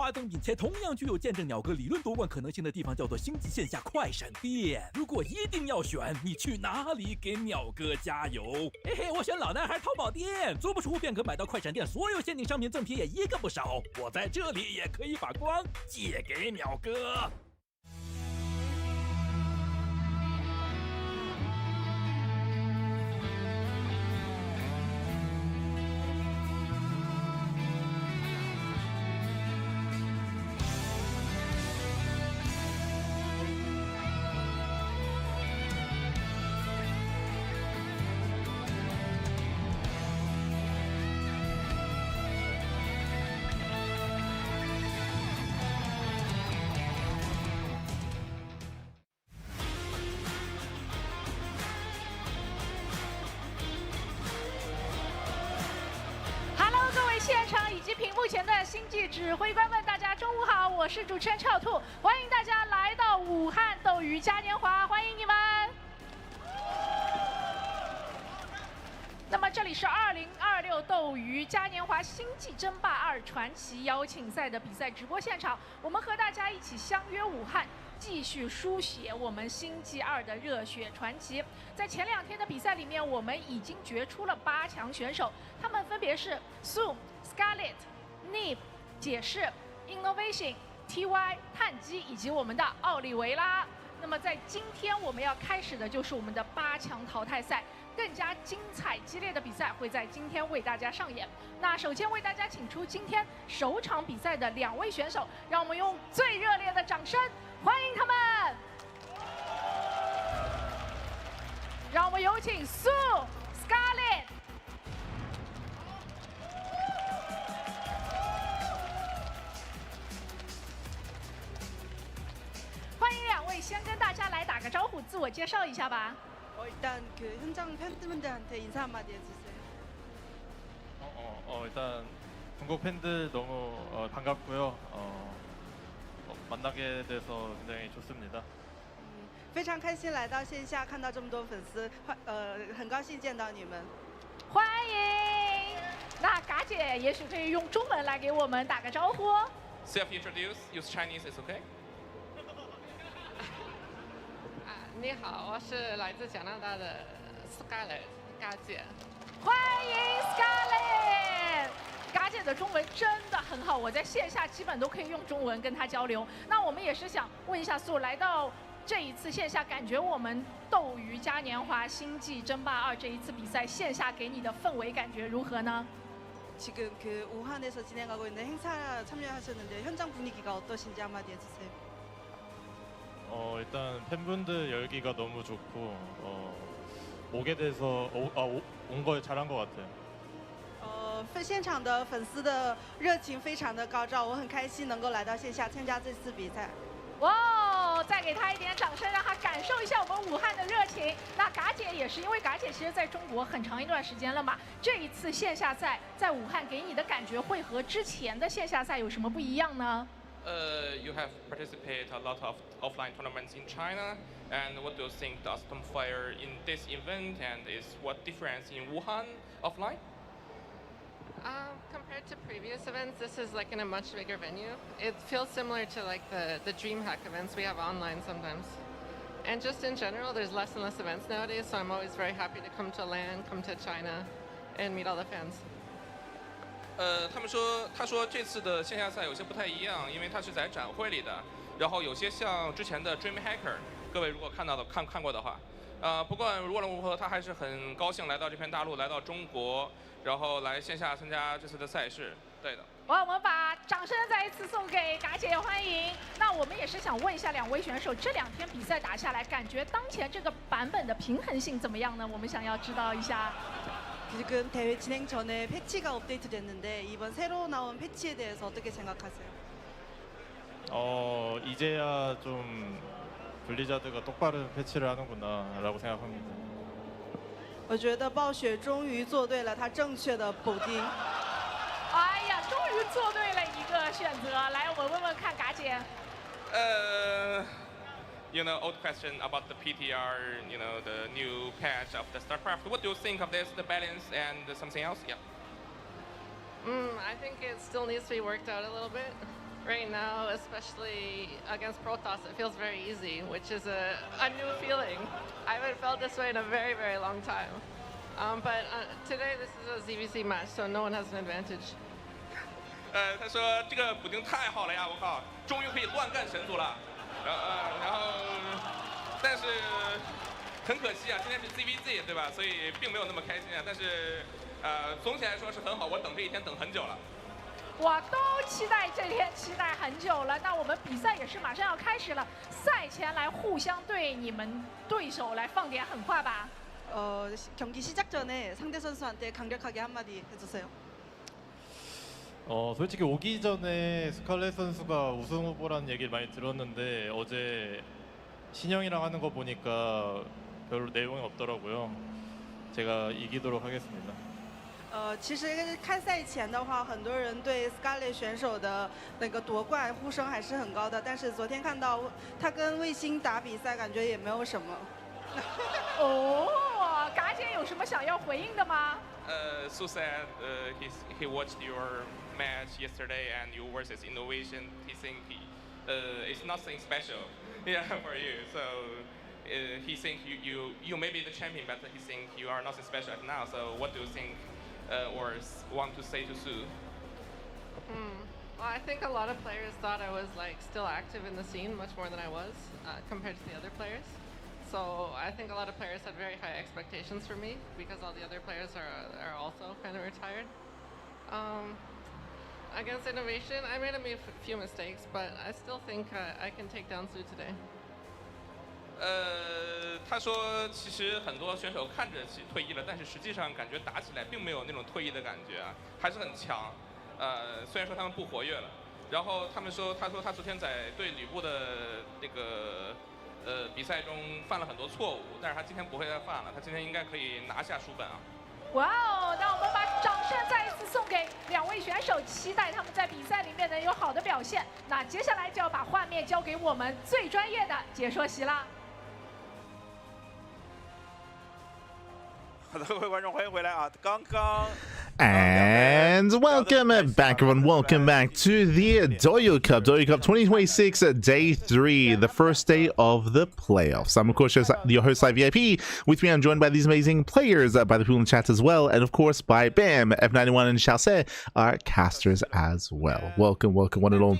华东并且同样具有见证鸟哥理论夺冠可能性的地方叫做星际线下快闪店。如果一定要选，你去哪里给鸟哥加油？嘿嘿，我选老男孩淘宝店，足不出户便可买到快闪店所有限定商品，赠品也一个不少。我在这里也可以把光借给鸟哥。现场以及屏幕前的星际指挥官们，大家中午好，我是主持人臭兔，欢迎大家来到武汉斗鱼嘉年华，欢迎你们。那么这里是2026斗鱼嘉年华星际争霸2传奇邀请赛的比赛直播现场，我们和大家一起相约武汉，继续书写我们星际2的热血传奇。在前2天的比赛里面，我们已经决出了8强选手，他们分别是 Scarlett、Nib、解释、INoVation、TY、碳基以及我们的奥利维拉。那么在今天我们要开始的就是我们的8强淘汰赛，更加精彩激烈的比赛会在今天为大家上演。那首先为大家请出今天首场比赛的2位选手，让我们用最热烈的掌声欢迎他们。让我们有请 Scarlett。欢迎2位，先跟大家来打个招呼，自我介绍一下吧。 일단 그 현장 팬분들한테 인사 한마디 해주세요. 일단 중국 팬들 너무 반갑고요. 만나게 돼서 굉장히 좋습니다. 非常开心来到线下看到这么多粉丝，很高兴见到你们。欢迎。那嘎姐也许可以用中文来给我们打个招呼。Self-introduce, use Chinese is okay. 你好，我是来自加拿大的 Scarlett 嘎姐。欢迎 Scarlett， 嘎姐的中文真的很好，我在线下基本都可以用中文跟她交流。那我们也是想问一下苏，来到这一次线下，感觉我们斗鱼嘉年华星际争霸2这一次比赛线下给你的氛围感觉如何呢？ 지금 그 우한에서 진행하고 있는 행사 참여하셨는데 현장 분위기가 어떠신지 한마디 해주세요. 일단 팬분들 열기가 너무 좋고 오게 돼서 온 걸 잘한 것 같아요. 现场的粉丝的热情非常的高涨，我很开心能够来到线下参加这次比赛。哇，再给他一点掌声，让他感受一下我们武汉的热情。那嘎姐也是，因为嘎姐其实在中国很长一段时间了嘛，这一次线下赛在武汉给你的感觉会和之前的线下赛有什么不一样呢？ You have participated a lot of offline tournaments in China, and what do you think the atmosphere in this event, and is what difference in Wuhan offline? Compared to previous events, this is like in a much bigger venue. It feels similar to like the DreamHack events we have online sometimes. And just in general, there's less and less events nowadays, so I'm always very happy to come to LAN, come to China, and meet all the fans. 他说这次的线下赛有些不太一样，因为它是在展会里的，然后有些像之前的 DreamHacker， 各位如果看过的话，不管无论如何，他还是很高兴来到这片大陆，来到中国，然后来线下参加这次的赛事。对的。哇，我们把掌声再一次送给嘎姐，欢迎。那我们也是想问一下2位选手，这2天比赛打下来，感觉当前这个版本的平衡性怎么样呢？我们想要知道一下。 지금 대회 진행 전에 패치가 업데이트됐는데 이번 새로 나온 패치에 대해서 어떻게 생각하세요? 이제야 좀 블리자드가 똑바른 패치를 하는구나라고 생각합니다. 我觉得暴雪终于做对了他正确的补丁。哎呀，终于做对了一个选择。来，我问问看，嘎姐。You know, old question about the PTR, you know, the new patch of the StarCraft. What do you think of this, the balance and something else? Yeah. I think it still needs to be worked out a little bit. right now, especially against Protoss, it feels very easy, which is a new feeling. I haven't felt this way in a very, very long time. But today this is a ZVC match, so no one has an advantage. 他说这个补丁太好了呀，我靠，终于可以乱干神族了。然后，但是很可惜啊，今天是 CVZ 对吧？所以并没有那么开心啊。但是总体来说是很好，我等这一天等很久了。哇，都期待这天，期待很久了。那我们比赛也是马上要开始了，赛前来互相对你们对手来放点狠话吧。 경기 시작 전에 상대 선수한테 강력하게 한마디 해주세요. 솔직히 오기 전에 스칼렛 선수가 우승 후보라는 얘기를 많이 들었는데 어제 신영이랑 하는 거 보니까 별로 내용이 없더라고요. 제가 이기도록 하겠습니다. 其实看赛前的话，很多人对 Scarlett 选手的那个夺冠呼声还是很高的，但是昨天看到他跟卫星打比赛，感觉也没有什么。哦，嘎姐有什么想要回应的吗Su said he watched your match yesterday and you versus INoVation. He think it's nothing special, yeah, for you. So he think you may be the champion, but he think you are nothing special now. So what do you think or want to say to Su? Well, I think a lot of players thought I was like still active in the scene much more than I was compared to the other players. So I think a lot of players had very high expectations for me because all the other players are also kind of retired. Against INoVation, I made a few mistakes, but I still think I can take down Su today. 他说其实很多选手看着退役了，但是实际上感觉打起来并没有那种退役的感觉啊，还是很强。虽然说他们不活跃了，然后他说他昨天在对吕布的那个比赛中犯了很多错误，但是他今天不会再犯了，他今天应该可以拿下书本啊。哇哦，那我们把掌声再一次送给两位选手，期待他们在比赛里面能有好的表现。那接下来就要把画面交给我们最专业的解说席啦。 好的，各位观众，欢迎回来啊！刚刚 And welcome back, everyone. Welcome back to the Douyu Cup 2026 Day 3, the first day of the playoffs. I'm, of course, your host, VIP. With me, I'm joined by these amazing players, by the people in the chat as well, and, of course, by Bam, F91, and Xiaose, our casters as well. Welcome, welcome, one and all.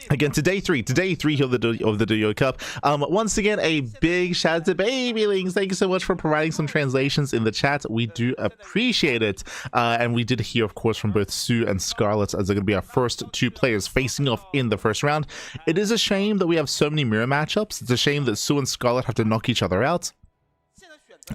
Again, to day three of the Douyu Cup. Once again, a big shout out to Babylings. Thank you so much for providing some translations in the chat. We do appreciate it. And we did hear, of course, from both Su and Scarlett as they're going to be our first two players facing off in the first round. It is a shame that we have so many mirror matchups. It's a shame that Su and Scarlett have to knock each other out.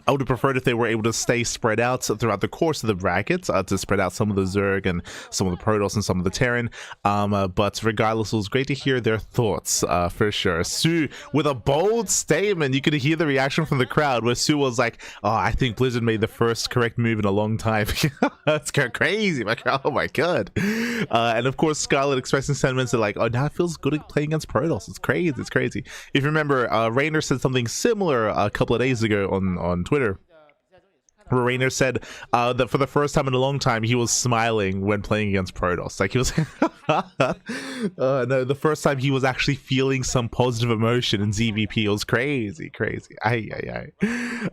I would have preferred if they were able to stay spread out throughout the course of the brackets, to spread out some of the Zerg and some of the Protoss and some of the Terran. But regardless, it was great to hear their thoughts, for sure. Su, with a bold statement, you could hear the reaction from the crowd where Su was like, oh, I think Blizzard made the first correct move in a long time. That's crazy. Oh my god. And of course, Scarlett expressing sentiments that like, oh, now it feels good playing against Protoss. It's crazy. It's crazy. If you remember, Rainer said something similar a couple of days ago on Twitter, where Rainer said that for the first time in a long time he was smiling when playing against Protoss. Like he was no, the first time he was actually feeling some positive emotion in ZVP. It was crazy.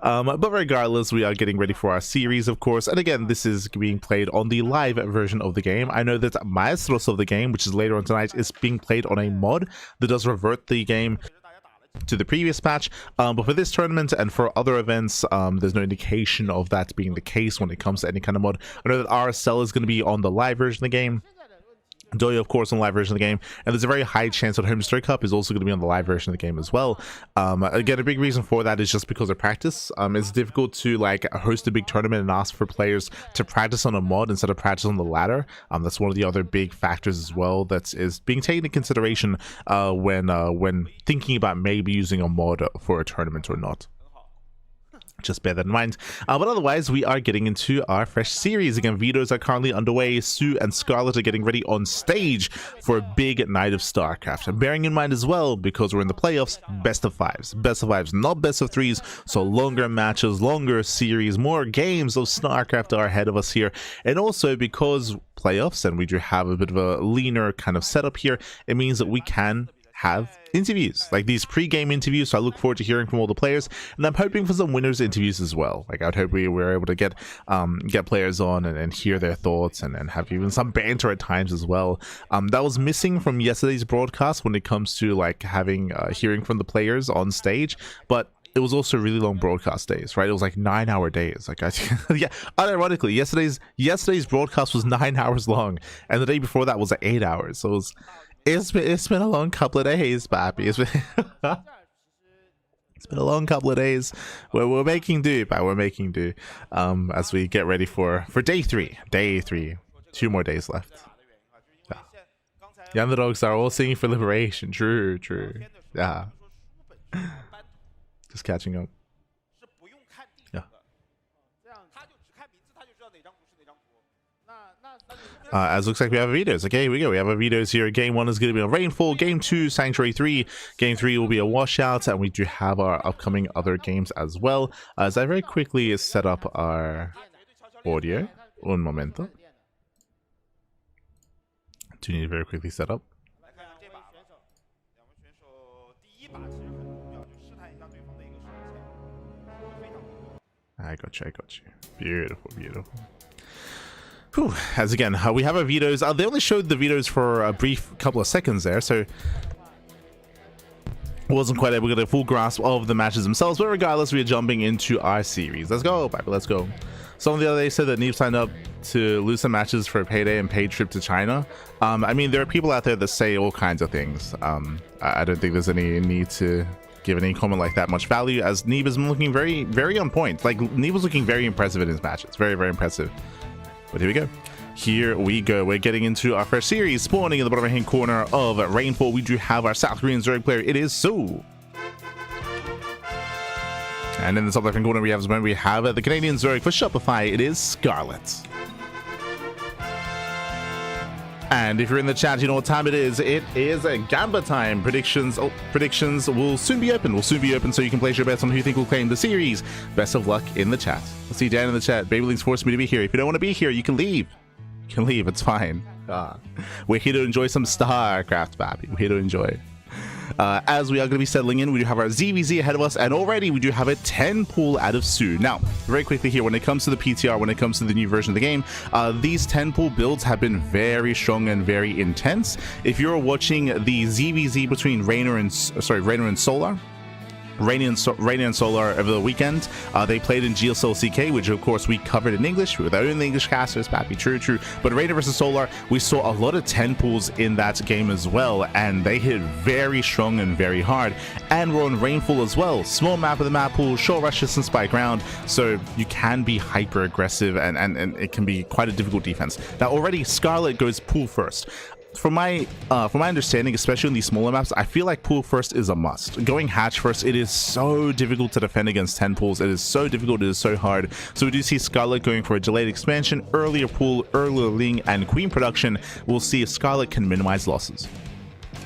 But regardless, we are getting ready for our series, of course, and again, this is being played on the live version of the game. I know that Maestros of the game, which is later on tonight, is being played on a mod that does revert the game to the previous patch, but for this tournament and for other events, there's no indication of that being the case when it comes to any kind of mod. I know that RSL is going to be on the live version of the game, Douyu, of course, on the live version of the game, and there's a very high chance that Home Story Cup is also going to be on the live version of the game as well. Again, a big reason for that is just because of practice. It's difficult to like host a big tournament and ask for players to practice on a mod instead of practice on the ladder. That's one of the other big factors as well that is being taken into consideration when thinking about maybe using a mod for a tournament or not. Just bear that in mind. But otherwise, we are getting into our fresh series. Again, vetoes are currently underway. Sue and Scarlett are getting ready on stage for a big night of StarCraft. And bearing in mind as well, because we're in the playoffs, best of fives. Best of fives, not best of threes. So longer matches, longer series, more games of StarCraft are ahead of us here. And also because playoffs, and we do have a bit of a leaner kind of setup here, it means that we can have interviews, like these pre-game interviews. So I look forward to hearing from all the players, and I'm hoping for some winners interviews as well. Like I'd hope we were able to get players on and hear their thoughts and have even some banter at times as well. That was missing from yesterday's broadcast when it comes to like having hearing from the players on stage, but it was also really long broadcast days, right? It was like 9-hour days. Like yeah, unironically, yesterday's broadcast was 9 hours long, and the day before that was 8 hours. So it's been a long couple of days, Pappy. It's been a long couple of days. We're making do, but we're making do. As we get ready for day three. 2 more days left. Yeah. The underdogs are all singing for liberation. True. Yeah. Just catching up. Yeah. As looks like we have videos. Okay, here we go. We have our videos here. Game 1 is going to be a Rainfall. Game 2, Sanctuary 3. Game 3 will be a Washout. And we do have our upcoming other games as well. As I very quickly set up our audio. Un momento. Do you need to very quickly set up? I got you. Beautiful. Whew. As again, we have our vetoes. They only showed the vetoes for a brief couple of seconds there, so wasn't quite able to get a full grasp of the matches themselves. But regardless, we are jumping into our series. Let's go, baby. Let's go. Someone the other day said that Neve signed up to lose some matches for a payday and paid trip to China. I mean, there are people out there that say all kinds of things. I don't think there's any need to give any comment like that much value, as Neve has been looking very, very on point. Like, Neve was looking very impressive in his matches. Very, very impressive. But here we go. Here we go. We're getting into our first series. Spawning in the bottom right-hand corner of Rainfall, we do have our South Korean Zerg player. It is Sue. And in the top left-hand corner, we have the Canadian Zerg for Shopify. It is Scarlett. And if you're in the chat, you know what time it is. It is a Gamba time. Predictions will soon be open. So you can place your bets on who you think will claim the series. Best of luck in the chat. Let's see Dan in the chat. Babylinks forced me to be here. If you don't want to be here, you can leave. You can leave. It's fine. We're here to enjoy some StarCraft, baby. We're here to enjoy. As we are going to be settling in, we do have our ZVZ ahead of us, and already we do have a 10 pool out of Sue. Now, very quickly here, when it comes to the PTR, when it comes to the new version of the game, these 10 pool builds have been very strong and very intense. If you're watching the ZVZ between Rainer and Solar, Rainy and Solar over the weekend, they played in GSL CK, which of course we covered in English with our own English casters, Pappy. True. But Rainer versus Solar, we saw a lot of 10 pools in that game as well, and they hit very strong and very hard. And we're on Rainfall as well. Small map of the map pool, short rushes and spike ground, so you can be hyper aggressive, and it can be quite a difficult defense. Now already Scarlett goes pool first. From my understanding, especially in these smaller maps, I feel like pool first is a must. Going hatch first, it is so difficult to defend against 10 pools. It is so difficult, it is so hard. So we do see Scarlett going for a delayed expansion, earlier pool, earlier Ling, and Queen production. We'll see if Scarlett can minimize losses.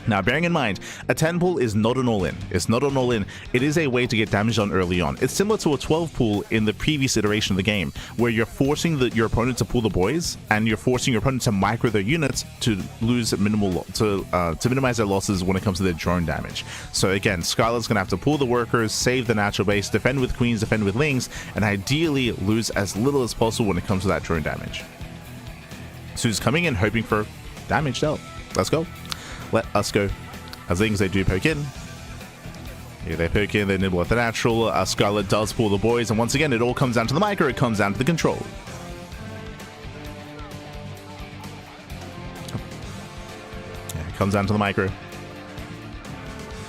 Now, bearing in mind, a 10 pool is not an all-in. It's not an all-in. It is a way to get damage on early on. It's similar to a 12 pool in the previous iteration of the game, where you're forcing your opponent to pull the boys, and you're forcing your opponent to micro their units to lose to minimize their losses when it comes to their drone damage. So again, Scarlett's gonna have to pull the workers, save the natural base, defend with queens, defend with lings, and ideally lose as little as possible when it comes to that drone damage. Sue's coming in hoping for damage dealt. Let's go. Let us go. As things they do poke in. Here they poke in, they nibble at the natural. Scarlett does pull the boys, and once again, it all comes down to the micro, it comes down to the control. Yeah, it comes down to the micro.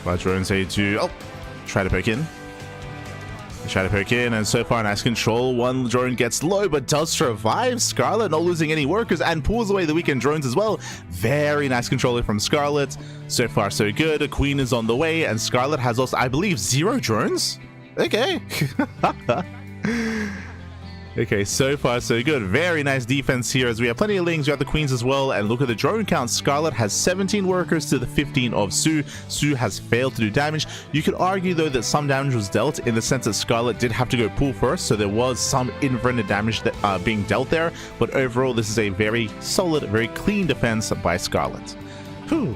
But drones say to try to poke in. Try to poke in, and so far nice control. One drone gets low but does survive. Scarlett not losing any workers and pulls away the weekend drones as well. Very nice control from Scarlett. So far so good. A queen is on the way, and Scarlett has lost, I believe, 0 drones. Okay. Okay, so far so good. Very nice defense here as we have plenty of lings. We have the queens as well. And look at the drone count. Scarlett has 17 workers to the 15 of Su. Su has failed to do damage. You could argue though that some damage was dealt in the sense that Scarlett did have to go pull first. So there was some inadvertent damage that being dealt there. But overall, this is a very solid, very clean defense by Scarlett. Whew.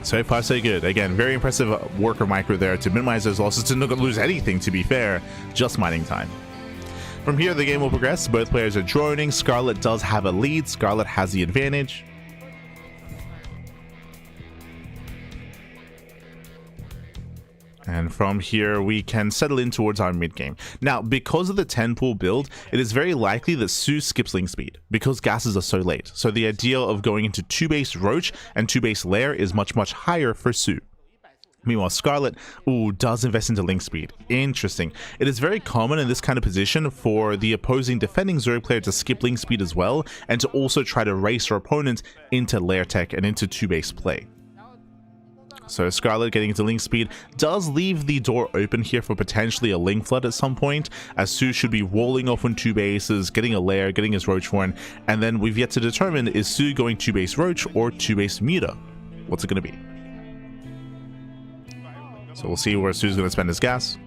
So far so good. Again, very impressive worker micro there to minimize those losses, to not lose anything to be fair. Just mining time. From here, the game will progress. Both players are droning. Scarlett does have a lead. Scarlett has the advantage. And from here, we can settle in towards our mid game. Now, because of the 10 pool build, it is very likely that Su skips link speed because gases are so late. So the idea of going into 2-base Roach and 2-base Lair is much, much higher for Su. Meanwhile, Scarlett, does invest into link speed. Interesting. It is very common in this kind of position for the opposing defending Zerg player to skip link speed as well, and to also try to race her opponent into lair tech and into 2-base play. So Scarlett getting into link speed does leave the door open here for potentially a link flood at some point, as Su should be walling off on 2 bases, getting a lair, getting his Roach Horn, and then we've yet to determine, is Su going 2-base Roach or 2-base Muta? What's it going to be? So we'll see where Su's going to spend his gas.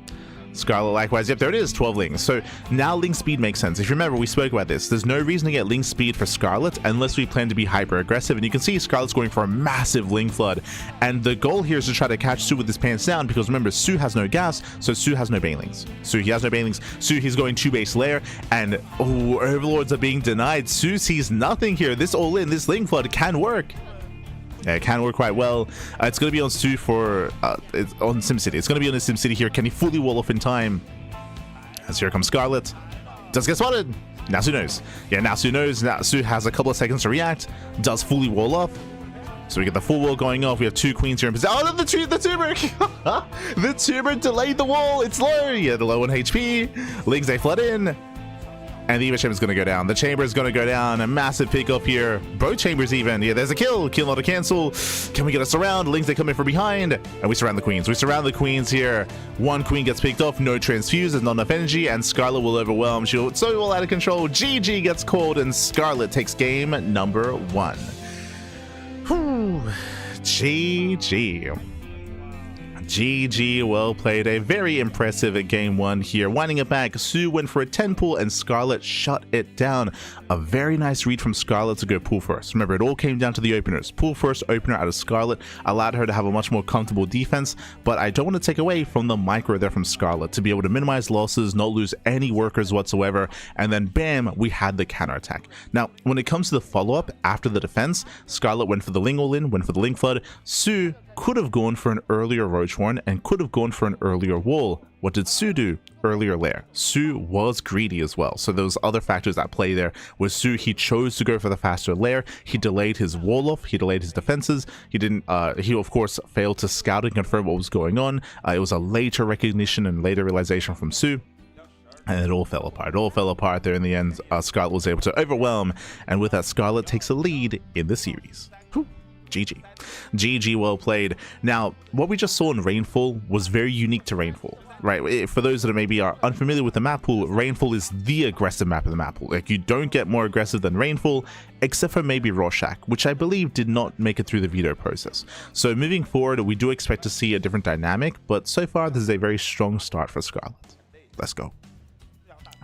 Scarlett likewise. Yep, there it is, 12 links. So now link speed makes sense. If you remember, we spoke about this. There's no reason to get link speed for Scarlett unless we plan to be hyper aggressive. And you can see Scarlett's going for a massive link flood. And the goal here is to try to catch Su with his pants down, because remember, Su has no gas, so Su has no banelings. Su, he has no banelings. Su, he's going 2-base lair, and overlords are being denied. Su sees nothing here. This all in, this link flood can work. Yeah, it can work quite well. It's going to be on Su for it's on SimCity. It's going to be on his SimCity here. Can he fully wall off in time? As here comes Scarlett. Does get spotted. Now Su knows. Yeah, now Su knows. Now Su has a couple of seconds to react. Does fully wall off. So we get the full wall going off. We have 2 queens here in position. Oh, the tuber! The tuber delayed the wall. It's low. Yeah, the low on HP. Lings, they flood in. And the Eva chamber is going to go down. The chamber is going to go down. A massive pickup here. Both chambers even. Yeah, there's a kill. Kill, not a cancel. Can we get us around? Lings, they come in from behind. And we surround the queens. We surround the queens here. 1 queen gets picked off. No transfuse. There's not enough energy. And Scarlett will overwhelm. She'll so all out of control. GG gets called. And Scarlett takes game number 1. Whew. GG. GG, well played. A very impressive game 1 here. Winding it back, Su went for a 10 pull and Scarlett shut it down. A very nice read from Scarlett to go pull first. Remember, it all came down to the openers. Pull first opener out of Scarlett allowed her to have a much more comfortable defense, but I don't want to take away from the micro there from Scarlett to be able to minimize losses, not lose any workers whatsoever, and then bam, we had the counterattack. Now, when it comes to the follow-up after the defense, Scarlett went for the Ling all-in, went for the Link Flood. Su could have gone for an earlier Roach Horn and could have gone for an earlier wall. What did Su do? Earlier lair. Su was greedy as well, so those other factors at play there. With Su, he chose to go for the faster lair. He delayed his wall off. He delayed his defenses. He didn't. He of course failed to scout and confirm what was going on. It was a later recognition and later realization from Su. And it all fell apart. It all fell apart there in the end. Scarlett was able to overwhelm, and with that, Scarlett takes a lead in the series. Whew. GG. GG, well played. Now, what we just saw in Rainfall was very unique to Rainfall, right? For those that maybe are unfamiliar with the map pool, Rainfall is the aggressive map of the map pool. Like, you don't get more aggressive than Rainfall, except for maybe Rorschach, which I believe did not make it through the veto process. So moving forward, we do expect to see a different dynamic, but so far, this is a very strong start for Scarlett. Let's go.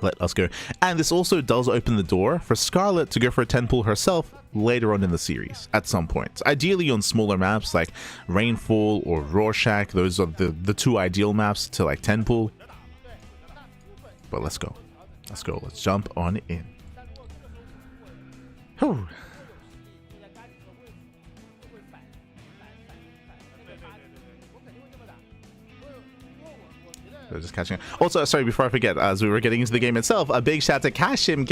Let us go. And this also does open the door for Scarlett to go for a 10 pull herself later on in the series at some point. Ideally on smaller maps like Rainfall or Rorschach. Those are the 2 ideal maps to like 10 pull. But let's go. Let's go. Let's jump on in. Whew. Just catching up. Also, sorry, before I forget, as we were getting into the game itself, a big shout to Kashim,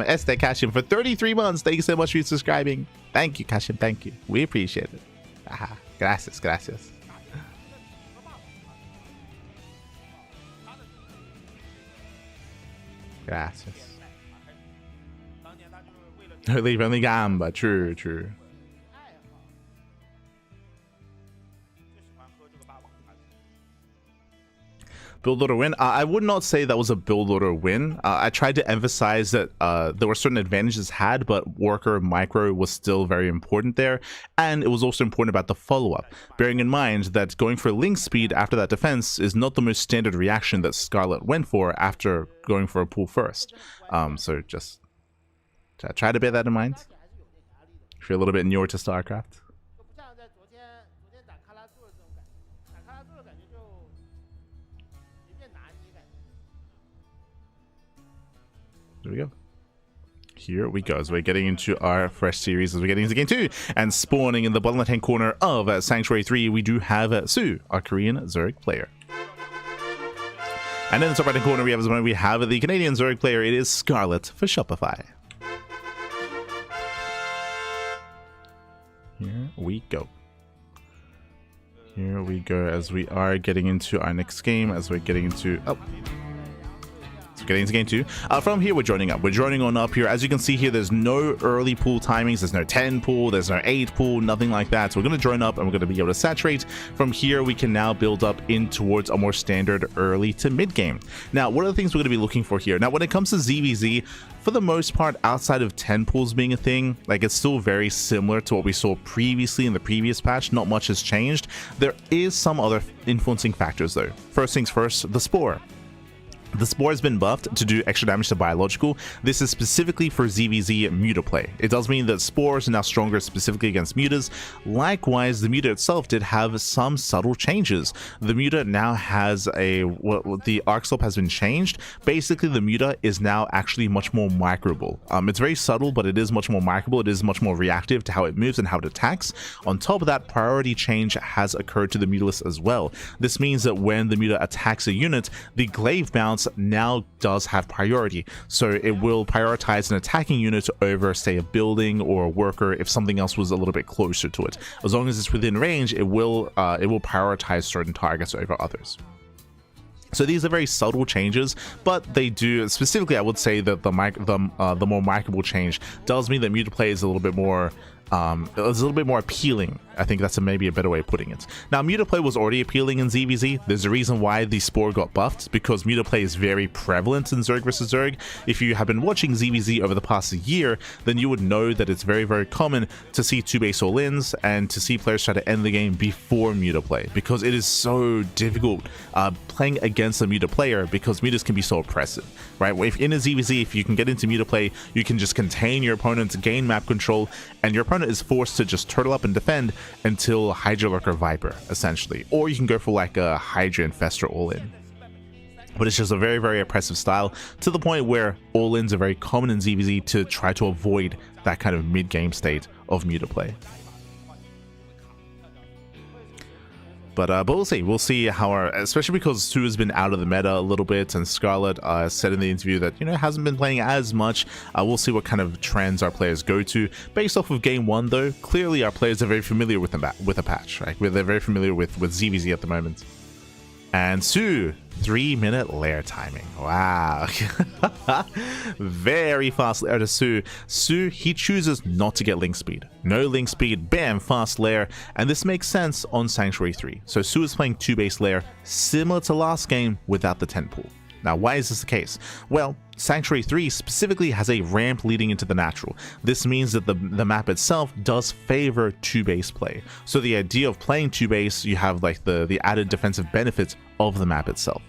Esther Kashim for 33 months. Thank you so much for subscribing. Thank you, Kashim. Thank you. We appreciate it. Gracias, gracias. Gracias. Leave only gamba. True, true. Build order win. I would not say that was a build order win. I tried to emphasize that there were certain advantages had, but worker micro was still very important there, and it was also important about the follow-up, bearing in mind that going for link speed after that defense is not the most standard reaction that Scarlett went for after going for a pull first. So just try to bear that in mind if you're a little bit newer to StarCraft. There we go. Here we go, as we're getting into our fresh series, as we're getting into game 2, and spawning in the bottom left-hand corner of Sanctuary 3, we do have Su, our Korean Zerg player. And in the top right-hand corner, we have the Canadian Zerg player. It is Scarlett for Shopify. Here we go. Here we go, as we are getting into our next game, as we're getting into... Getting into game 2. From here, we're joining up. We're joining on up here. As you can see here, there's no early pool timings. There's no 10 pool. There's no 8 pool. Nothing like that. So we're going to join up and we're going to be able to saturate. From here, we can now build up in towards a more standard early to mid game. Now, what are the things we're going to be looking for here? Now, when it comes to ZVZ, for the most part, outside of 10 pools being a thing, like it's still very similar to what we saw previously in the previous patch. Not much has changed. There is some other influencing factors though. First things first, the Spore. The Spore has been buffed to do extra damage to biological. This is specifically for ZVZ Muta play. It does mean that Spores are now stronger specifically against Mutas. Likewise, the Muta itself did have some subtle changes. The Muta now has the arc slope has been changed. Basically, the Muta is now actually much more microable. It's very subtle, but it is much more microable. It is much more reactive to how it moves and how it attacks. On top of that, priority change has occurred to the Mutalisk as well. This means that when the Muta attacks a unit, the glaive bounce now does have priority, so it will prioritize an attacking unit over, say, a building or a worker if something else was a little bit closer to it. As long as it's within range, it will prioritize certain targets over others. So these are very subtle changes, but they do specifically. I would say that the more microable change does mean that Muta play is a little bit more. It's a little bit more appealing. I think that's maybe a better way of putting it. Now, Muta play was already appealing in ZVZ. There's a reason why the Spore got buffed, because Muta play is very prevalent in Zerg vs Zerg. If you have been watching ZVZ over the past year, then you would know that it's very, very common to see 2-base all-ins and to see players try to end the game before Muta play, because it is so difficult playing against a Muta player, because Mutas can be so oppressive, right? If in a ZVZ, if you can get into Muta play, you can just contain your opponent, gain map control, and your opponent is forced to just turtle up and defend until Hydra Lurker Viper, essentially. Or you can go for like a Hydra Infestor all-in. But it's just a very, very oppressive style, to the point where all-ins are very common in ZVZ to try to avoid that kind of mid-game state of Muta play. But we'll see how especially because Su has been out of the meta a little bit, and Scarlett said in the interview that, hasn't been playing as much. We'll see what kind of trends our players go to. Based off of game 1 though, clearly our players are very familiar with the patch, right? They're very familiar with ZVZ at the moment. And Su, 3-minute lair timing. Wow. Very fast lair to Su. Su, he chooses not to get link speed. No link speed, bam, fast lair. And this makes sense on Sanctuary 3. So Su is playing 2-base lair, similar to last game without the 10 pool. Now, why is this the case? Well, Sanctuary 3 specifically has a ramp leading into the natural. This means that the map itself does favor 2-base play. So the idea of playing 2-base, you have like the added defensive benefits of the map itself.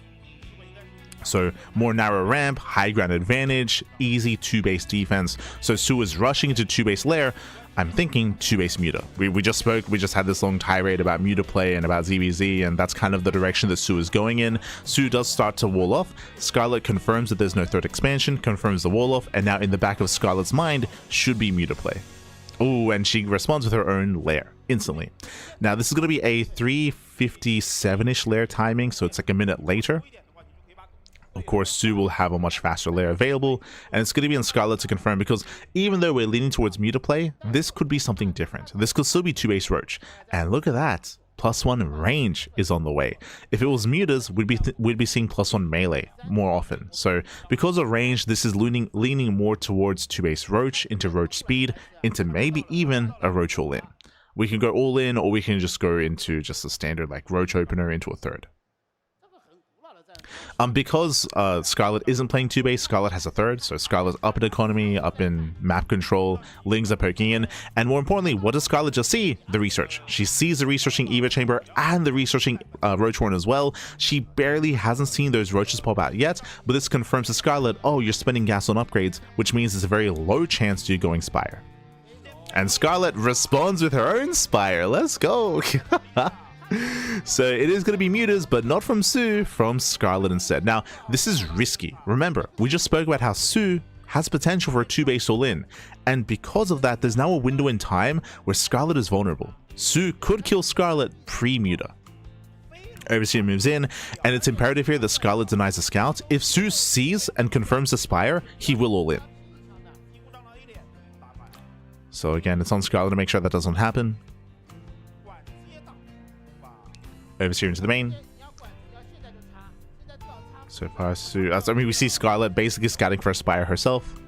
So more narrow ramp, high ground advantage, easy 2-base defense. So Su is rushing into 2-base lair. I'm thinking 2-base Muta. We just had this long tirade about Muta play and about ZVZ, and that's kind of the direction that Su is going in. Su does start to wall off. Scarlett confirms that there's no third expansion, confirms the wall off, and now in the back of Scarlett's mind should be Muta play. Oh, and she responds with her own lair instantly. Now this is going to be a 3:57-ish lair timing, so it's like a minute later. Of course, Su will have a much faster lair available, and it's going to be on Scarlett to confirm, because even though we're leaning towards Muta play, this could be something different. This could still be 2-base Roach, and look at that. +1 range is on the way. If it was Mutas, we'd be seeing +1 melee more often. So because of range, this is leaning more towards 2-base Roach, into Roach speed, into maybe even a Roach all-in. We can go all-in, or we can just go into just a standard like Roach opener into a third. Because Scarlett isn't playing 2-base, Scarlett has a third, so Scarlett's up in economy, up in map control, Lings are poking in, and more importantly, what does Scarlett just see? The research. She sees the researching Eva chamber and the researching Roach Horn as well. She barely hasn't seen those roaches pop out yet, but this confirms to Scarlett, oh, you're spending gas on upgrades, which means there's a very low chance you're going Spire. And Scarlett responds with her own Spire. Let's go! So it is going to be mutas, but not from Sue, from Scarlett instead. Now, this is risky. Remember, we just spoke about how Sue has potential for a 2-base all-in, and because of that, there's now a window in time where Scarlett is vulnerable. Sue could kill Scarlett pre-muta. Overseer moves in, and it's imperative here that Scarlett denies the scout. If Sue sees and confirms the Spire, he will all in. So again, it's on Scarlett to make sure that doesn't happen. Overseer into the main. So far, Sue... I mean, we see Scarlett basically scouting for a Spire herself.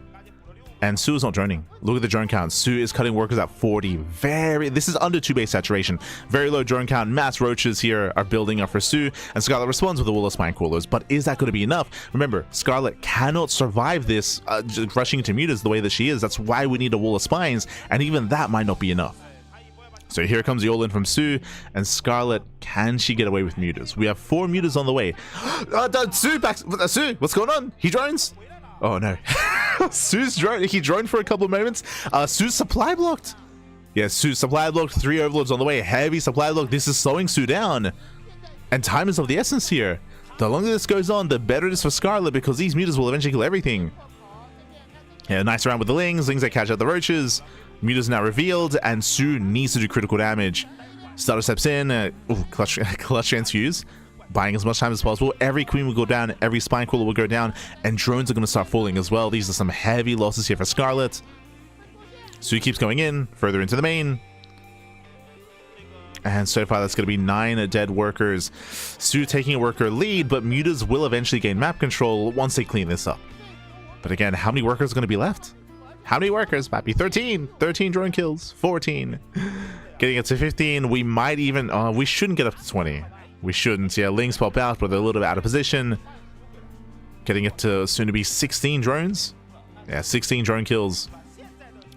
And Sue is not droning. Look at the drone count. Sue is cutting workers at 40. This is under 2-base saturation. Very low drone count. Mass roaches here are building up for Sue. And Scarlett responds with a wall of spine crawlers. But is that going to be enough? Remember, Scarlett cannot survive this just rushing into mutas the way that she is. That's why we need a wall of spines. And even that might not be enough. So here comes the all-in from Sue, and Scarlett, can she get away with mutas? We have 4 mutas on the way. Sue, what's going on? He drones? Oh no. Sue's drone, he droned for a couple of moments. Sue's supply blocked. Yeah, Sue's supply blocked, 3 overlords on the way, heavy supply block. This is slowing Sue down. And time is of the essence here. The longer this goes on, the better it is for Scarlett, because these mutas will eventually kill everything. Yeah, nice round with the Lings that catch out the roaches. Muta's now revealed, and Sue needs to do critical damage. Starter steps in, clutch transfuse, buying as much time as possible. Every queen will go down, every spine crawler will go down, and drones are going to start falling as well. These are some heavy losses here for Scarlett. Sue keeps going in, further into the main. And so far, that's going to be 9 dead workers. Sue taking a worker lead, but mutas will eventually gain map control once they clean this up. But again, how many workers are going to be left? How many workers? Might be 13. 13 drone kills. 14. Getting it to 15. We might even... we shouldn't get up to 20. We shouldn't. Yeah, Lings pop out, but they're a little bit out of position. Getting it to soon to be 16 drones. Yeah, 16 drone kills.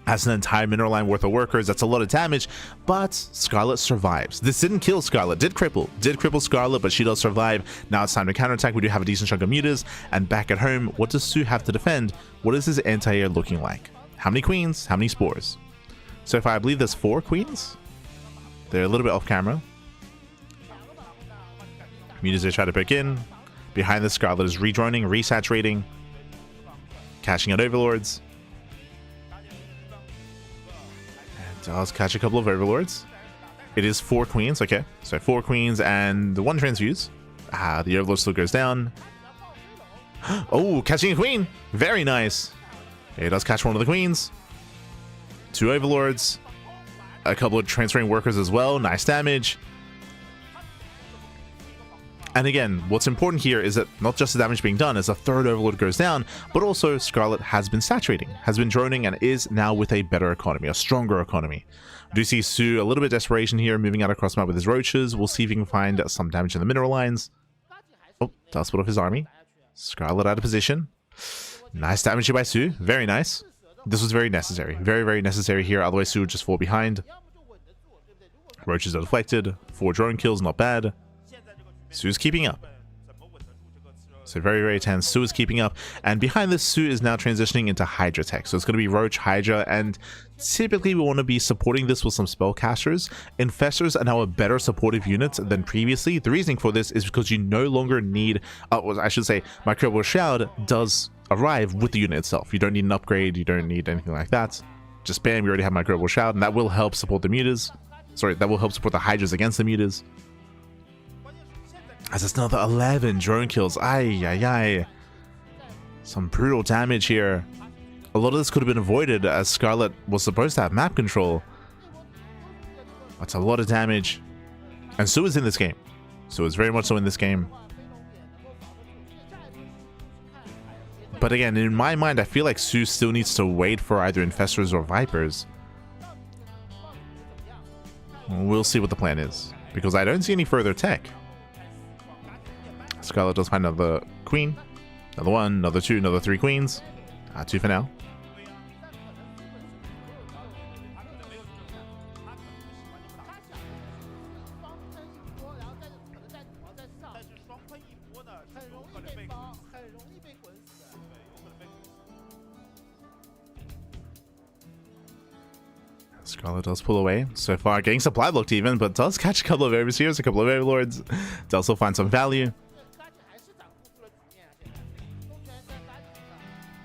That's an entire mineral line worth of workers. That's a lot of damage, but Scarlett survives. This didn't kill Scarlett. Did cripple Scarlett, but she does survive. Now it's time to counterattack. We do have a decent chunk of mutas. And back at home, what does Sue have to defend? What is his anti-air looking like? How many queens? How many spores? So far, I believe there's 4 queens. They're a little bit off camera. Mutas are trying to poke in. Behind the Scarlett is redroning, resaturating, cashing out overlords. And does catch a couple of overlords. It is 4 queens, okay. So 4 queens and 1 transfuse. The overlord still goes down. Oh, catching a queen. Very nice. It does catch one of the queens. 2 overlords. A couple of transferring workers as well. Nice damage. And again, what's important here is that not just the damage being done as a 3rd overlord goes down, but also Scarlett has been saturating, has been droning, and is now with a better economy, a stronger economy. We do see Sue a little bit of desperation here, moving out across map with his roaches. We'll see if he can find some damage in the mineral lines. Oh, does split off his army. Scarlett out of position. Nice damage here by Sue. Very nice. This was very necessary. Very, very necessary here. Otherwise, Sue would just fall behind. Roaches are deflected. 4 drone kills, not bad. Sue's keeping up. So very, very tense. Sue is keeping up. And behind this, Sue is now transitioning into Hydra tech. So it's going to be Roach, Hydra, and typically we want to be supporting this with some spellcasters. Infestors are now a better supportive unit than previously. The reasoning for this is because you no longer need, I should say, Microbial Shroud does arrive with the unit itself. You don't need an upgrade. You don't need anything like that. Just bam, you already have Microbial Shroud, and that will help support the mutas. Sorry, that will help support the Hydras against the mutas. As it's another 11 drone kills. Ay. Some brutal damage here. A lot of this could have been avoided as Scarlett was supposed to have map control. That's a lot of damage. And Sue is in this game. Sue is very much so in this game. But again, in my mind, I feel like Sue still needs to wait for either Infestors or Vipers. We'll see what the plan is. Because I don't see any further tech. Scarlett does find another queen. Another one, another two, another three queens. Two for now. Scarlett does pull away. So far, getting supply blocked even, but does catch a couple of overseers, a couple of overlords. Does also find some value.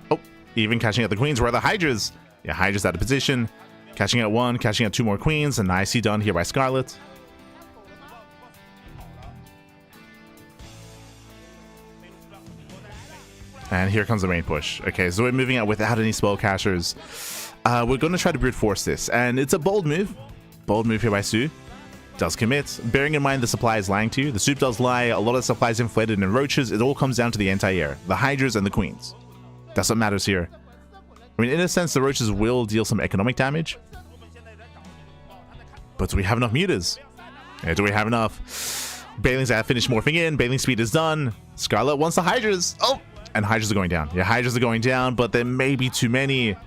Oh, even catching out the queens. Where are the Hydras? Yeah, Hydra's out of position. Catching out one, catching out two more queens. And nicely done here by Scarlett. And here comes the main push. Okay, so we're moving out without any spell cashers. We're going to try to brute force this, and it's a bold move. Bold move here by Su. Does commit. Bearing in mind the supply is lying to you. The soup does lie. A lot of the supply is inflated in roaches. It all comes down to the anti-air, the Hydras and the queens. That's what matters here. I mean, in a sense, the roaches will deal some economic damage. But do we have enough mutas? Yeah, do we have enough? Banelings have finished morphing in. Bailing speed is done. Scarlett wants the Hydras. Oh! And Hydras are going down. Yeah, Hydras are going down, but there may be too many.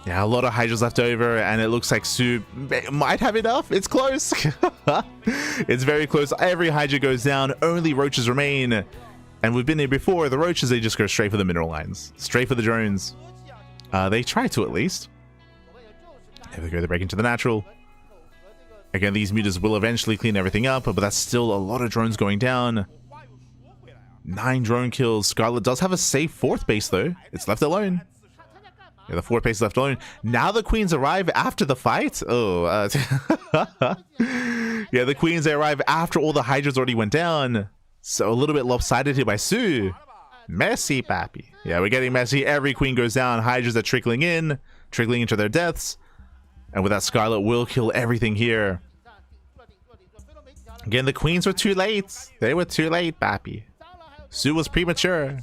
Yeah, a lot of Hydras left over, and it looks like Su might have enough. It's close. It's very close. Every Hydra goes down. Only roaches remain. And we've been here before. The roaches, they just go straight for the mineral lines. Straight for the drones. They try to, at least. There they go. They break into the natural. Again, these mutas will eventually clean everything up, but that's still a lot of drones going down. 9 drone kills. Scarlett does have a safe 4th base, though. It's left alone. Yeah, the 4th base left alone. Now the queens arrive after the fight? Oh, yeah, the queens, they arrive after all the Hydras already went down. So a little bit lopsided here by Su. Messy, pappy. Yeah, we're getting messy. Every queen goes down. Hydras are trickling into their deaths. And with that, Scarlett will kill everything here. Again, the queens were too late. They were too late, pappy. Su was premature.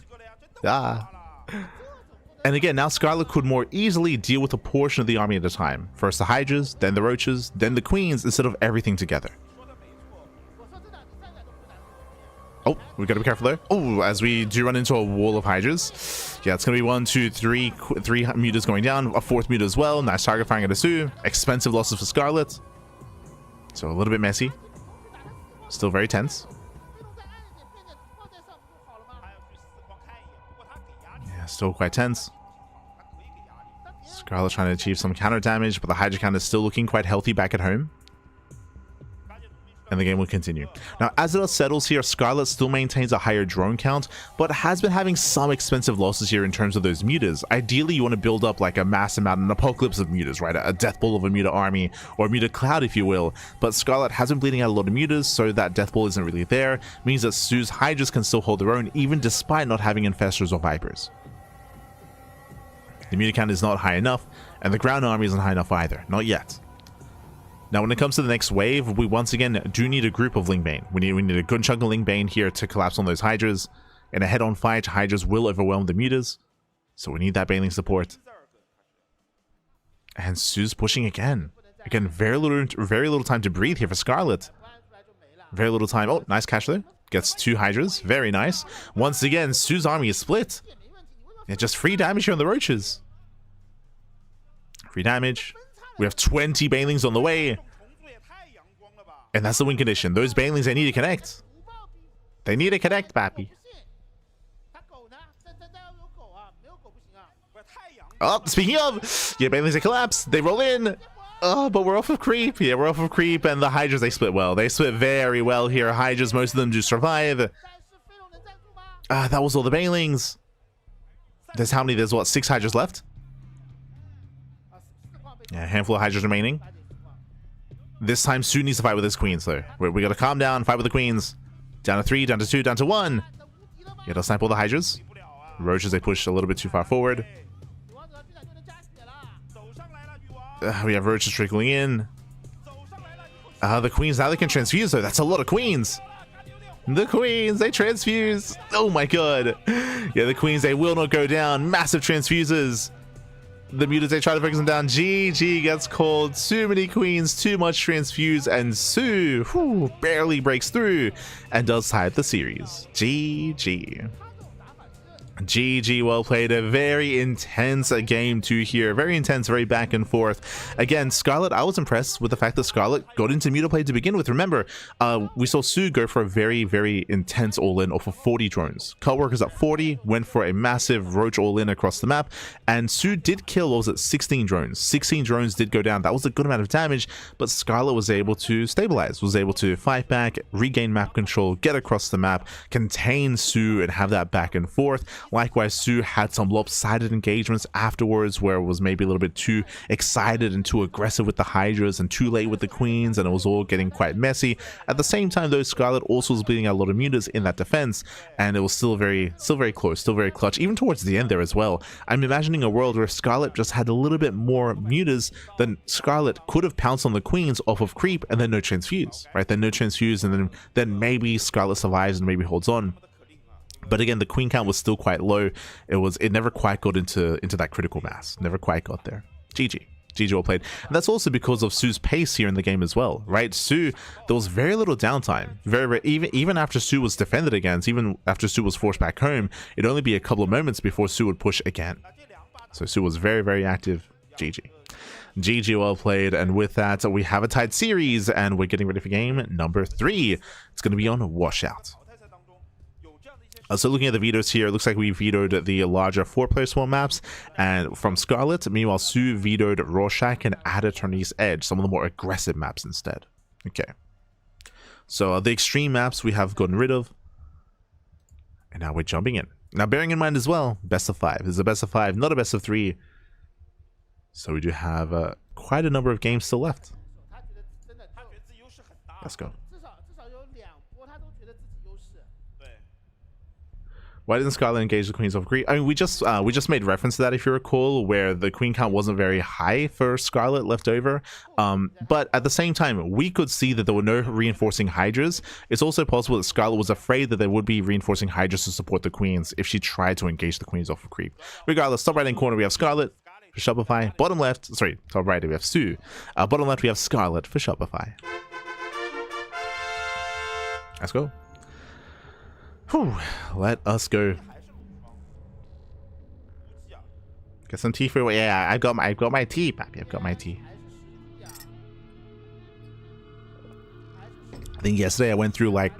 And again, now Scarlett could more easily deal with a portion of the army at a time. First the Hydras, then the roaches, then the queens, instead of everything together. Oh, we gotta be careful there. Oh, as we do run into a wall of Hydras. Yeah, it's gonna be 1, 2, 3 mutas going down, a 4th muta as well. Nice target firing at a Su. Expensive losses for Scarlett. So a little bit messy. Still very tense. Yeah, still quite tense. Scarlett trying to achieve some counter damage, but the Hydra count is still looking quite healthy back at home. And the game will continue. Now, as it all settles here, Scarlett still maintains a higher drone count, but has been having some expensive losses here in terms of those mutas. Ideally, you want to build up like a mass amount, an apocalypse of mutas, right? A death ball of a muta army, or a muta cloud, if you will. But Scarlett has been bleeding out a lot of mutas, so that death ball isn't really there. Means that Su's Hydras can still hold their own, even despite not having infestors or vipers. The muta count is not high enough, and the ground army isn't high enough either. Not yet. Now, when it comes to the next wave, we once again do need a group of Lingbane. We need a good chunk of Lingbane here to collapse on those Hydras. In a head-on fight, Hydras will overwhelm the mutas, so we need that Baneling support. And Su's pushing again. Again, very little time to breathe here for Scarlett. Very little time. Oh, nice catch there. Gets 2 Hydras. Very nice. Once again, Su's army is split. Yeah, just free damage here on the roaches. Free damage. We have 20 Banelings on the way. And that's the win condition. Those Banelings, they need to connect. They need to connect, pappy. Oh, speaking of, yeah, Banelings, they collapse. They roll in. Oh, but we're off of creep. Yeah, we're off of creep. And the Hydras, they split well. They split very well here. Hydras, most of them do survive. That was all the Banelings. There's how many? There's what, 6 Hydras left? Yeah, a handful of Hydras remaining. This time, Su needs to fight with his queens, though. We gotta calm down, fight with the queens. Down to 3, down to 2, down to 1. Yeah, they'll snipe all the Hydras. Roaches, they push a little bit too far forward. We have roaches trickling in. The queens, now they can transfuse, though. That's a lot of queens. The queens, they transfuse. Oh my god. Yeah, the queens, they will not go down. Massive transfuses. The mutants, they try to focus him down. GG gets called. Too many queens, too much transfuse, and Su barely breaks through and does tie the series. GG. GG, well played. A very intense game 2 here. Very intense, very back and forth. Again, Scarlett, I was impressed with the fact that Scarlett got into muta play to begin with. Remember, we saw Su go for a very, very intense all-in off of 40 drones. Cutworkers at 40, went for a massive roach all-in across the map, and Su did kill, what was it, 16 drones. 16 drones did go down. That was a good amount of damage, but Scarlett was able to stabilize, was able to fight back, regain map control, get across the map, contain Su, and have that back and forth. Likewise, Su had some lopsided engagements afterwards where it was maybe a little bit too excited and too aggressive with the Hydras and too late with the Queens, and it was all getting quite messy. At the same time, though, Scarlett also was bleeding out a lot of mutas in that defense, and it was still very close, still very clutch, even towards the end there as well. I'm imagining a world where Scarlett just had a little bit more mutas, then Scarlett could have pounced on the Queens off of creep and then no transfuse, right? Then no transfuse, and then maybe Scarlett survives and maybe holds on. But again, the queen count was still quite low. It never quite got into that critical mass. Never quite got there. GG. GG, well played. And that's also because of Su's pace here in the game as well, right? Su, there was very little downtime. Even after Su was defended against, even after Su was forced back home, it'd only be a couple of moments before Su would push again. So Su was very, very active. GG. GG, well played. And with that, we have a tied series, and we're getting ready for game number 3. It's going to be on Washout. So looking at the vetoes here, it looks like we vetoed the larger 4-player swarm maps and from Scarlett. Meanwhile, Su vetoed Rorschach and Attorney's Edge, some of the more aggressive maps instead. Okay. So the extreme maps we have gotten rid of. And now we're jumping in. Now bearing in mind as well, best of 5. This is a best of 5, not a best of 3. So we do have quite a number of games still left. Let's go. Why didn't Scarlett engage the queens of creep? I mean, we just made reference to that, if you recall, where the queen count wasn't very high for Scarlett left over. But at the same time, we could see that there were no reinforcing Hydras. It's also possible that Scarlett was afraid that there would be reinforcing Hydras to support the queens if she tried to engage the queens off of creep. Regardless, top right hand corner we have Scarlett for Shopify. Bottom left, sorry, top right we have Su. Bottom left we have Scarlett for Shopify. Let's go. Whew, let us go. Get some tea for yeah. I've got my tea, papi. I've got my tea. I think yesterday I went through like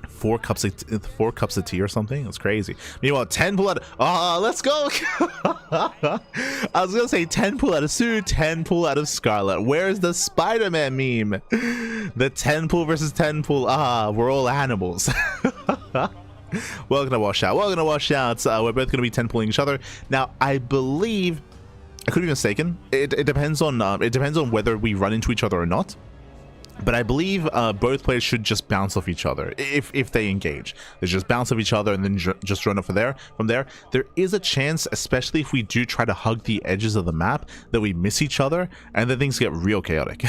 4 cups of tea or something. It was crazy. Meanwhile, 10 pull out. Oh, let's go. I was gonna say 10 pull out of Su, 10 pull out of Scarlett. Where's the Spider-Man meme? The 10 pull versus 10 pull. Ah, we're all animals. Welcome to Washout. Welcome to Washout. We're both going to be 10 pulling each other. Now, I believe, I could be mistaken. It depends on whether we run into each other or not. But I believe both players should just bounce off each other if they engage. They just bounce off each other and then just run up from there. There is a chance, especially if we do try to hug the edges of the map, that we miss each other and then things get real chaotic.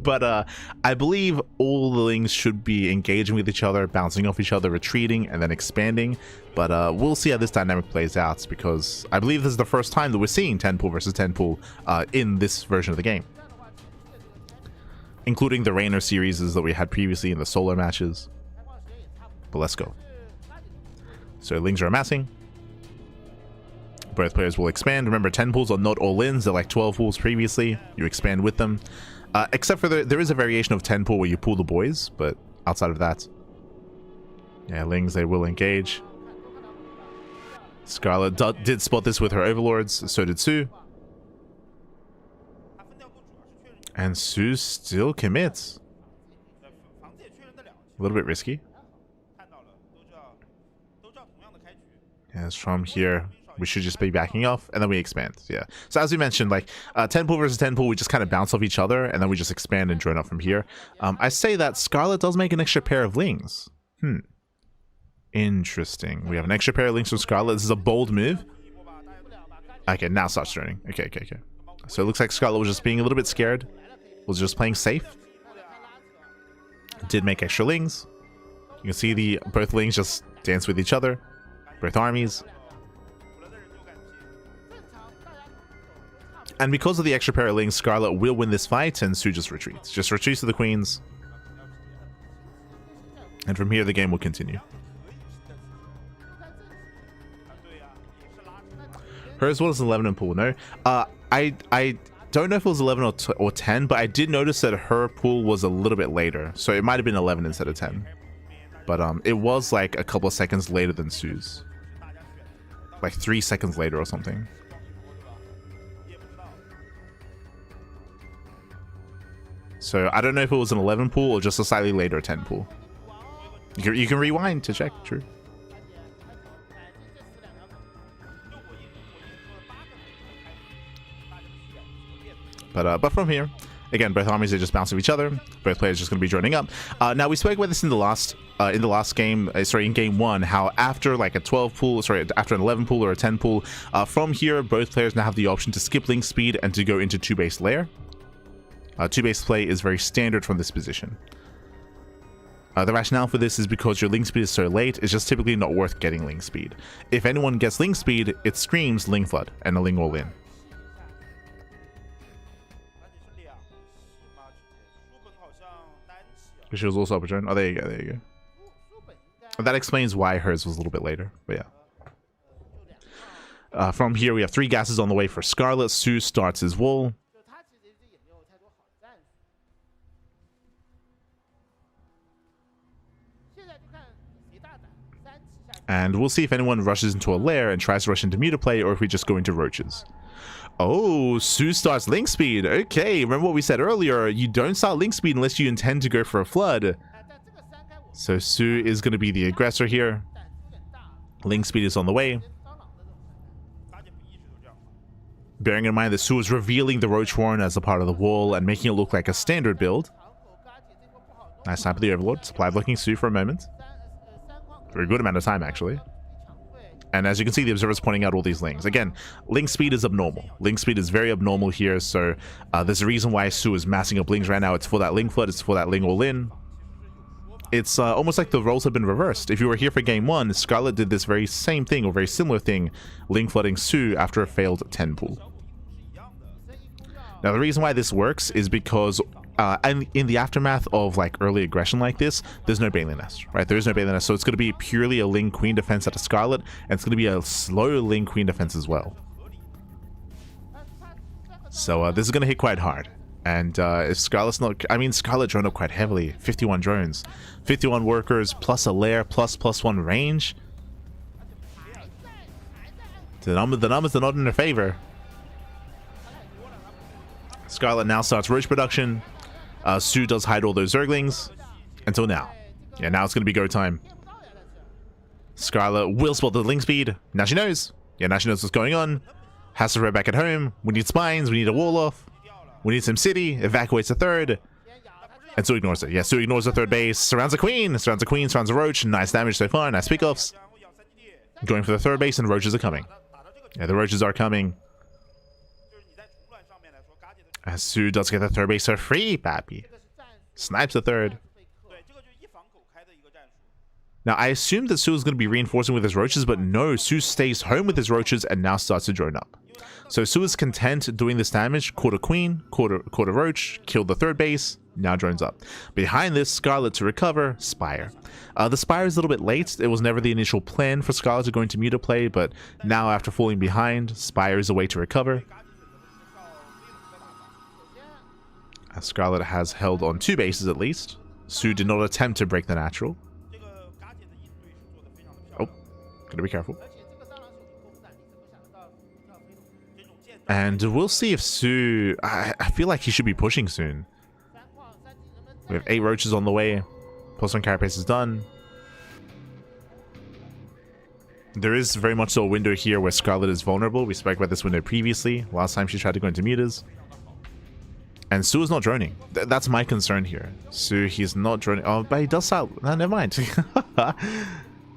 But I believe all the lings should be engaging with each other, bouncing off each other, retreating, and then expanding. But we'll see how this dynamic plays out, because I believe this is the first time that we're seeing 10 pull versus 10 pull in this version of the game, including the Rainer series that we had previously in the solar matches. But let's go. So lings are amassing. Both players will expand. Remember, 10 pulls are not all ins. They're like 12 pulls previously. You expand with them. Except for there is a variation of 10 pull where you pull the boys, but outside of that, yeah, lings, they will engage. Scarlett did spot this with her overlords. So did Su. And Su still commits. A little bit risky. Yes, from here, we should just be backing off, and then we expand. Yeah. So as we mentioned, like 10 pull versus 10 pull, we just kind of bounce off each other, and then we just expand and drone up from here. I say that Scarlett does make an extra pair of lings. Interesting. We have an extra pair of lings from Scarlett. This is a bold move. Okay, now starts droning. Okay. So it looks like Scarlett was just being a little bit scared. Was just playing safe. Did make extra lings. You can see both lings just dance with each other. Both armies. And because of the extra pair of links, Scarlett will win this fight, and Su just retreats. Just retreats to the queens. And from here, the game will continue. Hers was 11 in pool, no? I don't know if it was 11 or 10, but I did notice that her pool was a little bit later. So it might have been 11 instead of 10. But it was like a couple of seconds later than Su's. Like 3 seconds later or something. So I don't know if it was an 11 pool or just a slightly later 10 pool. You can rewind to check, true. But from here, again, both armies are just bouncing each other. Both players are just going to be joining up. Now we spoke about this in the last game, in game 1, how after like a 12 pool, after an 11 pool or a 10 pool, from here both players now have the option to skip link speed and to go into 2-base lair. 2-base play is very standard from this position. The rationale for this is because your link speed is so late, it's just typically not worth getting link speed. If anyone gets link speed, it screams link flood and a link all in. She was also up a turn. Oh, there you go, there you go. That explains why hers was a little bit later, but yeah. From here, we have 3 gases on the way for Scarlett. Su starts his wall. And we'll see if anyone rushes into a lair and tries to rush into meter play, or if we just go into roaches. Oh, Su starts link speed. Okay, remember what we said earlier? You don't start link speed unless you intend to go for a flood. So Su is going to be the aggressor here. Link speed is on the way. Bearing in mind that Su is revealing the Roach Warren as a part of the wall and making it look like a standard build. Nice time for the Overlord. Supply blocking Su for a moment. For a good amount of time, actually. And as you can see, the observer's pointing out all these links. Again, link speed is abnormal. Link speed is very abnormal here, so there's a reason why Su is massing up links right now. It's for that link flood, it's for that link all in. It's almost like the roles have been reversed. If you were here for game 1, Scarlett did this very same thing, or very similar thing, link flooding Su after a failed 10 pool. Now, the reason why this works is because and in the aftermath of like early aggression like this, there's no Bailey Nest, right? There is no Bailey Nest, so it's going to be purely a Ling Queen defense at a Scarlet, and it's going to be a slow Ling Queen defense as well. So this is going to hit quite hard. And if Scarlet's not, I mean, Scarlet droned up quite heavily. 51 drones, 51 workers plus a lair plus +1 range. The numbers are not in her favor. Scarlet now starts roach production. Su does hide all those Zerglings until now. Yeah, now it's going to be go time. Scarlet will spot the link speed. Now she knows. Yeah, now she knows what's going on. Has to throw back at home. We need spines. We need a wall off. We need some city. Evacuates the third. And Su ignores it. Yeah, Su ignores the third base. Surrounds the queen. Surrounds the queen. Surrounds the roach. Nice damage so far. Nice pickoffs. Going for the third base, and roaches are coming. Yeah, the roaches are coming. As Su does get the third base for free, pappy. Snipes the third. Now, I assumed that Su was going to be reinforcing with his roaches, but no, Su stays home with his roaches and now starts to drone up. So Su is content doing this damage, caught a queen, caught a roach, killed the third base, now drones up. Behind this, Scarlet to recover, Spire. The Spire is a little bit late. It was never the initial plan for Scarlet to go into meter play, but now after falling behind, Spire is a way to recover. Scarlet has held on 2 bases at least. Su did not attempt to break the natural. Oh, gotta be careful. And we'll see if Su... I feel like he should be pushing soon. We have 8 roaches on the way. +1 carapace is done. There is very much so a window here where Scarlet is vulnerable. We spoke about this window previously. Last time she tried to go into meters. And Su is not droning. That's my concern here. Su, he's not droning. Oh, but he does start... No, never mind. Bit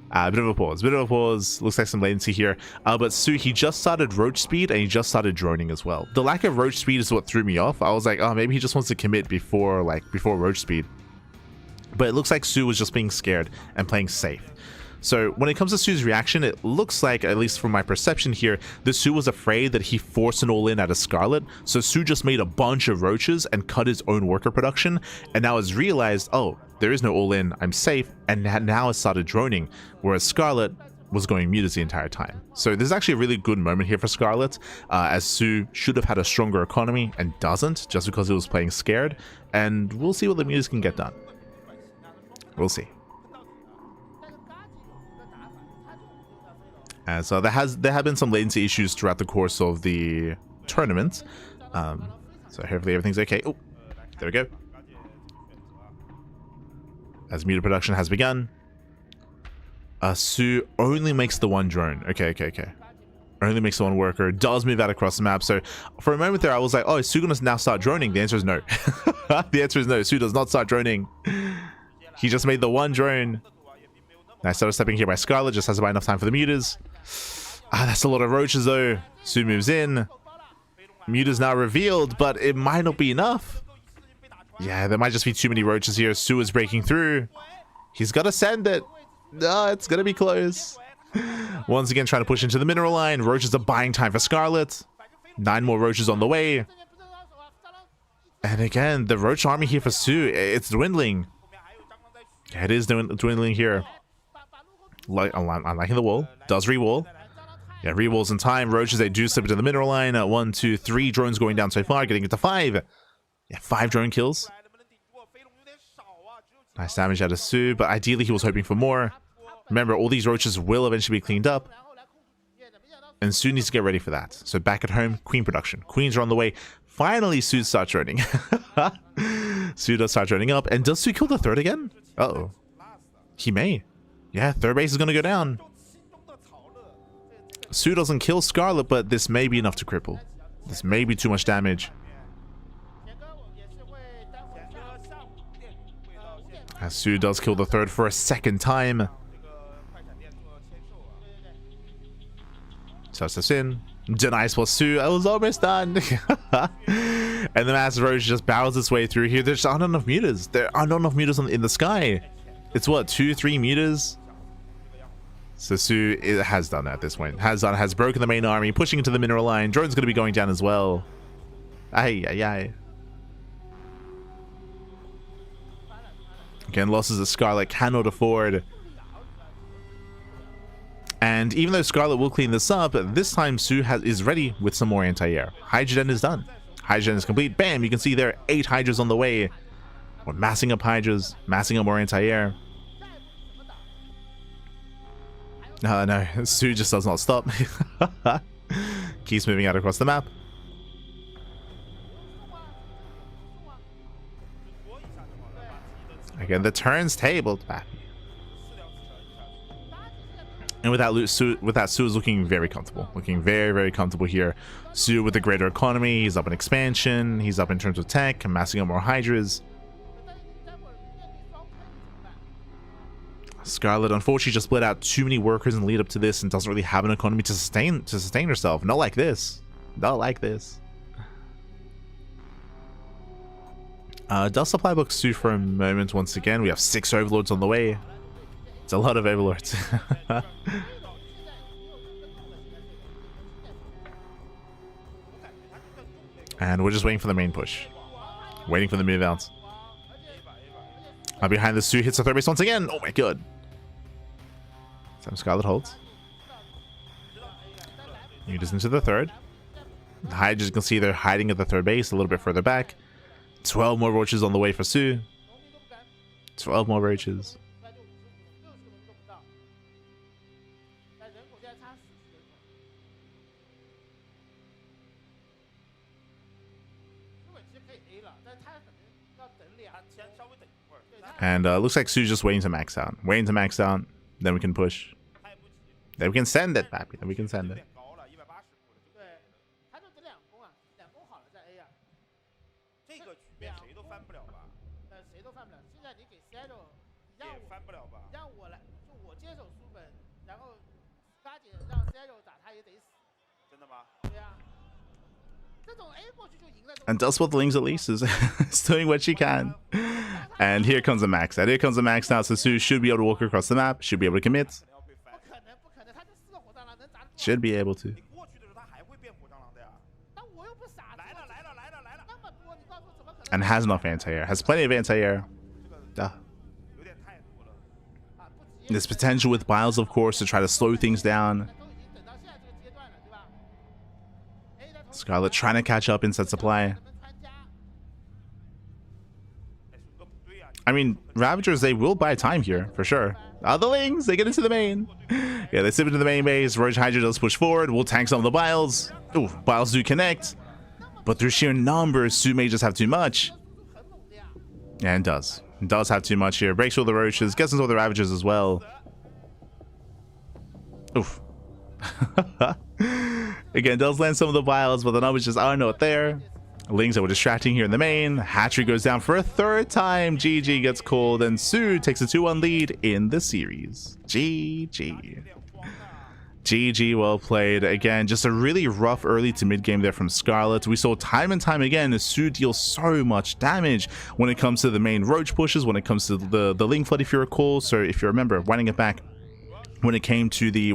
of a pause. Bit of a pause. Looks like some latency here. But Su, he just started roach speed and he just started droning as well. The lack of roach speed is what threw me off. I was like, oh, maybe he just wants to commit before roach speed. But it looks like Su was just being scared and playing safe. So when it comes to Su's reaction, it looks like, at least from my perception here, the Su was afraid that he forced an all-in out of Scarlett, so Su just made a bunch of roaches and cut his own worker production, and now has realized, oh, there is no all-in, I'm safe, and now has started droning, whereas Scarlett was going muted the entire time. So this is actually a really good moment here for Scarlett, as Su should have had a stronger economy and doesn't, just because he was playing scared, and we'll see what the mutas can get done. We'll see. As there have been some latency issues throughout the course of the tournament, so hopefully everything's okay. Oh, there we go. As muted production has begun, Su only makes the one drone. Okay. Only makes the one worker. Does move out across the map. So for a moment there, I was like, oh, is Su gonna now start droning? The answer is no. The answer is no. Su does not start droning. He just made the one drone. Nice started stepping here by Scarlett. Just hasn't enough time for the mutas. That's a lot of roaches though. Su moves in. Mutas now revealed, but it might not be enough. Yeah, there might just be too many roaches here. Su is breaking through. He's got to send it. No, it's going to be close. Once again, trying to push into the mineral line. Roaches are buying time for Scarlett. 9 more roaches on the way. And again, the roach army here for Su, it's dwindling. Yeah, it is dwindling here. I'm liking the wall. Does re-wall. Yeah, re-walls in time. Roaches, they do slip into the mineral line. 1, 2, 3 drones going down so far. Getting it to 5. Yeah, 5 drone kills. Nice damage out of Su, but ideally he was hoping for more. Remember, all these roaches will eventually be cleaned up. And Su needs to get ready for that. So back at home, queen production. Queens are on the way. Finally, Su starts droning. Su does start droning up. And does Su kill the third again? Uh-oh. He may. Yeah, third base is going to go down. Su doesn't kill Scarlett, but this may be enough to cripple. This may be too much damage. As Su does kill the third for a second time. Touch this in. Denies for Su. I was almost done. And the massive roach just barrels its way through here. There just aren't enough mutas. There are not enough mutas in the sky. It's what, 2, 3 mutas? So Su has done at this point. Has broken the main army, pushing into the mineral line. Drone's going to be going down as well. Ay. Again, losses that Scarlett cannot afford. And even though Scarlett will clean this up, this time Su is ready with some more anti-air. Hydrogen is done. Hydrogen is complete. Bam! You can see there are 8 hydras on the way. We're massing up hydras, massing up more anti-air. No, Su just does not stop. Keeps moving out across the map. Again, the turns tabled. And with that, Su is looking very comfortable. Looking very, very comfortable here. Su with the greater economy. He's up in expansion. He's up in terms of tech. Massing up more hydras. Scarlett, unfortunately, just split out too many workers in the lead up to this and doesn't really have an economy to sustain herself. Not like this. Not like this. Does supply book Su for a moment once again. We have 6 overlords on the way. It's a lot of overlords. And we're just waiting for the main push. Waiting for the move outs. Behind the Su hits the third base once again. Oh my god. Some Scarlett holds. Mutas into the third. The Hydras, you can see they're hiding at the third base a little bit further back. 12 more roaches on the way for Su. 12 more roaches. And looks like Su's just waiting to max out. Waiting to max out. Then we can push. Then we can send it, Pappy. Then we can send it. And Ducklings at least is doing what she can. And here comes a max out. Here comes a max out. So Su should be able to walk across the map. Should be able to commit. Should be able to. And has enough anti-air. Has plenty of anti-air. There's potential with Biles, of course, to try to slow things down. Scarlett trying to catch up in set supply. I mean, Ravagers, they will buy time here, for sure. The Lings, they get into the main. Yeah, they slip into the main base. Roach Hydra does push forward. We'll tank some of the Biles. Ooh, Biles do connect. But through sheer numbers, Su may just have too much. And does. Does have too much here. Breaks through the Roaches. Gets into all the Ravagers as well. Oof. Again, does land some of the Biles, but the numbers just are not there. Lings that were distracting here in the main. Hatchery goes down for a third time. GG gets called, and Su takes a 2-1 lead in the series. GG. GG, well played. Again, just a really rough early to mid game there from Scarlett. We saw time and time again Su deals so much damage when it comes to the main Roach pushes, when it comes to the Ling Flood, if you recall. So if you remember, winding it back, when it came to the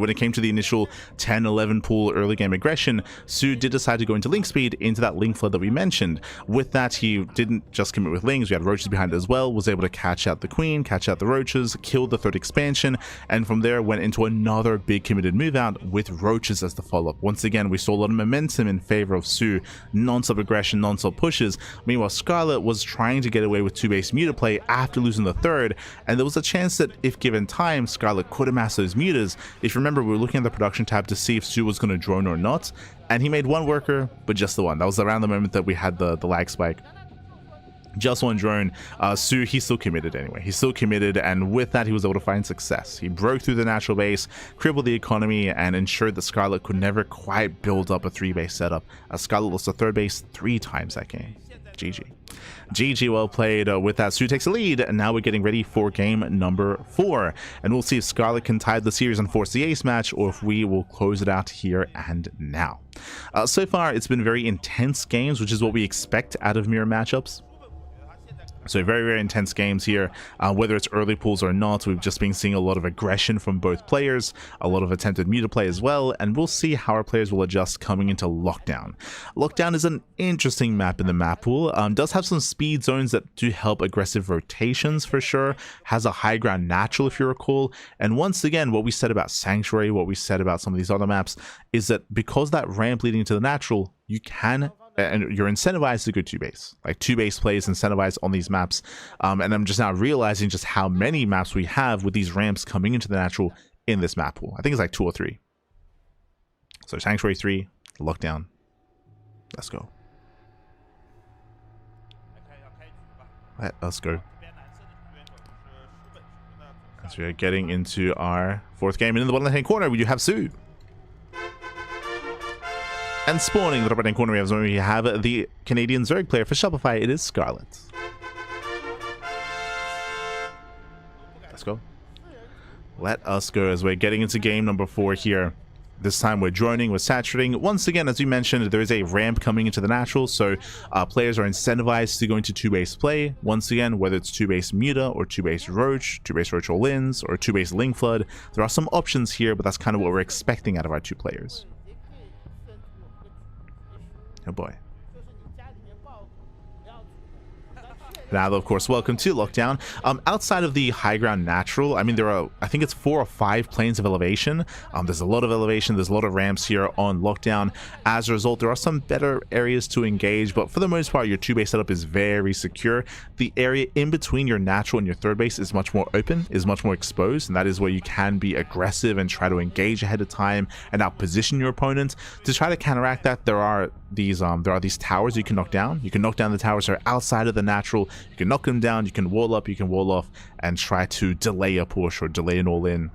initial 10-11 pool early game aggression, Su did decide to go into Link Speed, into that Link Flood that we mentioned. With that, he didn't just commit with Lings, we had Roaches behind it as well, was able to catch out the Queen, catch out the Roaches, killed the third expansion, and from there went into another big committed move out with Roaches as the follow-up. Once again, we saw a lot of momentum in favor of Su, non-stop aggression, non-stop pushes. Meanwhile, Scarlett was trying to get away with 2-base Muta play after losing the third, and there was a chance that if given time, Scarlett could amass those Mutas. If you remember, we were looking at the production tab to see if Su was going to drone or not, and he made one worker, but just the one. That was around the moment that we had the lag spike. Just one drone. Su, he still committed anyway. He still committed, and with that, he was able to find success. He broke through the natural base, crippled the economy, and ensured that Scarlett could never quite build up a 3-base setup. Scarlett lost the third base 3 times that game. GG. GG, well played. With that, Su takes the lead, and now we're getting ready for game number 4. And we'll see if Scarlett can tie the series and force the ace match, or if we will close it out here and now. So far, it's been very intense games, which is what we expect out of mirror matchups. So very, very intense games here, whether it's early pools or not. We've just been seeing a lot of aggression from both players, a lot of attempted Muta play as well, and we'll see how our players will adjust coming into Lockdown. Lockdown is an interesting map in the map pool, does have some speed zones that do help aggressive rotations for sure, has a high ground natural if you recall, and once again, what we said about Sanctuary, what we said about some of these other maps, is that because that ramp leading to the natural, you can and you're incentivized to go 2-base. Like 2-base plays incentivized on these maps. And I'm just now realizing just how many maps we have with these ramps coming into the natural in this map pool. I think it's like 2 or 3. So Sanctuary 3, Lockdown. Let's go. Let us go. As we are getting into our 4th game, and in the bottom left-hand corner, we do have Su. And spawning the top right-hand corner, we have the Canadian Zerg player for Shopify. It is Scarlett. Let's go. Let us go as we're getting into game number 4 here. This time we're droning, we're saturating. Once again, as we mentioned, there is a ramp coming into the natural, so players are incentivized to go into 2-base play. Once again, whether it's 2-base Muta or 2-base Roach, 2-base Roach All-Ins, or 2-base Ling Flood, there are some options here, but that's kind of what we're expecting out of our 2 players. Oh boy. Now, of course, welcome to Lockdown. Outside of the high ground natural, I mean, there are, I think it's 4 or 5 planes of elevation. There's a lot of elevation, there's a lot of ramps here on Lockdown. As a result, there are some better areas to engage, but for the most part, your 2-base setup is very secure. The area in between your natural and your 3rd base is much more open, is much more exposed, and that is where you can be aggressive and try to engage ahead of time and outposition your opponent. To try to counteract that, there are these towers you can knock down. You can knock down the towers that are outside of the natural. You can knock them down, you can wall up, you can wall off, and try to delay a push or delay an all-in.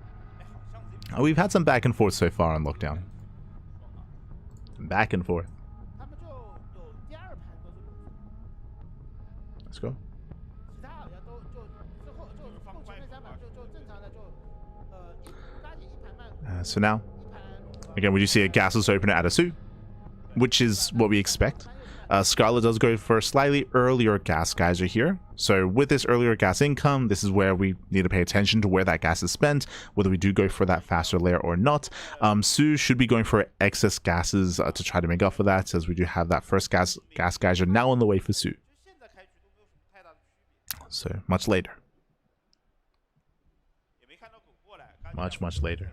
We've had some back and forth so far on Lockdown. Back and forth. Let's go. So now, again, we do see a gasless opener at a Su, which is what we expect. Scarlett does go for a slightly earlier gas geyser here. So with this earlier gas income, this is where we need to pay attention to where that gas is spent, whether we do go for that faster layer or not. Su should be going for excess gases to try to make up for that, as we do have that first gas geyser now on the way for Su. So much later. Much later.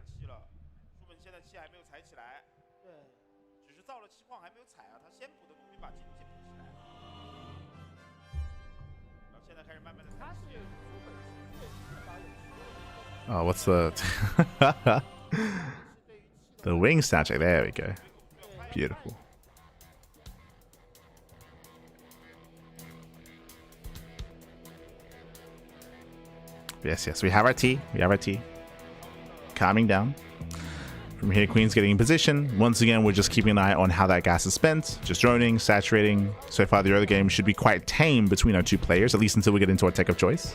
Oh, what's the the wing statue? There we go. Beautiful. Yes, we have our tea. Calming down. From here, Queen's getting in position. Once again, we're just keeping an eye on how that gas is spent. Just droning, saturating. So far, the early game should be quite tame between our two players, at least until we get into our tech of choice.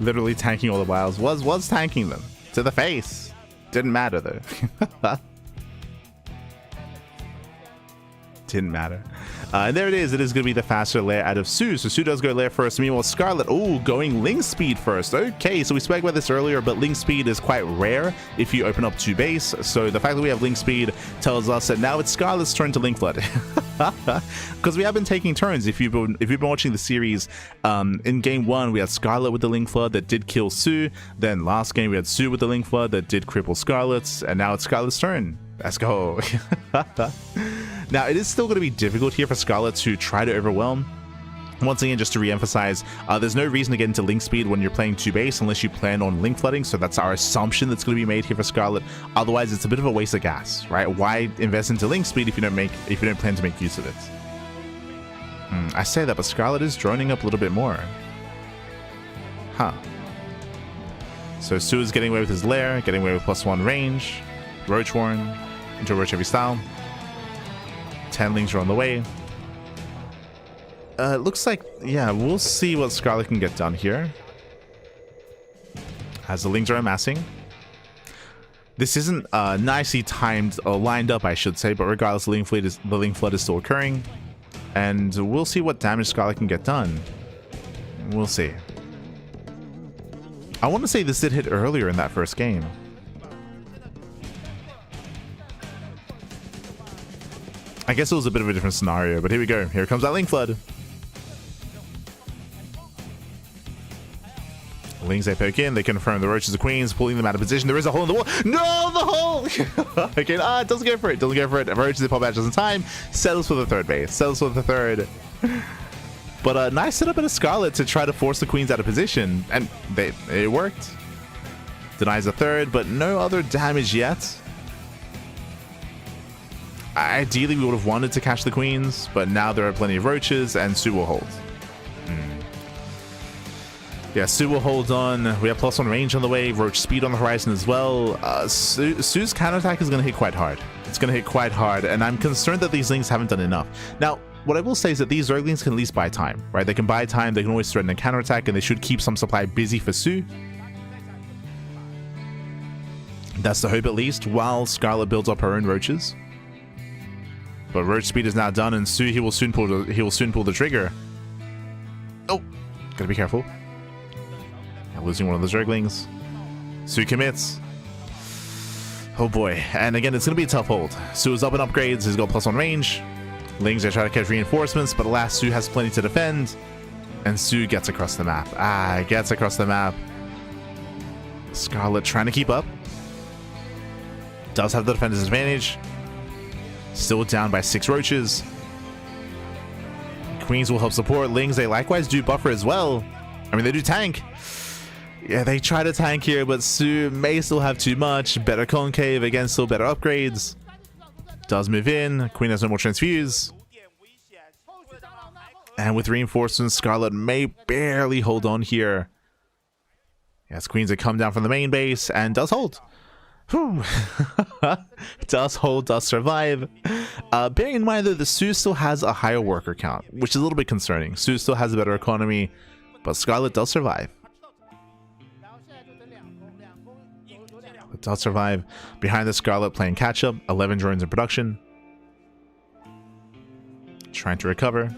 Literally tanking all the wiles. Was tanking them. To the face. Didn't matter, though. Didn't matter. And there it is. It is going to be the faster layer out of Su. So Su does go layer first. Meanwhile, Scarlett, going Ling speed first. Okay, so we spoke about this earlier, but Ling speed is quite rare if you open up 2 base. So the fact that we have Ling speed tells us that now it's Scarlett's turn to Ling flood. Because we have been taking turns. If you've been watching the series, in game 1 we had Scarlett with the Ling flood that did kill Su. Then last game we had Su with the Ling flood that did cripple Scarlett's, and now it's Scarlett's turn. Let's go. Now, it is still going to be difficult here for Scarlett to try to overwhelm. Once again, just to re-emphasize, there's no reason to get into Ling speed when you're playing 2 base unless you plan on Ling flooding, so that's our assumption that's going to be made here for Scarlett. Otherwise, it's a bit of a waste of gas, right? Why invest into Ling speed if you don't plan to make use of it? I say that, but Scarlett is droning up a little bit more. Huh. So Su is getting away with his lair, getting away with +1 range, Roach Warren, into Roach every style. 10 Lings are on the way. It looks like, yeah, we'll see what Scarlett can get done here. As the Lings are amassing. This isn't nicely timed, or lined up, I should say, but regardless, the Ling flood is still occurring. And we'll see what damage Scarlett can get done. We'll see. I want to say this did hit earlier in that first game. I guess it was a bit of a different scenario, but here we go. Here comes that Ling flood. Lings, they poke in, they confirm the Roaches are queens, pulling them out of position. There is a hole in the wall. No, the hole! Okay, it doesn't go for it. Roaches, they pop out just in time. Settles for the third base. But nice setup in a Scarlett to try to force the queens out of position. And it worked. Denies a third, but no other damage yet. Ideally, we would have wanted to catch the queens, but now there are plenty of roaches, and Su will hold. Yeah, Su will hold on. We have +1 range on the way, roach speed on the horizon as well. Su's counterattack is going to hit quite hard. It's going to hit quite hard, and I'm concerned that these Lings haven't done enough. Now, what I will say is that these Zerglings can at least buy time, right? They can buy time, they can always threaten a counterattack, and they should keep some supply busy for Su. That's the hope, at least, while Scarlett builds up her own roaches. But roach speed is now done, and Su, he will soon pull the trigger. Oh, gotta be careful. Losing one of the Zerglings. Su commits. Oh boy. And again, it's going to be a tough hold. Su is up in upgrades. He's got +1 range. Lings, they try to catch reinforcements, but alas, Su has plenty to defend. And Su gets across the map. Gets across the map. Scarlett trying to keep up. Does have the defender's advantage. Still down by 6 roaches. Queens will help support. Lings, they likewise do buffer as well. I mean, they do tank. Yeah, they try to tank here, but Su may still have too much. Better concave, again, still better upgrades. Does move in. Queen has no more transfuse. And with reinforcements, Scarlett may barely hold on here. Yes, Queens have come down from the main base and does hold. Whew. Does hold, does survive. Bearing in mind, though, the Su still has a higher worker count, which is a little bit concerning. Su still has a better economy, but Scarlett does survive. does survive. Behind the Scarlett playing catch up. 11 drones in production. Trying to recover.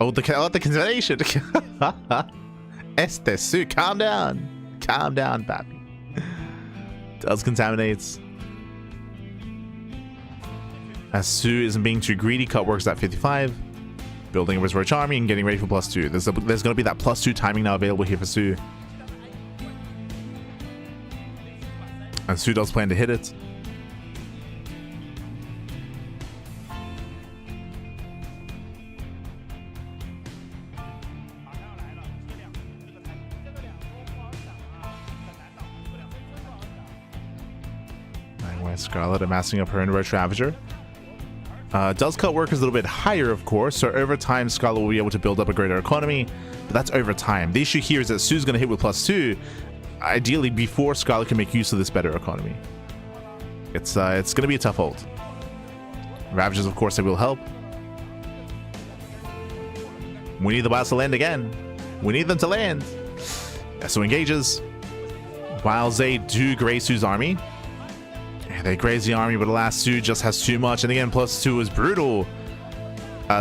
Oh, the contamination. Este Su, calm down. Calm down, papi. Does contaminates. As Su isn't being too greedy, cut works at 55. Building a research army and getting ready for +2. There's going to be that +2 timing now available here for Su. And Su does plan to hit it. Scarlett amassing up her own Roach Ravager. Does cut workers a little bit higher, of course, so over time Scarlett will be able to build up a greater economy, but that's over time. The issue here is that Su's going to hit with +2, ideally before Scarlett can make use of this better economy. It's going to be a tough hold. Ravagers, of course, they will help. We need the Biles to land again. We need them to land. So engages. While they do graze Su's army. They graze the army, but alas, Su just has too much. And again, +2 is brutal.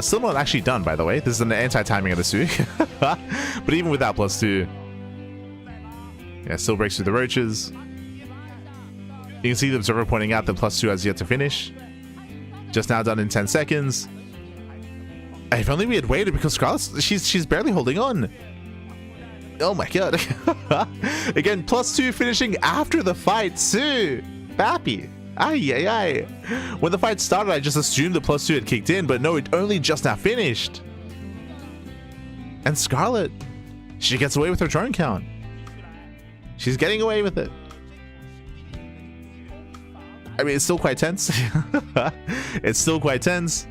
Still not actually done, by the way. This is an anti-timing of the Su. But even without +2. Yeah, still breaks through the roaches. You can see the observer pointing out that +2 has yet to finish. Just now done in 10 seconds. If only we had waited, because Scarlett, she's barely holding on. Oh my god. Again, +2 finishing after the fight. Su! Pappy. Ay. When the fight started, I just assumed the +2 had kicked in, but no, it only just now finished. And Scarlett, she gets away with her drone count. She's getting away with it. I mean, it's still quite tense. It's still quite tense.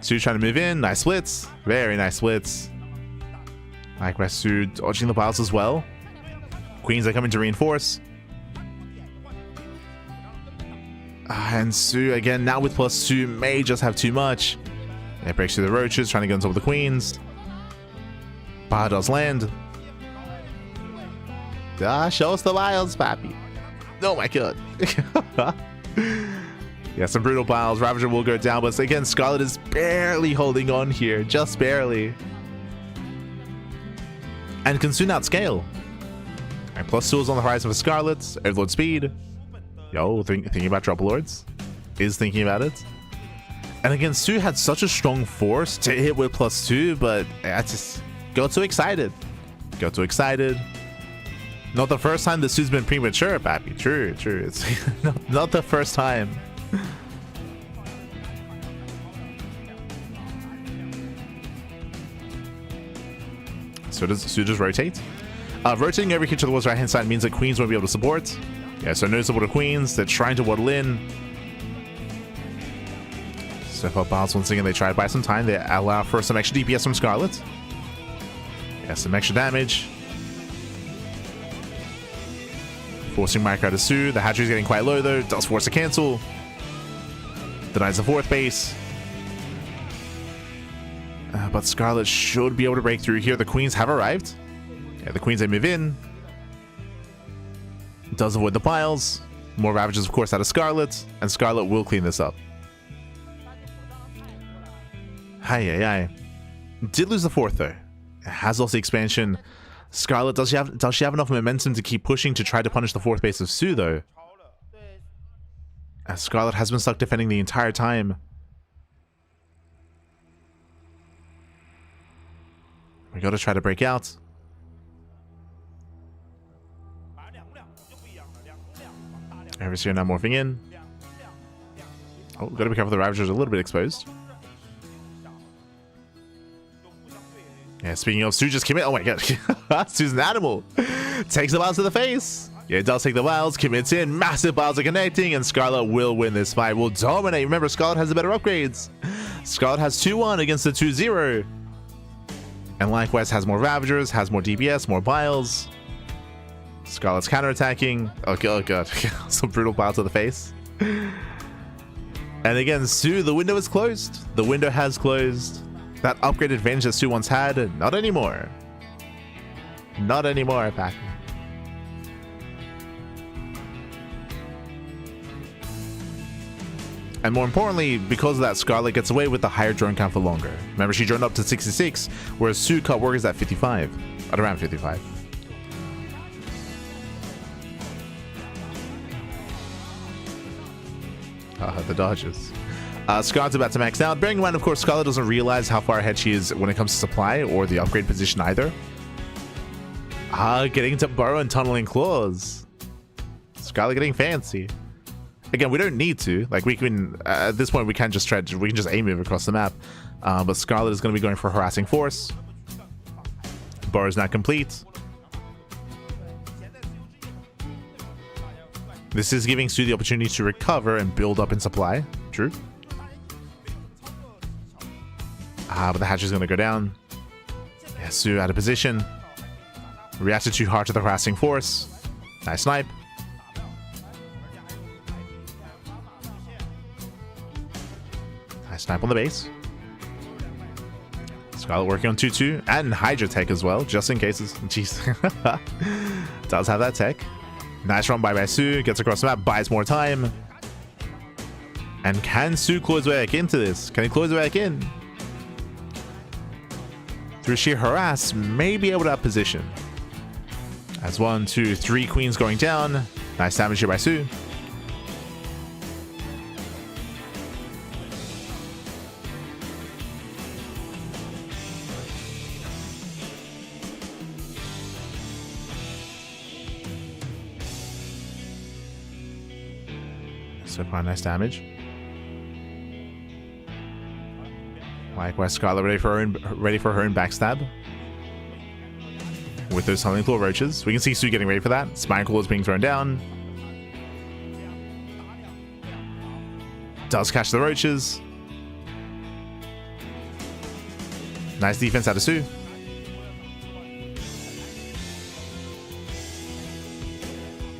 Su trying to move in. Nice splits. Very nice splits. Likewise, Su dodging the piles as well. Queens are coming to reinforce. And Su, again, now with +2, may just have too much. It breaks through the roaches, trying to get on top of the queens. Bar does land. Show us the Biles, pappy. Oh my god. Yeah, some brutal Biles. Ravager will go down, but again, Scarlett is barely holding on here. Just barely. And can soon outscale. And +2 is on the horizon for Scarlett. Overlord speed. Yo, thinking about Drop Lords. Is thinking about it. And again, Su had such a strong force to hit with +2, but I just got too excited. Got too excited. Not the first time that Su's been premature, pappy. True. It's not the first time. So does Su just rotate? Rotating over here to the right hand side means that Queens won't be able to support. Yeah, so no support of Queens. They're trying to waddle in. Step up Biles once again. They try to buy some time. They allow for some extra DPS from Scarlett. Yeah, some extra damage. Forcing micro to Su. The hatchery's getting quite low though. Does force a cancel. Denies the 4th base. But Scarlett should be able to break through here. The Queens have arrived. Yeah, the Queens, they move in. Does avoid the piles. More Ravages, of course, out of Scarlett. And Scarlett will clean this up. Hi. Did lose the 4th, though. Has lost the expansion. Scarlett, does she have enough momentum to keep pushing to try to punish the 4th base of Su, though? As Scarlett has been stuck defending the entire time. We gotta try to break out. Overseer now morphing in. Oh, gotta be careful, the Ravagers are a little bit exposed. Yeah, speaking of, Su just commit. Oh my god. Su's an animal. Takes the Biles to the face. Yeah, it does take the Biles, commits in. Massive Biles are connecting, and Scarlett will win this fight. Will dominate. Remember, Scarlett has the better upgrades. Scarlett has 2-1 against the 2-0. And likewise has more Ravagers, has more DPS, more Biles. Scarlett's counterattacking. Oh god. Some brutal Biles to the face. And again, Su, the window is closed. The window has closed. That upgrade advantage that Su once had, not anymore. Not anymore, Pac. And more importantly, because of that, Scarlett gets away with the higher drone count for longer. Remember, she droned up to 66, whereas Su cut workers at 55, at around 55. The dodges. Scarlett's about to max out. Bearing in mind, of course, Scarlett doesn't realize how far ahead she is when it comes to supply or the upgrade position either. Getting into burrow and tunneling claws. Scarlett getting fancy. Again, we don't need to. Like, we can, at this point, we can just we can just aim move across the map. But Scarlett is going to be going for harassing force. Burrow is not complete. This is giving Su the opportunity to recover and build up in supply. True. But the hatch is going to go down. Yeah, Su out of position. Reacted too hard to the harassing force. Nice snipe. Nice snipe on the base. Scarlett working on 2-2 and Hydra tech as well, just in cases. Jeez. Does have that tech. Nice run by Su. Gets across the map, buys more time. And can Su claw his way back into this? Can he claw his way back in? Through sheer harass, may be able to position. As 1, 2, 3 queens going down. Nice damage here by Su. So far, nice damage. Likewise, Scarlett ready for her own backstab. With those Tunneling Claw roaches. We can see Su getting ready for that. Spine Claw is being thrown down. Does catch the roaches. Nice defense out of Su.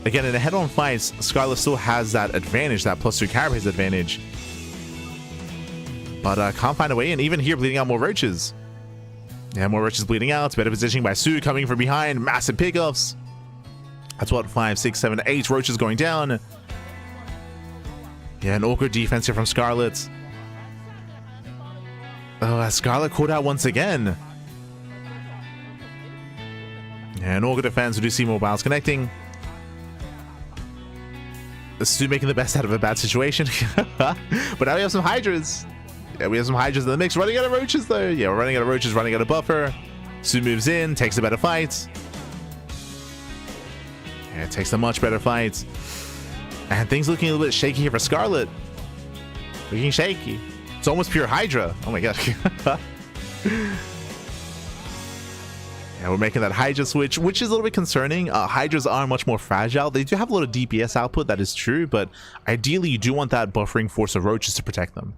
Again, in a head-on fight, Scarlett still has that advantage, that +2 carapace advantage. But can't find a way in. Even here, bleeding out more roaches. Yeah, more roaches bleeding out. Better positioning by Su, coming from behind. Massive pickups. That's what, 5, 6, 7, 8 roaches going down. Yeah, an awkward defense here from Scarlett. Oh, Scarlett caught out once again. Yeah, an awkward defense. We do see more battles connecting. Su making the best out of a bad situation. But now we have some Hydras. Yeah, we have some Hydras in the mix. Running out of roaches, though. Yeah, we're running out of roaches, running out of buffer. Su moves in, takes a better fight. Yeah, it takes a much better fight. And things looking a little bit shaky here for Scarlett. Looking shaky. It's almost pure Hydra. Oh my god. Yeah, we're making that Hydra switch, which is a little bit concerning. Hydras are much more fragile. They do have a lot of DPS output, that is true, but ideally you do want that buffering force of roaches to protect them.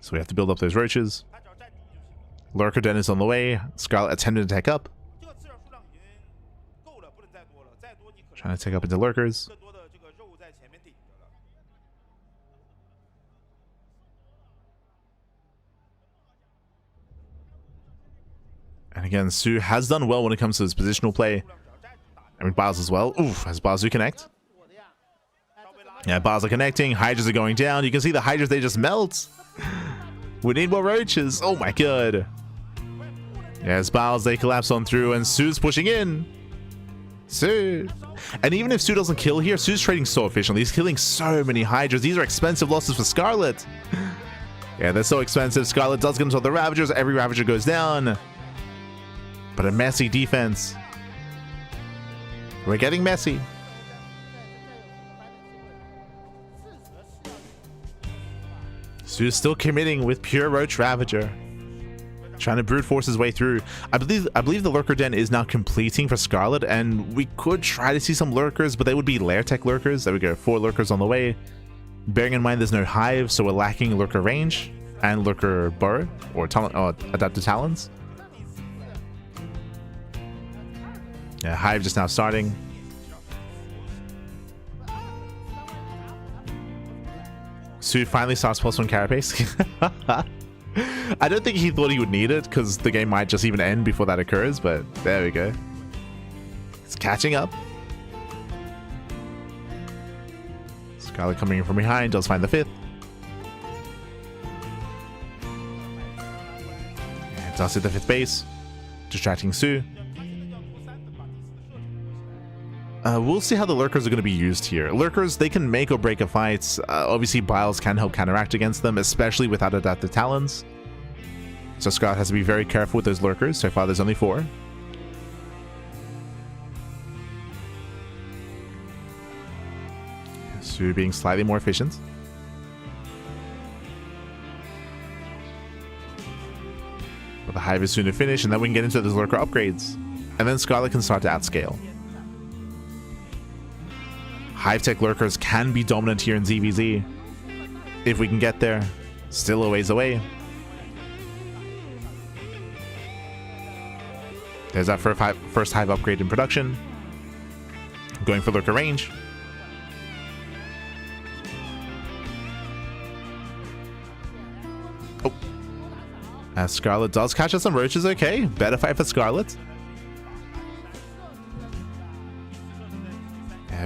So we have to build up those roaches. Lurker Den is on the way. Scarlett attempted to take up. Trying to take up into lurkers. And again, Su has done well when it comes to his positional play. I mean, Biles as well. Oof, has Biles connect? Yeah, Biles are connecting. Hydras are going down. You can see the Hydras, they just melt. We need more roaches. Oh my god. Yeah, as Biles, they collapse on through, and Su's pushing in. Su. And even if Su doesn't kill here, Su's trading so efficiently. He's killing so many Hydras. These are expensive losses for Scarlett. Yeah, they're so expensive. Scarlett does get into the Ravagers. Every Ravager goes down. But a messy defense. We're getting messy. Su's still committing with pure Roach Ravager. Trying to brute force his way through. I believe the Lurker Den is now completing for Scarlett, and we could try to see some Lurkers, but they would be Lair Tech Lurkers. There we go, 4 Lurkers on the way. Bearing in mind there's no Hive, so we're lacking Lurker range and Lurker Burrow, or Adaptive Talons. Yeah, Hive just now starting. Su finally starts +1 carapace. I don't think he thought he would need it, because the game might just even end before that occurs, but there we go. It's catching up. Scarlett coming in from behind, does find the 5th. And does hit the 5th base, distracting Su. We'll see how the lurkers are going to be used here. Lurkers, they can make or break a fight. Obviously, Biles can help counteract against them, especially without adaptive talons. So Scarlett has to be very careful with those lurkers. So far, there's only 4. Su being slightly more efficient. But the hive is soon to finish, and then we can get into those lurker upgrades. And then Scarlett can start to outscale. Hive tech lurkers can be dominant here in ZVZ. If we can get there. Still a ways away. There's that first hive upgrade in production. Going for lurker range. Oh. As Scarlett does catch us some roaches, okay. Better fight for Scarlett.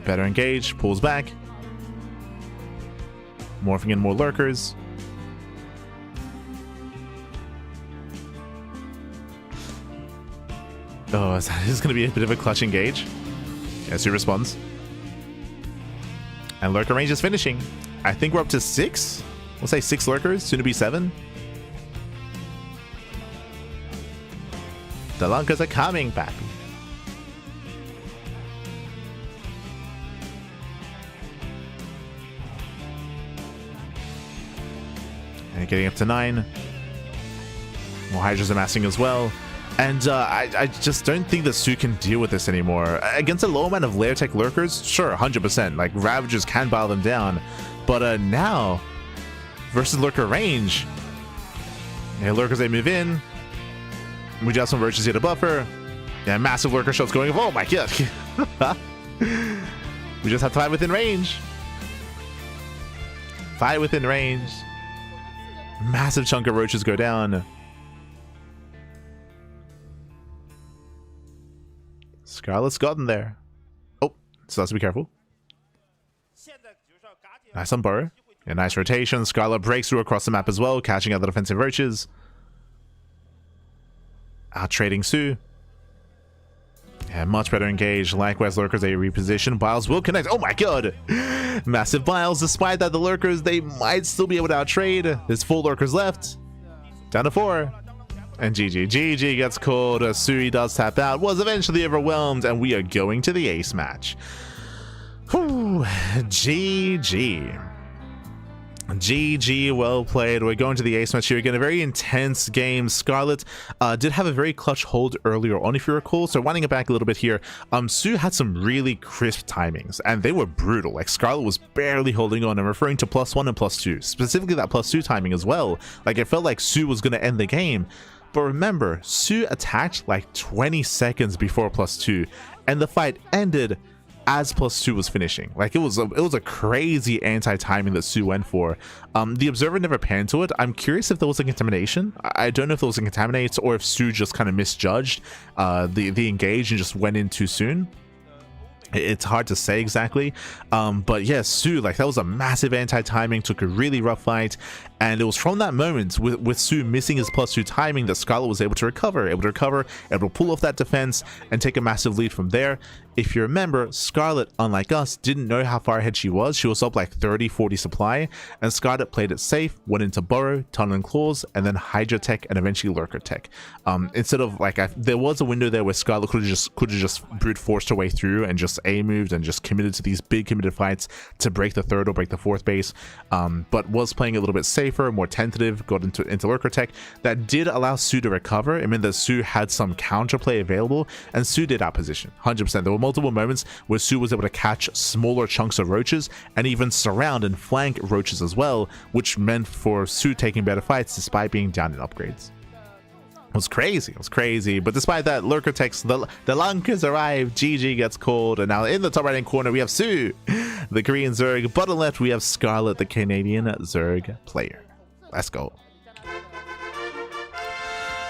Better engage, pulls back. Morphing in more lurkers. Oh, this is going to be a bit of a clutch engage. Yes, he responds. And lurker range is finishing. I think we're up to 6. We'll say 6 lurkers, soon to be 7. The lurkers are coming back. And getting up to 9. More Hydras amassing as well. And I just don't think that Su can deal with this anymore. Against a low amount of layer tech lurkers, sure, 100%. Like, Ravagers can bow them down. But now, versus lurker range. Yeah, lurkers, they move in. We just have some roaches here to buffer. Yeah, massive lurker shots going. Oh my god. We just have to fight within range. Fight within range. Massive chunk of roaches go down. Scarlett's gotten there. Oh, so let's be careful. Nice on Burrow. A nice rotation. Scarlett breaks through across the map as well, catching out the defensive roaches. Out trading Su. Yeah, much better engaged. Likewise, lurkers, they reposition. Biles will connect. Oh my god! Massive Biles. Despite that, the lurkers, they might still be able to outtrade. There's 4 lurkers left. Down to 4. And GG. GG gets called. Sui does tap out. Was eventually overwhelmed. And we are going to the ace match. Whew. GG. GG, well played. We're going to the ace match here again. A very intense game. Scarlett did have a very clutch hold earlier on, if you recall. So winding it back a little bit here, Su had some really crisp timings, and they were brutal. Like, Scarlett was barely holding on. I'm referring to +1 and +2, specifically that +2 timing as well. Like, it felt like Su was going to end the game. But remember, Su attacked like 20 seconds before +2, and the fight ended as +2 was finishing. Like, it was a crazy anti-timing that Su went for. The observer never panned to it. I'm curious if there was a contamination. I don't know if there was a contaminate or if Su just kind of misjudged the engage and just went in too soon. It's hard to say exactly, but yeah, Su, like, that was a massive anti-timing, took a really rough fight, and it was from that moment with Su missing his +2 timing that Scarlett was able to recover, able to pull off that defense and take a massive lead from there. If you remember, Scarlett, unlike us, didn't know how far ahead she was. She was up like 30-40 supply, and Scarlett played it safe, went into Burrow, Tunnel and Claws, and then Hydra Tech, and eventually Lurker Tech. Instead of, like, there was a window there where Scarlett could have just brute forced her way through and just A-moved and just committed to these big committed fights to break the 3rd or break the 4th base, but was playing a little bit safer, more tentative, got into Lurker Tech. That did allow Su to recover. It meant that Su had some counterplay available, and Su did outposition, 100%. There were multiple moments where Su was able to catch smaller chunks of roaches and even surround and flank roaches as well, which meant for Su taking better fights despite being down in upgrades. It was crazy, but despite that, Lurker Tech's the Lunkers arrive, GG gets called, and now in the top right hand corner we have Su, the Korean Zerg. Bottom left we have Scarlett, the Canadian Zerg player. Let's go.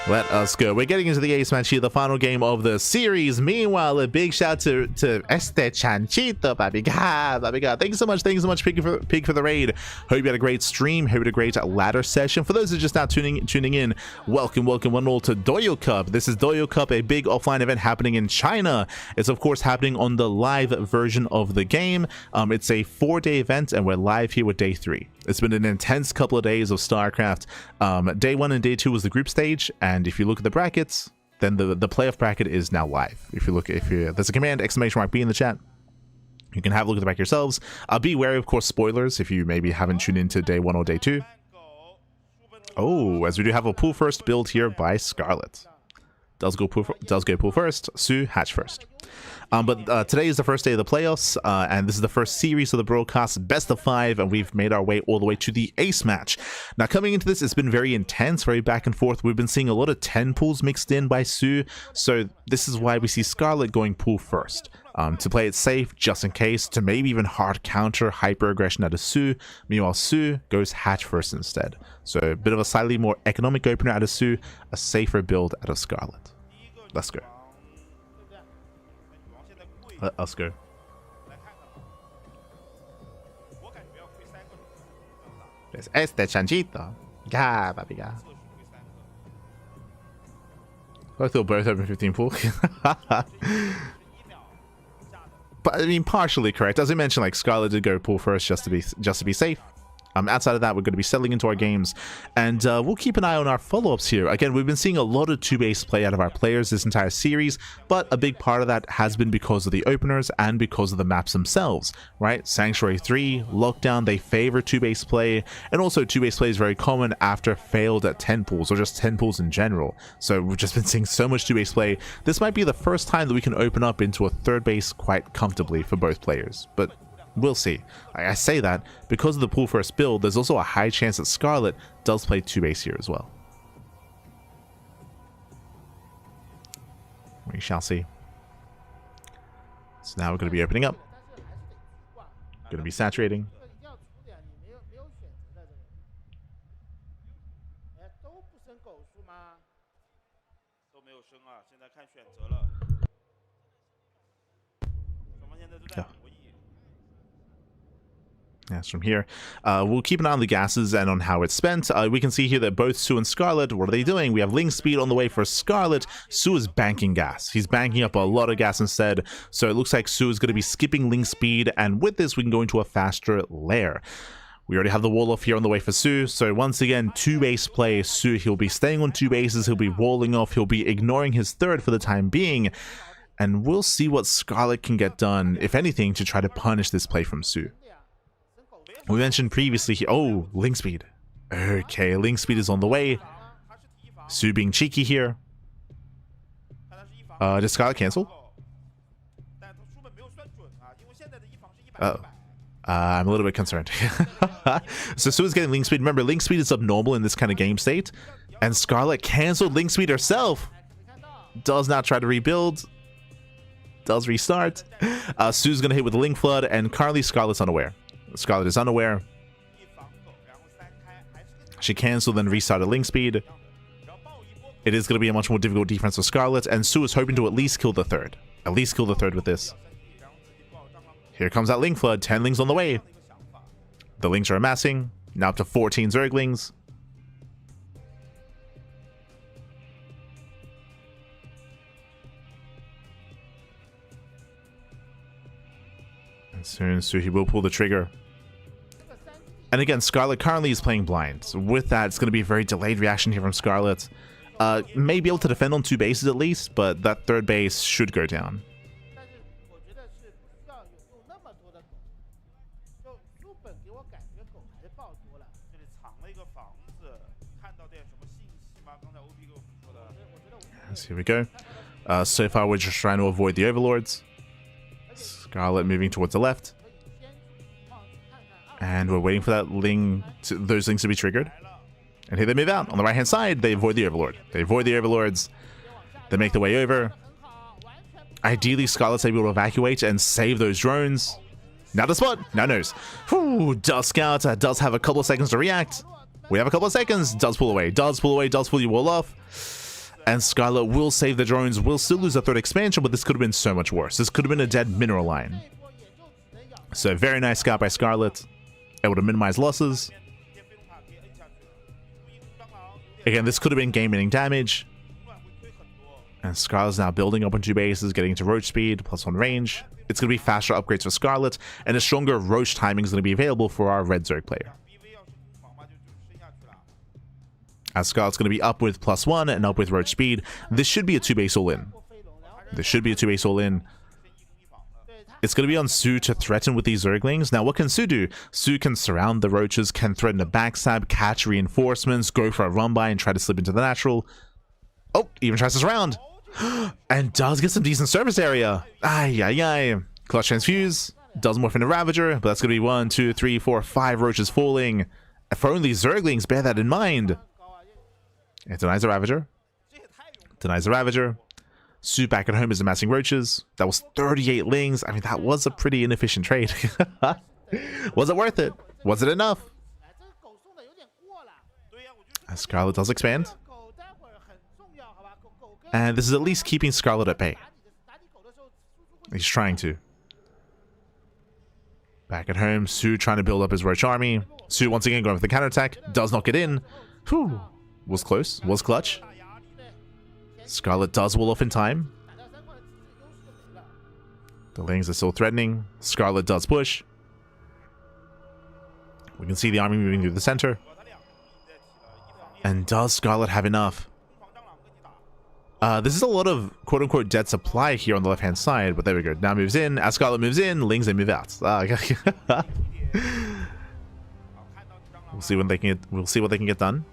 Let us go. We're getting into the ace match here, the final game of the series. Meanwhile, a big shout to Chanchito, Babiga. Thanks so much, Pig, for the raid. Hope you had a great stream. Hope you had a great ladder session. For those who are just now tuning in, welcome one all to Douyu Cup. This is Douyu Cup, a big offline event happening in China. It's of course happening on the live version of the game. It's a 4-day event, and we're live here with day 3. It's been an intense couple of days of StarCraft. Day 1 and day 2 was the group stage, and if you look at the brackets, then the playoff bracket is now live. There's a command !B in the chat. You can have a look at the bracket yourselves. Be wary, of course, spoilers if you maybe haven't tuned into day 1 or day 2. Oh, as we do have a pool first build here by Scarlett. Does go pool first. Su hatch first. But today is the first day of the playoffs, and this is the first series of the broadcast, best of 5, and we've made our way all the way to the ace match. Now, coming into this, it's been very intense, very back and forth. We've been seeing a lot of 10 pools mixed in by Su, so this is why we see Scarlett going pool first. To play it safe, just in case, to maybe even hard counter hyper aggression out of Su. Meanwhile, Su goes hatch first instead. So a bit of a slightly more economic opener out of Su, a safer build out of Scarlett. Let's go. Let us go. There's Chanchito. Yeah, baby, yeah. I thought both open 15 pool. But I mean, partially correct. As I mentioned, like Scarlett did go pool first just to be safe. Outside of that, we're going to be settling into our games, and we'll keep an eye on our follow-ups here. Again, we've been seeing a lot of 2-base play out of our players this entire series, but a big part of that has been because of the openers and because of the maps themselves, right? Sanctuary 3, Lockdown, they favor 2-base play, and also 2-base play is very common after failed at 10 pools, or just 10 pools in general. So we've just been seeing so much 2-base play. This might be the first time that we can open up into a 3rd base quite comfortably for both players, but we'll see. I say that because of the pool first build, there's also a high chance that Scarlett does play 2-base here as well. We shall see. So now we're going to be opening up. Going to be saturating. Yes, from here, we'll keep an eye on the gases and on how it's spent. We can see here that both Su and Scarlett, what are they doing? We have Link Speed on the way for Scarlett. Su is banking gas. He's banking up a lot of gas instead, so it looks like Su is going to be skipping Link Speed, and with this, we can go into a faster lair. We already have the wall off here on the way for Su, so once again, 2-base play. Su, he'll be staying on 2 bases, he'll be walling off, he'll be ignoring his 3rd for the time being, and we'll see what Scarlett can get done, if anything, to try to punish this play from Su. We mentioned previously here. Oh, Link Speed. Okay, Link Speed is on the way. Su being cheeky here. Does Scarlett cancel? Uh-oh. I'm a little bit concerned. So Su is getting Link Speed. Remember, Link Speed is abnormal in this kind of game state. And Scarlett canceled Link Speed herself. Does not try to rebuild. Does restart. Su's going to hit with the Link Flood, and currently Scarlett's unaware. Scarlett is unaware. She canceled and restarted Link Speed. It is going to be a much more difficult defense for Scarlett, and Su is hoping to at least kill the 3rd. At least kill the 3rd with this. Here comes that Link Flood. 10 Lings on the way. The Lings are amassing. Now up to 14 Zerglings. And soon Su, he will pull the trigger. And again, Scarlett currently is playing blind. So with that, it's going to be a very delayed reaction here from Scarlett. May be able to defend on 2 bases at least, but that 3rd base should go down. Yes, here we go. So far, we're just trying to avoid the overlords. Scarlett moving towards the left. And we're waiting for that those Lings to be triggered. And here they move out. On the right-hand side, they avoid the Overlord. They avoid the Overlords. They make their way over. Ideally, Scarlett's able to evacuate and save those drones. Now to spot. Now knows. Whew, does Scout. Does have a couple of seconds to react. We have a couple of seconds. Does pull away. Does pull away. Does pull your wall off. And Scarlett will save the drones, will still lose a third expansion, but this could have been so much worse. This could have been a dead mineral line. So very nice scout by Scarlett. Able to minimize losses. Again, this could have been game-ending damage. And Scarlett's now building up on 2 bases, getting into roach speed, +1 range. It's going to be faster upgrades for Scarlett, and a stronger roach timing is going to be available for our red Zerg player. As Scarlett's going to be up with +1 and up with roach speed, this should be a 2-base all-in. This should be a 2-base all-in. It's going to be on Su to threaten with these Zerglings. Now, what can Su do? Su can surround the roaches, can threaten a backstab, catch reinforcements, go for a run-by and try to slip into the natural. Oh, even tries to surround. And does get some decent surface area. Ay. Clutch transfuse. Does morph into Ravager, but that's going to be 1, 2, 3, 4, 5 roaches falling. For only Zerglings, bear that in mind. It denies the Ravager. Denies the Ravager. Su back at home is amassing roaches. That was 38 lings. I mean, that was a pretty inefficient trade. Was it worth it? Was it enough? As Scarlett does expand. And this is at least keeping Scarlett at bay. He's trying to. Back at home, Su trying to build up his roach army. Su once again going for the counterattack. Does not get in. Whew. Was close. Was clutch. Scarlett does wall off in time. The lings are still threatening. Scarlett does push. We can see the army moving through the center. And does Scarlett have enough? This is a lot of quote-unquote dead supply here on the left-hand side, but there we go. Now moves in. As Scarlett moves in, lings they move out. We'll see when they can get. We'll see what they can get done.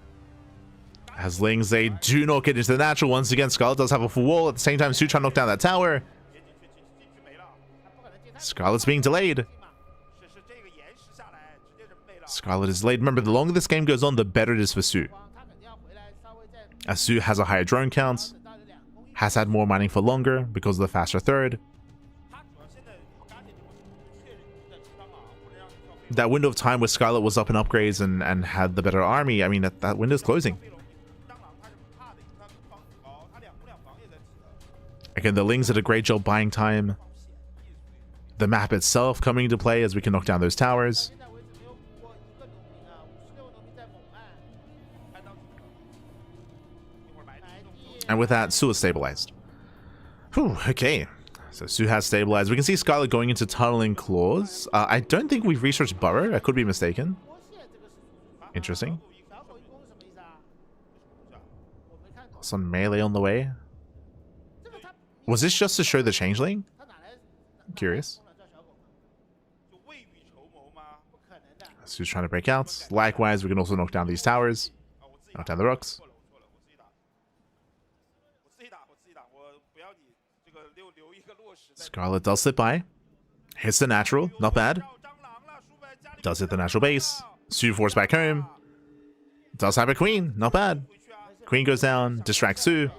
As lings, they do not get into the natural. Once again, Scarlett does have a full wall. At the same time, Su trying to knock down that tower. Scarlett's being delayed. Scarlett is delayed. Remember, the longer this game goes on, the better it is for Su. As Su has a higher drone count, has had more mining for longer because of the faster third. That window of time where Scarlett was up in upgrades and had the better army, I mean, that window's closing. Again, the lings did a great job buying time. The map itself coming into play as we can knock down those towers. And with that, Su is stabilized. Whew, okay. So Su has stabilized. We can see Scarlett going into tunneling claws. I don't think we've researched Burrow. I could be mistaken. Interesting. Some melee on the way. Was this just to show the changeling? I'm curious. Su's trying to break out. Likewise, we can also knock down these towers. Knock down the rocks. Scarlett does slip by. Hits the natural. Not bad. Does hit the natural base. Su forced back home. Does have a queen. Not bad. Queen goes down. Distracts Su.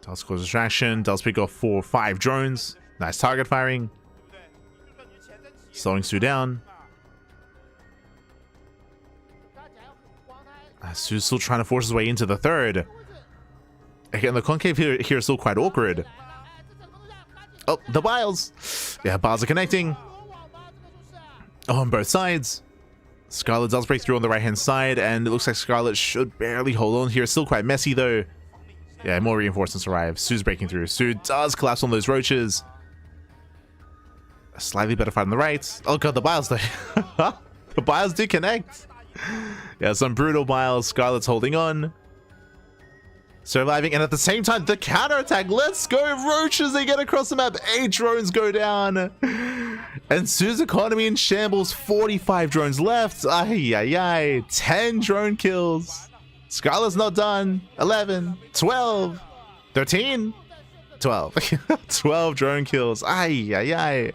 Does cause distraction. Does pick off 4 or 5 drones. Nice target firing. Slowing Su down. Su's still trying to force his way into the third. Again, the concave here is still quite awkward. Oh, the biles. Yeah, biles are connecting. Oh, on both sides. Scarlett does break through on the right-hand side, and it looks like Scarlett should barely hold on here. Still quite messy, though. Yeah, more reinforcements arrive. Su's breaking through. Su does collapse on those roaches. A slightly better fight on the right. Oh, God, the biles, though. The biles do connect. Yeah, some brutal biles. Scarlett's holding on. Surviving, and at the same time, the counterattack. Let's go, roaches. They get across the map. 8 drones go down. And Su's economy in shambles. 45 drones left. Ay. 10 drone kills. Scarlett's not done. 11, 12, 13, 12. 12 drone kills. Ay.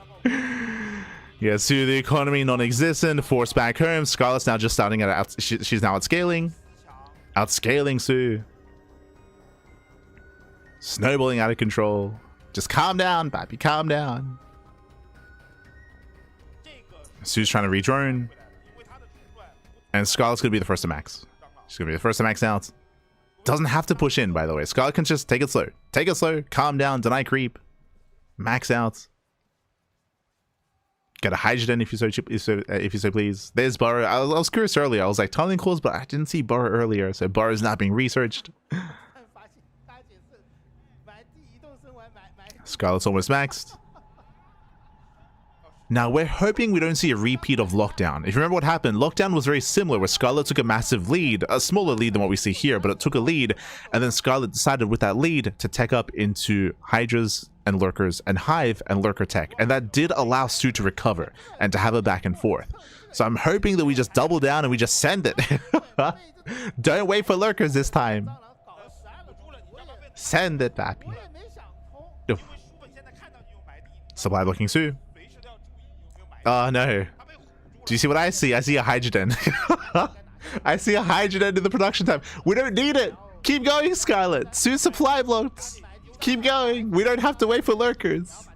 Yeah, Su, the economy non-existent, forced back home. Scarlett's now just starting at she's now outscaling. Outscaling Su. Snowballing out of control. Just calm down, Pappy, calm down. Su's trying to re-drone. And Scarlett's going to be the first to max. She's going to be the first to max out. Doesn't have to push in, by the way. Scarlett can just take it slow. Take it slow, calm down, deny creep. Max out. Get a Hydrogen if you so please. There's Burrow. I was curious earlier. I was like, tunneling calls, but I didn't see Burrow earlier. So Burrow's not being researched. Scarlett's almost maxed. Now, we're hoping we don't see a repeat of Lockdown. If you remember what happened, Lockdown was very similar, where Scarlett took a massive lead, a smaller lead than what we see here, but it took a lead, and then Scarlett decided with that lead to tech up into Hydras and Lurkers and Hive and Lurker tech, and that did allow Sue to recover and to have a back and forth. So I'm hoping that we just double down and we just send it. Don't wait for Lurkers this time. Send it, papi. Supply blocking Sue. Oh no. Do you see what I see? I see a Hydrogen. I see a Hydrogen in the production time. We don't need it. Keep going, Scarlett. Sue supply blocks. Keep going. We don't have to wait for Lurkers.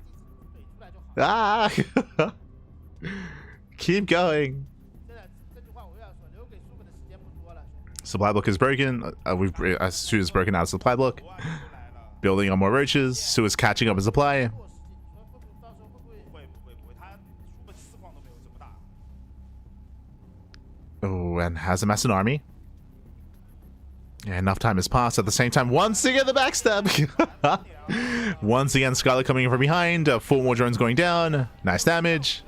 Ah. Keep going. Supply block is broken. Sue is broken out of supply block. Building on more roaches. Sue is catching up in supply. Oh, and has amassed an army. Yeah, enough time has passed. At the same time, once again, the backstab. Once again, Scarlett coming in from behind. 4 more drones going down. Nice damage.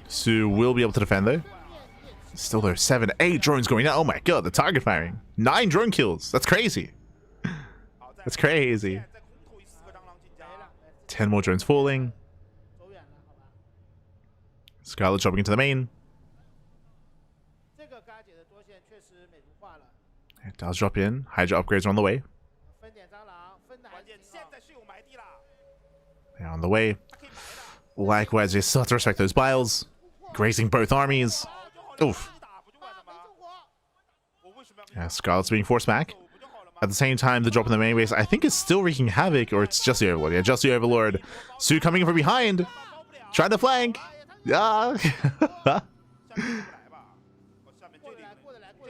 Sue will be able to defend, though. Still, there 7, 8 drones going down. Oh my god, the target firing. 9 drone kills. That's crazy. That's crazy. 10 more drones falling. Scarlett dropping into the main. It does drop in. Hydra upgrades are on the way. They're on the way. Likewise, they still have to respect those biles. Grazing both armies. Oof. Yeah, Scarlett's being forced back. At the same time, the drop in the main base, I think, is still wreaking havoc, or it's just the Overlord. Yeah, just the Overlord. Sue coming in from behind. Trying to flank. Ah.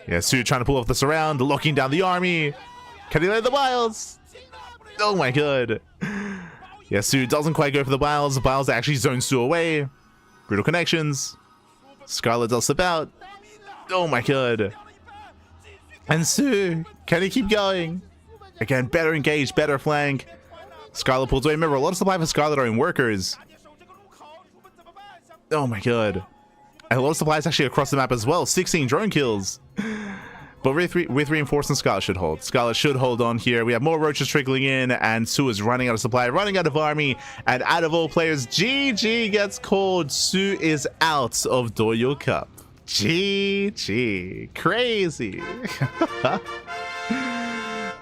Yeah, Sue trying to pull off the surround, locking down the army. Can he land the biles? Oh my god. Yeah, Sue doesn't quite go for the biles. The biles actually zone Sue away. Brutal connections. Scarlett does slip out. Oh my god. And Sue, can he keep going? Again, better engaged, better flank. Scarlett pulls away. Remember, a lot of supply for Scarlett are in workers. Oh my god. And a lot of supplies actually across the map as well. 16 drone kills. But with reinforcement, Scarlett should hold. Scarlett should hold on here. We have more roaches trickling in, and Sue is running out of supply, running out of army, and out of all players, GG gets called. Sue is out of Douyu Cup. GG. Crazy.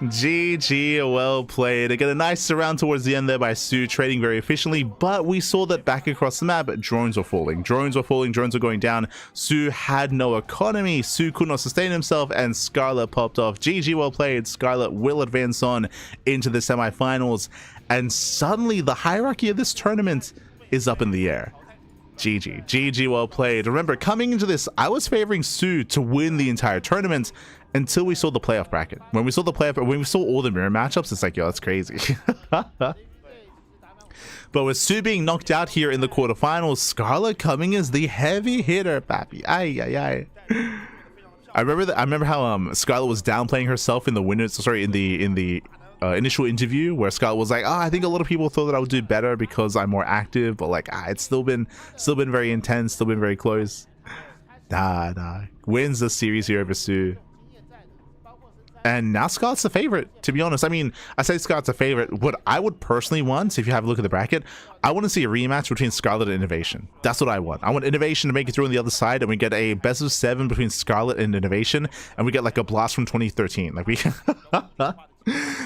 GG, well played. They get a nice surround towards the end there by Sue, trading very efficiently, but we saw that back across the map, drones were falling. Drones were falling, drones were going down. Sue had no economy. Sue could not sustain himself, and Scarlett popped off. GG, well played. Scarlett will advance on into the semifinals, and suddenly the hierarchy of this tournament is up in the air. GG. GG, well played. Remember, coming into this, I was favoring Sue to win the entire tournament until we saw the playoff bracket. When we saw all the mirror matchups, it's like, yo, that's crazy. But with Sue being knocked out here in the quarterfinals, Scarlett coming as the heavy hitter, papi. Ay, ay, ay. I remember how Scarlett was downplaying herself in the initial interview, where Scarlett was like, I think a lot of people thought that I would do better because I'm more active, but like, it's still been very intense, still been very close. Nah. Wins the series here over Sue. And now Scarlett's the favorite, to be honest. I mean, I say Scarlett's a favorite. What I would personally want, if you have a look at the bracket, I want to see a rematch between Scarlett and INoVation. That's what I want. I want INoVation to make it through on the other side, and we get a best of 7 between Scarlett and INoVation, and we get like a blast from 2013. Like we,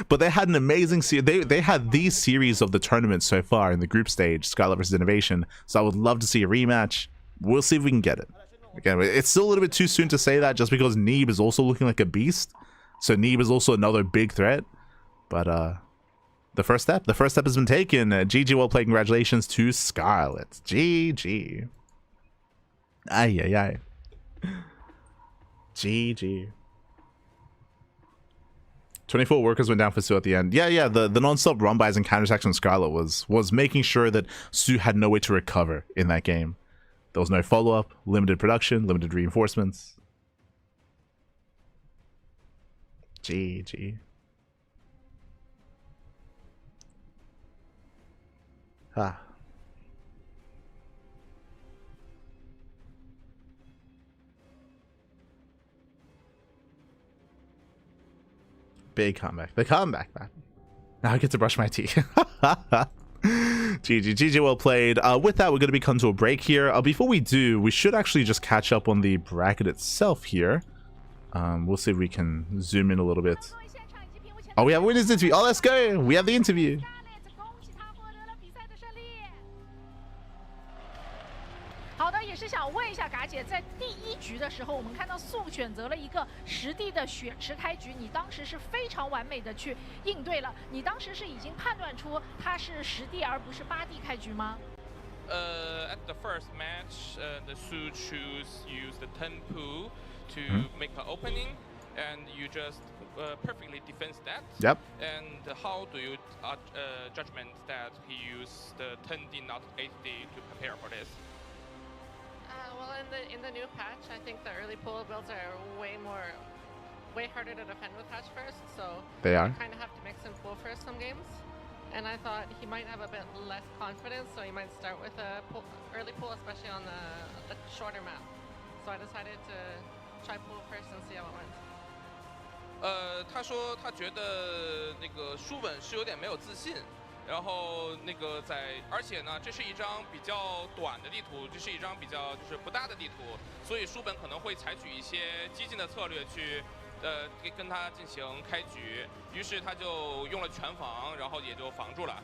but they had an amazing series. They had these series of the tournament so far in the group stage, Scarlett versus INoVation. So I would love to see a rematch. We'll see if we can get it. Again, it's still a little bit too soon to say that, just because Neeb is also looking like a beast. So Neeb is also another big threat, but the first step has been taken. GG, well played. Congratulations to Scarlett. GG. Ay, ay, ay. GG. 24 workers went down for Sue at the end. Yeah, the non-stop run-bys and counterattacks on Scarlett was making sure that Sue had no way to recover in that game. There was no follow-up, limited production, limited reinforcements. GG. Ah. Big comeback. The comeback, man. Now I get to brush my teeth. GG, well played. With that, we're going to be coming to a break here. Before we do, we should actually just catch up on the bracket itself here. We'll see if we can zoom in a little bit. Oh, we have a winner's interview. Oh, let's go. We have the interview. 好的，也是想问一下嘎姐，在第一局的时候，我们看到素选择了一个实地的血池开局，你当时是非常完美的去应对了。你当时是已经判断出它是实地而不是8地开局吗？At the first match, the Su use the 10 pool to make an opening, and you just perfectly defense that. Yep. And how do you judgment that he used the 10D not 8D to prepare for this? Well, in the new patch, I think the early pool builds are way harder to defend with hatch first. So they are. You kind of have to mix and pool first some games. And I thought he might have a bit less confidence, so he might start with a early pool, especially on the shorter map. So I decided to try pool first and see how it went. 他说他觉得那个书本是有点没有自信。 然后那个而且呢，这是一张比较短的地图，这是一张比较就是不大的地图，所以书本可能会采取一些激进的策略去，跟他进行开局。于是他就用了全防，然后也就防住了。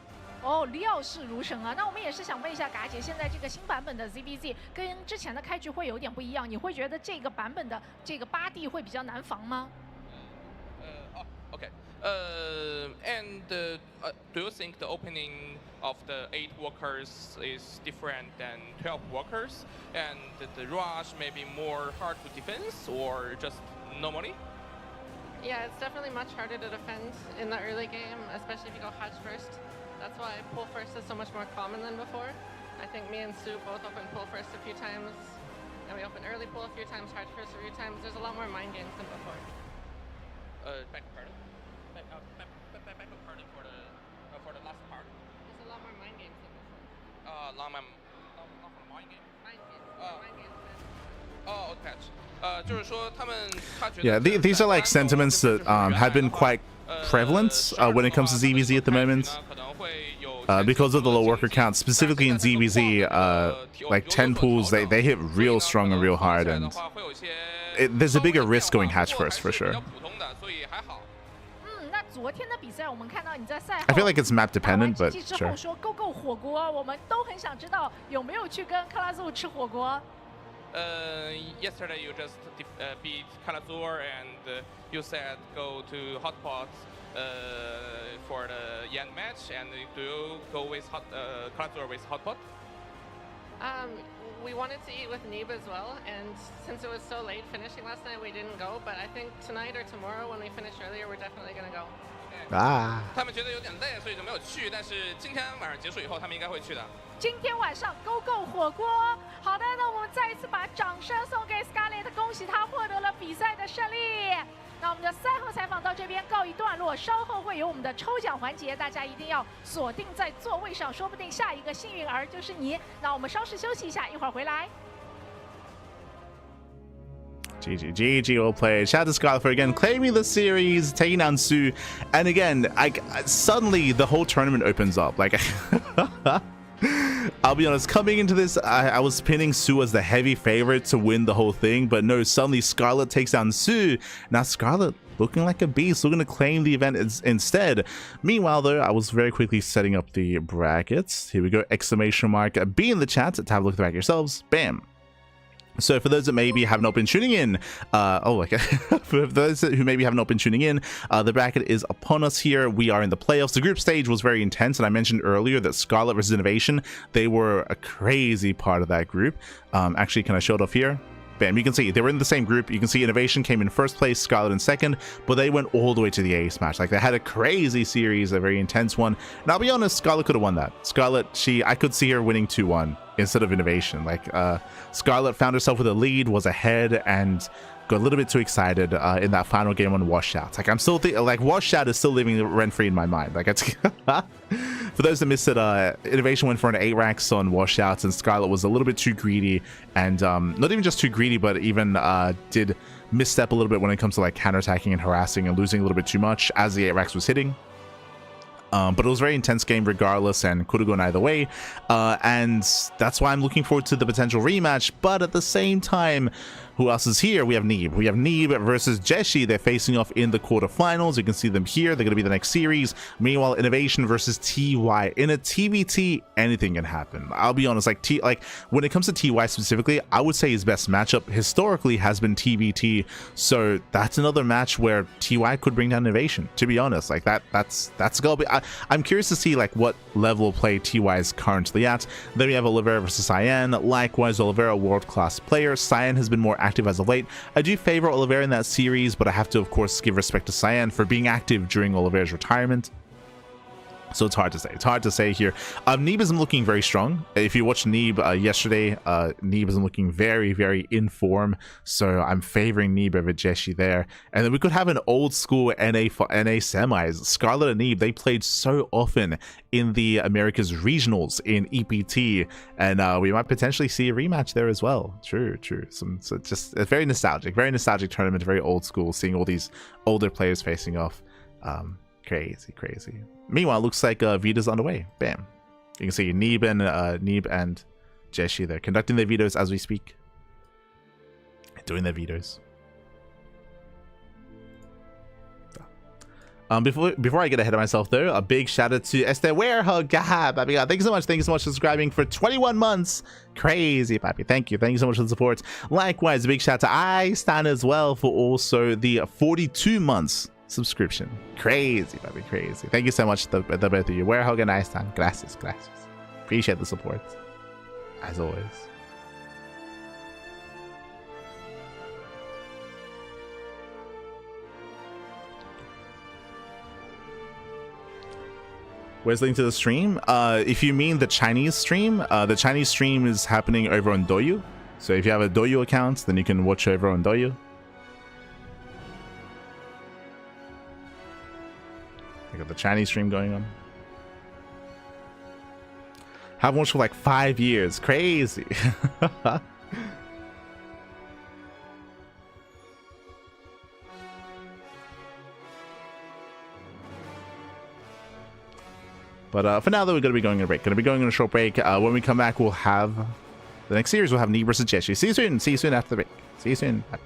哦，料事如神啊！那我们也是想问一下嘎姐，现在这个新版本的 ZBZ 跟之前的开局会有点不一样，你会觉得这个版本的这个8地会比较难防吗？OK。 and do you think the opening of the 8 workers is different than 12 workers? And the rush may be more hard to defense or just normally? Yeah, it's definitely much harder to defend in the early game, especially if you go hatch first. That's why pool first is so much more common than before. I think me and Sue both opened pool first a few times, and we opened early pool a few times, hatch first a few times. There's a lot more mind games than before. Back pardon for the last part. There's a lot more mind games than before. Not for mind game. Mind games. Oh, okay. 就是说他们他觉得 Yeah, these are like sentiments that have been quite prevalent when it comes to ZVZ at the moment. Because of the low worker count, specifically in ZVZ, like 10 pools, they hit real strong and real hard, and there's a bigger risk going hatch first for sure. I feel like it's map dependent, but sure. 说够够火锅，我们都很想知道有没有去跟克拉祖吃火锅。 Yesterday you just beat Kalazur and you said go to hotpot for the Yan match, and do you go with Kalazur with hotpot? We wanted to eat with Neeb as well, and since it was so late finishing last night, we didn't go. But I think tonight or tomorrow, when we finish earlier, we're definitely gonna go. 他们觉得有点累，所以就没有去。但是今天晚上结束以后，他们应该会去的。今天晚上勾勾火锅。好的，那我们再一次把掌声送给 Scarlett， 恭喜她获得了比赛的胜利。那我们的赛后采访到这边告一段落，稍后会有我们的抽奖环节，大家一定要锁定在座位上，说不定下一个幸运儿就是你。那我们稍事休息一下，一会儿回来。 GG, well played. Shout out to Scarlett for again claiming the series, taking down Sue, and again, suddenly the whole tournament opens up. Like, I'll be honest, coming into this, I was pinning Sue as the heavy favorite to win the whole thing, but no, suddenly Scarlett takes down Sue. Now Scarlett looking like a beast, looking to claim the event instead. Meanwhile, though, I was very quickly setting up the brackets. Here we go! Exclamation mark B in the chat to have a look at the bracket yourselves. Bam. So for those that maybe have not been tuning in, for those who maybe have not been tuning in, the bracket is upon us here. We are in the playoffs. The group stage was very intense, and I mentioned earlier that Scarlett versus INoVation, they were a crazy part of that group. Actually, can I show it off here? Bam, you can see they were in the same group. You can see INoVation came in first place, Scarlett in second, but they went all the way to the ace match. Like, they had a crazy series, a very intense one. And I'll be honest, Scarlett could have won that. Scarlett, I could see her winning 2-1 instead of INoVation. Like, Scarlett found herself with a lead, was ahead, and got a little bit too excited in that final game on Washouts. Like, I'm still like, Washout is still living rent-free in my mind. Like, it's for those that missed it, INoVation went for an 8-racks on Washouts, and Scarlett was a little bit too greedy, and not even just too greedy, but even did misstep a little bit when it comes to like counterattacking and harassing and losing a little bit too much as the 8-racks was hitting. But it was a very intense game regardless, and could have gone either way, and that's why I'm looking forward to the potential rematch. But at the same time, who else is here? We have Neeb. We have Neeb versus Jeshi. They're facing off in the quarterfinals. You can see them here. They're going to be the next series. Meanwhile, INoVation versus TY. In a TVT, anything can happen. I'll be honest, like when it comes to TY specifically, I would say his best matchup historically has been TVT. So that's another match where TY could bring down INoVation. To be honest, like that's gonna be. I'm curious to see like what level of play TY is currently at. Then we have Oliveira versus Cyan. Likewise, Oliveira, world-class player. Cyan has been more active as of late. I do favor Oliveira in that series, but I have to of course give respect to Cyan for being active during Oliveira's retirement. So it's hard to say. It's hard to say here. Neeb isn't looking very strong. If you watched Neeb yesterday, Neeb isn't looking very, very in form. So I'm favoring Neeb over Jeshi there. And then we could have an old school NA semis. Scarlett and Neeb, they played so often in the Americas regionals in EPT. And we might potentially see a rematch there as well. True, true. So just a very nostalgic tournament, very old school, seeing all these older players facing off. Crazy, crazy. Meanwhile, looks like Vita's on the way. Bam. You can see Neeb and Jeshi there conducting their vetoes as we speak. Doing their vetoes. Before I get ahead of myself though, a big shout out to Esther Warehug. Thank you so much. Thank you so much for subscribing for 21 months. Crazy, Papi. Thank you. Thank you so much for the support. Likewise, a big shout out to iStan as well for also the 42 months subscription. Crazy, baby, crazy. Thank you so much, the both of you. Warehog and iStan. Gracias, gracias. Appreciate the support, as always. Where's the link to the stream? If you mean the Chinese stream is happening over on Douyu. So if you have a Douyu account, then you can watch over on Douyu. I got the Chinese stream going on. Haven't watched for like 5 years. Crazy. But for now, though, we're going to be going on a break. Going to be going on a short break. When we come back, we'll have the next series. We'll have Neeb versus Jeshi. See you soon. See you soon after the break. See you soon. Bye.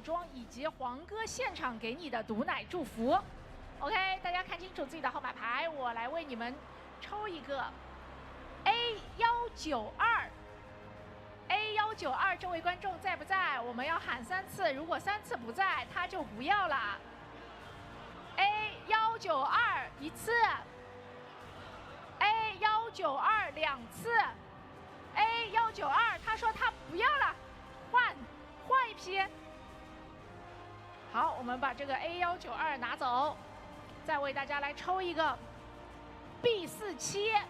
装以及黄哥现场给你的毒奶祝福。OK， 大家看清楚自己的号码牌，我来为你们抽一个 A192。A192，这位观众在不在？我们要喊3次，如果3次不在，他就不要了。A192一次 ，A192 2次 ，A192他说他不要了，换一批。好，我们把这个 A192拿走，再为大家来抽一个 B47。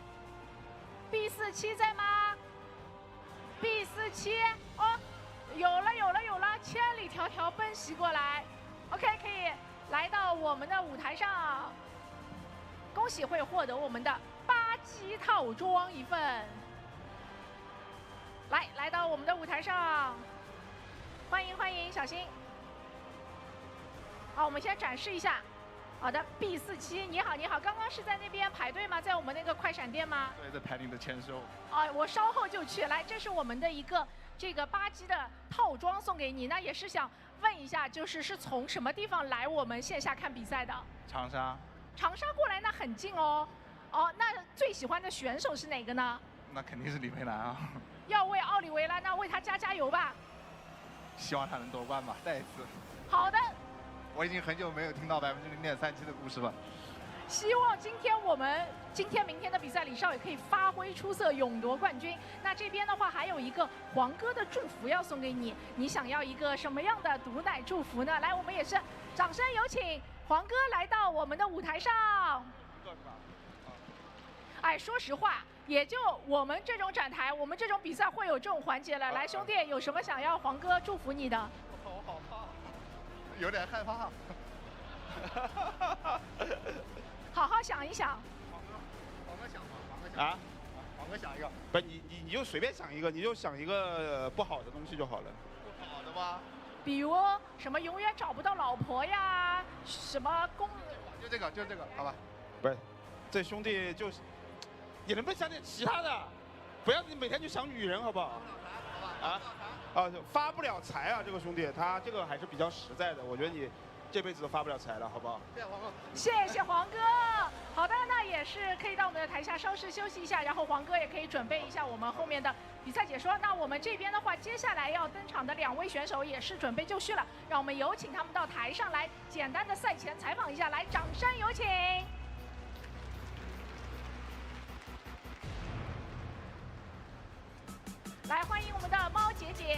B47在吗？B47哦，有了，千里迢迢奔袭过来。OK， 可以来到我们的舞台上，恭喜会获得我们的8击套装一份。来到我们的舞台上，欢迎，小心。好，我们先展示一下。好的 ，B47，你好，刚刚是在那边排队吗？在我们那个快闪店吗？对，在排您的签收。我稍后就去。来，这是我们的一个这个8击的套装送给你。那也是想问一下，是从什么地方来我们线下看比赛的？长沙。长沙过来那很近哦。那最喜欢的选手是哪个呢？那肯定是李佩兰啊。要为奥利维拉，那为他加油吧。希望他能夺冠吧，再一次。好的。我已经很久没有听到0.37%的故事了。希望今天、明天的比赛，李少也可以发挥出色，勇夺冠军。那这边的话，还有一个黄哥的祝福要送给你，你想要一个什么样的毒奶祝福呢？来，我们也是掌声有请黄哥来到我们的舞台上。哎，说实话，也就我们这种展台，我们这种比赛会有这种环节了。来，兄弟，有什么想要黄哥祝福你的？我好怕。有点害怕。好好想一想。黄哥想吗？啊？黄哥想一个。不，你就随便想一个，你就想一个不好的东西就好了。不好的吗？比如什么永远找不到老婆呀，什么就这个，好吧。不是，这兄弟就是，你能不能想点其他的？不要你每天就想女人，好不好？发不了财啊，这个兄弟，他这个还是比较实在的。我觉得你这辈子都发不了财了，好不好？谢谢黄哥。好的，那也是可以到我们的台下稍事休息一下，然后黄哥也可以准备一下我们后面的比赛解说。那我们这边的话，接下来要登场的2位选手也是准备就绪了，让我们有请他们到台上来，简单的赛前采访一下，来，掌声有请。来，欢迎我们的猫姐姐，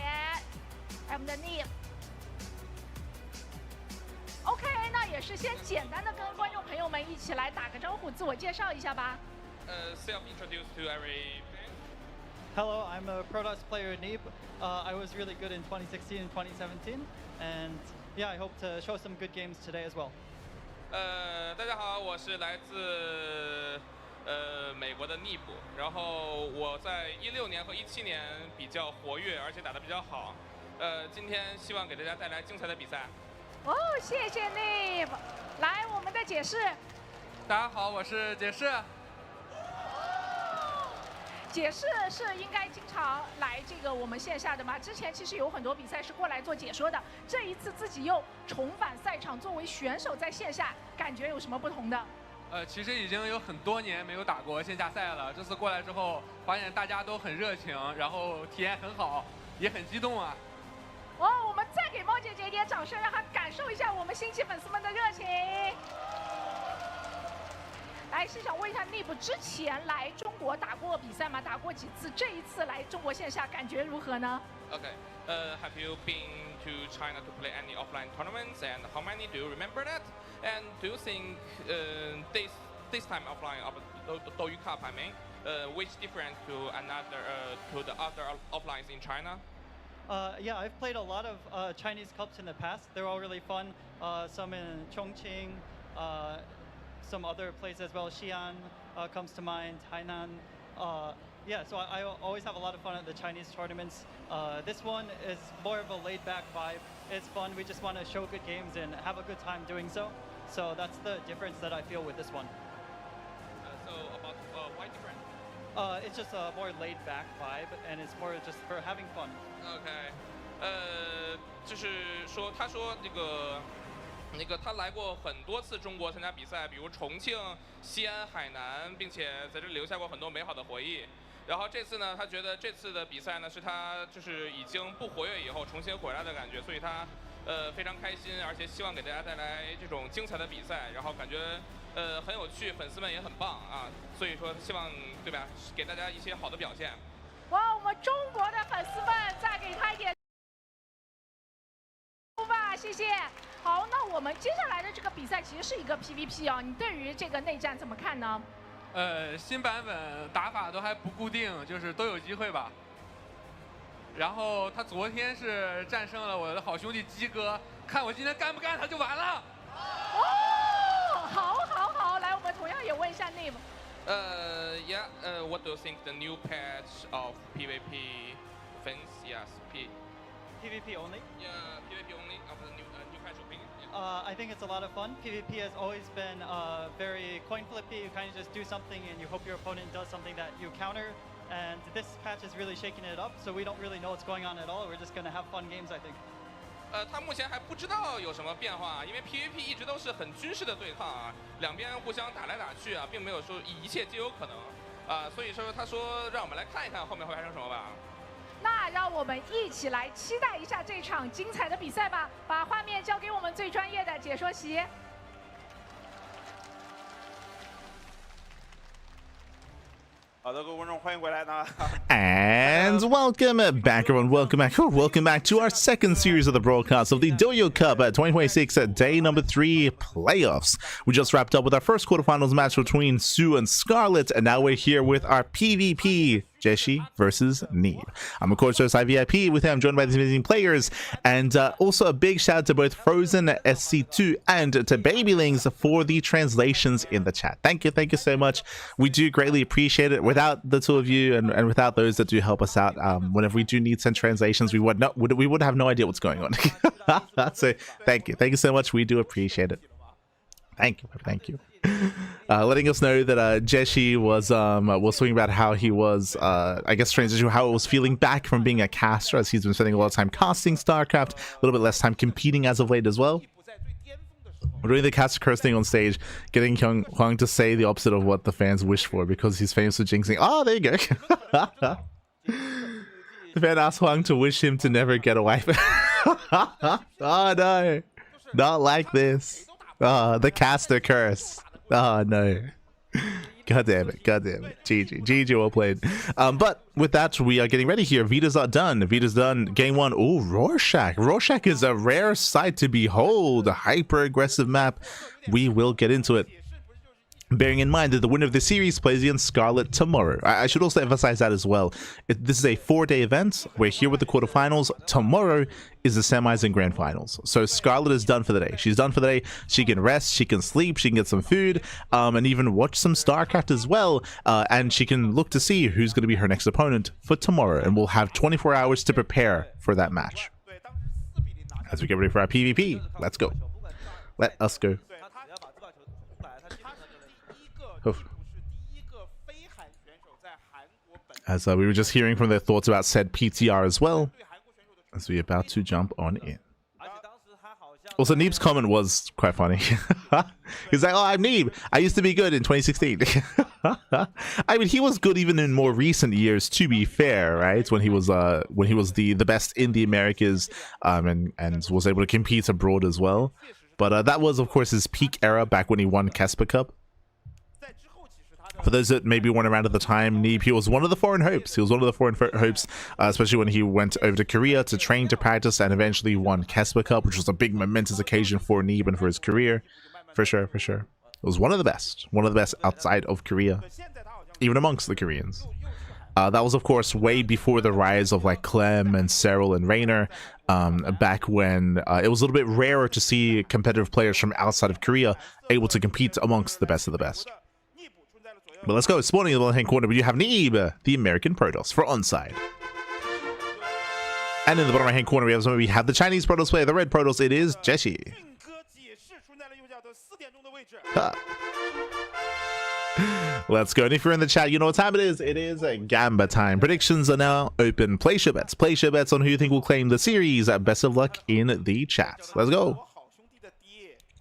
还有我们的 Nip。OK， 那也是先简单的跟观众朋友们一起来打个招呼，自我介绍一下吧。Self-introduce to every. Hello, I'm a Protoss player, Nip. I was really good in 2016 and 2017, and yeah, I hope to show some good games today as well. 大家好，我是来自美国的尼布，然后我在16年和17年比较活跃，而且打得比较好。今天希望给大家带来精彩的比赛。哦，谢谢 Nip。来，我们的解释。大家好，我是解释。解释是应该经常来这个我们线下的嘛？之前其实有很多比赛是过来做解说的，这一次自己又重返赛场，作为选手在线下，感觉有什么不同的？其实已经有很多年没有打过线下赛了。这次过来之后，发现大家都很热情，然后体验很好，也很激动啊。哦，我们再给猫姐姐一点掌声，让她感受一下我们星际粉丝们的热情。来，是想问一下 Nip 之前来中国打过比赛吗？打过几次？这一次来中国线下感觉如何呢 Okay. Have you been to China to play any offline tournaments, and how many do you remember that? And do you think this time offline of Douyu Cup, I mean, which difference to the other offlines in China? Yeah, I've played a lot of Chinese cups in the past. They're all really fun. Some in Chongqing, some other places as well. Xi'an comes to mind, Hainan. Yeah, so I always have a lot of fun at the Chinese tournaments. This one is more of a laid-back vibe. It's fun. We just want to show good games and have a good time doing so. So that's the difference that I feel with this one. So about why different? It's just a more laid-back vibe, and it's more just for having fun. Okay. 就是说，他说那个他来过很多次中国参加比赛，比如重庆、西安、海南，并且在这里留下过很多美好的回忆。然后这次呢，他觉得这次的比赛呢是他就是已经不活跃以后重新回来的感觉，所以他非常开心，而且希望给大家带来这种精彩的比赛，然后感觉很有趣，粉丝们也很棒啊，所以说希望对吧，给大家一些好的表现。哇，我们中国的粉丝们再给他一点吧，谢谢。好，那我们接下来的这个比赛其实是一个 PVP 啊，你对于这个内战怎么看呢？新版本打法都还不固定，就是都有机会吧。然后他昨天是战胜了我的好兄弟鸡哥，看我今天干不干他就完了。哦，好，来，我们同样也问一下 Nave。Yeah. What do you think the new patch of PvP fans? Yes. PvP only? Yeah, PvP only of the new patch opinion. I think it's a lot of fun. PvP has always been very coin flippy. You kind of just do something and you hope your opponent does something that you counter. And this patch is really shaking it up, so we don't really know what's going on at all. We're just going to have fun games, I think. 他目前还不知道有什么变化，因为 PVP 一直都是很军事的对抗啊，两边互相打来打去啊，并没有说一切皆有可能啊，所以说他说让我们来看一看后面会发生什么吧。那让我们一起来期待一下这场精彩的比赛吧！把画面交给我们最专业的解说席。And welcome back, everyone. Welcome back to our second series of the broadcast of the Douyu Cup 2026 day number 3 playoffs. We just wrapped up with our first quarterfinals match between Sue and Scarlett, and now we're here with our PvP. Jeshi versus Neeb. I'm of course host VIP. With him, I'm joined by these amazing players, and also a big shout out to both Frozen SC2 and to Babylings for the translations in the chat. Thank you so much. We do greatly appreciate it. Without the two of you and without those that do help us out, whenever we do need some translations, we would have no idea what's going on. So thank you so much. We do appreciate it. Thank you. Letting us know that Jeshi was talking about how he was, I guess, transition, how it was feeling back from being a caster, as he's been spending a lot of time casting StarCraft, a little bit less time competing as of late as well. We're doing the caster curse thing on stage, getting Huang to say the opposite of what the fans wish for because he's famous for jinxing. Oh, there you go. The fan asked Huang to wish him to never get a wife. Oh no, not like this. The caster curse. Oh no. God damn it. GG, well played. But with that, we are getting ready here. Vita's not done. Vita's done. Game 1. Oh, Rorschach. Rorschach is a rare sight to behold. A hyper aggressive map. We will get into it. Bearing in mind that the winner of the series plays against Scarlett tomorrow. I should also emphasize that as well. This is a 4-day event. We're here with the quarterfinals. Tomorrow is the semis and grand finals. So Scarlett is done for the day. She's done for the day. She can rest, she can sleep, she can get some food, and even watch some StarCraft as well. And she can look to see who's going to be her next opponent for tomorrow. And we'll have 24 hours to prepare for that match. As we get ready for our PvP, let's go. Let us go. As we were just hearing from their thoughts about said PTR as well, as we're about to jump on in. Also, Neeb's comment was quite funny. He's like, "Oh, I'm Neeb. I used to be good in 2016." I mean, he was good even in more recent years, to be fair, right? When he was the best in the Americas, and was able to compete abroad as well. But that was, of course, his peak era back when he won Casper Cup. For those that maybe weren't around at the time, Neeb, he was one of the foreign hopes. He was one of the foreign hopes, especially when he went over to Korea to train, to practice, and eventually won Casper Cup, which was a big momentous occasion for Neeb and for his career. For sure. It was one of the best outside of Korea, even amongst the Koreans. That was, of course, way before the rise of like Clem and Cyril and Raynor, back when it was a little bit rarer to see competitive players from outside of Korea able to compete amongst the best of the best. But let's go. Spawning in the left-hand corner, we do have Neeb, the American Protoss, for onside. And in the bottom right-hand corner, we have the Chinese Protoss player, the red Protoss. It is Jeshi. Let's go. And if you're in the chat, you know what time it is. It is Gamba time. Predictions are now open. Place your bets. Place your bets on who you think will claim the series. Best of luck in the chat. Let's go.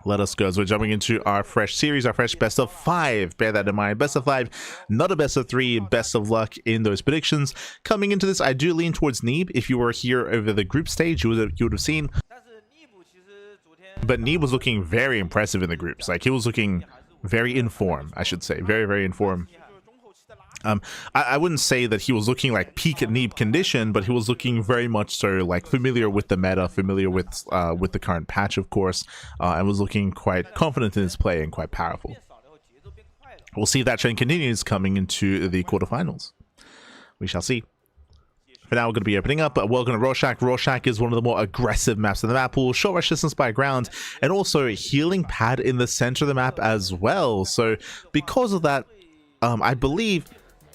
Let us go as we're jumping into our fresh series, our fresh best of 5. Bear that in mind. Best of 5, not a best of 3. Best of luck in those predictions. Coming into this, I do lean towards Neeb. If you were here over the group stage, you would have seen. But Neeb was looking very impressive in the groups. Like, he was looking very in form, I should say. Very, very in form. I wouldn't say that he was looking like peak Neeb condition, but he was looking very much so like familiar with the meta, familiar with the current patch, of course, and was looking quite confident in his play and quite powerful. We'll see if that trend continues coming into the quarterfinals. We shall see. For now, we're going to be opening up. Welcome to Rorschach. Rorschach is one of the more aggressive maps in the map pool. Short rush distance by ground, and also a healing pad in the center of the map as well. So because of that, I believe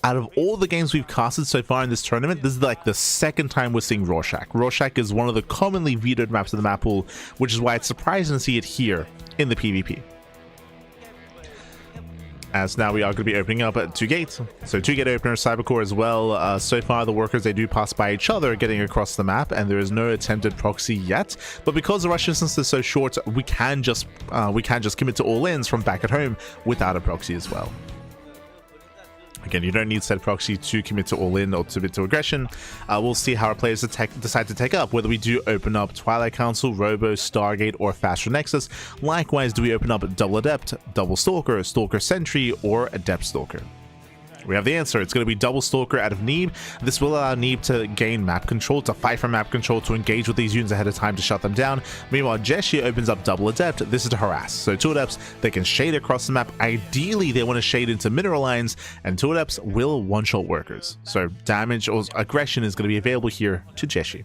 out of all the games we've casted so far in this tournament, this is like the second time we're seeing Rorschach. Rorschach is one of the commonly vetoed maps in the map pool, which is why it's surprising to see it here in the PvP. As now we are going to be opening up at 2 gates. So 2 gate opener, Cybercore as well. So far the workers, they do pass by each other getting across the map, and there is no attempted proxy yet. But because the rush distance is so short, we can just commit to all-ins from back at home without a proxy as well. Again, you don't need said proxy to commit to all-in or to commit to aggression. We'll see how our players decide to take up, whether we do open up Twilight Council, Robo, Stargate, or Faster Nexus. Likewise, do we open up Double Adept, Double Stalker, Stalker Sentry, or Adept Stalker? We have the answer. It's going to be Double Stalker out of Neeb. This will allow Neeb to gain map control, to fight for map control, to engage with these units ahead of time to shut them down. Meanwhile, Jeshi opens up Double Adept. This is to harass. So 2 Adepts, they can shade across the map. Ideally, they want to shade into mineral lines, and 2 Adepts will one-shot workers. So damage or aggression is going to be available here to Jeshi.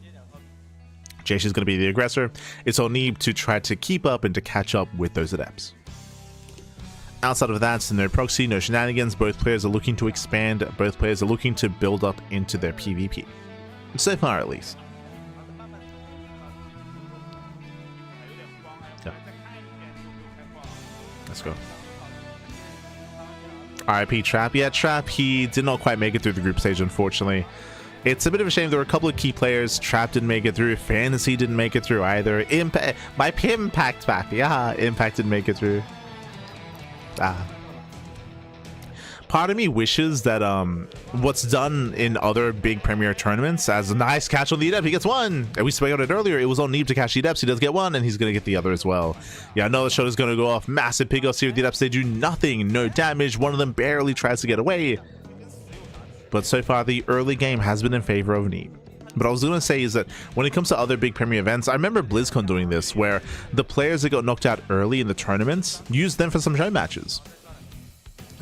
Jeshi is going to be the aggressor. It's on Neeb to try to keep up and to catch up with those Adepts. Outside of that, no proxy, no shenanigans. Both players are looking to expand. Both players are looking to build up into their PvP. So far, at least. Yeah. Let's go. RIP Trap. Yeah, Trap, he did not quite make it through the group stage, unfortunately. It's a bit of a shame. There were a couple of key players. Trap didn't make it through. Fantasy didn't make it through either. Impact back. Yeah, Impact didn't make it through. Part of me wishes that what's done in other big premier tournaments, as a nice catch on the Adept, he gets 1, and we spoke about it earlier, it was on Neeb to catch the Adepts. He does get 1, and he's gonna get the other as well. Yeah, another shot is gonna go off. Massive pickups here with the Adepts. They do nothing, no damage. One of them barely tries to get away, but so far the early game has been in favor of Neeb. But I was going to say is that when it comes to other big premier events, I remember BlizzCon doing this, where the players that got knocked out early in the tournaments used them for some show matches.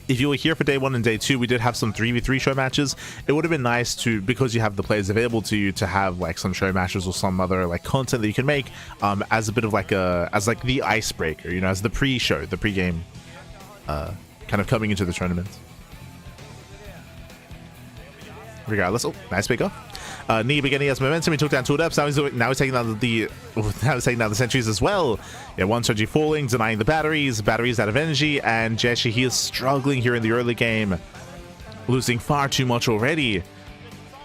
If you were here for day 1 and day 2, we did have some 3v3 show matches. It would have been nice to, because you have the players available to you, to have like some show matches or some other like content that you can make as a bit of like as like the icebreaker, you know, as the pre-show, the pre-game kind of coming into the tournament. Regardless, oh, nice pick off. Neeb again, he has momentum. He took down 2 Adepts. Now he's taking down the sentries as well. Yeah, 1 strategy falling, denying the batteries. Batteries out of energy, and Jeshi, he is struggling here in the early game, losing far too much already.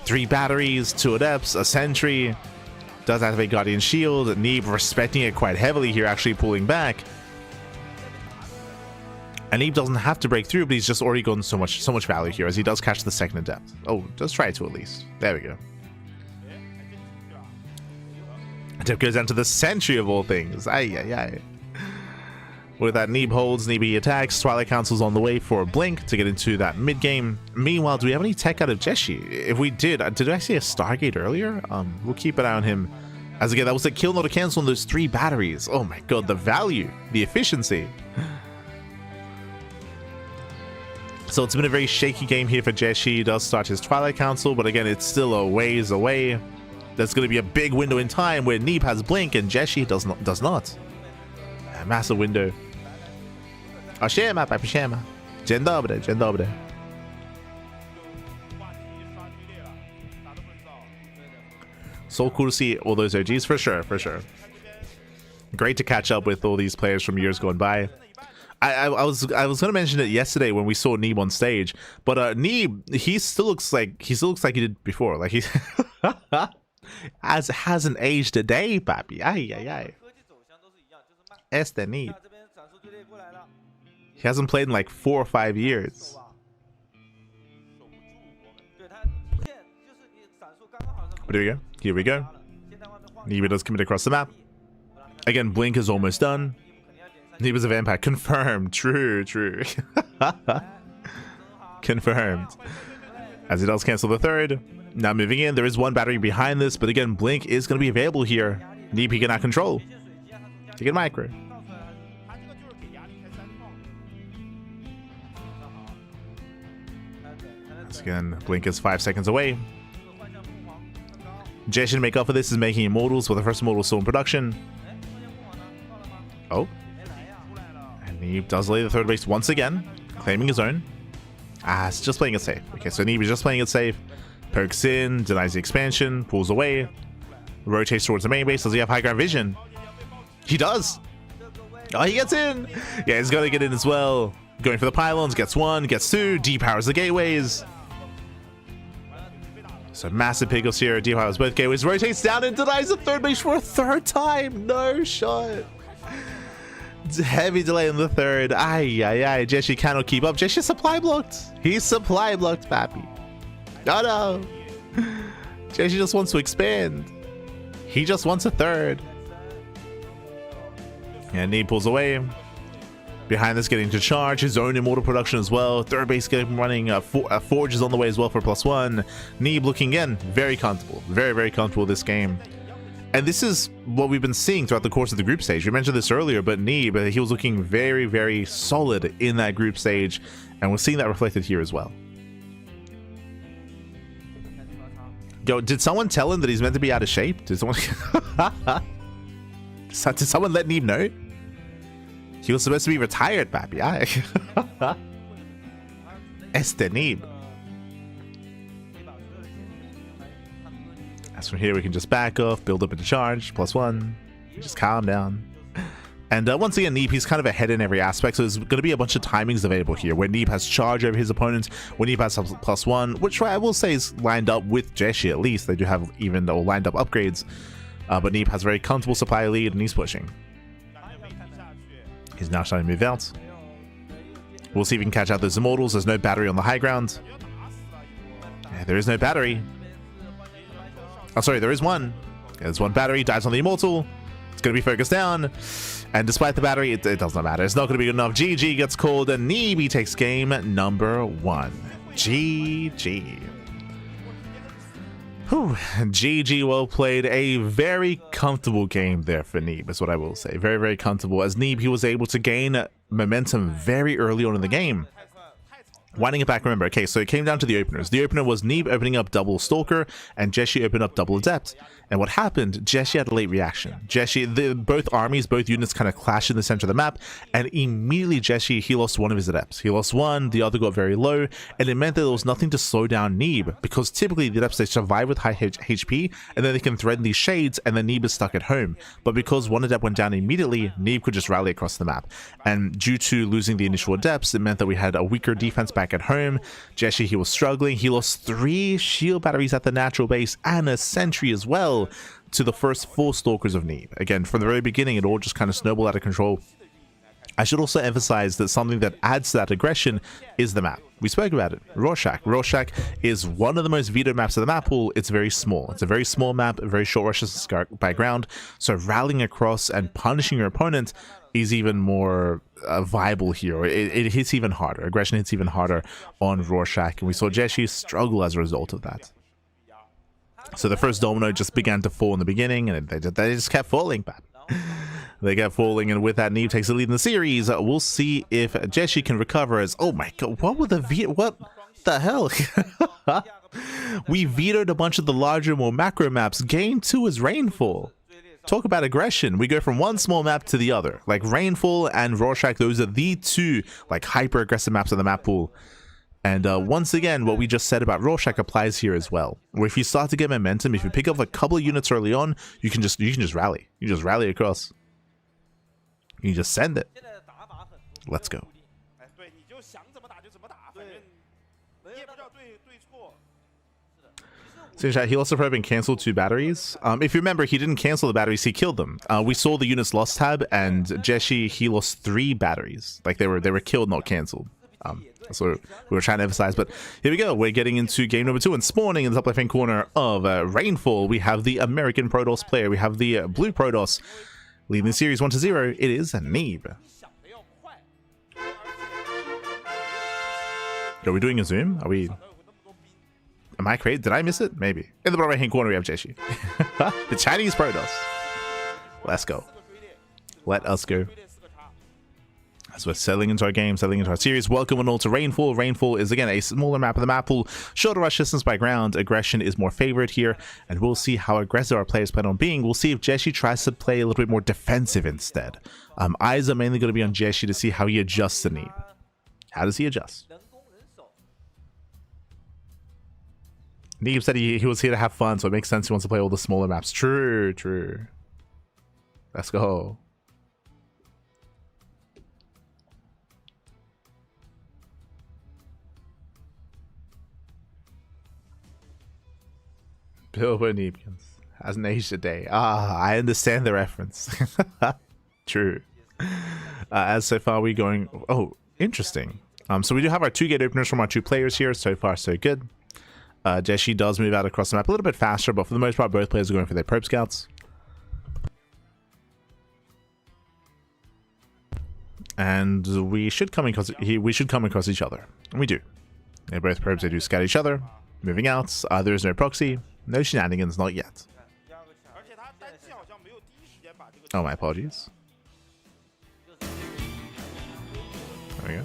3 batteries, 2 Adepts, a sentry. Does activate Guardian Shield. Neeb respecting it quite heavily here, actually pulling back. And Neeb doesn't have to break through, but he's just already gotten so much value here, as he does catch the second Adept. Oh, does try to at least. There we go. Adept goes down to the sentry of all things. Ay. With that, Neeb holds, Neeb attacks. Twilight Council's on the way for a blink to get into that mid game. Meanwhile, do we have any tech out of Jeshi? If we did I see a Stargate earlier? We'll keep an eye on him. As again, that was a kill, not a cancel on those 3 batteries. Oh my god, the value, the efficiency. So it's been a very shaky game here for Jeshi. He does start his Twilight Council, but again, it's still a ways away. There's going to be a big window in time where Neeb has blink and Jeshi does not. A massive window. Siema, papi, siema. Dzień dobry. So cool to see all those OGs, for sure. Great to catch up with all these players from years gone by. I was gonna mention it yesterday when we saw Neeb on stage, but Neeb, he still looks like he did before. Like he hasn't aged a day, papi. Ay. Este Neeb. He hasn't played in like 4 or 5 years. But here we go. Neeb does commit across the map. Again, Blink is almost done. Neeb is a vampire. Confirmed. True. Confirmed. As he does cancel the third. Now moving in, there is one battery behind this, but again, Blink is going to be available here. Neeb he cannot control. Take it micro. Once again, Blink is 5 seconds away. Jeshi to make up for this is making Immortals, with the first Immortal still in production. Oh. And Neeb does lay the third base once again, claiming his own. It's just playing it safe. Okay, so Neeb is just playing it safe. Pokes in, denies the expansion, pulls away, rotates towards the main base. Does he have high ground vision? He does. Oh, he gets in. Yeah, he's gonna get in as well. Going for the pylons, gets one, gets two, depowers the gateways. So massive pickups here, depowers both gateways, rotates down and denies the third base for a third time. No shot. Heavy delay in the third. Ay. Jeshi cannot keep up. Jeshi supply blocked. He's supply blocked, papi. Oh no. Jeshi just wants to expand. He just wants a third. And Neeb pulls away. Behind this, getting to charge his own immortal production as well. Third base getting running. Forge is on the way as well for +1. Neeb looking in very comfortable. Very comfortable this game. And this is what we've been seeing throughout the course of the group stage. We mentioned this earlier, but Neeb, he was looking very solid in that group stage. And we're seeing that reflected here as well. Yo, did someone tell him that he's meant to be out of shape? Did someone did someone let Neeb know? He was supposed to be retired, papi. Este Neeb. As from here, we can just back off, build up into charge, +1. Just calm down. And once again, Neeb, he's kind of ahead in every aspect, so there's going to be a bunch of timings available here, where Neeb has charge over his opponents, when Neeb has +1, which I will say is lined up with Jeshi at least. They do have even or lined up upgrades, but Neeb has a very comfortable supply lead, and he's pushing. He's now starting to move out. We'll see if we can catch out those Immortals. There's no battery on the high ground. Yeah, there is no battery. Oh, sorry, there is one. There's one battery, dies on the Immortal. It's going to be focused down. And despite the battery, it does not matter. It's not going to be good enough. GG gets called, and Neeb takes game number 1. GG. Whew. GG, well played. A very comfortable game there for Neeb, is what I will say. Very comfortable. As Neeb, he was able to gain momentum very early on in the game. Winding it back, remember, okay, so it came down to the openers. The opener was Neeb opening up double Stalker, and Jeshi opened up double Adept. And what happened, Jeshi had a late reaction. Both armies, both units kind of clashed in the center of the map, and immediately Jeshi, he lost one of his Adepts. He lost one, the other got very low, and it meant that there was nothing to slow down Neeb, because typically the Adepts, they survive with high HP, and then they can threaten these shades, and then Neeb is stuck at home. But because one Adept went down immediately, Neeb could just rally across the map. And due to losing the initial Adepts, it meant that we had a weaker defense back at home. Jeshi, he was struggling. He lost 3 shield batteries at the natural base, and a sentry as well, to the first 4 Stalkers of Neeb. Again, from the very beginning, it all just kind of snowballed out of control. I should also emphasize that something that adds to that aggression is the map. We spoke about it. Rorschach. Rorschach is one of the most vetoed maps of the map pool. It's very small. It's a very small map, very short rushes by ground. So rallying across and punishing your opponent is even more viable here. It hits even harder. Aggression hits even harder on Rorschach. And we saw Jeshi struggle as a result of that. So the first domino just began to fall in the beginning, and they just kept falling. They kept falling, and with that, Neeb takes the lead in the series. We'll see if Jeshi can recover as... Oh my god, what the hell? We vetoed a bunch of the larger, more macro maps. Game 2 is Rainfall. Talk about aggression. We go from one small map to the other. Like Rainfall and Rorschach, those are the 2 like hyper-aggressive maps in the map pool. And once again, what we just said about Rorschach applies here as well. Where if you start to get momentum, if you pick up a couple of units early on, you can just rally. You just rally across. You just send it. Let's go. 哎，对，你就想怎么打就怎么打，反正你也不知道对错。 So he lost the probe and canceled 2 batteries. If you remember, he didn't cancel the batteries, he killed them. We saw the units lost tab, and Jeshi, he lost 3 batteries. Like they were killed, not canceled. That's what we were trying to emphasize. But here we go. We're getting into game number 2, and spawning in the top left-hand corner of Rainfall, we have the American Protoss player. We have the blue Protoss leading the series 1-0. It is Neeb. Are we doing a zoom? Are we... Am I crazy? Did I miss it? Maybe. In the bottom right-hand corner, we have Jeshi. The Chinese Protoss. Let's go. Let us go. As we're settling into our game, settling into our series. Welcome and all to Rainfall. Rainfall is, again, a smaller map of the map pool. Shorter rush distance by ground. Aggression is more favored here. And we'll see how aggressive our players plan on being. We'll see if Jeshi tries to play a little bit more defensive instead. Eyes are mainly going to be on Jeshi to see how he adjusts the Neeb. How does he adjust? Neeb said he was here to have fun, so it makes sense he wants to play all the smaller maps. True, true. Let's go. Bilbo Neebians has an Asia day. Ah, I understand the reference. True. As so far we going... Oh, interesting. So we do have our 2 gate openers from our 2 players here. So far, so good. Jeshi does move out across the map a little bit faster, but for the most part, both players are going for their probe scouts. And we should come across each other. And we do. They're both probes, they do scout each other. Moving out. There is no proxy. No shenanigans, not yet. Oh, my apologies. There we go.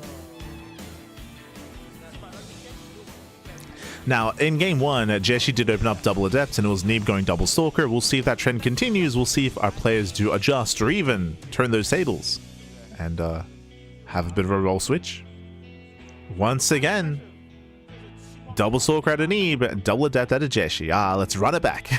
Now, in game 1, Jeshi did open up double Adept, and it was Neeb going double Stalker. We'll see if that trend continues. We'll see if our players do adjust or even turn those tables and have a bit of a role switch. Once again, double Stalker out of Neeb, double Adept out of Jeshi. Ah, let's run it back.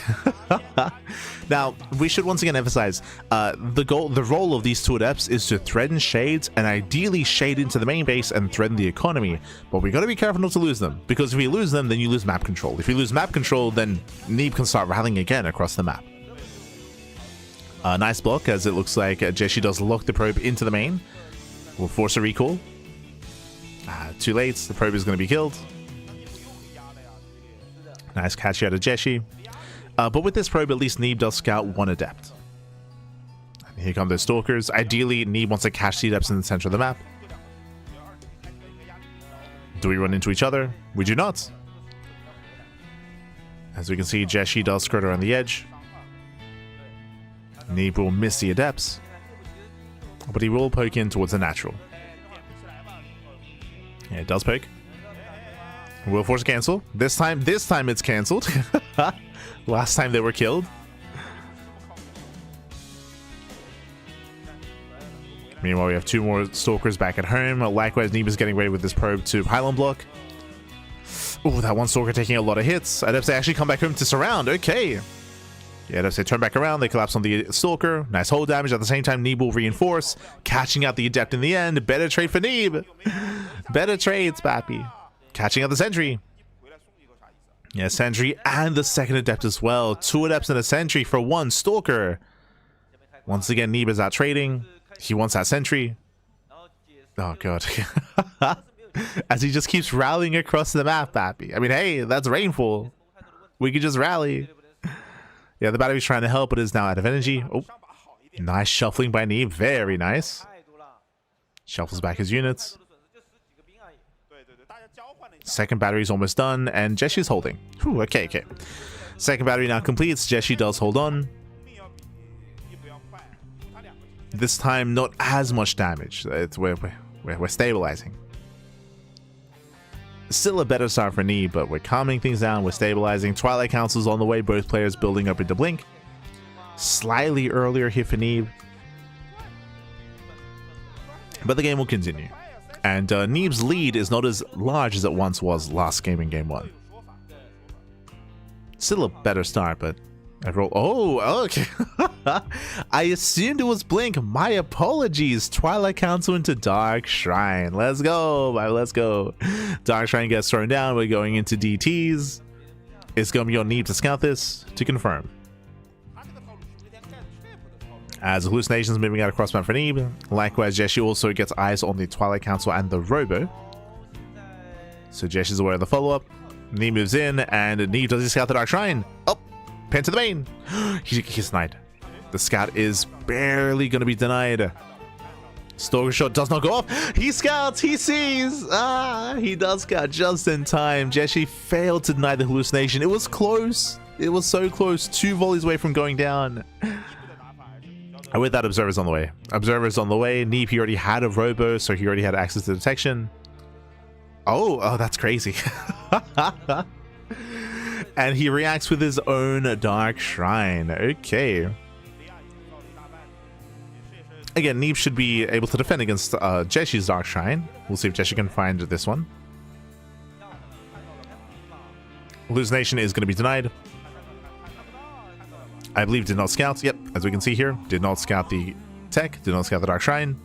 Now, we should once again emphasize, the role of these 2 Adepts is to threaten shades and ideally shade into the main base and threaten the economy. But we gotta be careful not to lose them, because if we lose them, then you lose map control. If you lose map control, then Neeb can start rallying again across the map. Nice block, as it looks like Jeshi does lock the probe into the main. We'll force a recall. Too late, the probe is going to be killed. Nice catch out of Jeshi. But with this probe, at least Neeb does scout 1 Adept. And here come those Stalkers. Ideally, Neeb wants to catch the Adepts in the center of the map. Do we run into each other? We do not. As we can see, Jeshi does skirt around the edge. Neeb will miss the Adepts. But he will poke in towards the natural. Yeah, it does poke. We'll force a cancel. This time it's cancelled. Last time they were killed. Meanwhile, we have 2 more Stalkers back at home. Likewise, Neeb is getting ready with this probe to pylon block. Oh, that 1 Stalker taking a lot of hits. Adepts actually come back home to surround. Okay. Yeah, Adepts they turn back around. They collapse on the Stalker. Nice hold damage. At the same time, Neeb will reinforce. Catching out the Adept in the end. Better trade for Neeb. Better trades, Pappy. Catching out the Sentry. Yeah, Sentry and the 2nd Adept as well. 2 Adepts and a Sentry for 1 Stalker. Once again, Neeb is out trading. He wants that Sentry. Oh, God. As he just keeps rallying across the map, Pappy. I mean, hey, that's Rainfall. We could just rally. Yeah, the battery's trying to help, but is now out of energy. Oh, nice shuffling by Neeb. Very nice. Shuffles back his units. 2nd battery is almost done, and Jeshi's holding. Whew, okay. 2nd battery now completes. Jeshi does hold on. This time, not as much damage. We're stabilizing. Still a better start for Neeb, but we're calming things down. We're stabilizing. Twilight Council's on the way. Both players building up into Blink. Slightly earlier here for Neeb. But the game will continue. And Neeb's lead is not as large as it once was last game in game 1. Still a better start, but Oh, okay. I assumed it was Blink. My apologies. Twilight Council into Dark Shrine. Let's go, man. Let's go. Dark Shrine gets thrown down. We're going into DTs. It's going to be on Neeb to scout this to confirm. As hallucinations moving out across map for Neeb. Likewise, Jeshi also gets eyes on the Twilight Council and the Robo. So Jesh is aware of the follow-up. Neeb moves in, and Neeb does his scout the Dark Shrine. Oh, pin to the main. He's denied. The scout is barely going to be denied. Stalker shot does not go off. He scouts. He sees. He does scout just in time. Jeshi failed to deny the hallucination. It was close. It was so close. 2 volleys away from going down. And with that, Observer's on the way. Observer's on the way. Neeb, he already had a Robo, so he already had access to detection. Oh, that's crazy. And he reacts with his own Dark Shrine. Okay. Again, Neeb should be able to defend against Jeshi's Dark Shrine. We'll see if Jeshi can find this one. Hallucination is going to be denied. I believe did not scout. Yep, as we can see here, did not scout the tech, did not scout the Dark Shrine.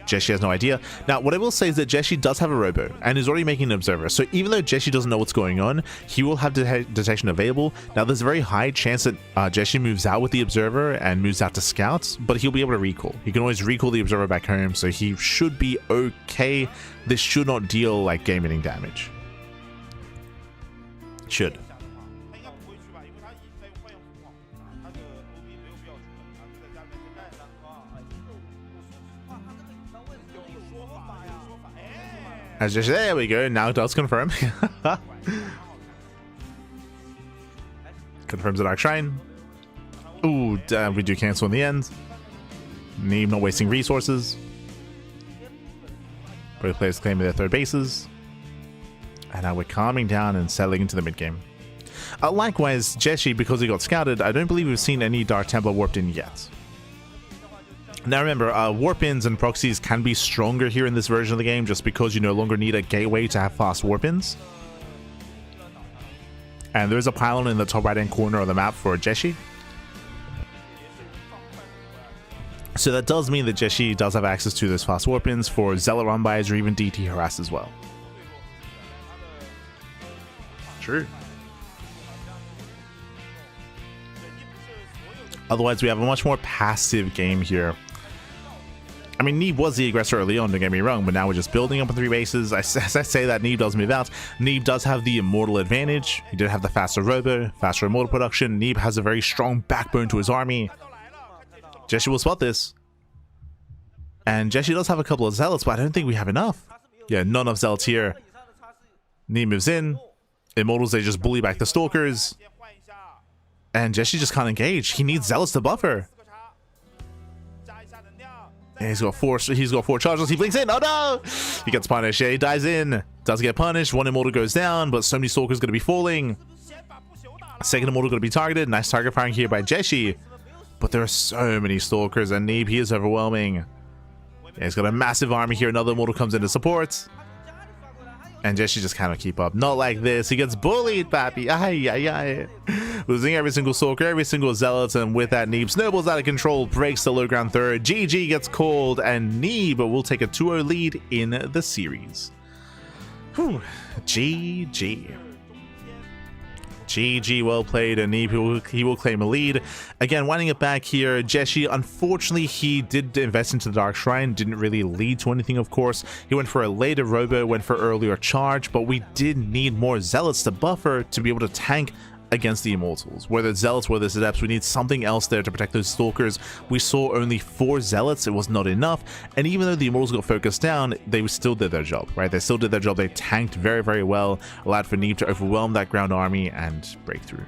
Jeshi has no idea. Now, what I will say is that Jeshi does have a Robo and is already making an Observer. So even though Jeshi doesn't know what's going on, he will have detection available. Now, there's a very high chance that Jeshi moves out with the Observer and moves out to scout, but he'll be able to recall. He can always recall the Observer back home, so he should be okay. This should not deal like game-ending damage. Should. There we go. Now it does confirm. Confirms the Dark Shrine. Ooh, damn, we do cancel in the end. Neeb not wasting resources. Both players claiming their third bases. And now we're calming down and settling into the mid game. Likewise, Jeshi, because he got scouted, I don't believe we've seen any Dark Templar warped in yet. Now remember, warp-ins and proxies can be stronger here in this version of the game just because you no longer need a gateway to have fast warp-ins. And there's a pylon in the top right-hand corner of the map for Jeshi. So that does mean that Jeshi does have access to those fast warp-ins for Zealot run-bys or even DT harass as well. True. Otherwise, we have a much more passive game here. I mean, Neeb was the aggressor early on, don't get me wrong, but now we're just building up on 3 bases. As I say that, Neeb does move out. Neeb does have the Immortal advantage. He did have the faster Robo, faster Immortal production. Neeb has a very strong backbone to his army. Jeshi will spot this. And Jeshi does have a couple of Zealots, but I don't think we have enough. Yeah, none of Zealots here. Neeb moves in. Immortals, they just bully back the Stalkers. And Jeshi just can't engage. He needs Zealots to buffer. And he's got four charges. He blinks in. Oh no! He gets punished. Yeah, he dies in. Does get punished. 1 Immortal goes down, but so many Stalkers going to be falling. Second Immortal going to be targeted. Nice target firing here by Jeshi. But there are so many Stalkers, and Neeb, he is overwhelming. Yeah, he's got a massive army here. Another Immortal comes in to support. And Jeshi just cannot keep up. Not like this. He gets bullied, papi. Ay, ay, ay. Losing every single Stalker, every single Zealot, and with that, Neeb snowballs out of control, breaks the low ground third. GG gets called, and Neeb will take a 2-0 lead in the series. Whew. GG. GG, well played, and Neeb, he will claim a lead. Again, winding it back here, Jeshi, unfortunately, he did invest into the Dark Shrine, didn't really lead to anything, of course. He went for a later Robo, went for earlier charge, but we did need more Zealots to buffer to be able to tank against the Immortals. Whether it's Zealots, whether it's Adepts, we need something else there to protect those Stalkers. We saw only 4 Zealots, it was not enough, and even though the Immortals got focused down, they still did their job, right? They still did their job, they tanked very, very well, allowed for Neeb to overwhelm that ground army and break through.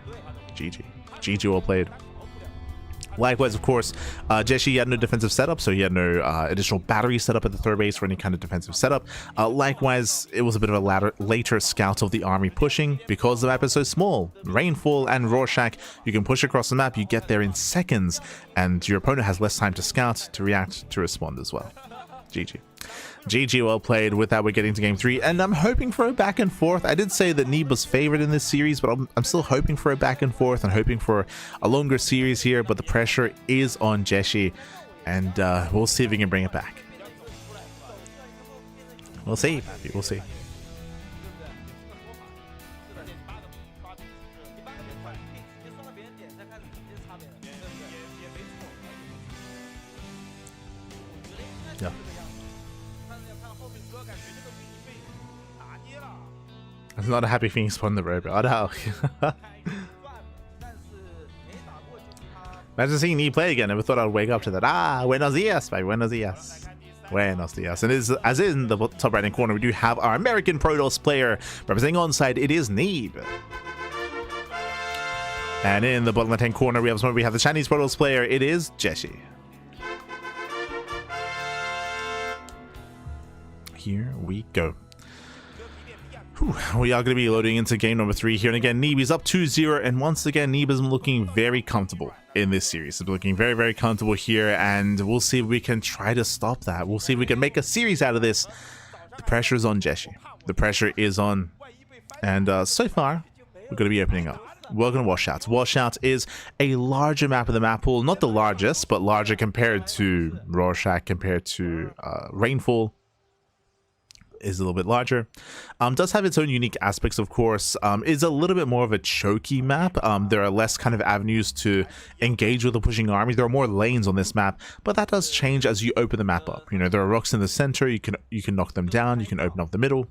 GG. GG, well played. Likewise, of course, Jeshi had no defensive setup, so he had no additional battery setup at the third base for any kind of defensive setup. Likewise, it was a bit of a later scout of the army pushing because the map is so small. Rainfall and Rorschach, you can push across the map, you get there in seconds, and your opponent has less time to scout, to react, to respond as well. GG. GG, well played. With that, we're getting to game 3, and I'm hoping for a back and forth. I did say that Neeb was favored in this series, but I'm still hoping for a back and forth and hoping for a longer series here, but the pressure is on Jeshi, and we'll see if we can bring it back. We'll see, we'll see. Yeah. I'm not a happy feeling spun the robot. Oh no. Imagine seeing Neeb play again. Never thought I'd wake up to that. Ah, buenos dias, baby. Buenos dias. Buenos dias. And as in the top right hand corner, we do have our American Protoss player representing onside. It is Neeb. And in the bottom left hand corner, we have the Chinese Protoss player. It is Jeshi. Here we go. Whew. We are going to be loading into game number 3 here. And again, Neeb is up 2-0. And once again, Neeb is looking very comfortable in this series. He's looking very, very comfortable here. And we'll see if we can try to stop that. We'll see if we can make a series out of this. The pressure is on Jeshi. The pressure is on. And so far, we're going to be opening up. Welcome to Washouts. Washouts is a larger map of the map pool. Not the largest, but larger compared to Rorschach, compared to Rainfall. Is a little bit larger. Does have its own unique aspects, of course. Is a little bit more of a choky map. There are less kind of avenues to engage with the pushing army. There are more lanes on this map, but that does change as you open the map up. You know, there are rocks in the center. You can knock them down. You can open up the middle.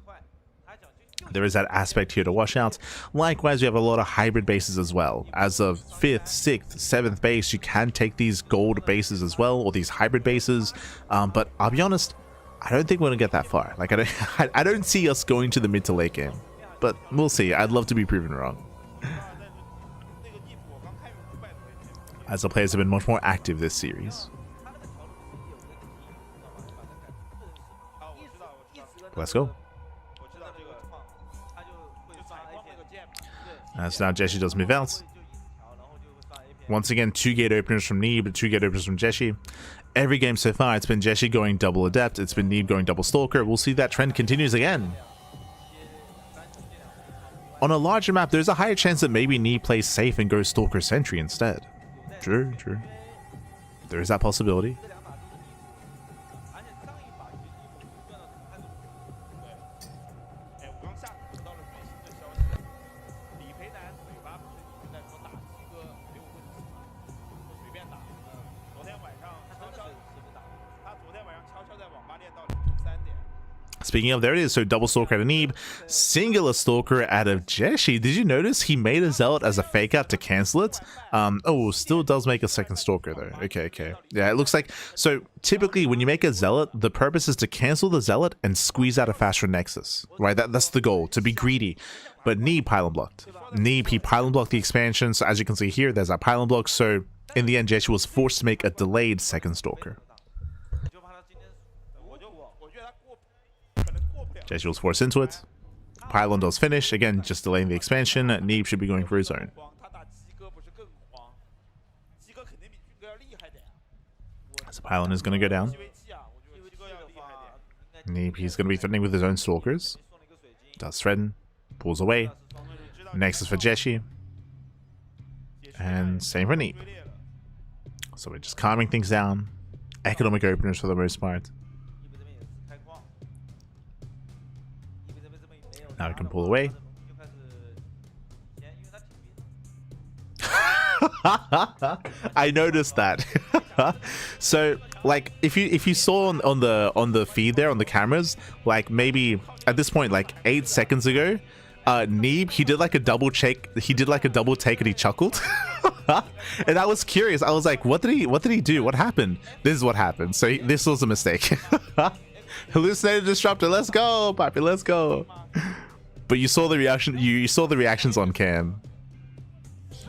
There is that aspect here to Washouts. Likewise, we have a lot of hybrid bases as well. As of 5th, 6th, 7th base, you can take these gold bases as well, or these hybrid bases. But I'll be honest, I don't think we're gonna get that far. Like I don't see us going to the mid to late game, but we'll see. I'd love to be proven wrong. As the players have been much more active this series. Let's go. So now Jeshi does move out. Once again, 2 gate openers from Neeb, 2 gate openers from Jeshi. Every game so far, it's been Jeshi going double Adept, it's been Neeb going double Stalker. We'll see that trend continues again. On a larger map, there's a higher chance that maybe Neeb plays safe and goes Stalker Sentry instead. True, true. There is that possibility. Speaking of, there it is. So double Stalker out of Neeb, singular Stalker out of Jeshi. Did you notice he made a Zealot as a fake out to cancel it? Oh, still does make a second Stalker though. Okay, okay. Yeah, it looks like, so typically when you make a Zealot, the purpose is to cancel the Zealot and squeeze out a faster Nexus, right? That's the goal, to be greedy. But Neeb pylon blocked. Neeb, he pylon blocked the expansion. So as you can see here, there's that pylon block. So in the end, Jeshi was forced to make a delayed second Stalker. Jeshi was forced into it. Pylon does finish. Again, just delaying the expansion. Neeb should be going for his own. So Pylon is going to go down. Neeb, he's going to be threatening with his own Stalkers. Does threaten. Pulls away. Nexus for Jeshi. And same for Neeb. So we're just calming things down. Economic openers for the most part. Now we can pull away. I noticed that. So like if you saw on the feed there on the cameras, like maybe at this point like 8 seconds ago, Neeb, he did like a double take and he chuckled. And I was curious. I was like, what did he do? What happened? This is what happened. So this was a mistake. Hallucinated disruptor, let's go, Papi, let's go. But you saw the reaction. You saw the reactions on cam.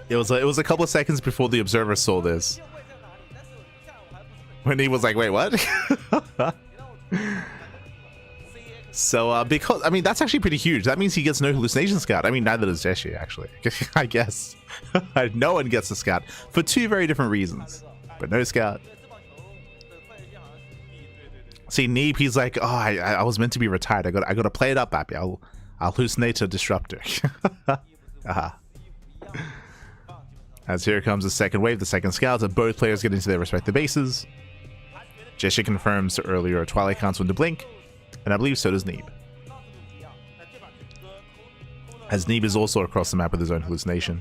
It was a couple of seconds before the observer saw this, when he was like, "Wait, what?" So because I mean that's actually pretty huge. That means he gets no hallucination scout. I mean neither does Jeshi actually. I guess no one gets a scout for 2 very different reasons, but no scout. See, Neeb, he's like, oh, I was meant to be retired. I got to play it up, Bappy. I'll hallucinate a disruptor. As here comes the second wave, the second scout, and both players get into their respective bases. Jeshi confirms earlier Twilight counts into blink, and I believe so does Neeb. As Neeb is also across the map with his own hallucination.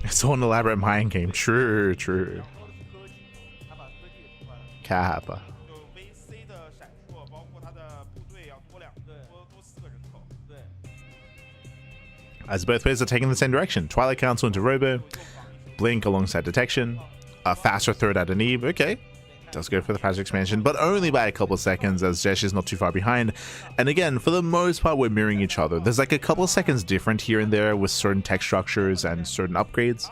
It's all an elaborate mind game. True, true. Kappa. As both players are taking the same direction. Twilight Council into Robo. Blink alongside Detection. A faster third out of Neeb. Okay. Does go for the faster expansion, but only by a couple of seconds as Jesh is not too far behind. And again, for the most part, we're mirroring each other. There's like a couple of seconds different here and there with certain tech structures and certain upgrades.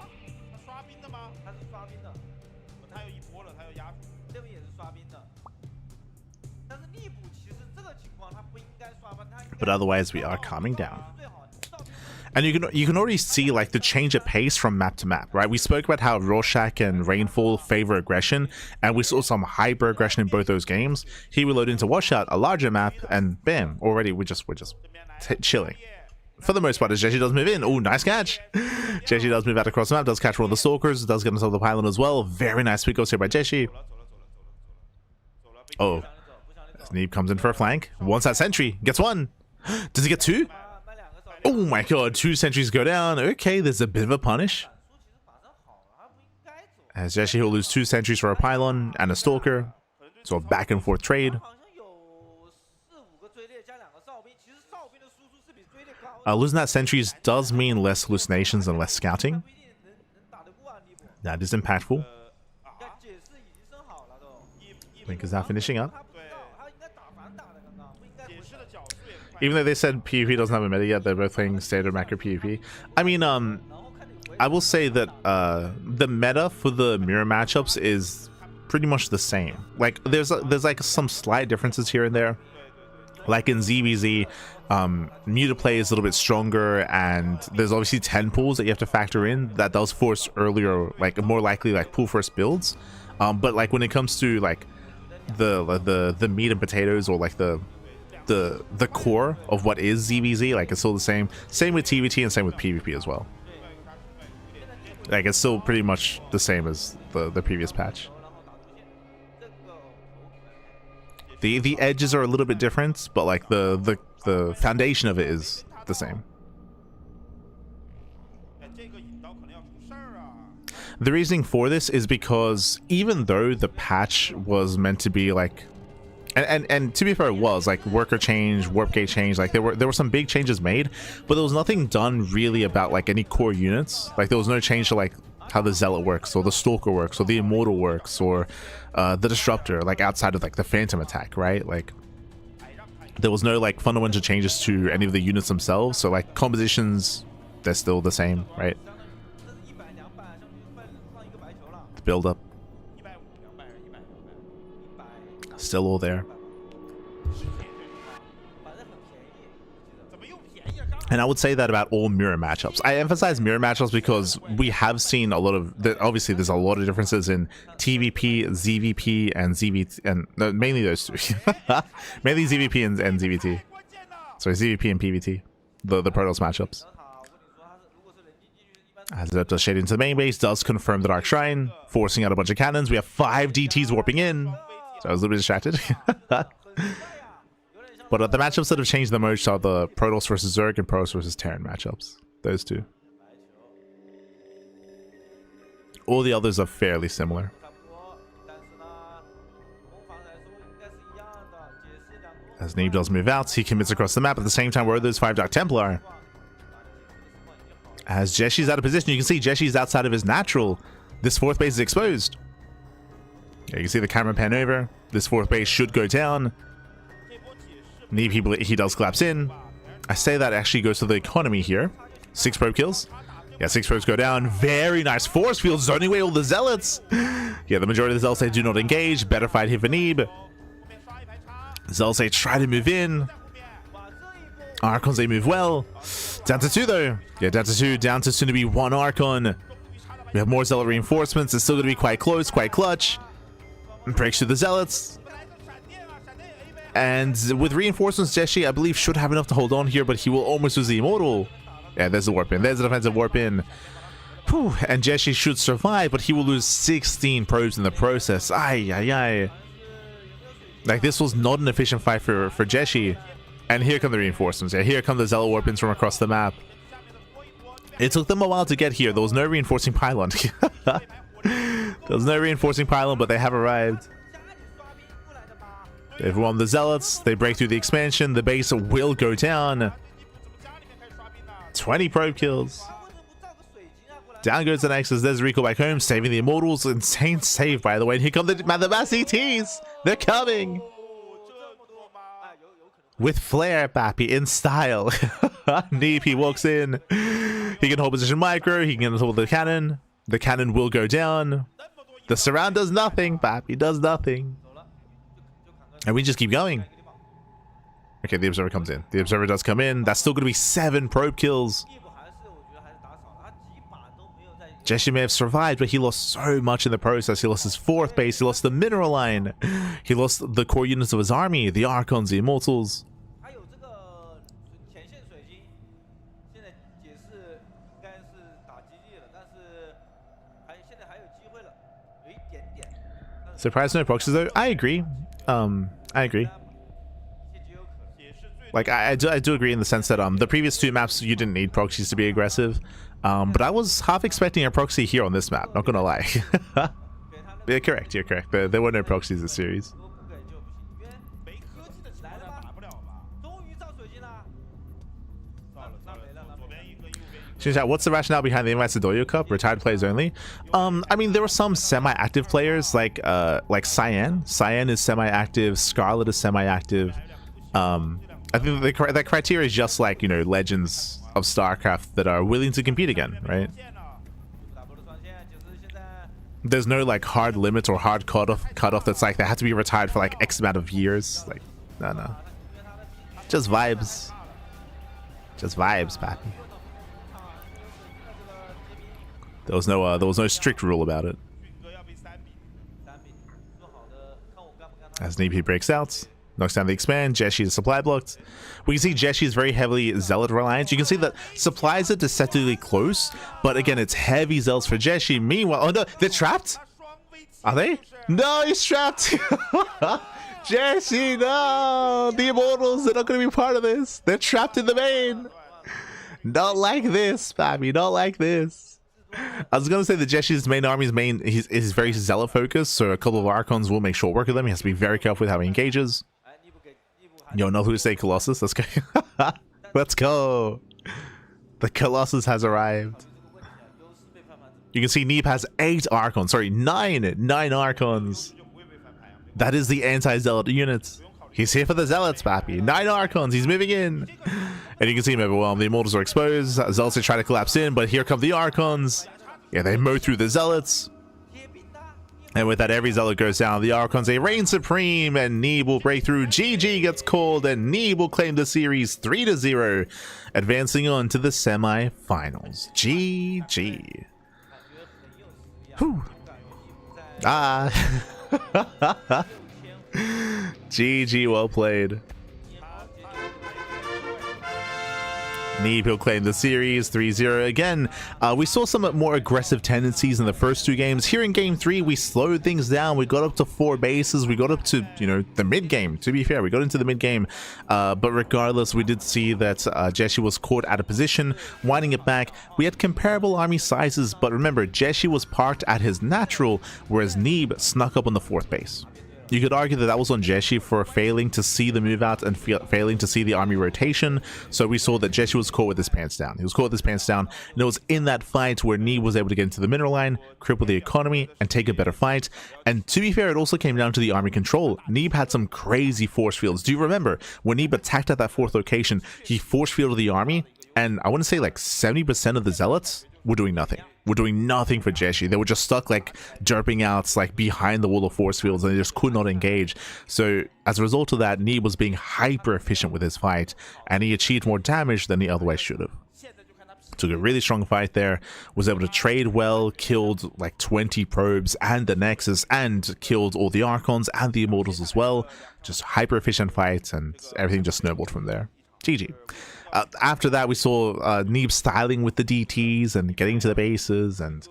But otherwise, we are calming down. And you can already see like the change of pace from map to map, right? We spoke about how Rorschach and Rainfall favor aggression, and we saw some hyper aggression in both those games. Here we load into Washout, a larger map, and bam, already we're just chilling. For the most part, as Jeshi does move in. Oh, nice catch. Jeshi does move out across the map, does catch one of the Stalkers, does get himself the pylon as well. Very nice pick here by Jeshi. Oh, Neeb comes in for a flank. Wants that sentry, gets one. Does he get two? Oh my god, 2 sentries go down. Okay, there's a bit of a punish. As Jeshi will lose 2 sentries for a pylon and a stalker. So a back and forth trade. Losing that sentries does mean less hallucinations and less scouting. That is impactful. Blink is now finishing up. Even though they said PvP doesn't have a meta yet, they're both playing standard macro PvP. I mean, I will say that the meta for the mirror matchups is pretty much the same. Like, there's like some slight differences here and there. Like in ZVZ, Muta play is a little bit stronger, and there's obviously 10 pools that you have to factor in. That does force earlier, like more likely like pool first builds. But like when it comes to like the meat and potatoes, or like the core of what is ZVZ, like it's still the same. Same with TVT and same with PvP as well. Like it's still pretty much the same as the previous patch. The edges are a little bit different, but like the foundation of it is the same. The reasoning for this is because even though the patch was meant to be like, and to be fair, it was like worker change, warp gate change, like there were some big changes made, but there was nothing done really about like any core units. Like there was no change to like how the Zealot works, or the Stalker works, or the Immortal works, or the Disruptor, like outside of like the Phantom attack, right? Like there was no like fundamental changes to any of the units themselves. So like compositions, they're still the same, right? The build up still all there. And I would say that about all mirror matchups. I emphasize mirror matchups because we have seen a lot of, obviously there's a lot of differences in TVP, ZVP, and ZVT, and no, mainly those two. Mainly ZVP and ZVT. Sorry, ZVP and PVT, the Protoss matchups. As it does shade into the main base, does confirm the Dark Shrine, forcing out a bunch of cannons. We have 5 DTs warping in. So I was a little bit distracted. But the matchups that have changed the most are the Protoss versus Zerg and Protoss versus Terran matchups. Those two. All the others are fairly similar. As Neeb does move out, he commits across the map. At the same time, where are those 5 Dark Templar? As Jeshi's out of position, you can see Jeshi's outside of his natural. This 4th base is exposed. Yeah, you can see the camera pan over. This 4th base should go down. Neeb, he does collapse in. I say that actually goes to the economy here. 6 probe kills. Yeah, 6 probes go down. Very nice force field, zoning away all the Zealots. Yeah, the majority of the Zealots, they do not engage. Better fight here for Neeb. Zealots, they try to move in. Archons, they move well. Down to 2 though. Yeah, down to 2. Down to soon to be 1 Archon. We have more Zealot reinforcements. It's still going to be quite close, quite clutch. Breaks through the Zealots. And with reinforcements, Jeshi, I believe, should have enough to hold on here, but he will almost lose the Immortal. Yeah, there's the warp in. There's the defensive warp in. Whew. And Jeshi should survive, but he will lose 16 probes in the process. Ay, ay, ay. Like, this was not an efficient fight for Jeshi. And here come the reinforcements. Yeah, here come the Zealot warp-ins from across the map. It took them a while to get here. There was no reinforcing pylon. There was no reinforcing pylon, but they have arrived. They've won the Zealots. They break through the expansion. The base will go down. 20 probe kills. Down goes the Nexus. There's Rico back home, saving the Immortals. Insane save, by the way. And here come the mass ETs. They're coming. With flair, Bappy, in style. Neep, he walks in. He can hold position micro. He can hold the cannon. The cannon will go down. The surround does nothing, Bappy does nothing. And we just keep going. Okay, the Observer comes in. The Observer does come in. That's still going to be 7 probe kills. Jeshi may have survived, but he lost so much in the process. He lost his 4th base. He lost the mineral line. He lost the core units of his army. The Archons, the Immortals. Surprise no proxies though? I agree. I agree. Like, I do agree in the sense that the previous 2 maps you didn't need proxies to be aggressive. But I was half expecting a proxy here on this map, not gonna lie. You're correct, you're correct. There were no proxies this series. What's the rationale behind the invites to Douyu Cup? Retired players only? I mean, there were some semi-active players like Cyan. Cyan is semi-active. Scarlett is semi-active. I think that criteria is just like, you know, legends of StarCraft that are willing to compete again, right? There's no like hard limit or hard cutoff that's like they have to be retired for like X amount of years. Like, no. Just vibes. Just vibes, Pappy. There was no strict rule about it. As Neep breaks out, knocks down the expand, Jeshi is supply blocked. We can see Jeshi is very heavily Zealot reliant. You can see that supplies are deceptively close, but again, it's heavy Zealots for Jeshi. Meanwhile, oh no, they're trapped? Are they? No, he's trapped! Jeshi, no! The Immortals, they're not going to be part of this. They're trapped in the main. Not like this, Pappy, not like this. I was going to say that Jeshi's main army's is very Zealot focused, so a couple of Archons will make short work of them. He has to be very careful with how he engages. Yo, not who to say Colossus. Let's go. Let's go. The Colossus has arrived. You can see Neep has 8 Archons. Sorry, 9 Archons. That is the anti-Zealot unit. He's here for the Zealots, Pappy. 9 Archons. He's moving in. And you can see him overwhelmed. The Immortals are exposed. Zealots are trying to collapse in, but here come the Archons. Yeah, they mow through the Zealots. And with that, every Zealot goes down. The Archons, they reign supreme, and Neeb will break through. GG gets called, and Neeb will claim the series 3-0, advancing on to the semi-finals. GG. Whew. GG, well played. Neeb will claim the series 3-0 again. We saw some more aggressive tendencies in the first 2 games. Here in game 3, we slowed things down. We got up to 4 bases. We got up to, you know, the mid game. To be fair, we got into the mid game. But regardless, we did see that Jeshi was caught out of position, winding it back. We had comparable army sizes, but remember, Jeshi was parked at his natural, whereas Neeb snuck up on the 4th base. You could argue that that was on Jeshi for failing to see the move out and failing to see the army rotation. So we saw that Jeshi was caught with his pants down. He was caught with his pants down, and it was in that fight where Neeb was able to get into the mineral line, cripple the economy, and take a better fight. And to be fair, it also came down to the army control. Neeb had some crazy force fields. Do you remember when Neeb attacked at that 4th location, he force fielded the army, and I want to say like 70% of the Zealots were doing nothing. We're doing nothing for Jeshi. They were just stuck like derping out like behind the wall of force fields, and they just could not engage. So as a result of that, Neeb was being hyper efficient with his fight, and he achieved more damage than he otherwise should have. Took a really strong fight there, was able to trade well, killed like 20 probes and the Nexus, and killed all the Archons and the Immortals as well. Just hyper efficient fights, and everything just snowballed from there. GG. After that, we saw Neeb styling with the DTs and getting to the bases, and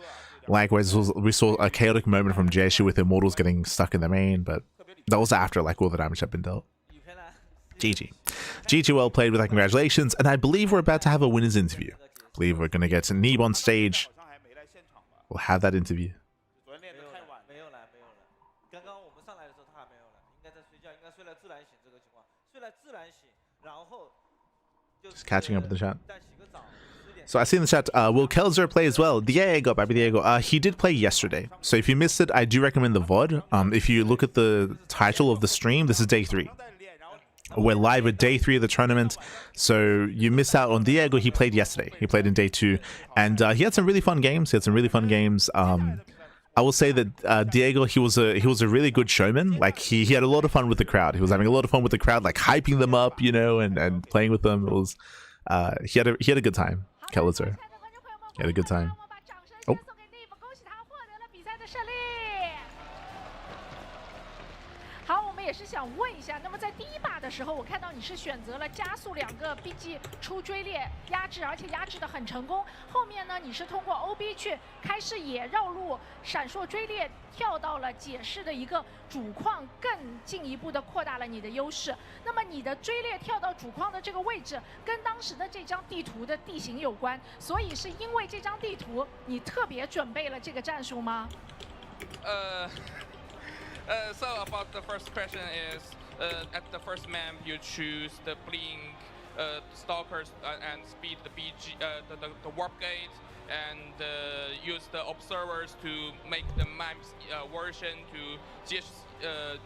likewise we saw a chaotic moment from Jeshu with Immortals getting stuck in the main, but that was after like all the damage had been dealt. GG. GG, well played with that, congratulations, and I believe we're about to have a winner's interview. I believe we're going to get Neeb on stage. We'll have that interview. Just catching up with the chat. So I see in the chat, will Kelzer play as well? Diego, Baby Diego. He did play yesterday. So if you missed it, I do recommend the VOD. If you look at the title of the stream, this is day 3. We're live at day 3 of the tournament. So you missed out on Diego. He played yesterday. He played in day 2. And he had some really fun games. I will say that Diego, he was a really good showman. Like he had a lot of fun with the crowd. He was having a lot of fun with the crowd, like hyping them up, you know, and playing with them. It was he had a good time. Kelzer. He had a good time. Oh. 好，我们也是想问一下，那么在第一把的时候，我看到你是选择了加速2个 BG 出追猎压制，而且压制的很成功。后面呢，你是通过 OB 去开视野绕路闪烁追猎，跳到了解释的一个主矿，更进一步的扩大了你的优势。那么你的追猎跳到主矿的这个位置，跟当时的这张地图的地形有关，所以是因为这张地图你特别准备了这个战术吗？ So about the first question is, at the first map you choose the blink, stalkers and speed the BG, the warp gate, and use the observers to make the map's version to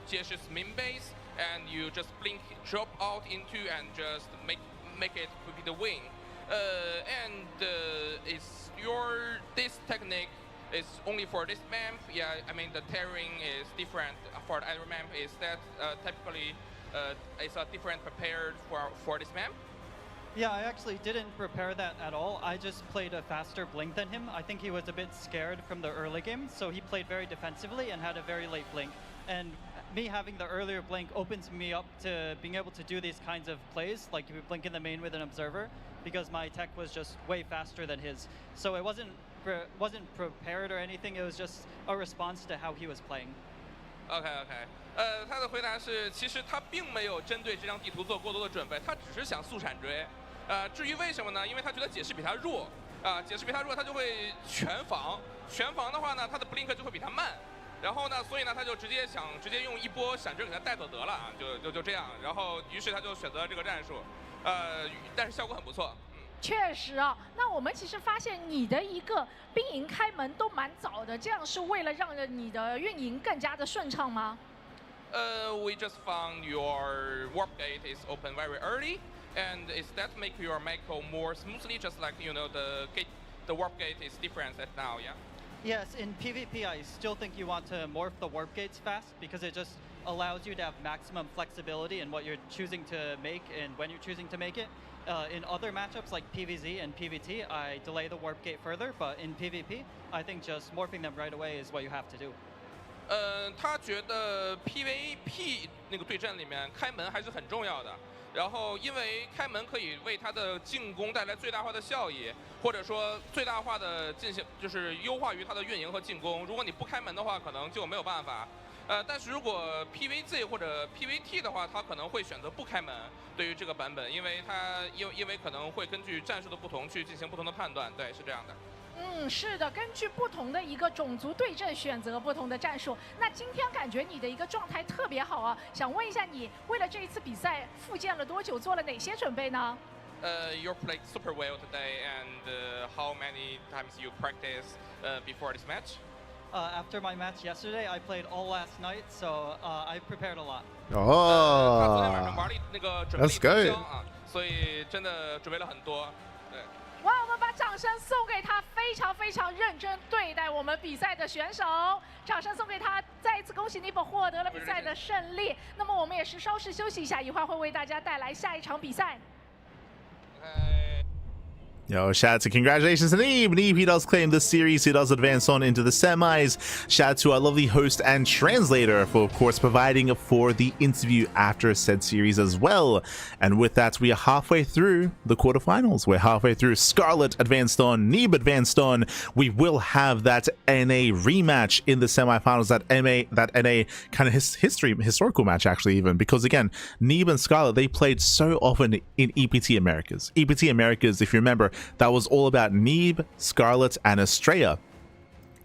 Jesh's main base, and you just blink, drop out into and just make it be the win. Is this technique? It's only for this map. Yeah, I mean the terrain is different for the other map. Is that typically is a different prepared for this map? Yeah, I actually didn't prepare that at all. I just played a faster blink than him. I think he was a bit scared from the early game, so he played very defensively and had a very late blink. And me having the earlier blink opens me up to being able to do these kinds of plays, like if you blink in the main with an observer, because my tech was just way faster than his. So it wasn't prepared or anything. It was just a response to how he was playing. OK， 他的回答是，其实他并没有针对这张地图做过多的准备，他只是想速闪追。至于为什么呢？因为他觉得解释比他弱，解释比他弱，他就会全防。全防的话呢，他的 blink 就会比他慢。然后呢，所以呢，他就直接用一波闪追给他带走得了，就这样。然后，于是他就选择这个战术，但是效果很不错。 确实啊，那我们其实发现你的一个兵营开门都蛮早的，这样是为了让你的运营更加的顺畅吗？We just found your warp gate is open very early, and is that make your macro more smoothly? Just like the warp gate is different at now, yeah. Yes, in PvP, I still think you want to morph the warp gates fast because it just allows you to have maximum flexibility in what you're choosing to make and when you're choosing to make it. In other matchups like PvZ and PvT, I delay the warp gate further, but in PvP, I think just morphing them right away is what you have to do. 他觉得 PVP 那个对阵里面开门还是很重要的。然后，因为开门可以为他的进攻带来最大化的效益，或者说最大化的进行，就是优化于他的运营和进攻。如果你不开门的话，可能就没有办法。但是如果 PVZ 或者 PVT 的话，他可能会选择不开门。对于这个版本，因为可能会根据战术的不同去进行不同的判断。对，是这样的。是的，根据不同的一个种族对阵选择不同的战术。那今天感觉你的一个状态特别好啊，想问一下你为了这一次比赛复健了多久，做了哪些准备呢？You played super well today, and how many times you practice before this match? After my match yesterday, I played all last night, so I prepared a lot. Oh, that's good. 所以真的准备了很多。对。哇，我们把掌声送给他，非常非常认真对待我们比赛的选手，掌声送给他，再一次恭喜尼泊获得了比赛的胜利。那么我们也是稍事休息一下，一会儿会为大家带来下一场比赛。Yo, shout out to congratulations to Neeb. Neeb, he does claim this series. He does advance on into the semis. Shout out to our lovely host and translator for, of course, providing for the interview after said series as well. And with that, we are halfway through the quarterfinals. We're halfway through. Scarlett advanced on. Neeb advanced on. We will have that NA rematch in the semifinals. That NA kind of historical match, actually, even. Because, again, Neeb and Scarlett, they played so often in EPT Americas. EPT Americas, if you remember, that was all about Neeb, Scarlett, and Estrella.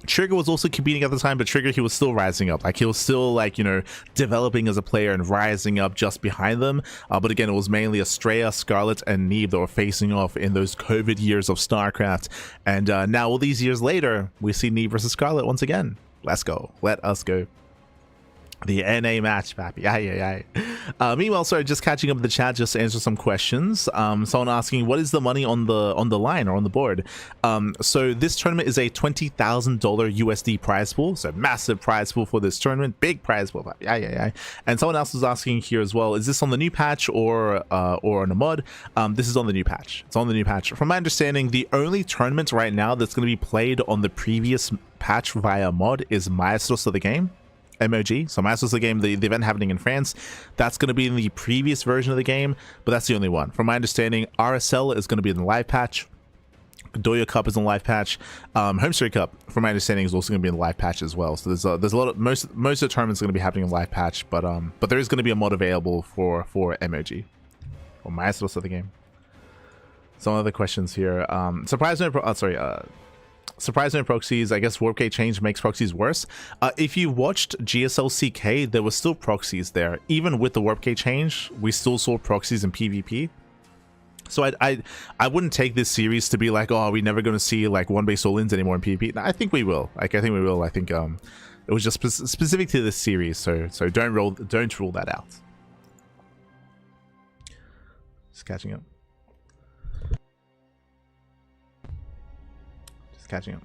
Trigger was also competing at the time, but Trigger, he was still rising up. Like, he was still, like, you know, developing as a player and rising up just behind them. But again, it was mainly Estrella, Scarlett, and Neeb that were facing off in those COVID years of StarCraft. And now, all these years later, we see Neeb versus Scarlett once again. Let's go. Let us go. The NA match, pappy. Meanwhile, sorry, just catching up with the chat just to answer some questions. Someone asking, what is the money on the line or on the board? So this tournament is a $20,000 USD prize pool. So massive prize pool for this tournament. Big prize pool, pappy. And someone else was asking here as well, is this on the new patch or on a mod? This is on the new patch. It's on the new patch. From my understanding, the only tournament right now that's going to be played on the previous patch via mod is Maestros of the Game. MOG, so Masters of the Game, the event happening in France, that's going to be in the previous version of the game, but that's the only one. From my understanding, RSL is going to be in the live patch. Douyu Cup is in the live patch. Home Street Cup, from my understanding, is also going to be in the live patch as well. So there's a lot of most of the tournaments are going to be happening in live patch, but there is going to be a mod available for MOG or Masters of the Game. Some other questions here. Surprise no proxies. I guess Warp Gate change makes proxies worse. If you watched GSL CK, there was still proxies there. Even with the Warp Gate change, we still saw proxies in PvP. So I wouldn't take this series to be like, oh, we're never going to see like one base all-ins anymore in PvP. I think we will. I think we will. I think it was just specific to this series, so don't rule that out. Just catching up. Catching up.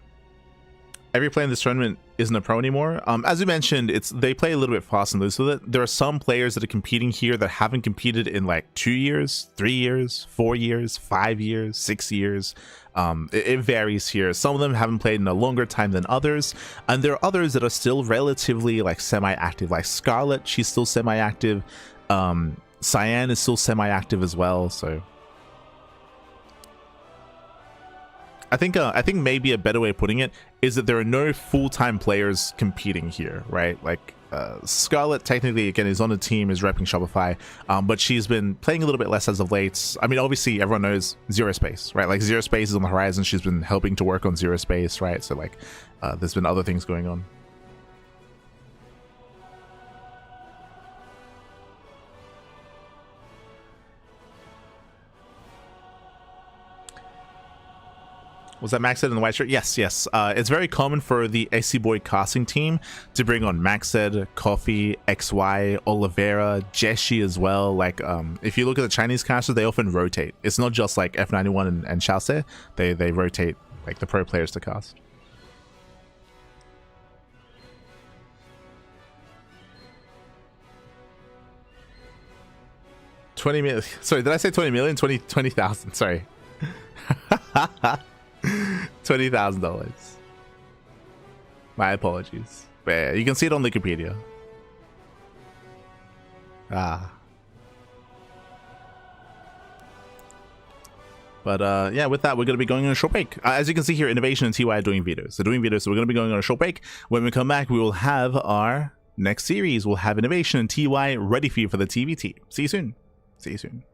Every player in this tournament isn't a pro anymore. As we mentioned, they play a little bit fast and loose with it. There are some players that are competing here that haven't competed in like 2 years, 3 years, 4 years, 5 years, 6 years. It varies here. Some of them haven't played in a longer time than others, and there are others that are still relatively like semi-active. Like Scarlett, she's still semi-active. Cyan is still semi-active as well. So I think maybe a better way of putting it is that there are no full-time players competing here, right? Like Scarlett technically, again, is on the team, is repping Shopify, but she's been playing a little bit less as of late. I mean, obviously everyone knows Zero Space, right? Like Zero Space is on the horizon. She's been helping to work on Zero Space, right? So like there's been other things going on. Was that Maxed in the white shirt? Yes. It's very common for the SC Boy casting team to bring on Maxed, Coffee, XY, Oliveira, Jeshi as well. Like, if you look at the Chinese casters, they often rotate. It's not just like F91 and Xiaose. They rotate like the pro players to cast. $20 million. Sorry, did I say 20 million? 20,000. Sorry. $20,000. My apologies. But yeah, you can see it on Wikipedia. But yeah, with that, we're going to be going on a short break. As you can see here, INoVation and TY are doing videos. They're doing videos, so we're going to be going on a short break. When we come back, we will have our next series. We'll have INoVation and TY ready for you for the TVT. See you soon. See you soon.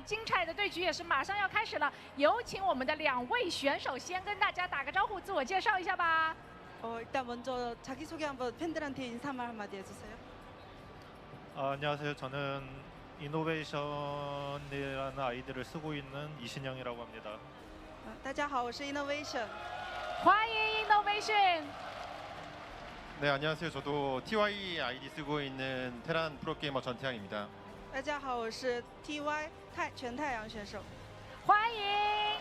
精彩的对局也是马上要开始了，有请我们的2位选手先跟大家打个招呼，自我介绍一下吧。 일단 먼저 자기소개 한번 팬들한테 인사말 한마디 해주세요. 안녕하세요. 저는 이노베이션이라는 아이디를 쓰고 있는 이신영이라고 합니다. 大家好，我是 INoVation. 欢迎 INoVation. 네, 안녕하세요. 저도 TY 아이디 쓰고 있는 테란 프로게이머 전태양입니다. 大家好，我是 TY 全太阳选手。欢迎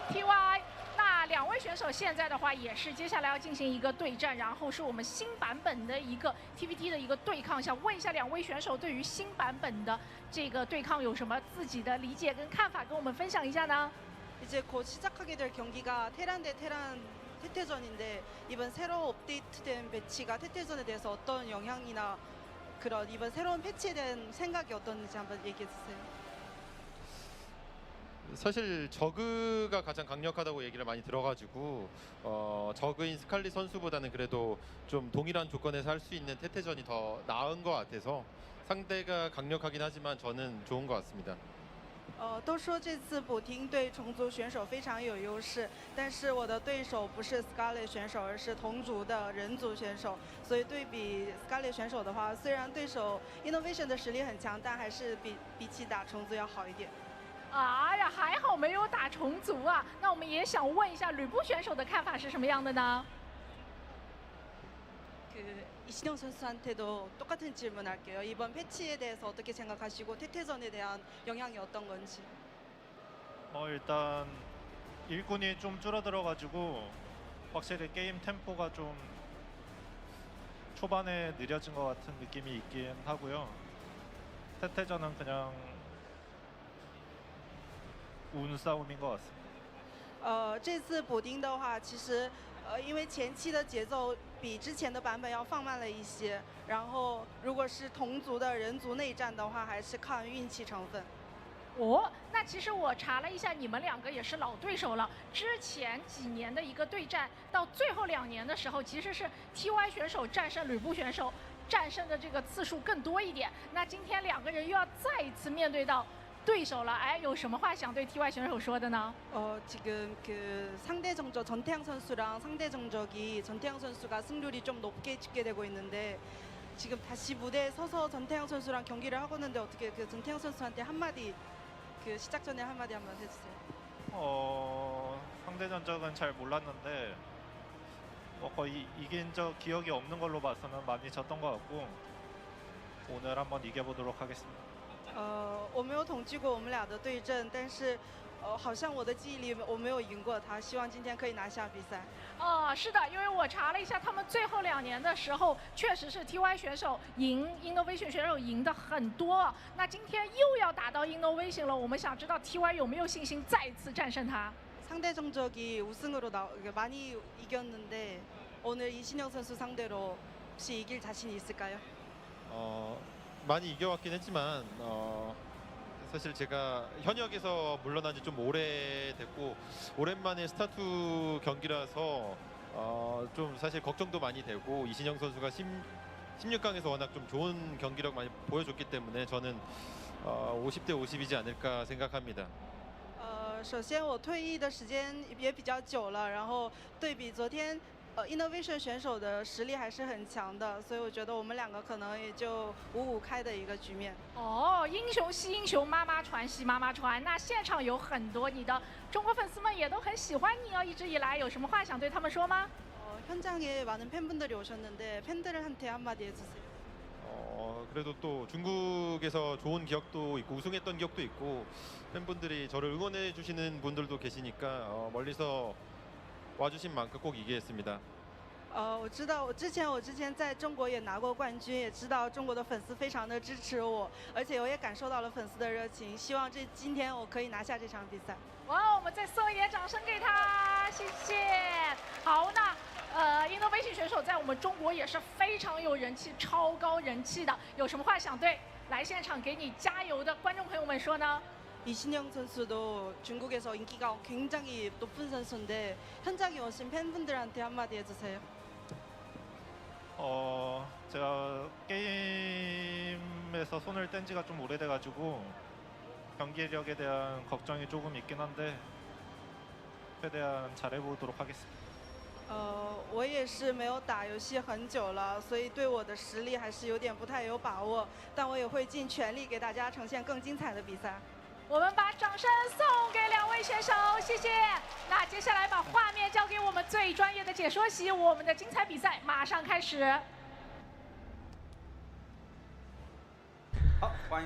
TY。 那2位选手现在的话也是接下来要进行一个对战，然后是我们新版本的一个 TVT 的一个对抗。想问一下2位选手对于新版本的这个对抗有什么自己的理解跟看法，跟我们分享一下呢？ 이제 곧 시작하게 될 경기가 테란 대 테란 태태전인데 이번 새로 업데이트된 배치가 태태전에 대해서 어떤 영향이나 그런 이번 새로운 패치에 대한 생각이 어떤지 한번 얘기해 주세요. 사실 저그가 가장 강력하다고 얘기를 많이 들어가지고 저그인 스칼리 선수보다는 그래도 좀 동일한 조건에서 할 수 있는 태태전이 더 나은 것 같아서 상대가 강력하긴 하지만 저는 좋은 것 같습니다. 都说这次补丁对虫族选手非常有优势，但是我的对手不是 Scarlett 选手，而是同族的人族选手，所以对比 Scarlett 选手的话，虽然对手 INoVation 的实力很强，但还是比起打虫族要好一点。 哎呀，还好没有打虫族啊！那我们也想问一下吕布选手的看法是什么样的呢？ 이신영 선수한테도 똑같은 질문할게요. 이번 패치에 대해서 어떻게 생각하시고 태태전에 대한 영향이 어떤 건지. 일단 일꾼이 좀 줄어들어가지고 확실히 게임 템포가 좀 초반에 느려진 것 같은 느낌이 있긴 하고요. 태태전은 그냥 운 싸움인 것 같습니다. 这次补丁的话，其实因为前期的节奏比之前的版本要放慢了一些，然后如果是同族的人族内战的话，还是看运气成分。哦，那其实我查了一下，你们2个也是老对手了。之前几年的一个对战，到最后2年的时候，其实是 TY 选手战胜吕布选手，战胜的这个次数更多一点。那今天2个人又要再一次面对到对手了，哎，有什么话想对 TY 选手说的呢？ 지금 그 상대 정적 전태양 선수랑 상대 정적이 전태양 선수가 승률이 좀 높게 찍게 되고 있는데 지금 다시 무대에 서서 전태양 선수랑 경기를 하고 있는데 어떻게 그 전태양 선수한테 한마디 그 시작 전에 한마디 한번 해주세요. 상대 전적은 잘 몰랐는데 거의 이긴 적 기억이 없는 걸로 봐서는 많이 졌던 것 같고 오늘 한번 이겨보도록 하겠습니다. 我没有统计过我们俩的对阵，但是好像我的记忆里我没有赢过他，希望今天可以拿下比赛。是的，因为我查了一下，他们最后2年的时候，确实是 TY 选手赢 INoVation 选手赢的很多。那今天又要打到 INoVation了，我们想知道 TY 有没有信心再次战胜他？ 상대 정적이 우승으로 많이 이겼는데 오늘 이신영 선수 상대로 혹시 이길 자신이 있을까요? 많이 이겨왔긴 했지만 사실 제가 현역에서 물러난 지 좀 오래됐고 오랜만에 스타트 경기라서 좀 사실 걱정도 많이 되고 이신영 선수가 16강에서 워낙 좀 좋은 경기력 많이 보여줬기 때문에 저는 50대 50이지 않을까 생각합니다. 首先我退役的时间也比较久了，然后对比昨天，INoVation 选手的实力还是很强的，所以我觉得我们2个可能也就5-5开的一个局面。英雄惜英雄，妈妈传惜妈妈传。那现场有很多你的中国粉丝们也都很喜欢你哦，一直以来有什么话想对他们说吗？ 현장에 많은 팬분들이 오셨는데 팬들한테 한마디 해주세요. 그래도 또 중국에서 좋은 기억도 있고 우승했던 기억도 있고 팬분들이 저를 응원해 주시는 분들도 계시니까 멀리서 와주신 만큼 꼭 이기겠습니다. 我知道，我之前在中国也拿过冠军，也知道中国的粉丝非常的支持我，而且我也感受到了粉丝的热情，希望今天我可以拿下这场比赛。哇，我们再送一点掌声给他，谢谢。好，那INoVation 选手在我们中国也是非常有人气、超高人气的，有什么话想对来现场给你加油的观众朋友们说呢？ 이신영 선수도 중국에서 인기가 굉장히 높은 선수인데 현장에 오신 팬분들한테 한마디 해주세요. 제가 게임에서 손을 뗀 지가 좀 오래돼가지고 경기력에 대한 걱정이 조금 있긴 한데 최대한 잘해보도록 하겠습니다. 我也是没有打游戏很久了，所以对我的实力还是有点不太有把握，但我也会尽全力给大家呈现更精彩的比赛。 我们把掌声送给2位选手，谢谢。那接下来把画面交给我们最专业的解说席，我们的精彩比赛马上开始。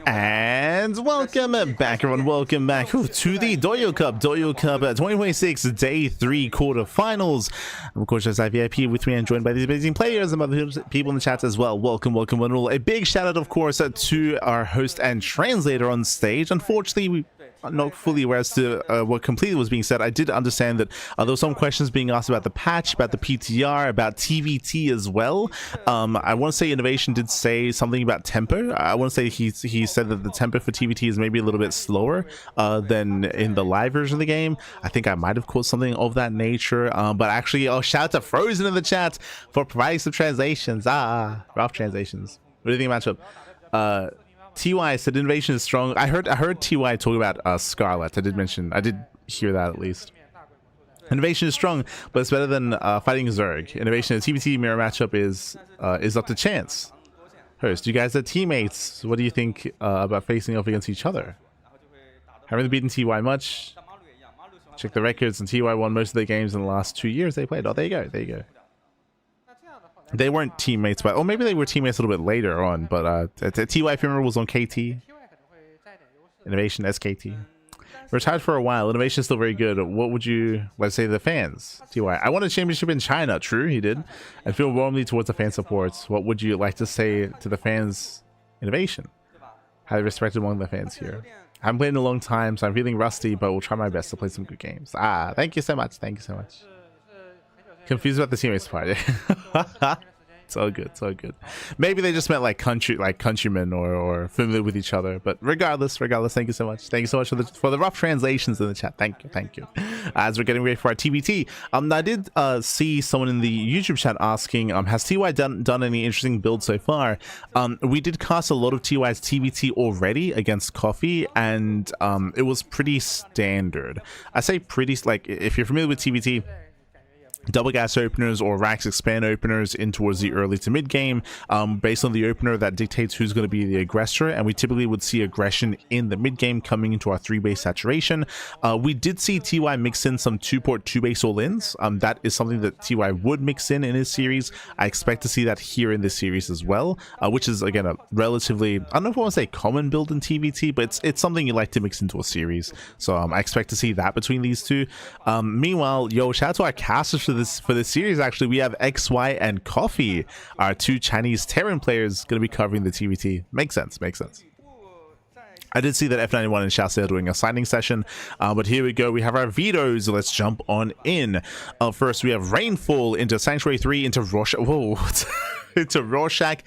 And welcome back, everyone. Welcome back to the Douyu Cup 2026 Day 3 quarterfinals. Of course, as VIP with me and joined by these amazing players and other people in the chat as well. Welcome, welcome, one and all. A big shout out, of course, to our host and translator on stage. Unfortunately, we are not fully aware as to what completely was being said. I did understand that there were some questions being asked about the patch, about the PTR, about TVT as well. I want to say INoVation did say something about tempo. I want to say he said that the tempo for TVT is maybe a little bit slower than in the live version of the game. I think I might have caught something of that nature. But actually, shout out to Frozen in the chat for providing some translations. Rough translations. What do you think of matchup? TY said INoVation is strong. I heard TY talk about Scarlett. I did hear that at least. INoVation is strong, but it's better than fighting Zerg. INoVation and TVT mirror matchup is up to chance. Host, you guys are teammates. What do you think about facing off against each other? Haven't beaten TY much. Check the records, and TY won most of their games in the last 2 years they played. Oh, there you go. There you go. They weren't teammates, but or maybe they were teammates a little bit later on. But TY, if you remember, was on KT. INoVation SKT. Retired for a while. INoVation is still very good. What would you like to say to the fans? TY, I won a championship in China. True, he did. I feel warmly towards the fan supports. What would you like to say to the fans? INoVation. Highly respected among the fans here. I haven't played in a long time, so I'm feeling rusty, but we'll try my best to play some good games. Thank you so much. Thank you so much. Confused about the teammates part. It's all good. It's all good. Maybe they just meant like countrymen or familiar with each other. But regardless, thank you so much. Thank you so much for the rough translations in the chat. Thank you. as we're getting ready for our TBT. I did see someone in the YouTube chat asking, has TY done any interesting builds so far? We did cast a lot of TY's TBT already against Coffee, and it was pretty standard. I say pretty, like, if you're familiar with TBT, double gas openers or racks expand openers in towards the early to mid game. Based on the opener, that dictates who's going to be the aggressor, and we typically would see aggression in the mid game coming into our 3-base saturation. We did see TY mix in some 2-port 2-base all-ins. That is something that TY would mix in his series. I expect to see that here in this series as well, which is again a relatively, I don't know if I want to say common build in TBT, but it's something you like to mix into a series. So I expect to see that between these two. Meanwhile, shout out to our casters for this series. Actually, we have XY and Coffee, our 2 Chinese Terran players, going to be covering the TBT. Makes sense. I did see that F91 and Chasse are doing a signing session, but here we go. We have our vetoes. Let's jump on in. First, we have Rainfall into Sanctuary 3 into Rorschach. Whoa, into Rorschach,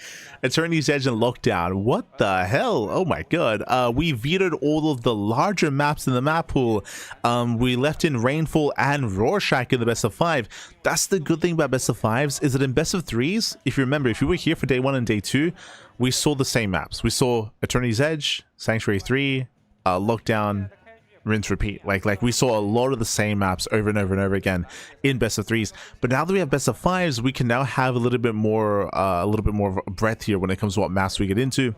Eternity's Edge, and Lockdown. What the hell? Oh my god. We vetoed all of the larger maps in the map pool. We left in Rainfall and Rorschach in the best of 5. That's the good thing about best of 5s, is that in best of 3s, if you remember, if you were here for day 1 and day 2, we saw the same maps. We saw Eternity's Edge, Sanctuary 3, Lockdown, rinse, repeat. Like we saw a lot of the same maps over and over and over again in best of 3s. But now that we have best of 5s, we can now have a little bit more breadth here when it comes to what maps we get into.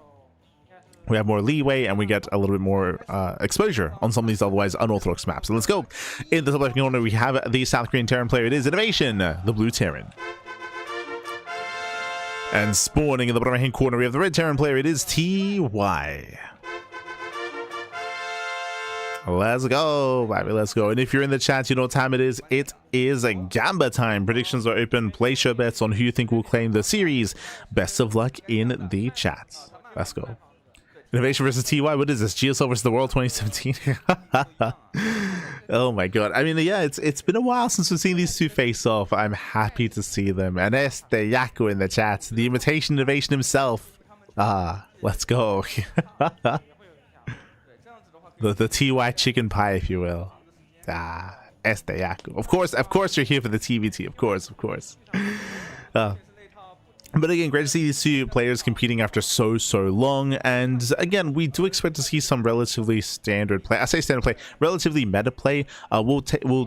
We have more leeway, and we get a little bit more exposure on some of these otherwise unorthodox maps. So let's go. In the top left corner, we have the South Korean Terran player. It is INoVation, the blue Terran. And spawning in the bottom right hand corner, we have the red Terran player. It is TY. Let's go, baby, let's go. And if you're in the chat, you know what time it is. It is a Gamba time. Predictions are open. Place your bets on who you think will claim the series. Best of luck in the chat. Let's go. INoVation versus TY. What is this? GSL versus the World 2017? Oh my god. I mean, yeah, it's been a while since we've seen these two face off. I'm happy to see them. And Yaku in the chat. The imitation INoVation himself. Let's go. the TY chicken pie, if you will. Yaku. Of course you're here for the TBT. Of course. But again, great to see these two players competing after so long. And again, we do expect to see some relatively standard play. I say standard play, relatively meta play. We'll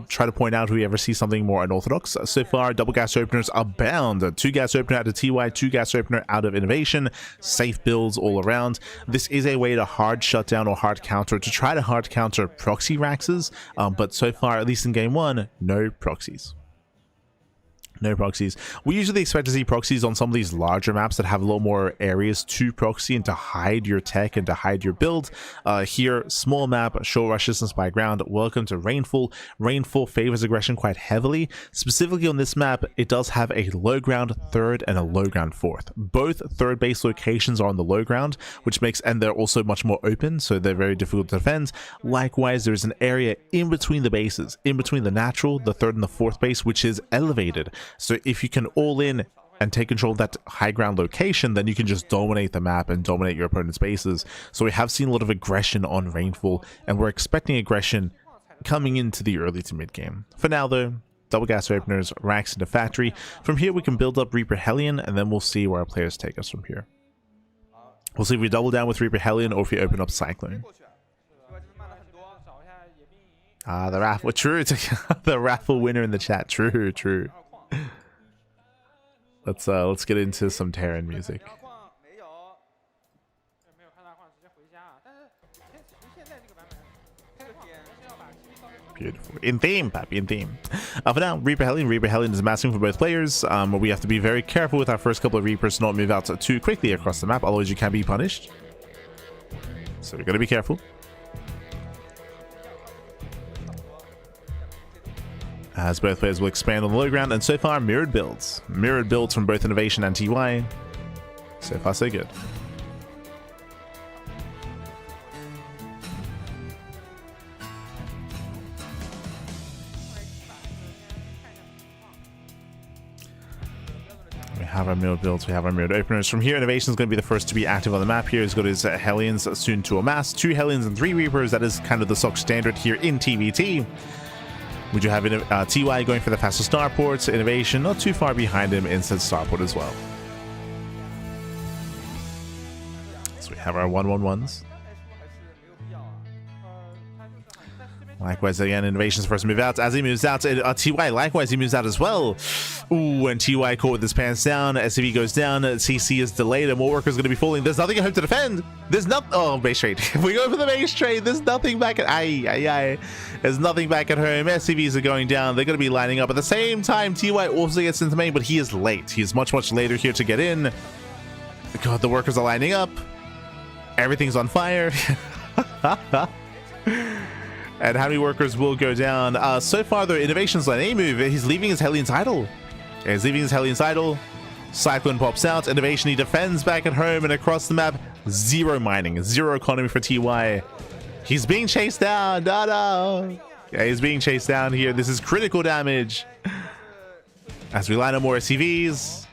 try to point out if we ever see something more unorthodox. So far, double gas openers are bound. 2 gas opener out of TY, 2 gas opener out of INoVation. Safe builds all around. This is a way to hard shut down or hard counter, to try to hard counter proxy Raxes. But so far, at least in game 1, no proxies. No proxies. We usually expect to see proxies on some of these larger maps that have a lot more areas to proxy and to hide your tech and to hide your build. Here, small map, short rush distance by ground. Welcome to Rainfall. Rainfall favors aggression quite heavily. Specifically on this map, it does have a low ground 3rd and a low ground 4th. Both 3rd base locations are on the low ground, which makes, and they're also much more open, so they're very difficult to defend. Likewise, there's an area in between the bases, in between the natural, the 3rd and the 4th base, which is elevated. So if you can all in and take control of that high ground location, then you can just dominate the map and dominate your opponent's bases. So we have seen a lot of aggression on Rainfall, and we're expecting aggression coming into the early to mid game. For now though, double gas openers, racks into factory. From here we can build up Reaper Hellion, and then we'll see where our players take us from here. We'll see if we double down with Reaper Hellion or if we open up Cyclone. The raffle, true. The raffle winner in the chat, true. Let's get into some Terran music. Beautiful. In theme, Pappy, in theme. For now, Reaper Hellion is massing for both players. We have to be very careful with our first couple of Reapers to not move out too quickly across the map, otherwise you can be punished. So we're going to be careful. As both players will expand on the low ground, and so far mirrored builds from both INoVation and TY. So far so good. We have our mirrored builds, we have our mirrored openers. From here, INoVation is going to be the first to be active on the map here. He's got his Hellions soon to amass. 2 Hellions and 3 Reapers. That is kind of the stock standard here in TBT. We do have TY going for the faster starport. INoVation not too far behind him in said starport as well. So we have our 1-1-1s. Likewise, again, INoVation's first move out. As he moves out, TY, likewise, he moves out as well. Ooh, and TY caught with his pants down. SCV goes down. CC is delayed, and more workers going to be falling. There's nothing at home to defend. There's nothing. Oh, base trade. We go for the base trade. There's nothing back at. There's nothing back at home. SCVs are going down. They're going to be lining up. At the same time, TY also gets into main, but he is late. He is much, much later here to get in. God, the workers are lining up. Everything's on fire. And how many workers will go down? So far, though, INoVation's on a move. He's leaving his Hellions idle. He's leaving his Hellions idle. Cyclone pops out. INoVation, he defends back at home and across the map. Zero mining. Zero economy for TY. He's being chased down. No. Yeah, he's being chased down here. This is critical damage. As we line up more SCVs.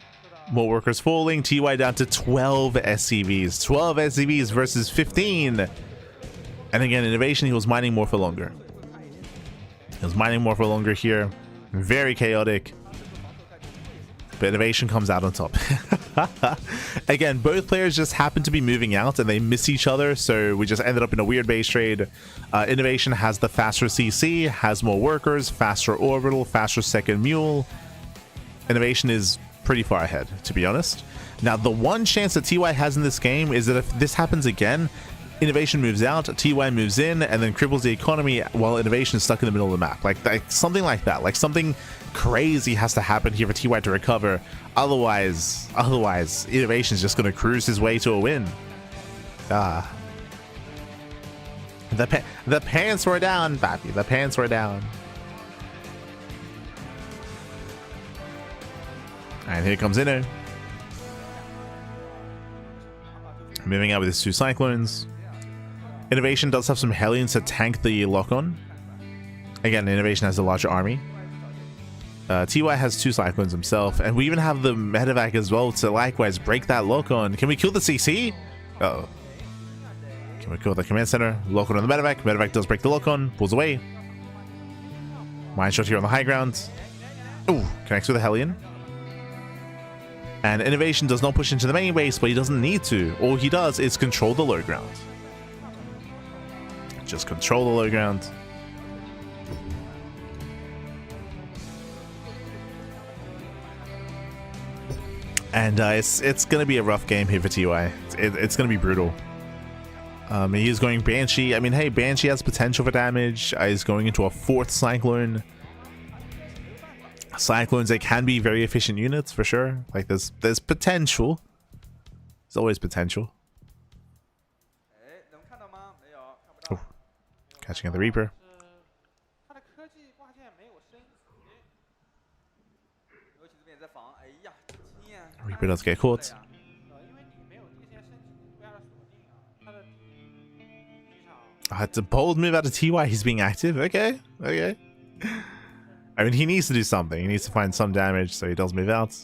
More workers falling. TY down to 12 SCVs. 12 SCVs versus 15. And again, INoVation, he was mining more for longer. He was mining more for longer here. Very chaotic. But INoVation comes out on top. Again, both players just happen to be moving out and they miss each other. So we just ended up in a weird base trade. INoVation has the faster CC, has more workers, faster orbital, faster second mule. INoVation is pretty far ahead, to be honest. Now, the one chance that TY has in this game is that if this happens again, INoVation moves out, TY moves in, and then cripples the economy while INoVation is stuck in the middle of the map. Like something like that. Like something crazy has to happen here for TY to recover. Otherwise, INoVation is just going to cruise his way to a win. The pants were down, Papi. The pants were down. And here comes Inno. Moving out with his two Cyclones. INoVation does have some Hellions to tank the lock-on. Again, INoVation has a larger army. TY has two Cyclones himself, and we even have the medevac as well to likewise break that lock-on. Can we kill the CC? Uh-oh. Can we kill the command center? Lock-on on the medevac. Medevac does break the lock-on, pulls away. Mine shot here on the high ground. Ooh, connects with a Hellion. And INoVation does not push into the main base, but he doesn't need to. All he does is control the low ground. Just control the low ground. And it's going to be a rough game here for TY. It's going to be brutal. He is going Banshee. I mean, hey, Banshee has potential for damage. He's going into a fourth Cyclone. Cyclones, they can be very efficient units for sure. Like there's potential. There's always potential. Oh, catching out the Reaper. Reaper does get caught. It's a bold move out of TY. He's being active. Okay. I mean, he needs to do something. He needs to find some damage, so he does move out.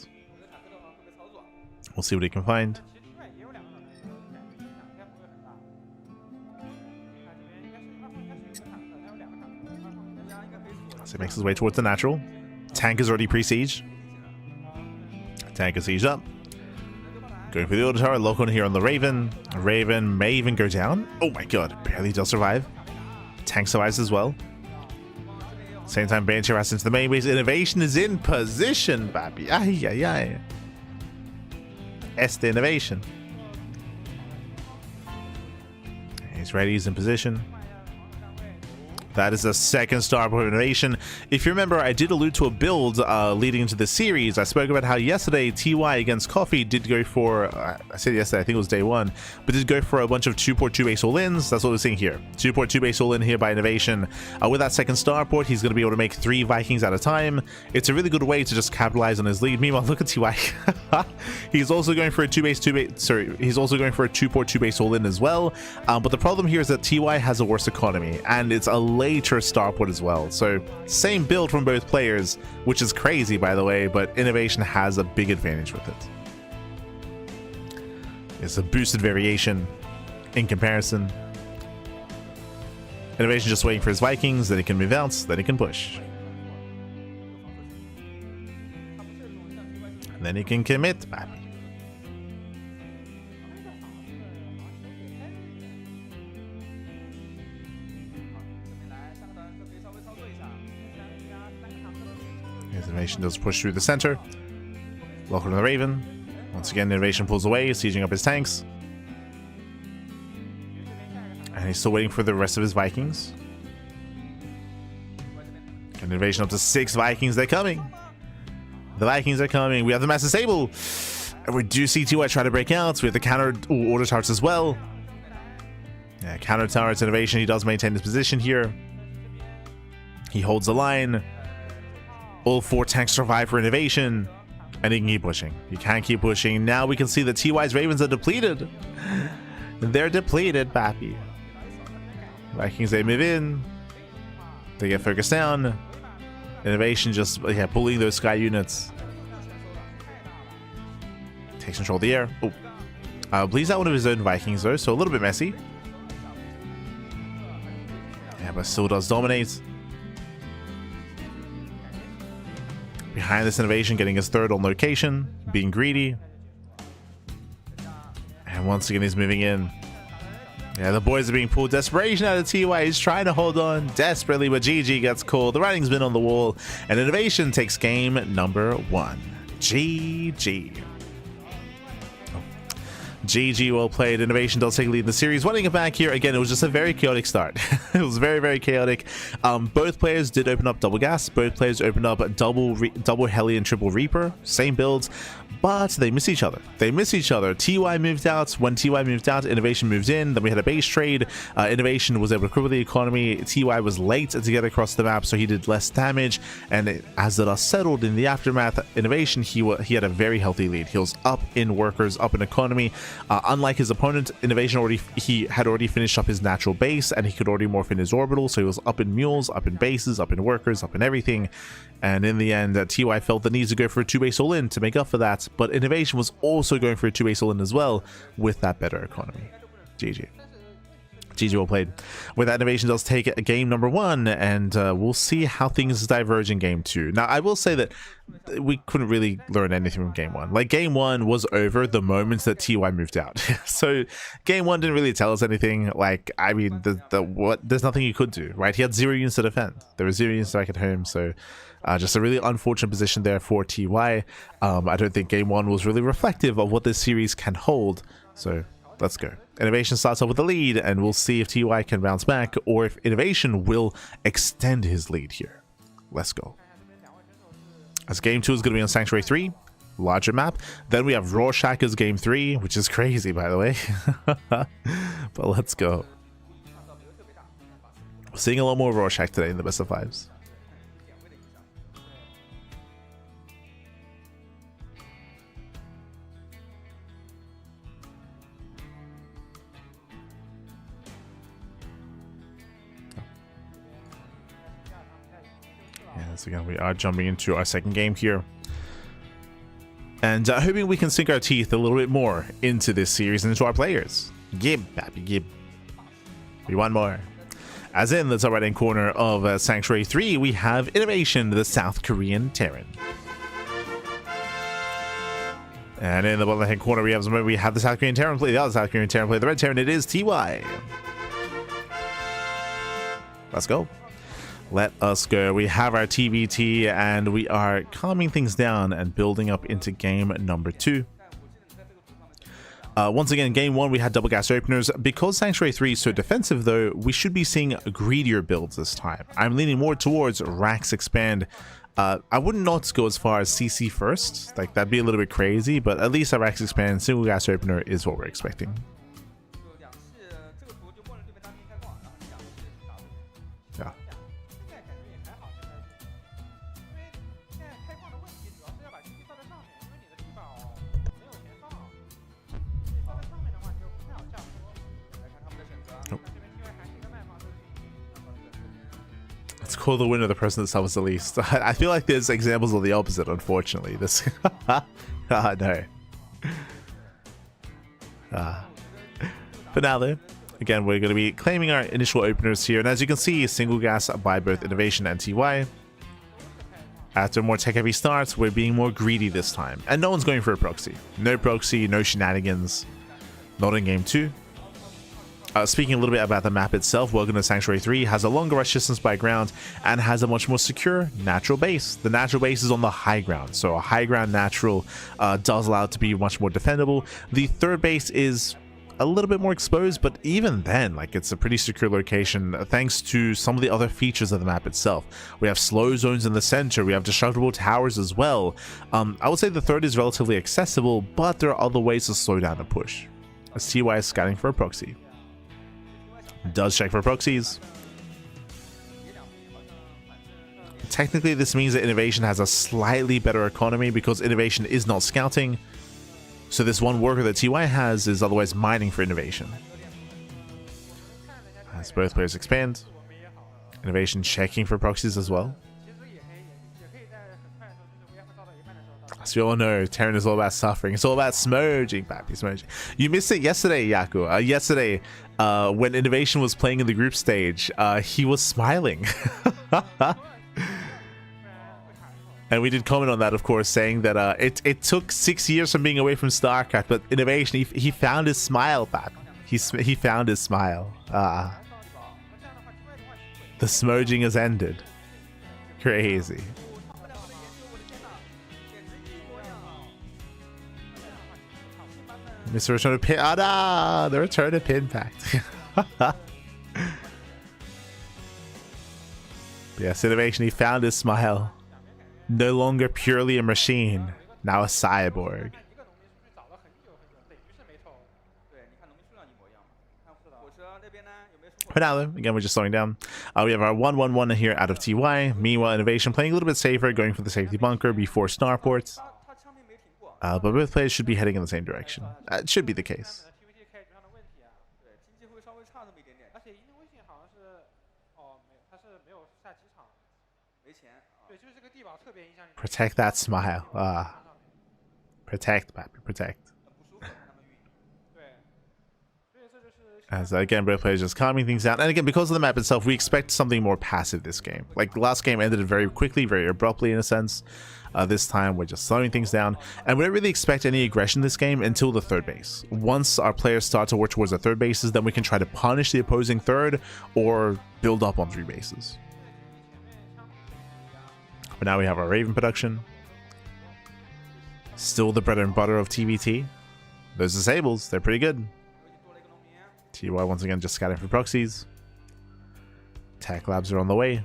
We'll see what he can find. So he makes his way towards the natural. Tank is already pre-siege. Tank is siege up. Going for the auto tower. Lock on here on the Raven. Raven may even go down. Oh my god, barely does survive. Tank survives as well. Same time, Banshee runs into the main base. INoVation is in position, baby. Este INoVation. He's ready. He's in position. That is the second star of INoVation. If you remember, I did allude to a build leading into the series. I spoke about how yesterday TY against Coffee did go for, I said yesterday, I think it was day one, but did go for a bunch of 2-port 2-base all-ins. That's what we're seeing here. 2-port 2-base all-in here by INoVation. With that second starport, he's going to be able to make 3 Vikings at a time. It's a really good way to just capitalize on his lead. Meanwhile, look at TY. He's also going for a 2-port 2-base all-in as well. But the problem here is that TY has a worse economy, and it's a later starport as well. So same build from both players, which is crazy, by the way, but INoVation has a big advantage with it. It's a boosted variation in comparison. INoVation just waiting for his Vikings, then he can move out, then he can push. And then he can commit, baby. INoVation does push through the center. Locker on the Raven. Once again, INoVation pulls away, sieging up his tanks. And he's still waiting for the rest of his Vikings. And INoVation up to 6 Vikings. They're coming. The Vikings are coming. We have the Master Sable. And we do see TY try to break out. We have the counter order turrets as well. Yeah, counter turrets, INoVation. He does maintain his position here. He holds the line. All 4 tanks survive for INoVation. And he can keep pushing. He can keep pushing. Now we can see that TY's Ravens are depleted. They're depleted, Bappy. Vikings, they move in. They get focused down. INoVation just pulling those sky units. Takes control of the air. Oh. Bleeds out one of his own Vikings though, so a little bit messy. Yeah, but still does dominate. Behind this INoVation, getting his 3rd on location, being greedy. And once again, he's moving in. Yeah, the boys are being pulled. Desperation out of TY. He's trying to hold on desperately, but GG gets called. The writing's been on the wall, and INoVation takes game number 1. GG. GG, well played. INoVation does take lead in the series. Winning it back here again, it was just a very chaotic start. It was very, very chaotic. Both players did open up double gas. Both players opened up double heli and triple reaper. Same builds, but they miss each other. They miss each other. TY moved out. When TY moved out, INoVation moved in. Then we had a base trade. INoVation was able to cripple the economy. TY was late to get across the map, so he did less damage. And as the dust settled in the aftermath, INoVation, he had a very healthy lead. He was up in workers, up in economy. Unlike his opponent, INoVation he had already finished up his natural base, and he could already morph in his orbital, so he was up in mules, up in bases, up in workers, up in everything. And in the end, TY felt the need to go for a 2-base all-in to make up for that, but INoVation was also going for a 2-base all-in as well with that better economy. GG. GG, well played. With that, INoVation does take game number 1, and we'll see how things diverge in game 2. Now, I will say that we couldn't really learn anything from game 1. Like, game 1 was over the moment that TY moved out. So, game 1 didn't really tell us anything. Like, I mean, there's nothing you could do, right? He had 0 units to defend. There were 0 units back at home, so just a really unfortunate position there for TY. I don't think game 1 was really reflective of what this series can hold, so let's go. INoVation starts off with the lead, and we'll see if TY can bounce back or if INoVation will extend his lead here. Let's go. As game 2 is going to be on Sanctuary 3, larger map. Then we have Rorschach as game 3, which is crazy, by the way. But let's go. We're seeing a lot more Rorschach today in the best of 5s. So again, we are jumping into our second game here, and hoping we can sink our teeth a little bit more into this series and into our players. Gib, Pappy, Gib. We want more. As in the top right hand corner of Sanctuary 3, we have INoVation, the South Korean Terran. And in the bottom right-hand corner, we have the South Korean Terran play. The other South Korean Terran play. The red Terran, it is TY. Let's go. Let us go. We have our TBT, and we are calming things down and building up into game number 2. Once again, game 1, we had double gas openers. Because Sanctuary 3 is so defensive, though, we should be seeing greedier builds this time. I'm leaning more towards Rax Expand. I would not go as far as CC first. Like, that'd be a little bit crazy, but at least a Rax Expand single gas opener is what we're expecting. Yeah. Let's call the winner the person that suffers the least. I feel like there's examples of the opposite, unfortunately. This no. But now though, again, we're going to be claiming our initial openers here, and as you can see, single gas by both INoVation and TY. After more tech-heavy starts, we're being more greedy this time. And no one's going for a proxy. No proxy, no shenanigans. Not in game 2. Speaking a little bit about the map itself, Welcome to Sanctuary 3 has a longer rush distance by ground and has a much more secure natural base. The natural base is on the high ground, so a high ground natural does allow it to be much more defendable. The third base is a little bit more exposed, but even then, like, it's a pretty secure location thanks to some of the other features of the map itself. We have slow zones in the center, we have destructible towers as well. I would say the third is relatively accessible, but there are other ways to slow down the push. As TY is scouting for a proxy. Does check for proxies. Technically, this means that INoVation has a slightly better economy because INoVation is not scouting. So this one worker that TY has is otherwise mining for INoVation. As both players expand, INoVation checking for proxies as well. As we all know, Terran is all about suffering. It's all about smurging, papi, smurging. You missed it yesterday, Yaku. Yesterday, when INoVation was playing in the group stage, he was smiling. And we did comment on that, of course, saying that it took 6 years from being away from StarCraft, but INoVation, he found his smile, papi. He found his smile. The smurging has ended. Crazy. Mr. Return of Pin. The return of Pinpact. Yes, INoVation, he found his smile. No longer purely a machine, now a cyborg. For now, though, again, we're just slowing down. We have our 1-1-1 here out of TY. Meanwhile, INoVation playing a little bit safer, going for the safety bunker before starports. But both players should be heading in the same direction. It should be the case. Protect that smile. Protect, papi, protect. As again, both players just calming things down. And again, because of the map itself, we expect something more passive this game. Like, the last game ended very quickly, very abruptly in a sense. This time, we're just slowing things down. And we don't really expect any aggression this game until the third base. Once our players start to work towards the third bases, then we can try to punish the opposing third or build up on 3 bases. But now we have our Raven production. Still the bread and butter of TVT. Those disables, they're pretty good. TY once again just scouting for proxies. Tech labs are on the way.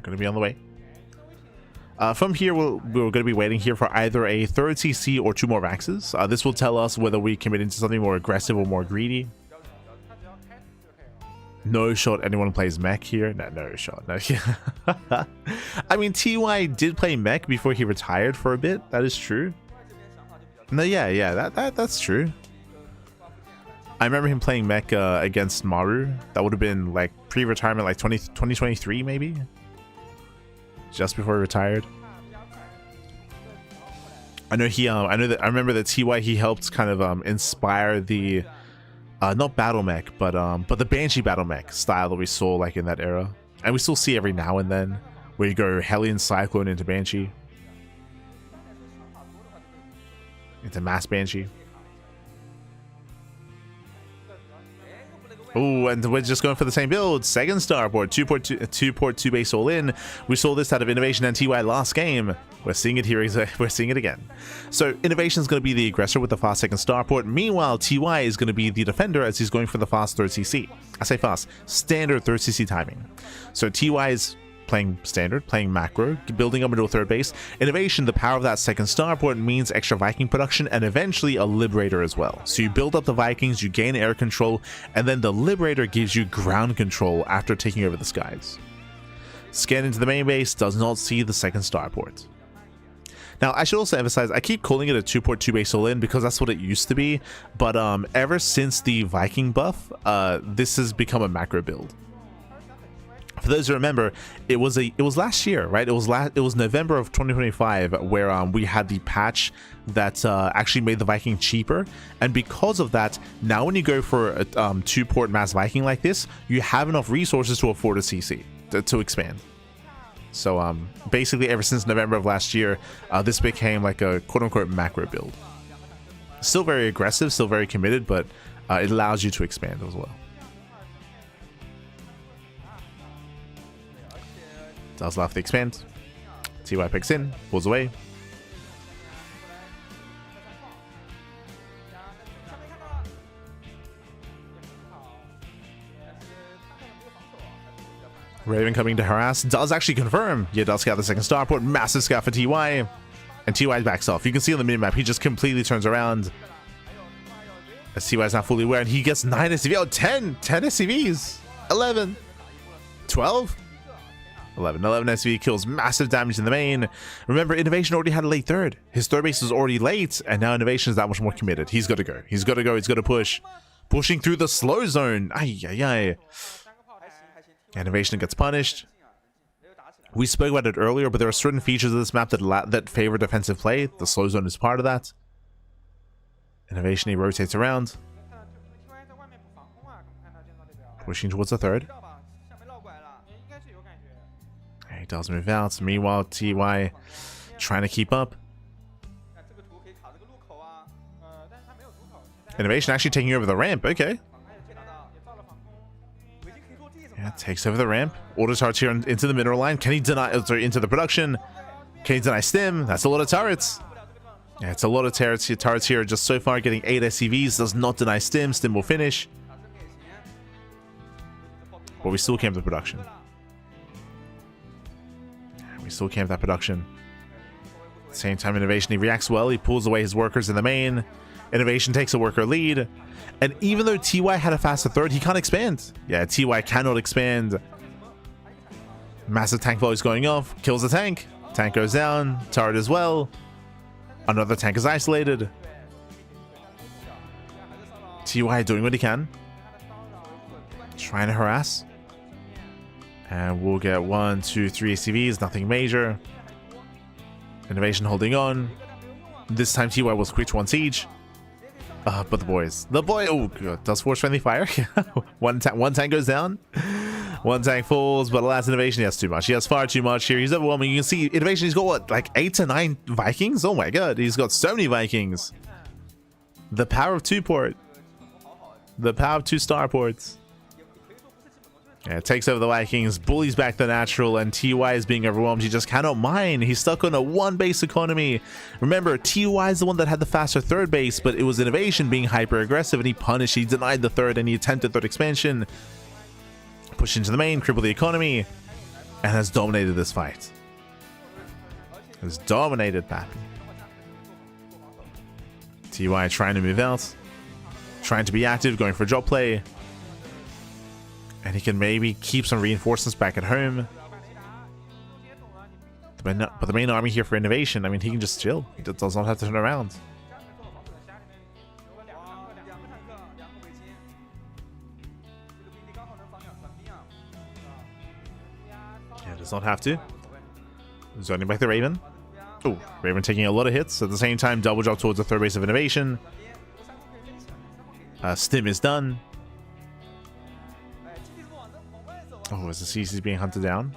Going to be on the way. From here, we're going to be waiting here for either a third CC or 2 more Vaxes. This will tell us whether we commit into something more aggressive or more greedy. No shot anyone plays mech here. No shot. No. I mean, TY did play mech before he retired for a bit. That is true. No, yeah, that's true. I remember him playing mech against Maru. That would have been like pre-retirement, like 2023 maybe. Just before he retired. I know he I remember that TY, he helped kind of inspire the not battle mech, but the Banshee battle mech style that we saw like in that era. And we still see every now and then where you go Hellion Cyclone into Banshee. Into Mass Banshee. Oh, and we're just going for the same build. Second starport, 2 base all in. We saw this out of INoVation and TY last game. We're seeing it here. We're seeing it again. So INoVation is going to be the aggressor with the fast second starport. Meanwhile, TY is going to be the defender as he's going for the fast third CC. I say fast, standard third CC timing. So TY is playing standard, playing macro, building up into a third base. INoVation, the power of that second starport means extra Viking production and eventually a Liberator as well. So you build up the Vikings, you gain air control, and then the Liberator gives you ground control after taking over the skies. Scan into the main base, does not see the second starport. Now, I should also emphasize, I keep calling it a 2 base all-in because that's what it used to be, but ever since the Viking buff, this has become a macro build. For those who remember, it was last year, right? It was November of 2025 where we had the patch that actually made the Viking cheaper, and because of that, now when you go for a 2-port mass Viking like this, you have enough resources to afford a CC to expand. So basically, ever since November of last year, this became like a quote-unquote macro build. Still very aggressive, still very committed, but it allows you to expand as well. Does left the expand. TY picks in, pulls away. Raven coming to harass. Does actually confirm. Yeah, does scout the second starport. Massive scout for TY. And TY backs off. You can see on the minimap, he just completely turns around. As TY is not fully aware, and he gets 9 SCV. Oh, 10 SCVs. 11. 12. 11 SCV kills, massive damage in the main. Remember, INoVation already had a late third. His third base was already late, and now INoVation is that much more committed. He's got to go. He's got to go. He's got to push. Pushing through the slow zone. Ay, ay, ay. INoVation gets punished. We spoke about it earlier, but there are certain features of this map that favor defensive play. The slow zone is part of that. INoVation, he rotates around. Pushing towards the third. He does move out. Meanwhile, TY trying to keep up. INoVation actually taking over the ramp. Okay. Yeah, takes over the ramp. Auto turrets here into the mineral line. Can he deny? Sorry, into the production. Can he deny stim? That's a lot of turrets. Yeah, it's a lot of turrets here. Just so far getting 8 SCVs. Does not deny stim. Stim will finish. But we still camp the production. We still camp that production. At the same time, INoVation, he reacts well. He pulls away his workers in the main. INoVation takes a worker lead. And even though TY had a faster third, he can't expand. Yeah, TY cannot expand. Massive tank volley is going off. Kills the tank. Tank goes down. Turret as well. Another tank is isolated. TY doing what he can. Trying to harass. And we'll get 1, 2, 3 ACVs, nothing major. INoVation holding on. This time TY was quick to 1 siege. But the boys, oh god, does force friendly fire. one tank goes down. 1 tank falls, but alas, INoVation, he has too much. He has far too much here. He's overwhelming. You can see INoVation, he's got what, like 8 to 9 Vikings? Oh my god, he's got so many Vikings. The power of 2-port. The power of 2 starports. Yeah, takes over the Vikings, bullies back the natural, and TY is being overwhelmed. He just cannot mine. He's stuck on a 1 base economy. Remember, TY is the one that had the faster third base, but it was INoVation being hyper aggressive, and he punished. He denied the third, and he attempted third expansion. Push into the main, cripple the economy, and has dominated this fight. Has dominated Pappy. TY trying to move out, trying to be active, going for job play. And he can maybe keep some reinforcements back at home. But the main army here for INoVation, I mean, he can just chill. He does not have to turn around. Yeah, does not have to. Zoning back the Raven. Oh, Raven taking a lot of hits. At the same time, double drop towards the third base of INoVation. Stim is done. Oh, is the CC being hunted down?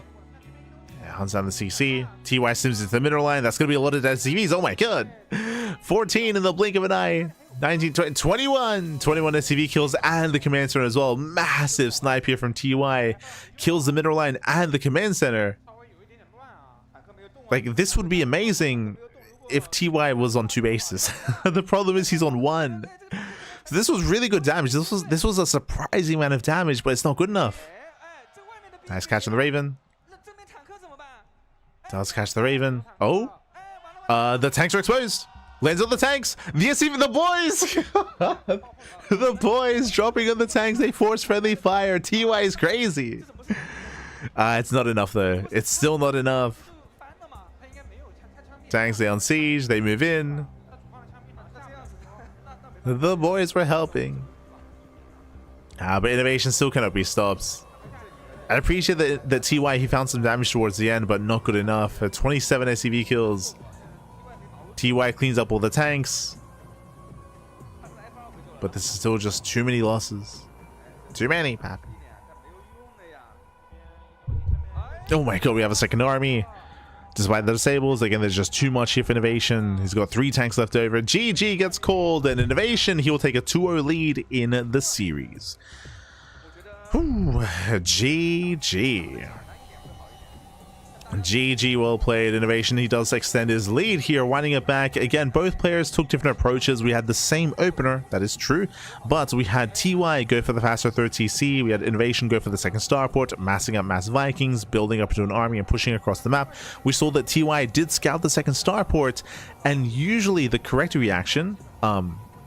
Yeah, hunts down the CC. TY sims into the middle line. That's going to be a lot of dead CVs. Oh my god. 14 in the blink of an eye. 19, 20, 21. 21 SCV kills and the command center as well. Massive snipe here from TY. Kills the middle line and the command center. Like, this would be amazing if TY was on 2 bases. The problem is he's on 1. So this was really good damage. This was a surprising amount of damage, but it's not good enough. Nice catch on the Raven. Does catch the Raven. Oh. The tanks are exposed. Lands on the tanks. Yes, even the boys. The boys dropping on the tanks. They force friendly fire. TY is crazy. It's not enough though. It's still not enough. Tanks, they on siege. They move in. The boys were helping. But INoVation still cannot be stopped. I appreciate that TY, he found some damage towards the end, but not good enough. 27 SCV kills. TY cleans up all the tanks. But this is still just too many losses. Too many, Pap. Oh my god, we have a second army. Despite the disables, again, there's just too much here for INoVation. He's got 3 tanks left over. GG gets called, and INoVation, he will take a 2-0 lead in the series. Ooh, GG. GG, well played. INoVation, he does extend his lead here, winding it back. Again, both players took different approaches. We had the same opener, that is true, but we had TY go for the faster third TC, we had INoVation go for the second starport, massing up mass Vikings, building up into an army and pushing across the map. We saw that TY did scout the second starport, and usually the correct reaction,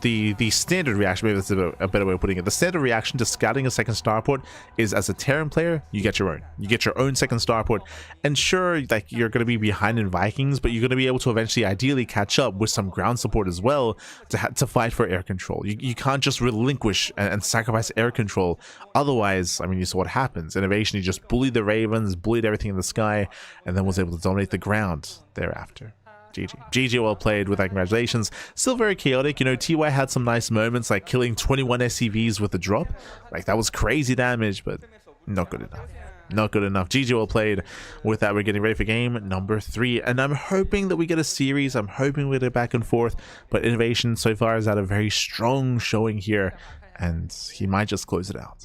the standard reaction, maybe that's a better way of putting it, the standard reaction to scouting a second starport is, as a Terran player, you get your own. You get your own second starport, and sure, like, you're going to be behind in Vikings, but you're going to be able to eventually ideally catch up with some ground support as well to fight for air control. You can't just relinquish and sacrifice air control. Otherwise, I mean, you saw what happens. INoVation, he just bullied the Ravens, bullied everything in the sky, and then was able to dominate the ground thereafter. GG. GG, well played with that. Congratulations. Still very chaotic. You know, TY had some nice moments, like killing 21 SCVs with the drop. Like, that was crazy damage, but not good enough. Not good enough. GG, well played. With that, we're getting ready for game number 3. And I'm hoping that we get a series. I'm hoping we get it back and forth. But INoVation so far has had a very strong showing here. And he might just close it out.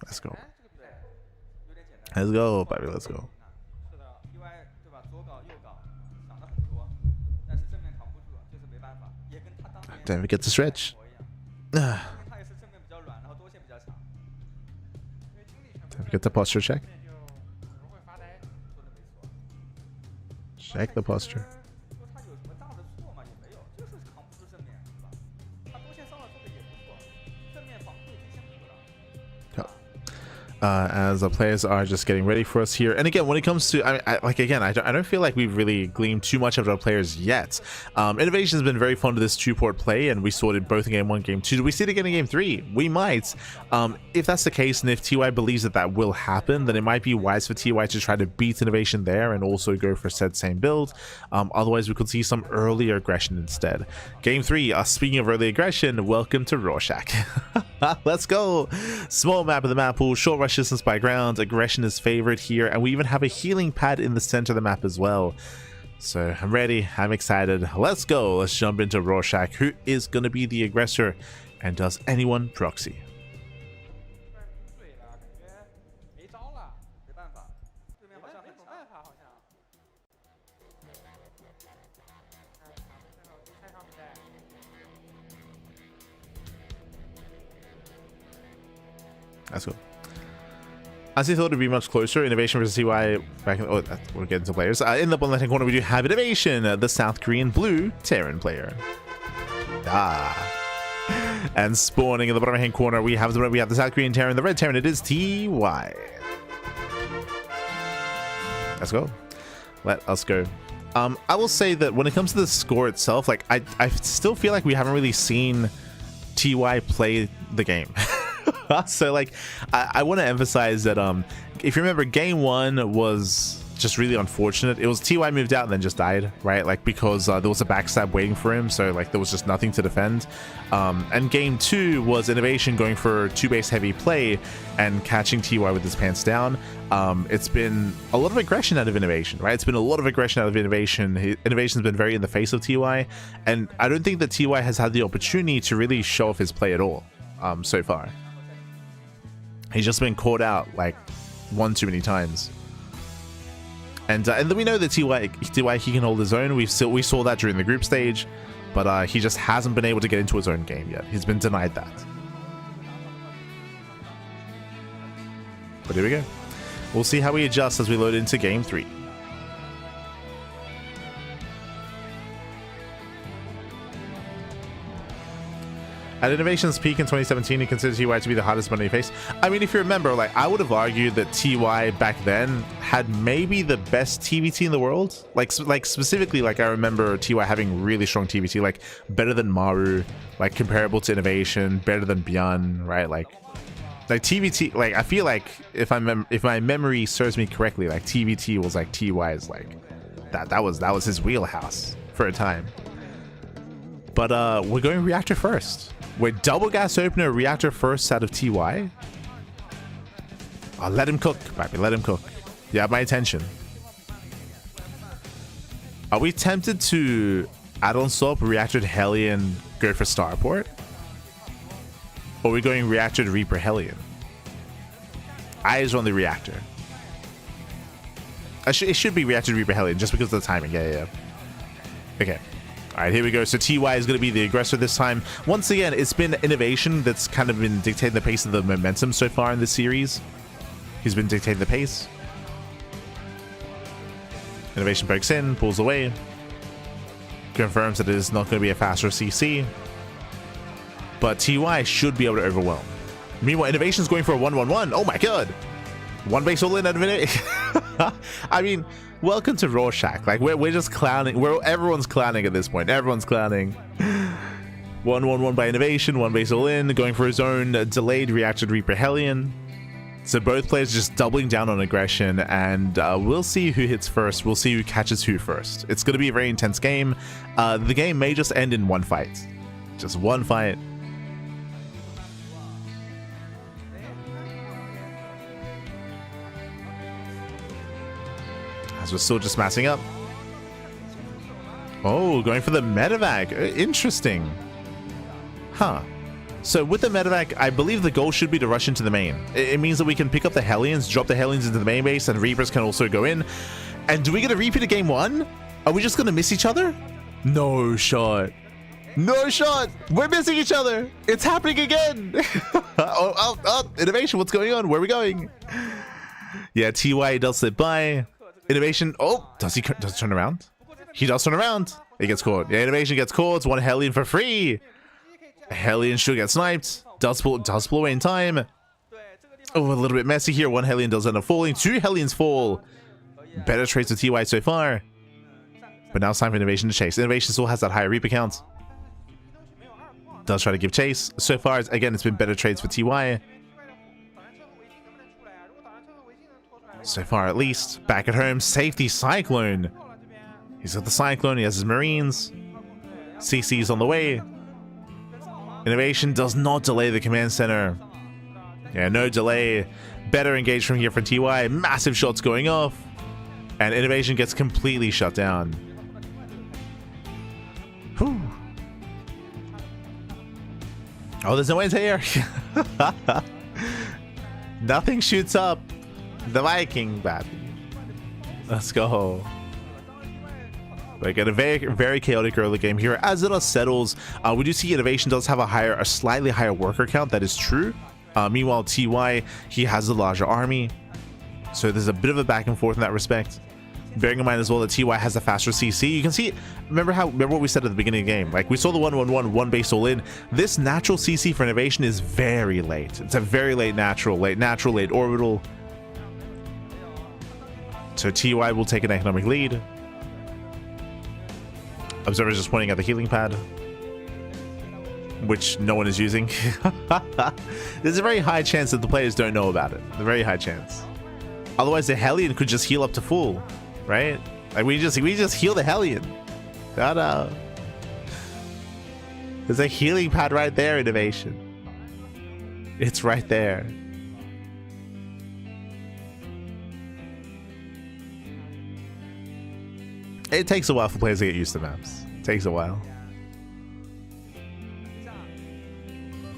Let's go. Let's go, baby. Let's go. Don't forget to stretch. Don't forget the posture check. Check the posture. As the players are just getting ready for us here. And again, when it comes to, I don't feel like we've really gleaned too much of our players yet. INoVation has been very fond of this 2-port play, and we saw it both in game 1, game 2. Do we see it again in game 3? We might. If that's the case, and if TY believes that will happen, then it might be wise for TY to try to beat INoVation there and also go for said same build. Otherwise, we could see some early aggression instead. Game 3, speaking of early aggression, welcome to Rorschach. Let's go. Small map of the map pool, short rush distance by ground, aggression is favored here, and we even have a healing pad in the center of the map as well. So I'm ready, I'm excited. Let's go. Let's jump into Rorschach. Who is going to be the aggressor, and does anyone proxy? Let's go. As I thought it would be much closer. INoVation versus TY back in, we'll get into players. In the bottom left hand corner, we do have INoVation, the South Korean blue Terran player. And spawning in the bottom right hand corner, we have the South Korean Terran, the red Terran. It is TY. Let's go. Let us go. I will say that when it comes to the score itself, like I still feel like we haven't really seen TY play the game. So like I want to emphasize that if you remember, game 1 was just really unfortunate. It was TY moved out and then just died, right? Like, because there was a backstab waiting for him, so like there was just nothing to defend. And game 2 was INoVation going for 2-base heavy play and catching TY with his pants down. It's been a lot of aggression out of INoVation, right? It's been a lot of aggression out of INoVation. INoVation's been very in the face of TY, and I don't think that TY has had the opportunity to really show off his play at all so far. He's just been caught out like one too many times. And then we know that TY he can hold his own. We saw that during the group stage, but he just hasn't been able to get into his own game yet. He's been denied that. But here we go. We'll see how he adjusts as we load into game 3. At INoVation's peak in 2017, he considers TY to be the hardest money to face. I mean, if you remember, like, I would have argued that TY back then had maybe the best TVT in the world. Like specifically, like, I remember TY having really strong TVT, like better than Maru, like comparable to INoVation, better than Bjorn, right? Like, Like TVT, like I feel like if my memory serves me correctly, like TVT was like TY's like that was his wheelhouse for a time. But we're going reactor first. We're double gas opener reactor first out of TY. I'll let him cook, baby. Let him cook. You have my attention. Are we tempted to add-on swap reactor to Hellion, go for starport? Or are we going reactor to Reaper Hellion? Eyes on the reactor. It should be reactor to Reaper Hellion just because of the timing. Yeah. Okay. All right, here we go. So TY is going to be the aggressor this time. Once again, it's been INoVation that's kind of been dictating the pace of the momentum so far in this series. He's been dictating the pace. INoVation breaks in, pulls away. Confirms that it is not going to be a faster CC. But TY should be able to overwhelm. Meanwhile, INoVation's going for a 1-1-1. Oh my god. One base all in at a minute. I mean, welcome to Rorschach. Like, we're just clowning. Everyone's clowning at this point. Everyone's clowning. 1-1-1 by INoVation. One base all in. Going for his own delayed reactor Reaper Hellion. So both players just doubling down on aggression. And we'll see who hits first. We'll see who catches who first. It's going to be a very intense game. The game may just end in one fight. Just one fight. As we're still just massing up. Oh, going for the medevac. Interesting. Huh. So with the medevac, I believe the goal should be to rush into the main. It means that we can pick up the Hellions, drop the Hellions into the main base, and Reapers can also go in. And do we get a repeat of game one? Are we just going to miss each other? No shot. No shot. We're missing each other. It's happening again. INoVation, what's going on? Where are we going? Yeah, TY does slip by. INoVation. Oh, does he turn around? He does turn around. He gets caught. Yeah, INoVation gets caught. It's one Hellion for free. Hellion should get sniped. Does pull away in time. Oh, a little bit messy here. One Hellion does end up falling. Two Hellions fall. Better trades with TY so far. But now it's time for INoVation to chase. INoVation still has that higher Reaper count. Does try to give chase. So far, again, it's been better trades for TY. So far, at least. Back at home, safety Cyclone. He's got the Cyclone. He has his Marines. CC's on the way. INoVation does not delay the command center. Yeah, no delay. Better engaged from here for TY. Massive shots going off. And INoVation gets completely shut down. Whew. Oh, there's no anti-air. Nothing shoots up. The Viking, baby. Let's go. We get a very chaotic early game here. As it all settles, we do see INoVation does have a slightly higher worker count. That is true. Meanwhile, TY, he has a larger army. So there's a bit of a back and forth in that respect. Bearing in mind as well that TY has a faster CC. You can see, remember what we said at the beginning of the game. Like, we saw the 1-1-1, one base all in. This natural CC for INoVation is very late. It's a very late natural, late orbital. So TY will take an economic lead. Observer's just pointing at the healing pad, which no one is using. There's a very high chance that the players don't know about it. A very high chance. Otherwise, the Hellion could just heal up to full, right? Like we just heal the Hellion. Ta-da! There's a healing pad right there, INoVation. It's right there. It takes a while for players to get used to maps. It takes a while.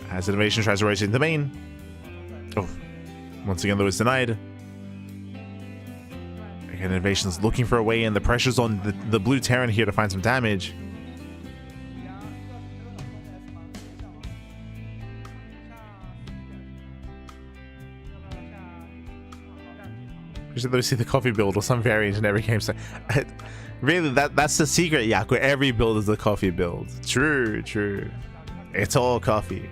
As INoVation tries to rotate into the main. Oh, once again, though, it's denied. Again, INoVation's looking for a way in. The pressure's on the blue Terran here to find some damage. Usually they see the coffee build or some variant in every game. So, really, that's the secret, Yaku. Every build is the coffee build. True, true. It's all coffee.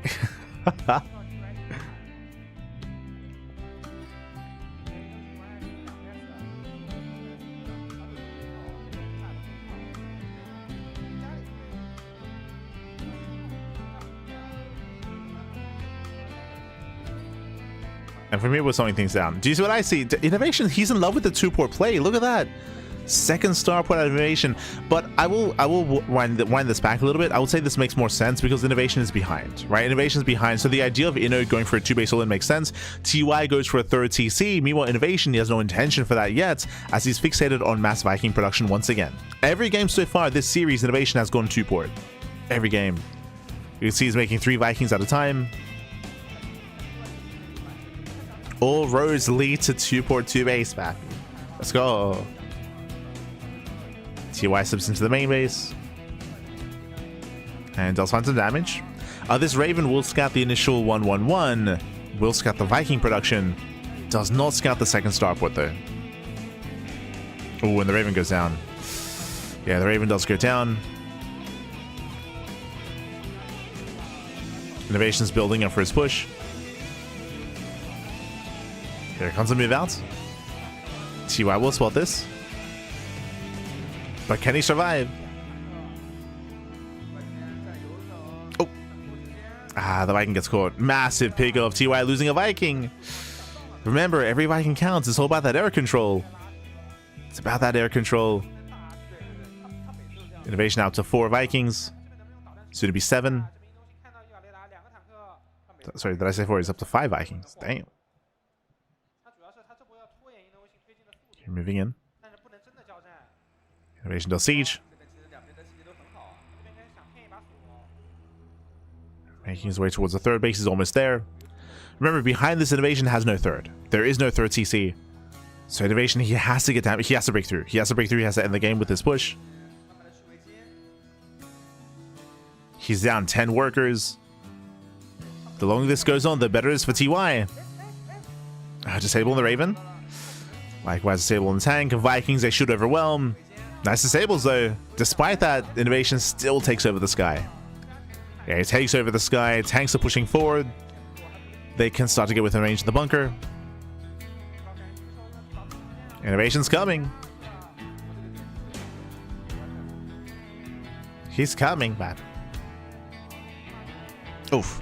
And from here, we're slowing things down. Do you see what I see? INoVation, he's in love with the 2-port play. Look at that. Second star port out of INoVation. But I will wind this back a little bit. I would say this makes more sense because INoVation is behind, right? INoVation is behind. So the idea of Inno going for a 2-base all-in makes sense. TY goes for a 3rd TC. Meanwhile, INoVation, he has no intention for that yet, as he's fixated on mass Viking production once again. Every game so far this series, INoVation has gone 2-port. Every game. You can see he's making 3 Vikings at a time. All roads lead to 2-port 2-base back. Let's go. TY slips into the main base and does find some damage. This Raven will scout the initial 1-1-1, will scout the Viking production, does not scout the 2nd starport though. Oh, and the Raven goes down. Yeah, the Raven does go down. INoVation's building up for his push. Here comes a move out. TY will spot this. But can he survive? Oh. The Viking gets caught. Massive pickoff. TY losing a Viking. Remember, every Viking counts. It's all about that air control. It's about that air control. INoVation out to 4 Vikings. Soon to be 7. Sorry, did I say 4? He's up to 5 Vikings. Damn. You're moving in. INoVation does siege. Making his way towards the 3rd base. He's almost there. Remember, behind this, INoVation has no 3rd. There is no 3rd TC. So INoVation, he has to get down. He has to break through. He has to break through. He has to end the game with his push. He's down 10 workers. The longer this goes on, the better it is for TY. Disabling the Raven. Likewise, disabling the tank. Vikings, they should overwhelm. Nice disables though. Despite that, INoVation still takes over the sky. Yeah, he takes over the sky. Tanks are pushing forward. They can start to get within range of the bunker. INoVation's coming. He's coming back. Oof.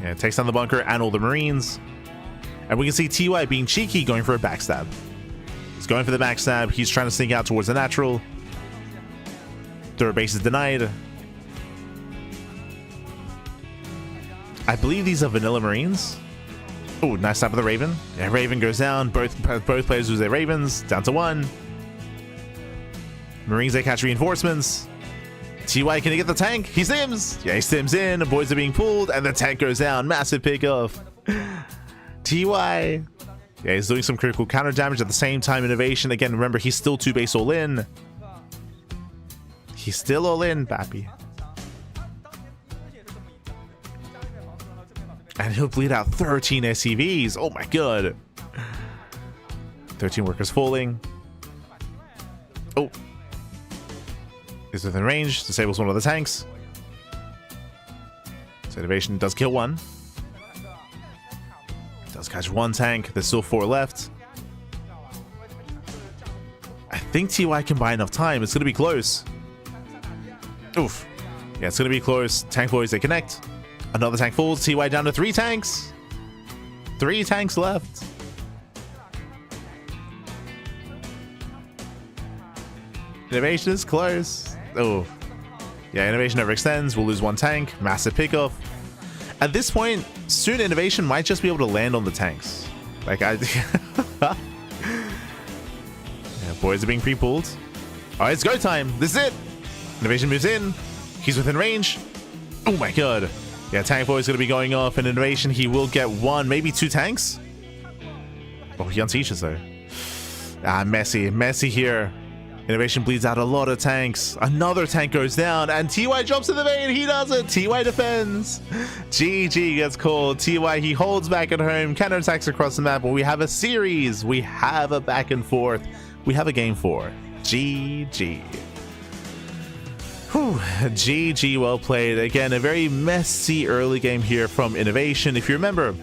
Yeah, takes down the bunker and all the Marines. And we can see TY being cheeky, going for a backstab. He's going for the backstab. He's trying to sneak out towards the natural. 3rd base is denied. I believe these are vanilla Marines. Oh, nice stab of the Raven. Yeah, Raven goes down. Both players lose their Ravens. Down to 1. Marines, they catch reinforcements. TY, can he get the tank? He stims. Yeah, he stims in. The boys are being pulled, and the tank goes down. Massive pickoff. TY. Yeah, he's doing some critical counter damage at the same time. INoVation, again, remember, he's still 2-base all in. He's still all in, Bappy. And he'll bleed out 13 SCVs. Oh my god. 13 workers falling. Oh. He's within range. Disables one of the tanks. So INoVation does kill 1. Does catch 1 tank. There's still 4 left. I think TY can buy enough time. It's going to be close. Oof. Yeah, it's going to be close. Tank boys, they connect. Another tank falls. TY down to 3 tanks. 3 tanks left. INoVation is close. Oh. Yeah, INoVation overextends. We'll lose 1 tank. Massive pickoff. At this point, soon INoVation might just be able to land on the tanks. Like, yeah, boys are being pre-pulled. Alright, it's go time. This is it. INoVation moves in. He's within range. Oh my god. Yeah, tank boy is going to be going off. And INoVation, he will get 1, maybe 2 tanks. Oh, he unsieges though. Messy here. INoVation bleeds out a lot of tanks. Another tank goes down, and TY jumps in the vein. He does it. TY defends. GG gets called. TY, he holds back at home. Counterattacks across the map. But we have a series. We have a back and forth. We have a game 4. GG. Whew. GG, well played. Again, a very messy early game here from INoVation. If you remember,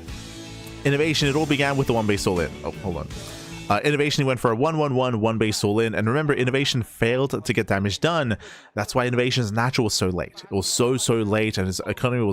INoVation, it all began with the 1-base all-in. Oh, hold on. INoVation went for a 1-1-1, one base all in, and remember, INoVation failed to get damage done. That's why INoVation's natural was so late. It was so late, and his economy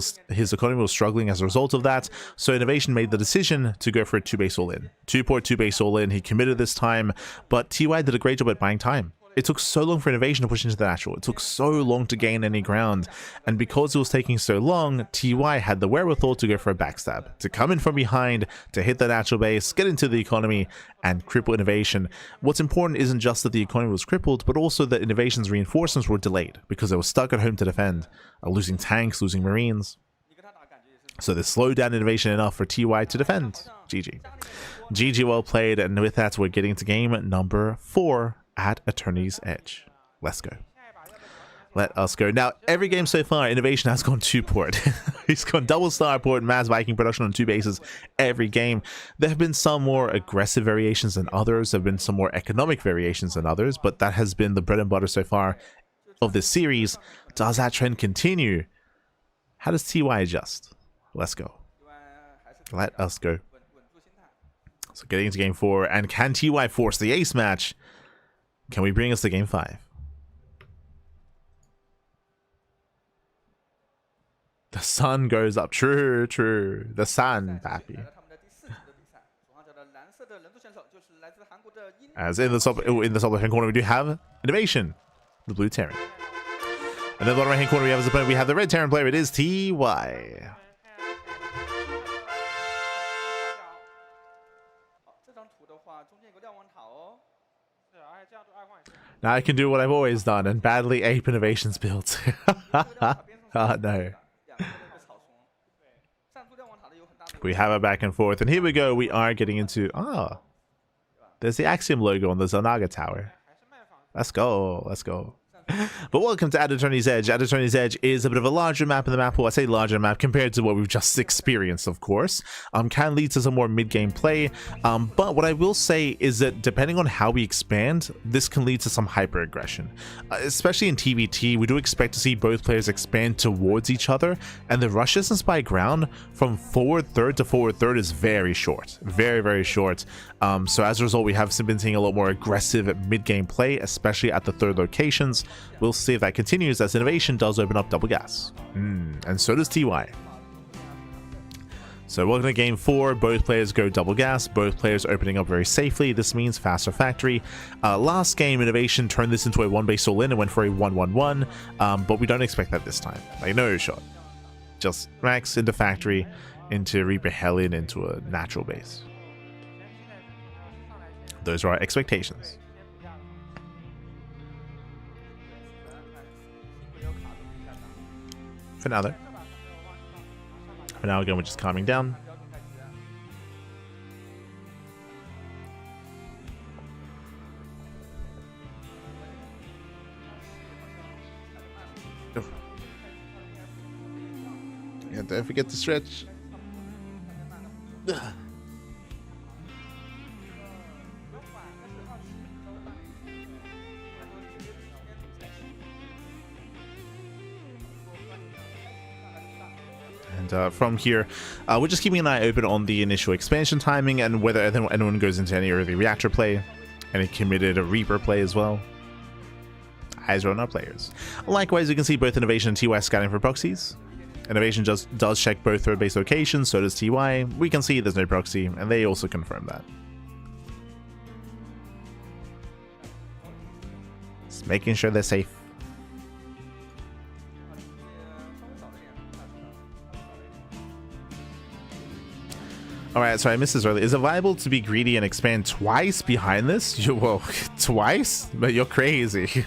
was struggling as a result of that. So INoVation made the decision to go for a 2-base all in. 2-port, 2-base all in. He committed this time, but TY did a great job at buying time. It took so long for INoVation to push into the natural. It took so long to gain any ground. And because it was taking so long, TY had the wherewithal to go for a backstab, to come in from behind, to hit the natural base, get into the economy, and cripple INoVation. What's important isn't just that the economy was crippled, but also that INoVation's reinforcements were delayed, because they were stuck at home to defend, losing tanks, losing marines. So they slowed down INoVation enough for TY to defend. GG. GG, well played, and with that, we're getting to game number 4 at Attorney's Edge. Let's go. Let us go. Now, every game so far, INoVation has gone 2-port. He's gone double starport, mass Viking production on 2 bases every game. There have been some more aggressive variations than others. There have been some more economic variations than others, but that has been the bread and butter so far of this series. Does that trend continue? How does TY adjust? Let's go. Let us go. So getting into game 4, and can TY force the ace match? Can we bring us to game 5? The sun goes up. True. The sun, pappy. As in the top left-hand corner, we do have INoVation, the blue Terran. And in the bottom right-hand corner, we have as opponent, we have the red Terran player. It is TY. Now I can do what I've always done and badly ape INoVation's builds. Oh no. We have a back and forth, and here we go. We are getting into there's the Axiom logo on the Zanaga Tower. Let's go. But welcome to Attorney's Edge. Attorney's Edge is a bit of a larger map in the map. Well, I say larger map compared to what we've just experienced, of course. Can lead to some more mid-game play. But what I will say is that depending on how we expand, this can lead to some hyper-aggression. Especially in TVT, we do expect to see both players expand towards each other, and the rush distance by ground from forward third to forward third is very short. Very short. So as a result, we have been seeing a lot more aggressive mid-game play, especially at the third locations. We'll see if that continues, as INoVation does open up double gas. And so does TY. So welcome to game 4. Both players go double gas. Both players opening up very safely. This means faster factory. Last game, INoVation turned this into a 1-base all-in and went for a 1-1-1. But we don't expect that this time. Like, no shot. Just max into factory, into Reaper Hellion, into a natural base. Those are our expectations. For now, though. For now, again, we're just calming down. And don't forget to stretch. And from here, we're just keeping an eye open on the initial expansion timing and whether anyone goes into any early reactor play, any committed Reaper play as well. Eyes are on our players. Likewise, you can see both INoVation and TY scanning for proxies. INoVation does check both third base locations, so does TY. We can see there's no proxy, and they also confirm that. Just making sure they're safe. Alright, so I missed this earlier. Is it viable to be greedy and expand twice behind this? Whoa, twice? But you're crazy.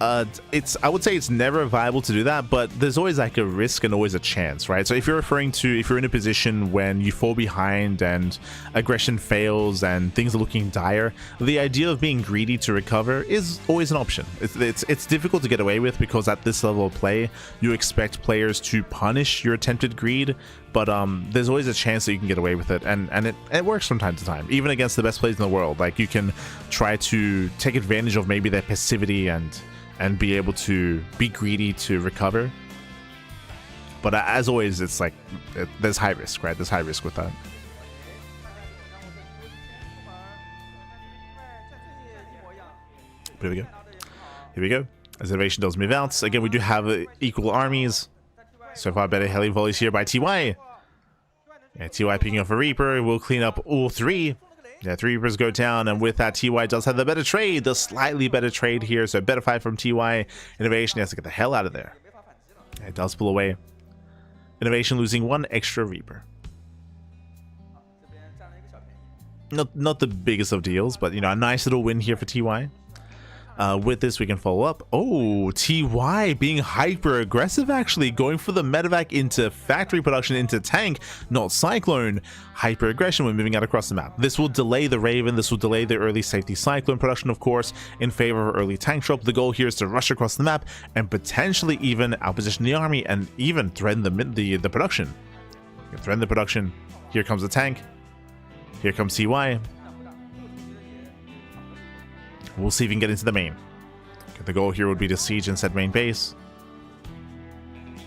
I would say it's never viable to do that, but there's always like a risk and always a chance, right? So if you're in a position when you fall behind and aggression fails and things are looking dire, the idea of being greedy to recover is always an option. It's difficult to get away with because at this level of play, you expect players to punish your attempted greed, but there's always a chance that you can get away with it, and it works from time to time, even against the best players in the world. Like, you can try to take advantage of maybe their passivity and be able to be greedy to recover. But as always, it's like there's high risk, right? There's high risk with that. Here we go. Here we go. As INoVation does move out. Again, we do have equal armies. So far, better heli volleys here by TY. Yeah, TY picking up a Reaper. We'll clean up all three. Yeah, 3 Reapers go down, and with that, TY does have the better trade, the slightly better trade here. So better fight from TY. INoVation has to get the hell out of there. Yeah, it does pull away. INoVation losing 1 extra Reaper. Not the biggest of deals, but you know, a nice little win here for TY. With this, we can follow up. Oh, TY being hyper aggressive, actually going for the medevac into factory production into tank, not Cyclone. Hyper aggression when moving out across the map. This will delay the Raven. This will delay the early safety Cyclone production, of course, in favor of early tank drop. The goal here is to rush across the map and potentially even outposition the army and even threaten the production. Threaten the production. Here comes the tank. Here comes TY. We'll see if we can get into the main. Okay, the goal here would be to siege and set main base.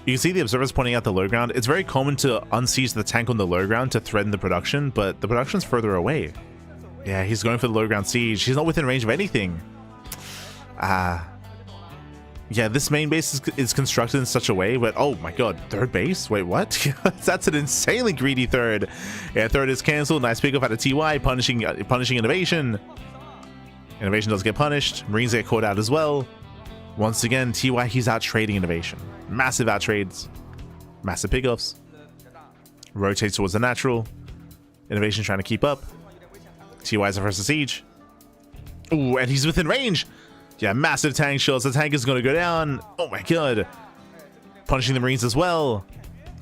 You can see the observers pointing out the low ground. It's very common to unsiege the tank on the low ground to threaten the production, but the production's further away. Yeah, he's going for the low ground siege. He's not within range of anything. Yeah, this main base is constructed in such a way, but oh my god, third base? Wait, what? That's an insanely greedy third. Yeah, third is cancelled. Nice pickup out of TY, punishing INoVation. INoVation does get punished. Marines get caught out as well. Once again, TY, he's out trading INoVation. Massive out trades. Massive pickups. Rotates towards the natural. INoVation trying to keep up. TY's the first to siege. Ooh, and he's within range. Yeah, massive tank shots. The tank is going to go down. Oh my god. Punishing the Marines as well.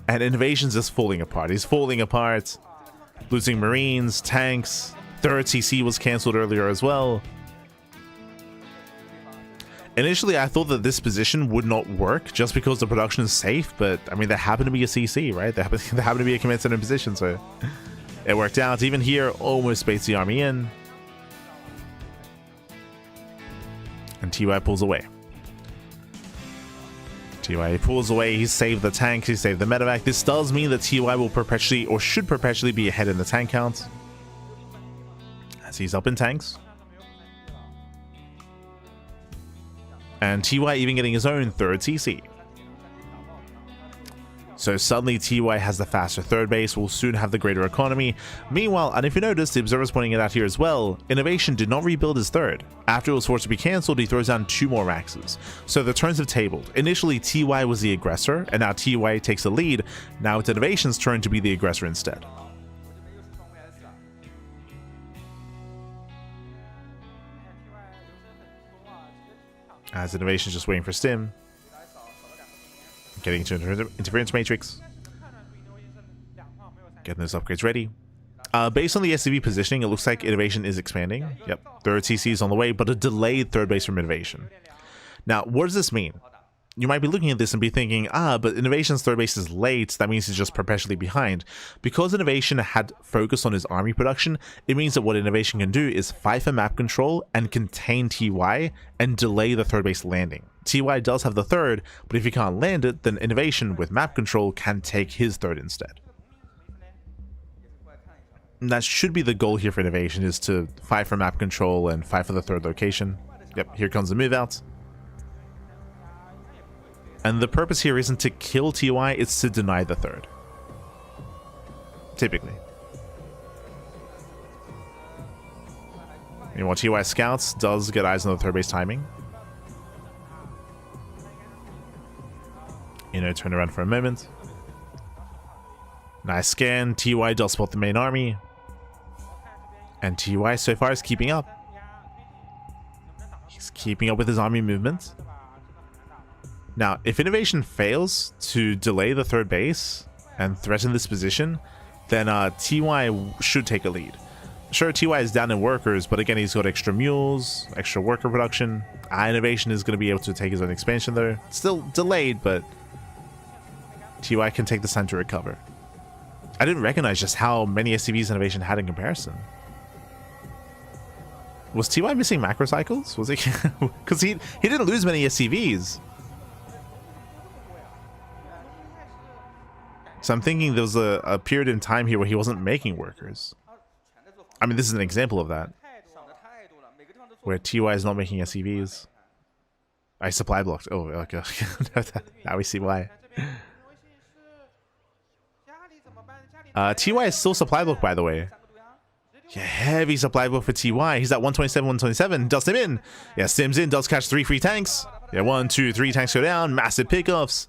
And INoVation's just falling apart. He's falling apart. Losing Marines, tanks. Third CC was cancelled earlier as well. Initially, I thought that this position would not work just because the production is safe, but I mean, there happened to be a CC, right? There happened to be a command center in position, so it worked out. Even here, almost baits the army in. And TY pulls away. TY pulls away. He saved the tank. He saved the medevac. This does mean that TY will perpetually, or should perpetually, be ahead in the tank count. As he's up in tanks. And TY even getting his own third CC. So suddenly TY has the faster third base, will soon have the greater economy. Meanwhile, and if you notice, the observer's pointing it out here as well, INoVation did not rebuild his third. After it was forced to be cancelled, he throws down 2 more Maxes. So the turns have tabled. Initially, TY was the aggressor, and now TY takes the lead. Now it's INoVation's turn to be the aggressor instead. As INoVation just waiting for Stim. Getting into interference matrix. Getting those upgrades ready. Based on the SCV positioning, it looks like INoVation is expanding. Yep, third CC is on the way, but a delayed third base from INoVation. Now, what does this mean? You might be looking at this and be thinking, but INoVation's third base is late, that means he's just perpetually behind. Because INoVation had focused on his army production, it means that what INoVation can do is fight for map control and contain TY and delay the third base landing. TY does have the third, but if he can't land it, then INoVation with map control can take his third instead. And that should be the goal here for INoVation, is to fight for map control and fight for the third location. Yep, here comes the move out. And the purpose here isn't to kill TY, it's to deny the third. Typically. Meanwhile, TY scouts does get eyes on the third base timing. Turn around for a moment. Nice scan. TY does spot the main army. And TY so far is keeping up. He's keeping up with his army movement. Now, if INoVation fails to delay the third base and threaten this position, then TY should take a lead. Sure, TY is down in workers, but again, he's got extra mules, extra worker production. INoVation is going to be able to take his own expansion there. Still delayed, but TY can take this time to recover. I didn't recognize just how many SCVs INoVation had in comparison. Was TY missing macro cycles? Was he? Because he didn't lose many SCVs. So I'm thinking there was a period in time here where he wasn't making workers. I mean, this is an example of that. Where TY is not making SCVs. I supply blocked. Oh, okay. Now we see why. TY is still supply blocked, by the way. Yeah, heavy supply block for TY. He's at 127, 127. Does him in. Yeah, Sims in. Does catch 3 free tanks. Yeah, 1, 2, 3 tanks go down. Massive pickoffs.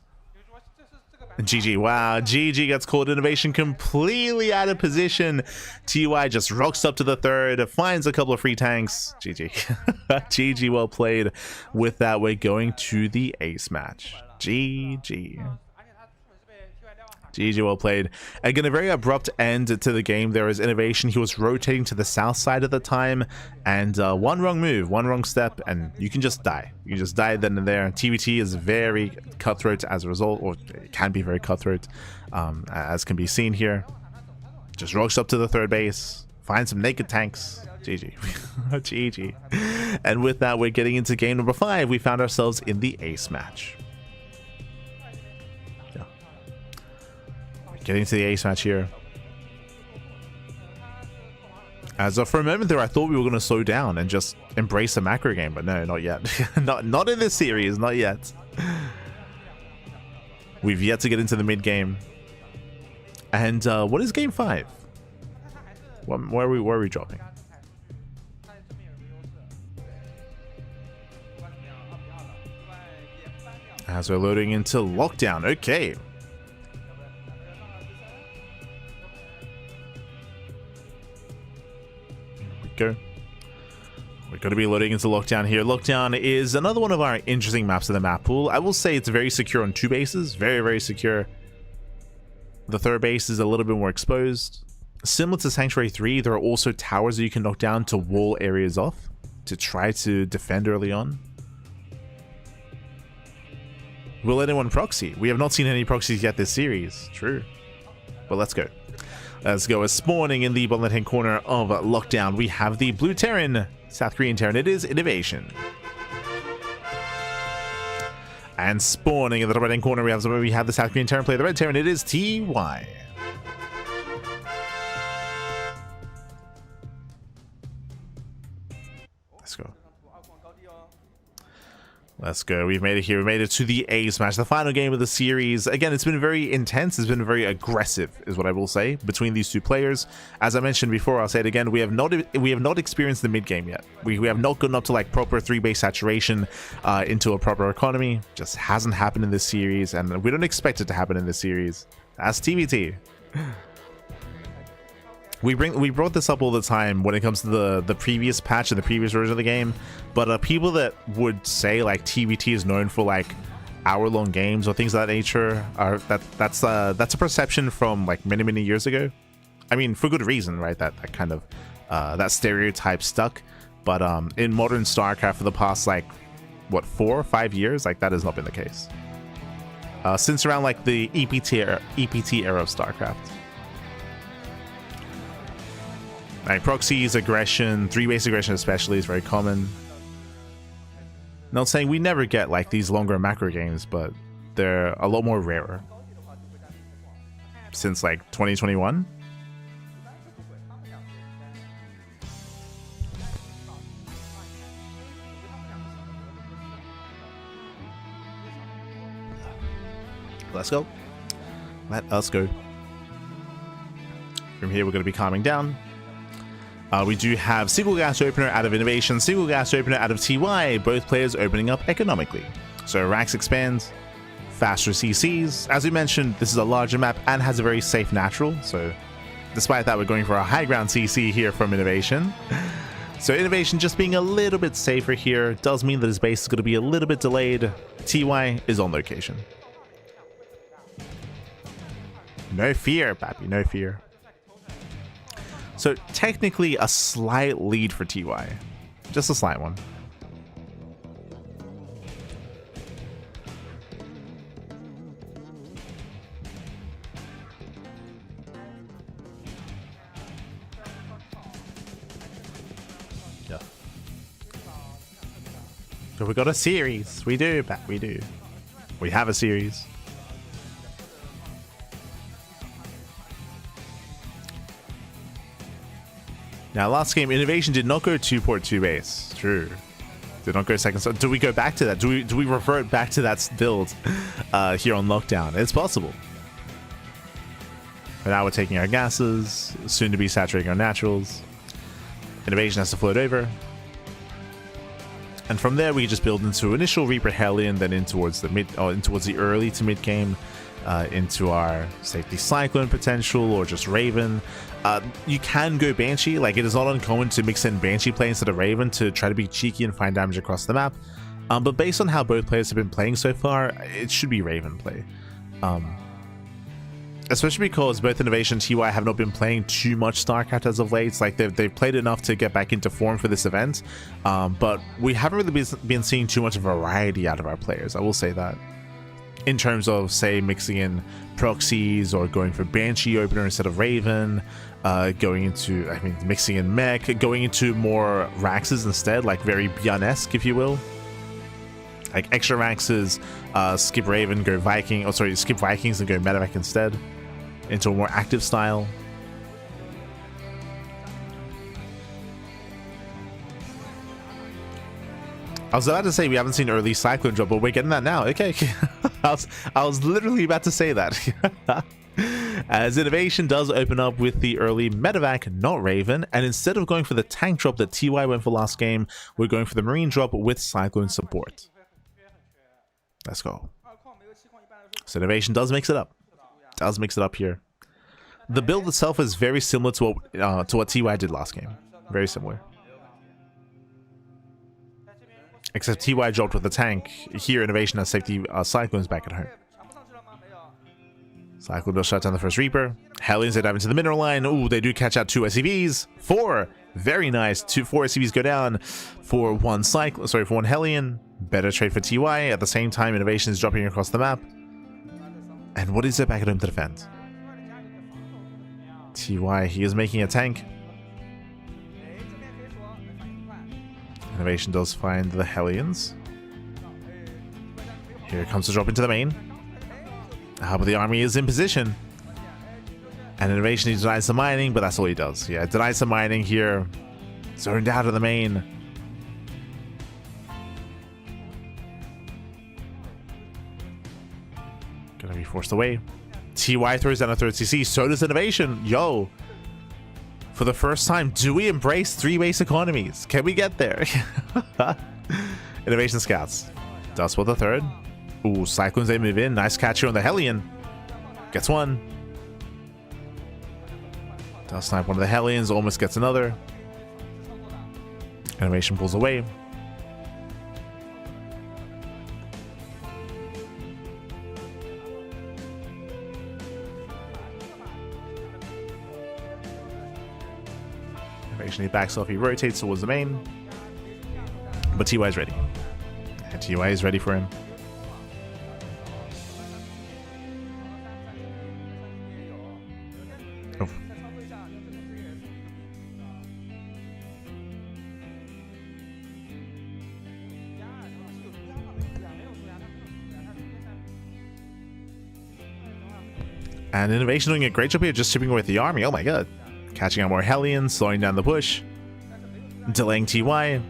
GG. Wow, GG gets called. INoVation completely out of position. TY just rocks up to the third, finds a couple of free tanks. GG. GG, well played. With that, we're going to the ace match. GG. GG, well played. Again, a very abrupt end to the game. There is INoVation. He was rotating to the south side at the time, and one wrong move, one wrong step, and you can just die. You just die then and there. TVT is very cutthroat as a result, or it can be very cutthroat, as can be seen here. Just rocks up to the third base, finds some naked tanks. GG. GG. And with that, we're getting into game number 5. We found ourselves in the ace match. Getting to the ace match here. As of for a moment there, I thought we were going to slow down and just embrace a macro game, but no, not yet. not in this series, not yet. We've yet to get into the mid game. And what is game 5? Where are we dropping? As we're loading into lockdown, okay. Go. We're going to be loading into lockdown here. Lockdown is another one of our interesting maps in the map pool. I will say it's very secure on 2 bases. Very, very secure. The third base is a little bit more exposed. Similar to Sanctuary 3, there are also towers that you can knock down to wall areas off to try to defend early on. Will anyone proxy? We have not seen any proxies yet this series. True. But let's go. Let's go. As spawning in the bottom left-hand corner of lockdown, we have the blue Terran, South Korean Terran. It is INoVation. And spawning in the top right-hand corner, we have the South Korean Terran player, the red Terran. It is TY. Let's go. Let's go. We've made it here. We made it to the ace match, the final game of the series. Again, it's been very intense. It's been very aggressive, is what I will say, between these two players. As I mentioned before, I'll say it again. We have not experienced the mid game yet. We have not gotten up to like proper 3-base saturation into a proper economy. Just hasn't happened in this series, and we don't expect it to happen in this series. That's TVT. We brought this up all the time when it comes to the previous patch and the previous version of the game, but people that would say like TVT is known for like hour-long games or things of that nature are that's a perception from like many years ago. I mean, for good reason, right? That kind of that stereotype stuck. But in modern StarCraft for the past like what 4 or 5 years, like that has not been the case. Since around like the EPT era of StarCraft. Like proxies, aggression, 3-base aggression especially is very common. Not saying we never get like these longer macro games, but they're a lot more rarer. Since like 2021. Let's go. Let us go. From here we're going to be calming down. We do have single gas opener out of INoVation, single gas opener out of TY, both players opening up economically. So racks expand, faster CCs. As we mentioned, this is a larger map and has a very safe natural, so despite that, we're going for a high ground CC here from INoVation. So INoVation just being a little bit safer here does mean that his base is going to be a little bit delayed. TY is on location. No fear, Pappy, no fear. So technically a slight lead for TY. Just a slight one. Yeah. So we got a series. We do, Pat, we do. We have a series. Now, last game, INoVation did not go 2 port 2 base. True. Did not go second. So do we go back to that? Do we revert back to that build here on lockdown? It's possible. But now we're taking our gases, soon to be saturating our naturals. INoVation has to float over. And from there, we just build into initial Reaper Hellion, then in towards the towards the early to mid game, into our safety Cyclone potential or just Raven. You can go Banshee. Like, it is not uncommon to mix in Banshee play instead of Raven to try to be cheeky and find damage across the map. But based on how both players have been playing so far, it should be Raven play. Especially because both INoVation and TY have not been playing too much StarCraft as of late. It's like they've played enough to get back into form for this event. But we haven't really been seeing too much variety out of our players, I will say that. In terms of, say, mixing in proxies or going for Banshee opener instead of Raven, going into, mixing in mech, going into more Raxes instead, like very Bjorn-esque, if you will. Like extra Raxes, skip Raven, go Viking, skip Vikings and go Medevac instead, into a more active style. I was about to say we haven't seen early Cyclone drop, but we're getting that now. Okay. I was literally about to say that. As INoVation does open up with the early Medevac, not Raven, and instead of going for the tank drop that TY went for last game, we're going for the Marine drop with Cyclone support. Let's go. So INoVation does mix it up. Does mix it up here. The build itself is very similar to what TY did last game. Very similar. Except TY dropped with the tank. Here, INoVation has safety Cyclones back at home. Cyclone does shut down the first Reaper. Hellions, they dive into the mineral line. Ooh, they do catch out 2 SCVs. 4. Very nice. 4 SCVs go down for one Hellion. Better trade for TY. At the same time, INoVation is dropping across the map. And what is it back at home to defend? TY, he is making a tank. INoVation does find the Hellions. Here comes the drop into the main. But the army is in position. And INoVation, he denies the mining, but that's all he does. Yeah, denies the mining here. Zoned out of the main. Gonna be forced away. TY throws down a 3rd CC. So does INoVation. Yo. For the first time, do we embrace 3 base economies? Can we get there? INoVation scouts. Does for the 3rd. Ooh, Cyclones, they move in. Nice catch here on the Hellion. Gets 1. Does snipe one of the Hellions. Almost gets another. INoVation pulls away. INoVation, he backs off. He rotates towards the main. But TY is ready. And TY is ready for him. Oh. And INoVation doing a great job here, just chipping away at the army. Oh my god. Catching out more Hellions, slowing down the push. Delaying TY.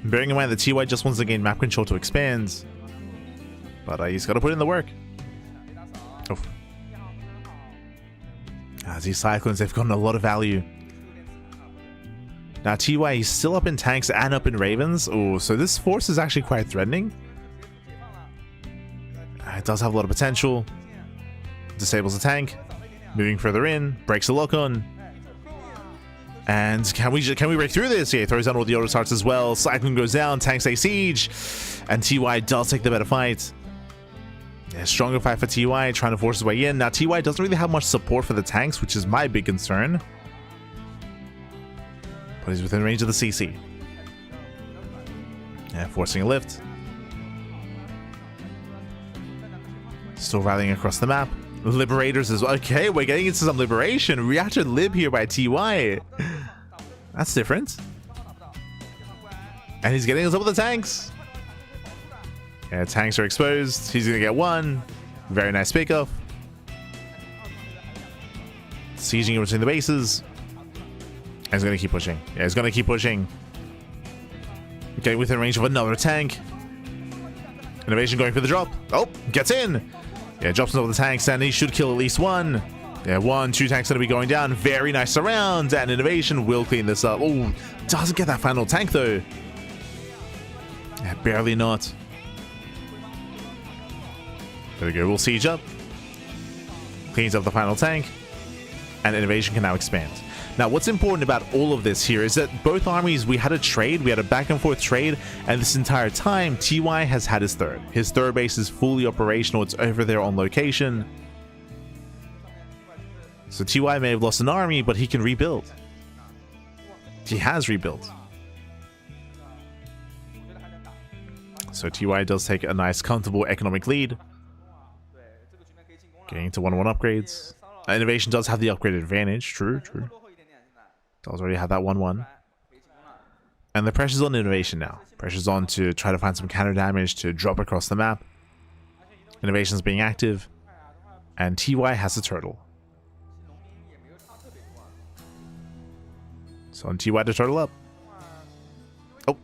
Bearing in mind that TY just wants to gain map control to expand. But he's got to put in the work. Oh. These Cyclones, they've gotten a lot of value. Now TY, he's still up in tanks and up in Ravens. Oh, so this force is actually quite threatening. It does have a lot of potential. Disables the tank. Moving further in. Breaks the lock on. And can we break through this? Yeah, he throws down all the auto starts as well. Cyclone goes down. Tanks take siege. And TY does take the better fight. Yeah, stronger fight for TY, trying to force his way in. Now, TY doesn't really have much support for the tanks, which is my big concern. But he's within range of the CC. Yeah, forcing a lift. Still rallying across the map. Liberators as well. Okay, we're getting into some liberation. Reactor lib here by TY. That's different. And he's getting us up with the tanks. Yeah, tanks are exposed. He's gonna get 1. Very nice pickup. Sieging in between the bases. he's going to keep pushing. Yeah, he's going to keep pushing. Getting within range of another tank. INoVation going for the drop. Oh, gets in. Yeah, drops into the tanks, and he should kill at least one. Yeah, 1, 2 tanks going to be going down. Very nice around, and INoVation will clean this up. Oh, doesn't get that final tank, though. Yeah, barely not. There we go. We'll siege up. Cleans up the final tank. And INoVation can now expand. Now, what's important about all of this here is that both armies, we had a trade. We had a back and forth trade. And this entire time, TY has had his third. His third base is fully operational. It's over there on location. So TY may have lost an army, but he can rebuild. He has rebuilt. So TY does take a nice, comfortable economic lead. Getting into 1-1 upgrades. INoVation does have the upgrade advantage. True. Does already have that 1-1. And the pressure's on INoVation now. Pressure's on to try to find some counter damage to drop across the map. INoVation's being active. And TY has a turtle. So on TY to turtle up. Oh.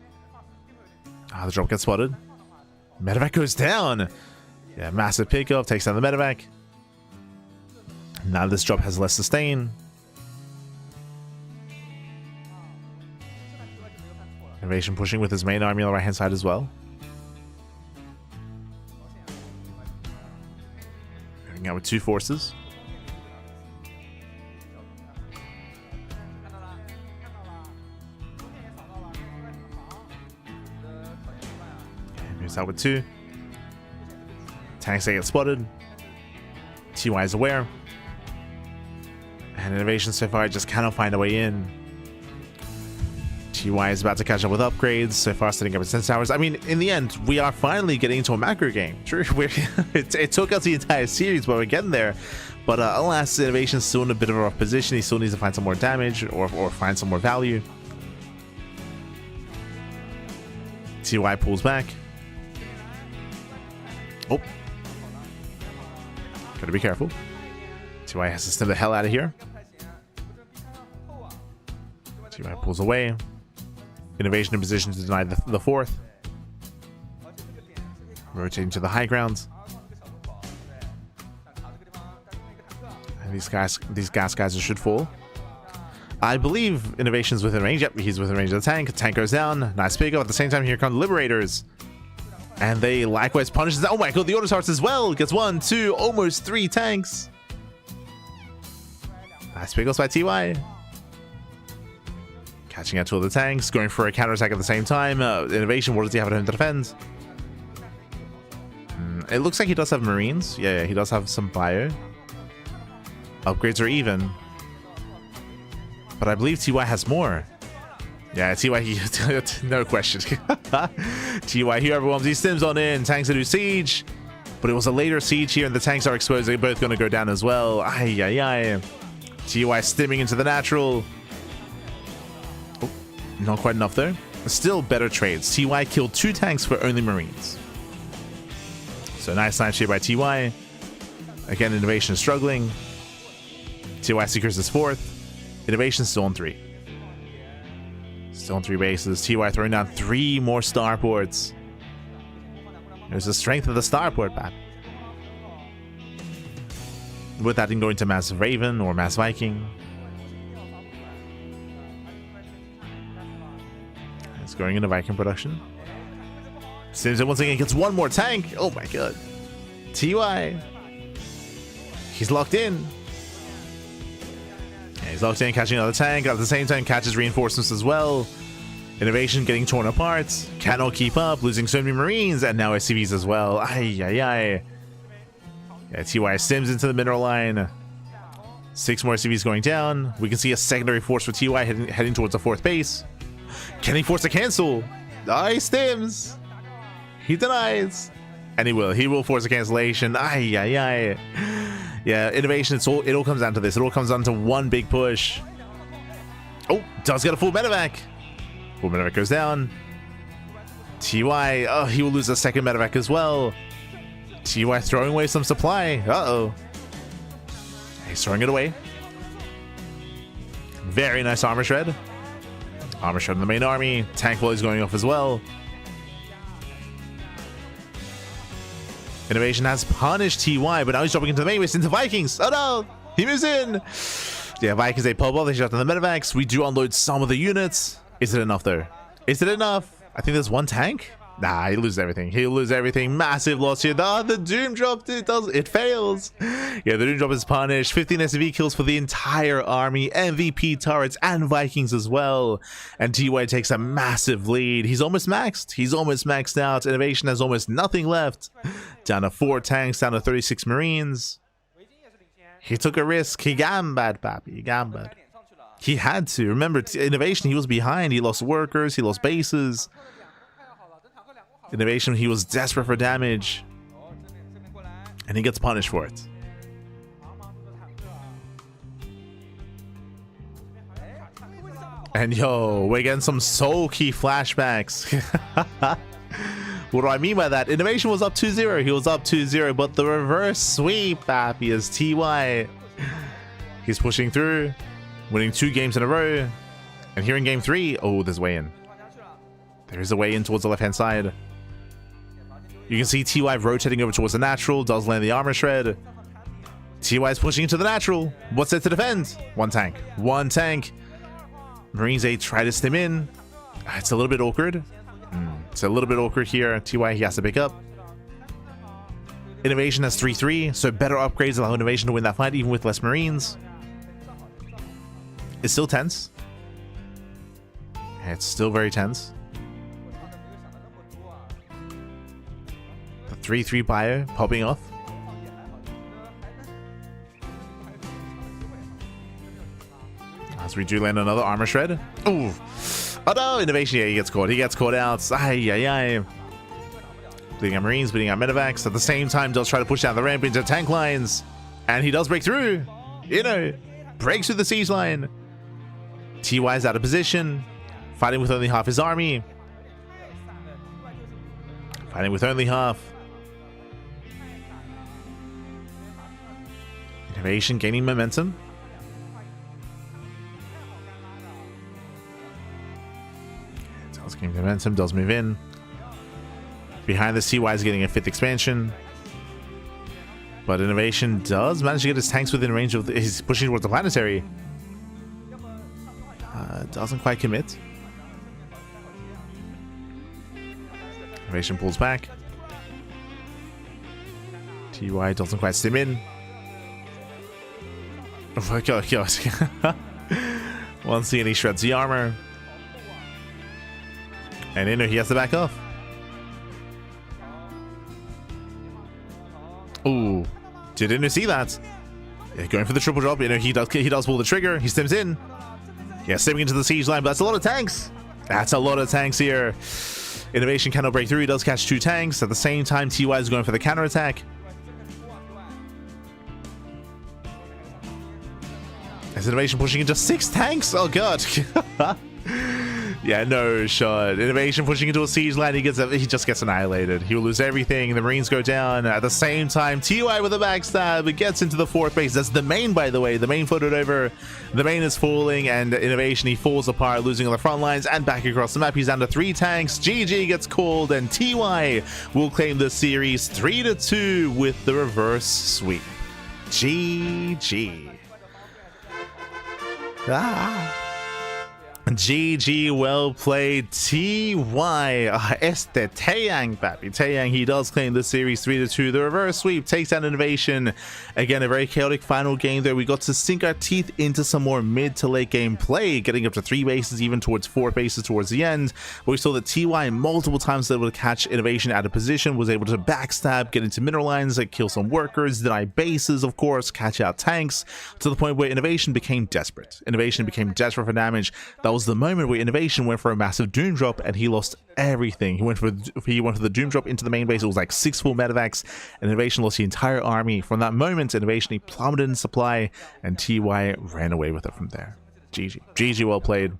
The drop gets spotted. Medevac goes down. Yeah, massive pickup. Takes down the Medevac. Now this drop has less sustain. INoVation pushing with his main army on the right hand side as well. Moving out with 2 forces. Moves out with 2. Tanks they get spotted. TY is aware. And INoVation so far just cannot find a way in. TY is about to catch up with upgrades. So far setting up its 10 towers. I mean, in the end, we are finally getting into a macro game. True, it took us the entire series, but we're getting there. But alas, INoVation's still in a bit of a rough position. He still needs to find some more damage or find some more value. TY pulls back. Oh. Gotta be careful. TY has to stem the hell out of here. TY pulls away. INoVation in position to deny the fourth. Rotating to the high ground. And these gas guys should fall. I believe INoVation's within range. Yep, he's within range of the tank. The tank goes down. Nice pickup. At the same time, here come the Liberators. And they likewise punish. Oh my god, the Autotarts as well. Gets 1, 2, almost 3 tanks. Nice pickups by TY. Catching out 2 of the tanks. Going for a counterattack at the same time. INoVation, what does he have at home to defend? It looks like he does have Marines. Yeah, he does have some bio. Upgrades are even. But I believe TY has more. Yeah, TY, no question. TY here overwhelms. He stims on in. Tanks to do siege. But it was a later siege here, and the tanks are exposed. They're both going to go down as well. Ay. TY stimming into the natural. Oh, not quite enough, though. Still better trades. TY killed 2 tanks for only Marines. So nice snipe here by TY. Again, INoVation is struggling. TY secures his 4th. INoVation still on 3. Still on 3 bases. TY throwing down 3 more starports. There's the strength of the starport map. With that, he can go into Mass Raven or Mass Viking. It's going into Viking production. Sims it once again, gets 1 more tank. Oh my god. TY. He's locked in. Yeah, he's locked in, catching another tank. At the same time, catches reinforcements as well. INoVation getting torn apart. Cannot keep up, losing so many Marines, and now SCVs as well. Ay. Yeah, TY sims into the mineral line. 6 more SCVs going down. We can see a secondary force for TY heading towards the 4th base. Can he force a cancel? He stims. He denies. And he will. He will force a cancellation. Ay. Yeah, INoVation, it all comes down to this. It all comes down to 1 big push. Oh, does get a full medevac. Full medevac goes down. TY, he will lose a 2nd medevac as well. TY throwing away some supply. Uh-oh. He's throwing it away. Very nice armor shred. Armor shred in the main army. Tank volley's going off as well. INoVation has punished TY, but now he's dropping into the main base, into Vikings. Oh no! He moves in! Yeah, Vikings, they pop off, they shut down the medevacs. We do unload some of the units. Is it enough though? Is it enough? I think there's one tank. Nah, he loses everything. He'll lose everything. Massive loss here. The Doom drop, it fails. Yeah, the Doom drop is punished. 15 SCV kills for the entire army. MVP turrets and Vikings as well. And TY takes a massive lead. He's almost maxed. He's almost maxed out. INoVation has almost nothing left. Down to 4 tanks, down to 36 Marines. He took a risk. He gambled, papi. He gambled. He had to. Remember, INoVation, he was behind. He lost workers. He lost bases. INoVation, he was desperate for damage. And he gets punished for it. And yo, we're getting some Soul Key flashbacks. What do I mean by that? INoVation was up 2-0. He was up 2-0, but the reverse sweep, happy is TY. He's pushing through, winning 2 games in a row. And here in game 3, oh, there's way in. There is a way in towards the left-hand side. You can see TY rotating over towards the natural, does land the armor shred. TY is pushing into the natural. What's there to defend? One tank. One tank. Marines 8 try to stim in. It's a little bit awkward. It's a little bit awkward here. TY, he has to pick up. INoVation has 3-3, so better upgrades allow INoVation to win that fight even with less Marines. It's still tense. It's still very tense. The 3-3 bio popping off. As we do land another armor shred. Ooh. Oh no, INoVation, yeah, he gets caught. He gets caught out. Ay, ay, ay. Bleeding out Marines, bleeding out medevacs. At the same time, does try to push down the ramp into tank lines. And he does break through. Breaks through the siege line. TY is out of position. Fighting with only half his army. Fighting with only half. INoVation gaining momentum. Does gain momentum, does move in. Behind the CY is getting a 5th expansion. But INoVation does manage to get his tanks within range of he's pushing towards the planetary. Doesn't quite commit. INoVation pulls back. TY doesn't quite stim in. Oh my god. Once again, he shreds the armor. And he has to back off. Ooh. Did Inno see that? Yeah, going for the triple drop. He does pull the trigger. He stims in. Yeah, stimming into the siege line, but that's a lot of tanks. That's a lot of tanks here. INoVation cannot break through. He does catch 2 tanks. At the same time, TY is going for the counterattack. Is INoVation pushing into 6 tanks? Oh god. Yeah, no shot. INoVation pushing into a siege line. He just gets annihilated. He will lose everything. The Marines go down. At the same time, TY with a backstab. It gets into the 4th base. That's the main, by the way. The main floated over. The main is falling, and INoVation, he falls apart, losing on the front lines and back across the map. He's down to 3 tanks. GG gets called, and TY will claim the series 3-2 with the reverse sweep. GG. GG, well played, TY. Taeyang, papi. Taeyang, he does claim the series 3-2. The reverse sweep takes down INoVation. Again, a very chaotic final game there. We got to sink our teeth into some more mid to late game play, getting up to 3 bases, even towards 4 bases towards the end. But we saw that TY multiple times was able to catch INoVation out of position, was able to backstab, get into mineral lines, kill some workers, deny bases, of course, catch out tanks, to the point where INoVation became desperate. INoVation became desperate for damage. That was the moment where INoVation went for a massive Doom drop and he lost everything. He went for the Doom drop into the main base. It was like 6 full medevacs, and INoVation lost the entire army. From that moment, INoVation, he plummeted in supply, and TY ran away with it from there. GG. GG, well played.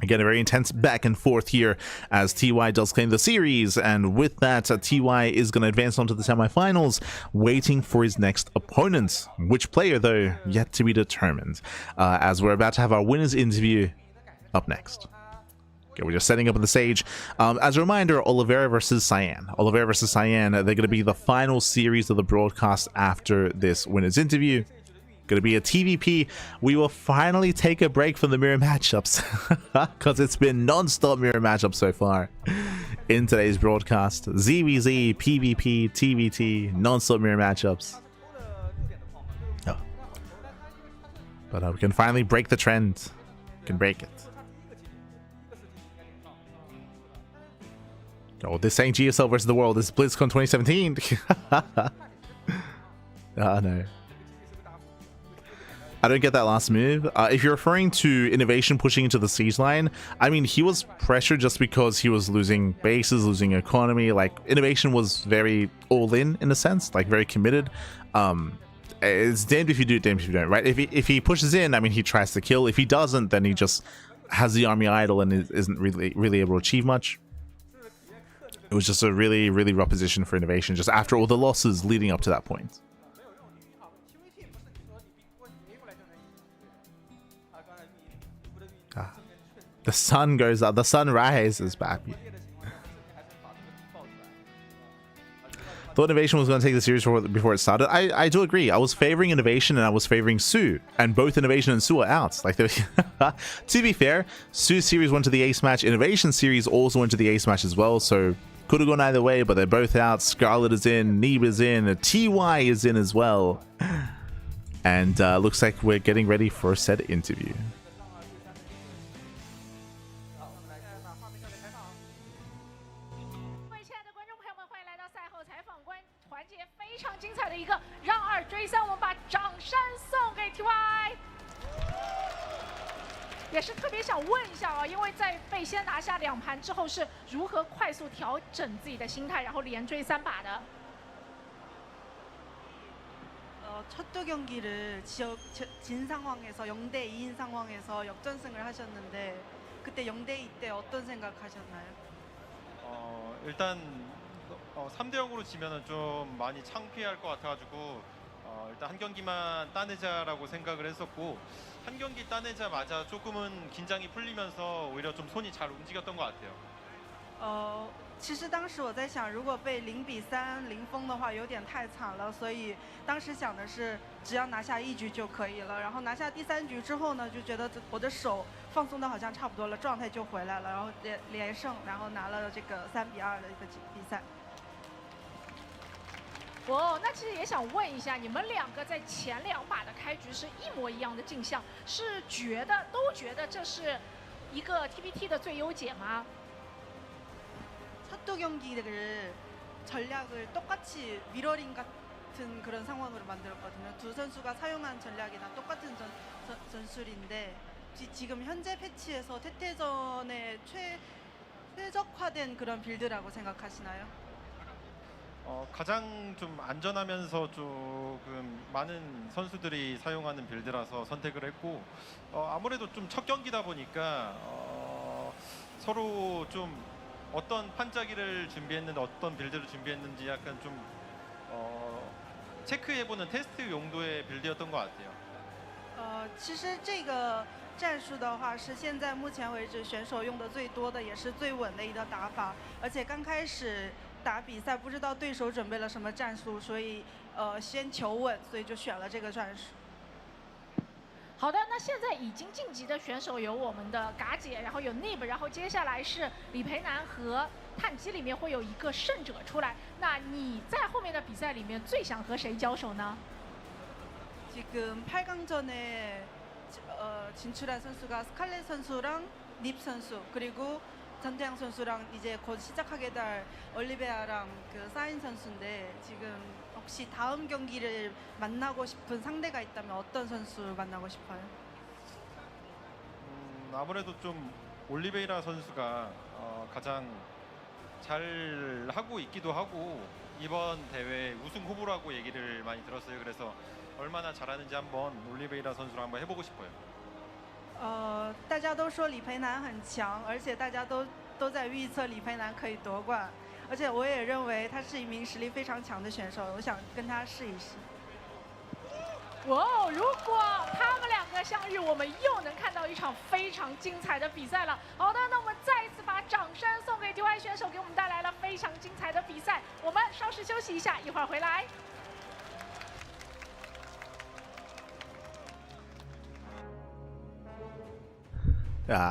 Again, a very intense back and forth here as TY does claim the series, and with that, TY is going to advance on to the semifinals, waiting for his next opponent. Which player, though, yet to be determined, as we're about to have our winner's interview up next. Okay, we're just setting up on the stage. As a reminder, Oliveira versus Cyan. Oliveira versus Cyan, they're going to be the final series of the broadcast after this winner's interview. Going to be a TVP. We will finally take a break from the mirror matchups because it's been non-stop mirror matchups so far in today's broadcast. ZVZ, PvP, TVT, non-stop mirror matchups. Oh. But we can finally break the trend. We can break it. Oh, this ain't GSL versus the world. This is BlizzCon 2017. Oh no. I don't get that last move. If you're referring to INoVation pushing into the siege line, I mean, he was pressured just because he was losing bases, losing economy. Like, INoVation was very all-in a sense, like very committed. It's damned if you do it, damned if you don't, right? If he pushes in, I mean, he tries to kill. If he doesn't, then he just has the army idle and isn't really able to achieve much. It was just a really rough position for INoVation, just after all the losses leading up to that point. The sun goes up, the sun rises, baby. Thought INoVation was going to take the series before it started. I do agree. I was favoring INoVation and I was favoring Su, and both INoVation and Su are out. Like, to be fair, Su's series went to the ace match. INoVation series also went to the ace match as well, so could have gone either way, but they're both out. Scarlett is in, Neve is in, TY is in as well. And looks like we're getting ready for a said interview. TY 也是特别想问一下啊，因为在被先拿下2盘之后，是如何快速调整自己的心态，然后连追3把的？ 첫 두 경기를 진 상황에서 0대 2인 상황에서 역전승을 하셨는데 그때 0대 2 때 어떤 생각하셨나요? 일단 3대 0으로 지면은 좀 많이 창피할 것 같아가지고 일단 한 경기만 따내자라고 생각을 했었고 한 경기 따내자마자 조금은 긴장이 풀리면서 오히려 좀 손이 잘 움직였던 것 같아요. 其实当时我在想，如果被0比3零封的话，有点太惨了，所以当时想的是只要拿下1局就可以了。然后拿下第3局之后呢，就觉得我的手放松的好像差不多了，状态就回来了，然后连胜，然后拿了这个3比2的一个比赛。哦，那其实也想问一下，你们2个在前2把的开局是一模一样的镜像，是都觉得这是一个 TPT 的最优解吗？ 첫 두 경기를 전략을 똑같이 미러링 같은 그런 상황으로 만들었거든요. 두 선수가 사용한 전략이나 똑같은 전술인데 지금 현재 패치에서 태태전에 최적화된 그런 빌드라고 생각하시나요? 가장 좀 안전하면서 조금 많은 선수들이 사용하는 빌드라서 선택을 했고 아무래도 좀 첫 경기다 보니까 서로 좀 어떤 판짜기를 준비했는데 어떤 빌드를 준비했는지 약간 좀 체크해보는 테스트 용도의 빌드였던 것 같아요. 其实这个战术的话是现在目前为止选手用的最多的，也是最稳的一个打法。而且刚开始打比赛不知道对手准备了什么战术，所以先求稳，所以就选了这个战术。 好的，那现在已经晋级的选手有我们的嘎姐，然后有 Nib， 然后接下来是李培南和碳基里面会有一个胜者出来。那你在后面的比赛里面最想和谁交手呢？ 지금 8강전에 진출한 선수가 스칼렛 선수랑 닙 선수 그리고 전태양 선수랑 이제 곧 시작하게 될 올리베아랑 그 사인 선수인데 지금 혹시 다음 경기를 만나고 싶은 상대가 있다면 어떤 선수 만나고 싶어요? 아무래도 좀 올리베이라 선수가 가장 잘 하고 있기도 하고 이번 대회 우승 후보라고 얘기를 많이 들었어요. 그래서 얼마나 잘하는지 한번 올리베이라 선수랑 한번 해보고 싶어요. 大家都说李培南很强，而且大家都在预测李培南可以夺冠，而且我也认为他是一名实力非常强的选手，我想跟他试一试。哇哦！如果他们两个相遇，我们又能看到一场非常精彩的比赛了。好的，那我们再一次把掌声送给 DY 选手，给我们带来了非常精彩的比赛。我们稍事休息一下，一会儿回来。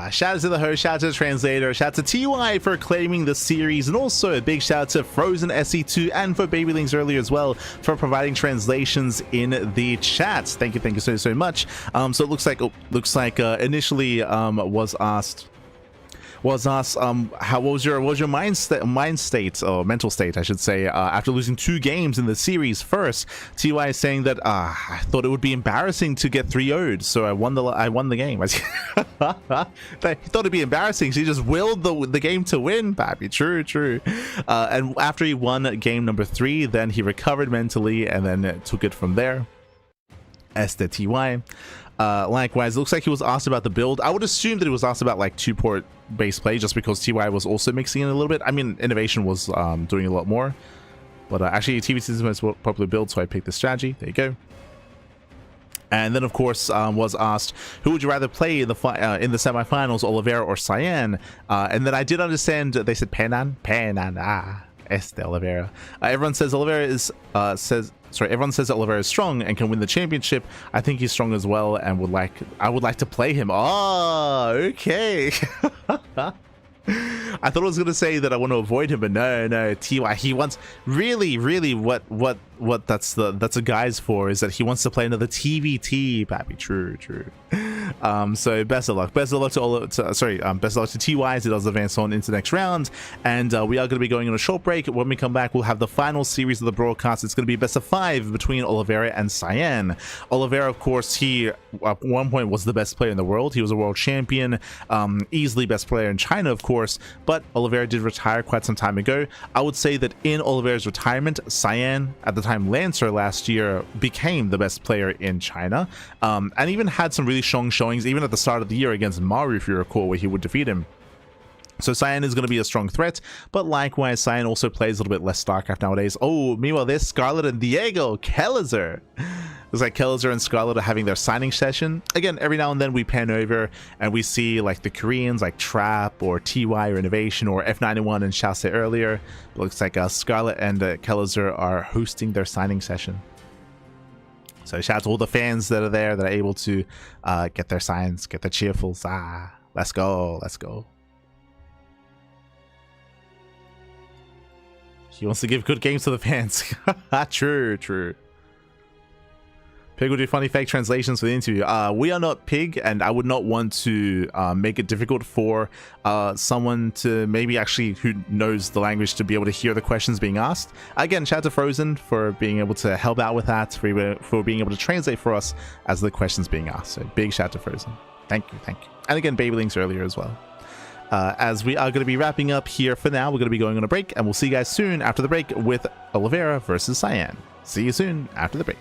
Shout out to the host, shout out to the translator, shout out to TY for claiming the series, and also a big shout out to Frozen SE2 and for Babylings earlier as well for providing translations in the chat. Thank you so much. So it looks like initially was asked how was your mind state or mental state, I should say, after losing 2 games in the series. First, TY is saying that I thought it would be embarrassing to get 3-0'd, so I won the game. He thought it'd be embarrassing, so he just willed the game to win, Pappy. True. And after he won game number 3, then he recovered mentally and then took it from there. Este TY. Likewise, it looks like he was asked about the build. I would assume that he was asked about like 2-port base play, just because TY was also mixing in a little bit. I mean, INoVation was doing a lot more, but actually TVC is the most popular build, so I picked this strategy. There you go. And then, of course, was asked, who would you rather play in the semifinals, Oliveira or Cyan? And then I did understand they said Penan. Este Oliveira. Everyone says Oliveira is everyone says that Oliveira is strong and can win the championship. I think he's strong as well, and I would like to play him. Oh, okay. I thought I was gonna say that I want to avoid him, but no. TY, he wants really what that's a guy's for, is that he wants to play another TVT, Pappy. True. So best of luck to TY as he does advance on into the next round, and we are going to be going on a short break. When we come back, we'll have the final series of the broadcast. It's going to be best of 5 between Oliveira and Cyan. Oliveira, of course, he at one point was the best player in the world. He was a world champion, easily best player in China, of course, but Oliveira did retire quite some time ago. I would say that in Oliveira's retirement, Cyan, at the time Lancer last year, became the best player in China, and even had some really strong showings even at the start of the year against Maru, if you recall, where he would defeat him. So Cyan is going to be a strong threat, but likewise, Cyan also plays a little bit less StarCraft nowadays. Oh, meanwhile, there's Scarlett and Diego Kellizer. Looks like Kellizer and Scarlett are having their signing session. Again, every now and then we pan over and we see like the Koreans like Trap or TY or INoVation or F91 and Shase earlier. It looks like Scarlett and Kellizer are hosting their signing session. So shout out to all the fans that are there that are able to get their signs, get their cheerfuls. Let's go. He wants to give good games to the fans. True. Pig will do funny fake translations for the interview. We are not Pig, and I would not want to make it difficult for someone to maybe actually who knows the language to be able to hear the questions being asked. Again, shout out to Frozen for being able to help out with that, for being able to translate for us as the questions being asked. So big shout out to Frozen. Thank you. And again, Babylings earlier as well. As we are going to be wrapping up here for now, we're going to be going on a break, and we'll see you guys soon after the break with Oliveira versus Cyan. See you soon after the break.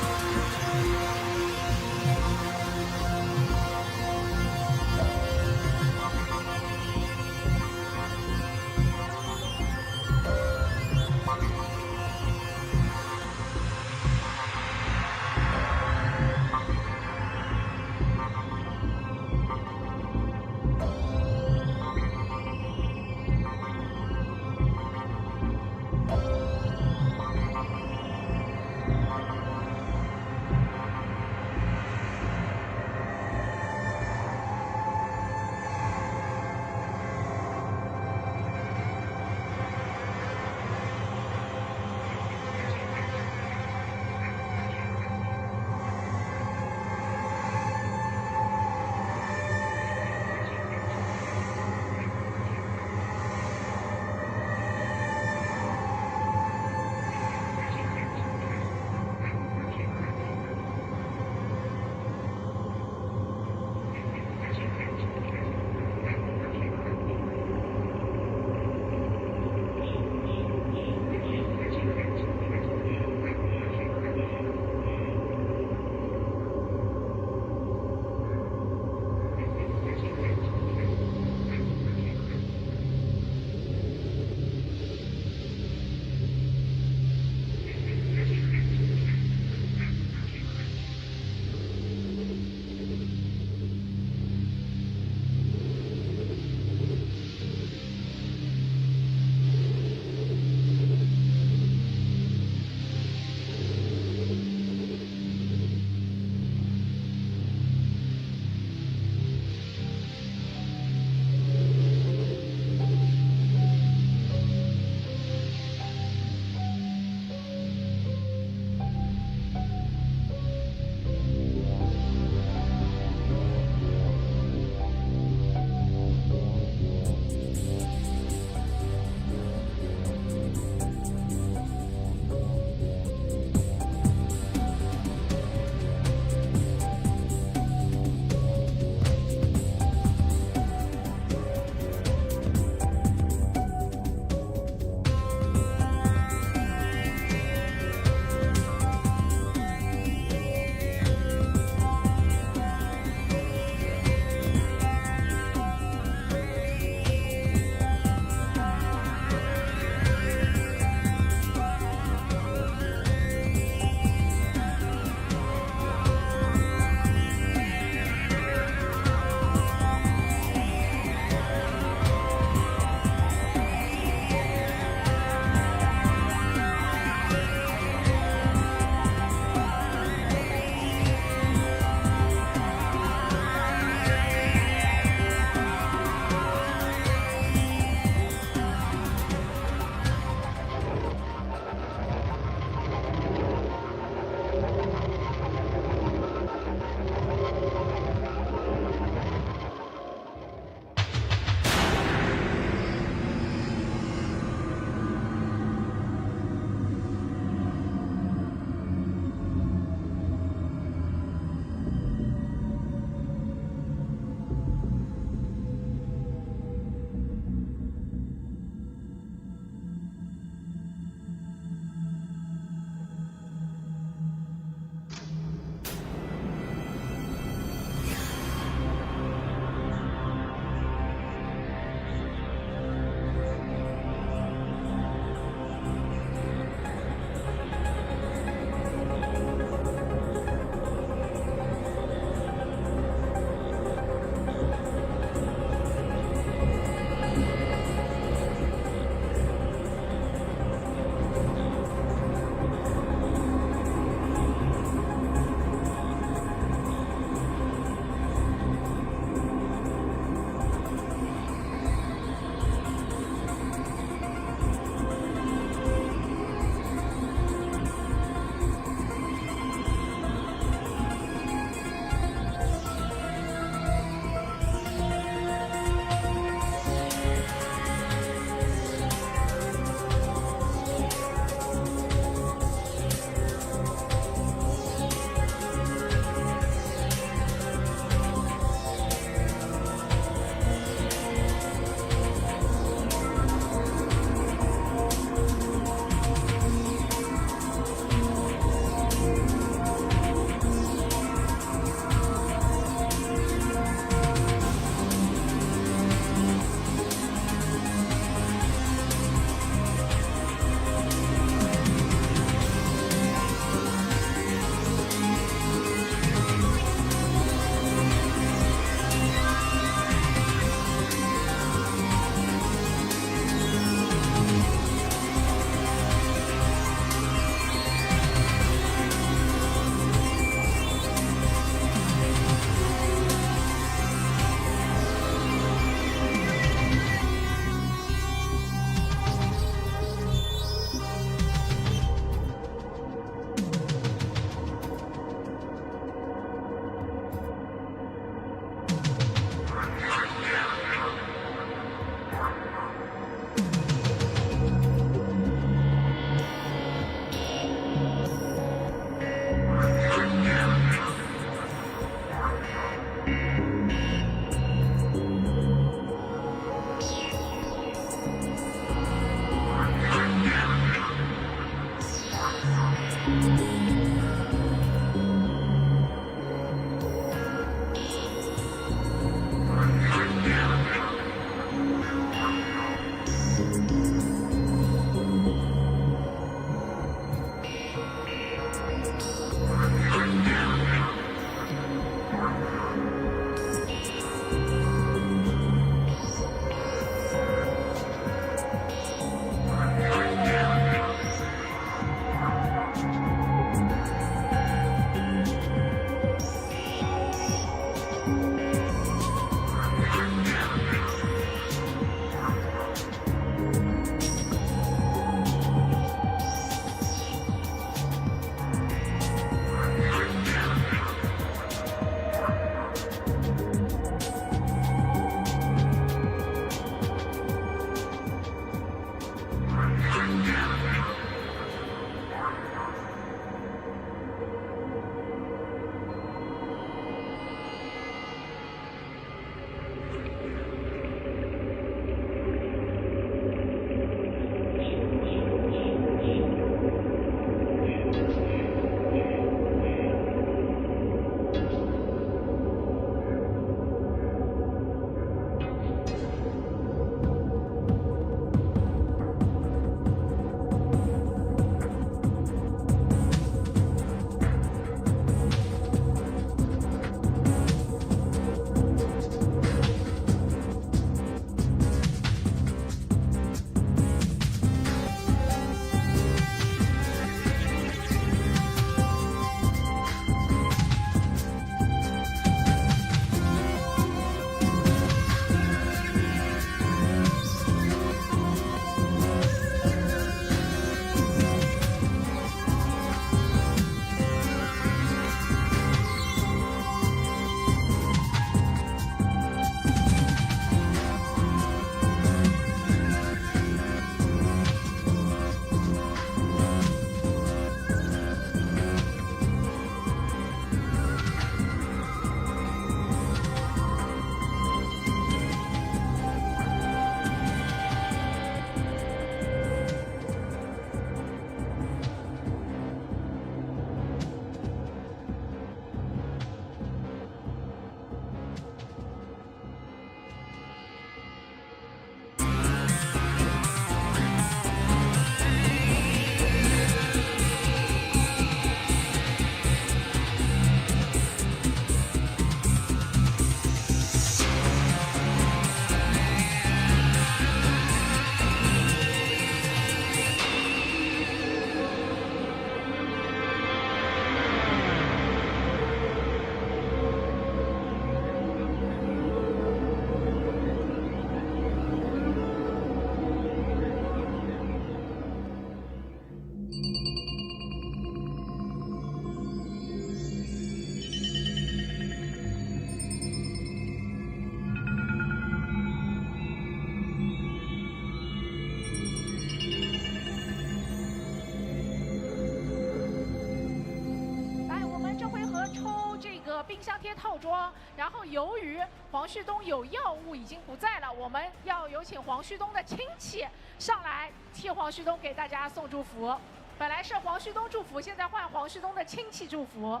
冰箱贴套装。然后由于黄旭东有药物已经不在了，我们要有请黄旭东的亲戚上来替黄旭东给大家送祝福。本来是黄旭东祝福，现在换黄旭东的亲戚祝福。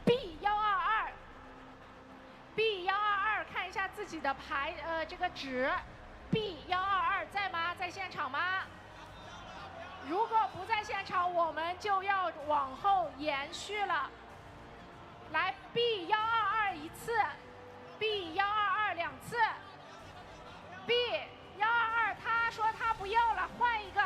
B122，B122，看一下自己的这个纸。B122在吗？在现场吗？如果不在现场，我们就要往后延续了。来 ，B122一次 ，B122两次 ，B122他说他不要了，换一个。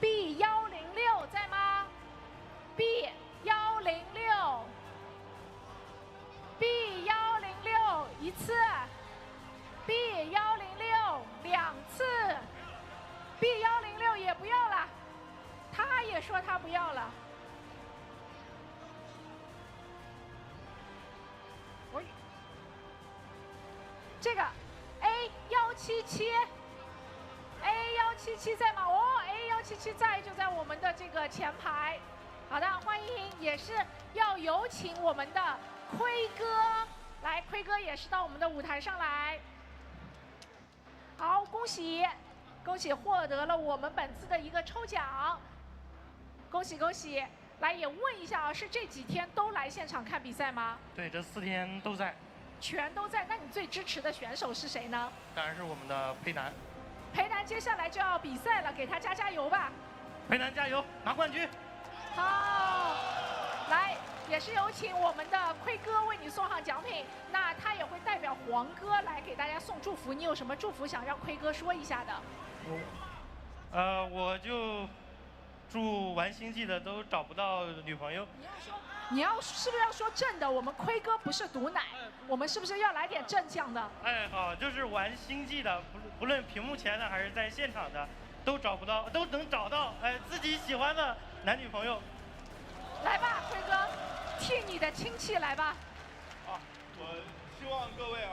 B106在吗 ？B106。B106一次 ，B106两次 ，B106也不要了，他也说他不要了。这个 A177 在吗？哦 ，A177在，就在我们的这个前排。好的，欢迎，也是要有请我们的奎哥。来，奎哥也是到我们的舞台上来。好，恭喜获得了我们本次的一个抽奖，恭喜！来，也问一下啊，是这几天都来现场看比赛吗？对，这4天都在。全都在。那你最支持的选手是谁呢？当然是我们的裴楠。裴楠接下来就要比赛了，给他加油吧。裴楠加油，拿冠军！好，来。也是有请我们的奎哥为你送上奖品，那他也会代表黄哥来给大家送祝福。你有什么祝福想让奎哥说一下的？我就祝玩星际的都找不到女朋友。你是不是要说正的？我们奎哥不是毒奶，我们是不是要来点正向的？哎，好，就是玩星际的，不论屏幕前的还是在现场的，都能找到自己喜欢的男女朋友。来吧，奎哥，替你的亲戚来吧。我希望各位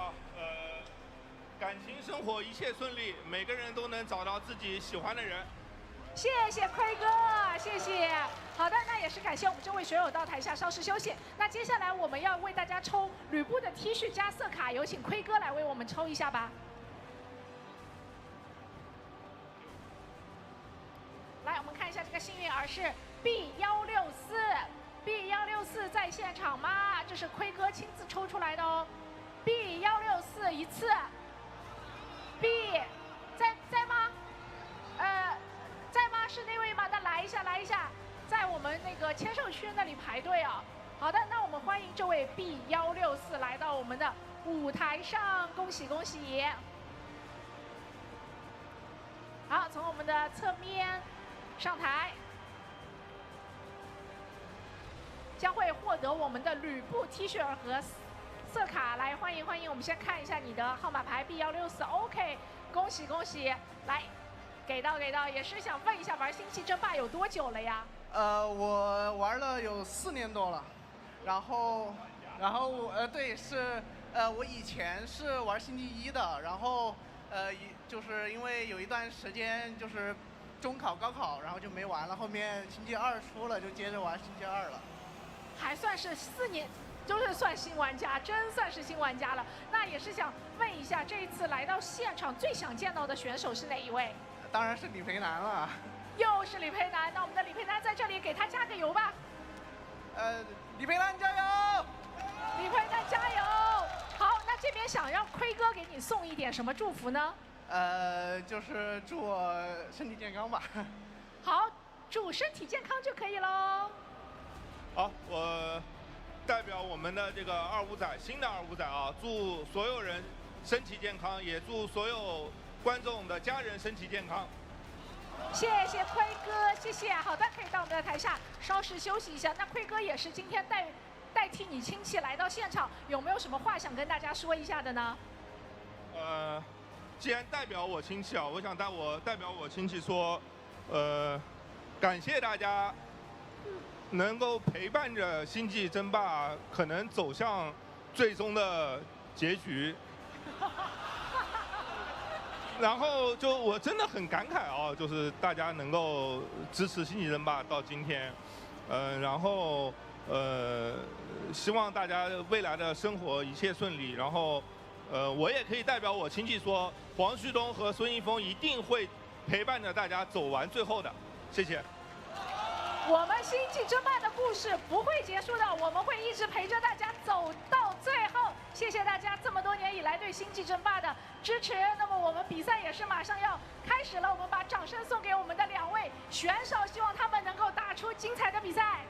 感情生活一切顺利，每个人都能找到自己喜欢的人。谢谢奎哥，谢谢。好的，那也是感谢我们这位学友到台下稍事休息。那接下来我们要为大家抽吕布的 T 恤加色卡，有请奎哥来为我们抽一下吧。来，我们看一下这个幸运儿是 B164 在现场吗？这是奎哥亲自抽出来的哦。B164一次 ，B 在吗？在吗？是那位吗？那来一下，在我们那个签售区那里排队啊。好的，那我们欢迎这位 B164来到我们的舞台上，恭喜！好，从我们的侧面上台。将会获得我们的吕布 T 恤和色卡，来欢迎！我们先看一下你的号码牌 B164 ，OK， 恭喜！来，给到，也是想问一下，玩星际争霸有多久了呀？我玩了有4年多了，然后对，是我以前是玩星际1的，然后就是因为有一段时间就是中考、高考，然后就没玩了，后面星际2出了，就接着玩星际2了。还算是4年，就是算新玩家，真算是新玩家了。那也是想问一下，这一次来到现场最想见到的选手是哪一位？当然是李培南了。又是李培南，那我们的李培南在这里给他加个油吧。李培南加油！李培南加油！好，那这边想让奎哥给你送一点什么祝福呢？就是祝我身体健康吧。好，祝身体健康就可以喽。好，我代表我们的这个25仔，新的25仔啊，祝所有人身体健康，也祝所有观众的家人身体健康。谢谢奎哥，谢谢。好的，可以到我们的台下稍事休息一下。那奎哥也是今天代替你亲戚来到现场，有没有什么话想跟大家说一下的呢？既然代表我亲戚啊，我想代表我亲戚说，感谢大家能够陪伴着星际争霸可能走向最终的结局。然后就我真的很感慨啊，就是大家能够支持星际争霸到今天，然后希望大家未来的生活一切顺利。然后我也可以代表我亲戚说，黄旭东和孙一峰一定会陪伴着大家走完最后的，谢谢。我们星际争霸的故事不会结束的，我们会一直陪着大家走到最后。谢谢大家这么多年以来对星际争霸的支持。那么我们比赛也是马上要开始了，我们把掌声送给我们的2位选手，希望他们能够打出精彩的比赛。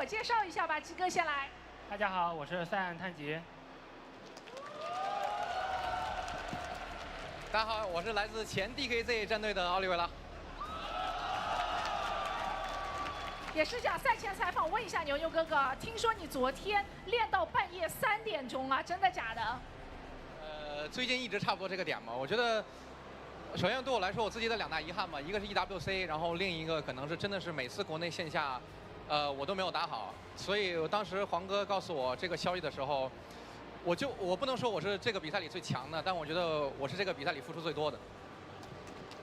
介绍一下吧，鸡哥先来。大家好，我是塞岸探吉。大家好，我是来自前 DKZ 战队的奥利维拉。也是讲赛前采访，问一下牛牛哥哥，听说你昨天练到半夜3点钟啊，真的假的？最近一直差不多这个点嘛。我觉得，首先对我来说，我自己的2大遗憾嘛，一个是 EWC， 然后另一个可能是真的是每次国内线下。我都没有打好，所以当时黄哥告诉我这个消息的时候，我不能说我是这个比赛里最强的，但我觉得我是这个比赛里付出最多的。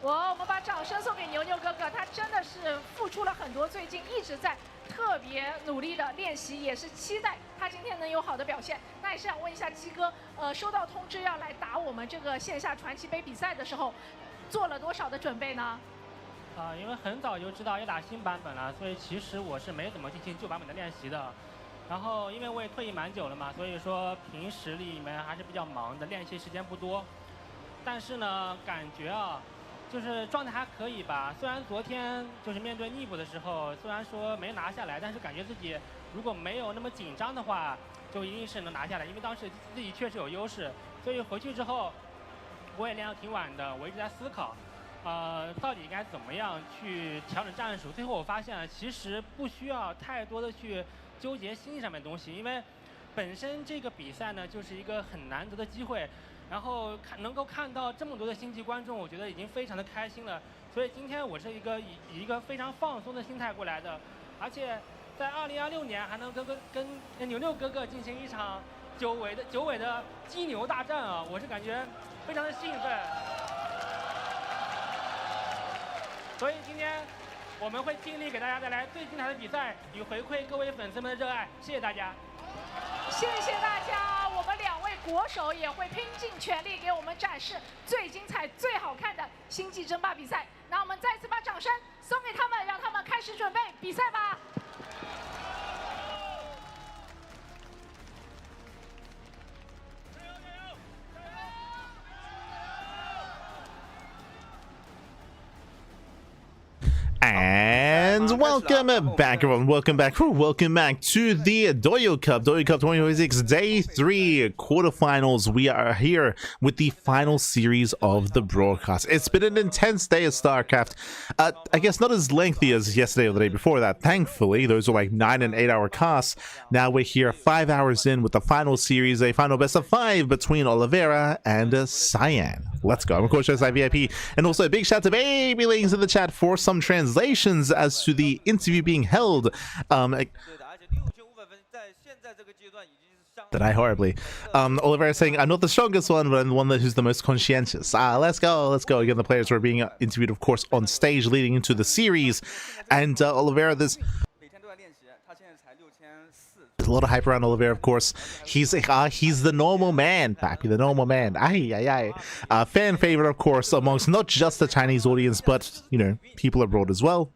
我们把掌声送给牛牛哥哥，他真的是付出了很多，最近一直在特别努力的练习，也是期待他今天能有好的表现。那也是想问一下鸡哥，收到通知要来打我们这个线下传奇杯比赛的时候，做了多少的准备呢？因为很早就知道要打新版本了，所以其实我是没怎么进行旧版本的练习的。然后因为我也退役蛮久了嘛，所以说平时里面还是比较忙的，练习时间不多。但是呢，感觉啊，就是状态还可以吧。虽然昨天就是面对逆补的时候，虽然说没拿下来，但是感觉自己如果没有那么紧张的话，就一定是能拿下来。因为当时自己确实有优势，所以回去之后我也练得挺晚的，我一直在思考。到底该怎么样去调整战术？最后我发现，其实不需要太多的去纠结心理上面的东西，因为本身这个比赛呢，就是一个很难得的机会，然后能够看到这么多的星际观众，我觉得已经非常的开心了。所以今天我是以一个非常放松的心态过来的，而且在2026年还能跟牛牛哥哥进行一场久违的鸡牛大战啊，我是感觉非常的兴奋。所以今天我们会尽力给大家带来最精彩的比赛，以回馈各位粉丝们的热爱。谢谢大家。谢谢大家，我们2位国手也会拼尽全力给我们展示最精彩、最好看的星际争霸比赛。那我们再次把掌声送给他们，让他们开始准备比赛吧。And welcome back, everyone. Welcome back to the Douyu Cup 2026 Day 3 quarterfinals. We are here with the final series of the broadcast. It's been an intense day of StarCraft. I guess not as lengthy as yesterday or the day before that. Thankfully, those were like 9 and 8 hour casts. Now we're here 5 hours in with the final series, a final best of 5 between Oliveira and Cyan. Let's go. I'm of course Showside VIP, and also a big shout to Baby Lings in the chat for some translations as to the interview being held. Did I horribly? Oliveira saying, I'm not the strongest one, but I'm the one who's the most conscientious. Let's go. Again, the players were being interviewed, of course, on stage leading into the series. And Oliveira, there's a lot of hype around Oliveira, of course. He's the normal man, Pappy, the normal man. Fan favorite, of course, amongst not just the Chinese audience, but, you know, people abroad as well.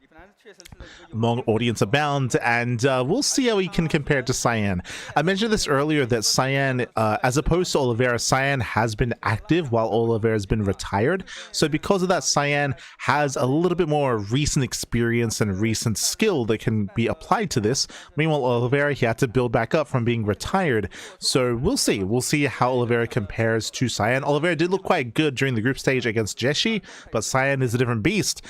among audience abound, and we'll see how he can compare to Cyan. I mentioned this earlier that Cyan, as opposed to Oliveira, Cyan has been active while Oliveira has been retired. So because of that, Cyan has a little bit more recent experience and recent skill that can be applied to this. Meanwhile, Oliveira, he had to build back up from being retired. So we'll see. We'll see how Oliveira compares to Cyan. Oliveira did look quite good during the group stage against Jeshi, but Cyan is a different beast.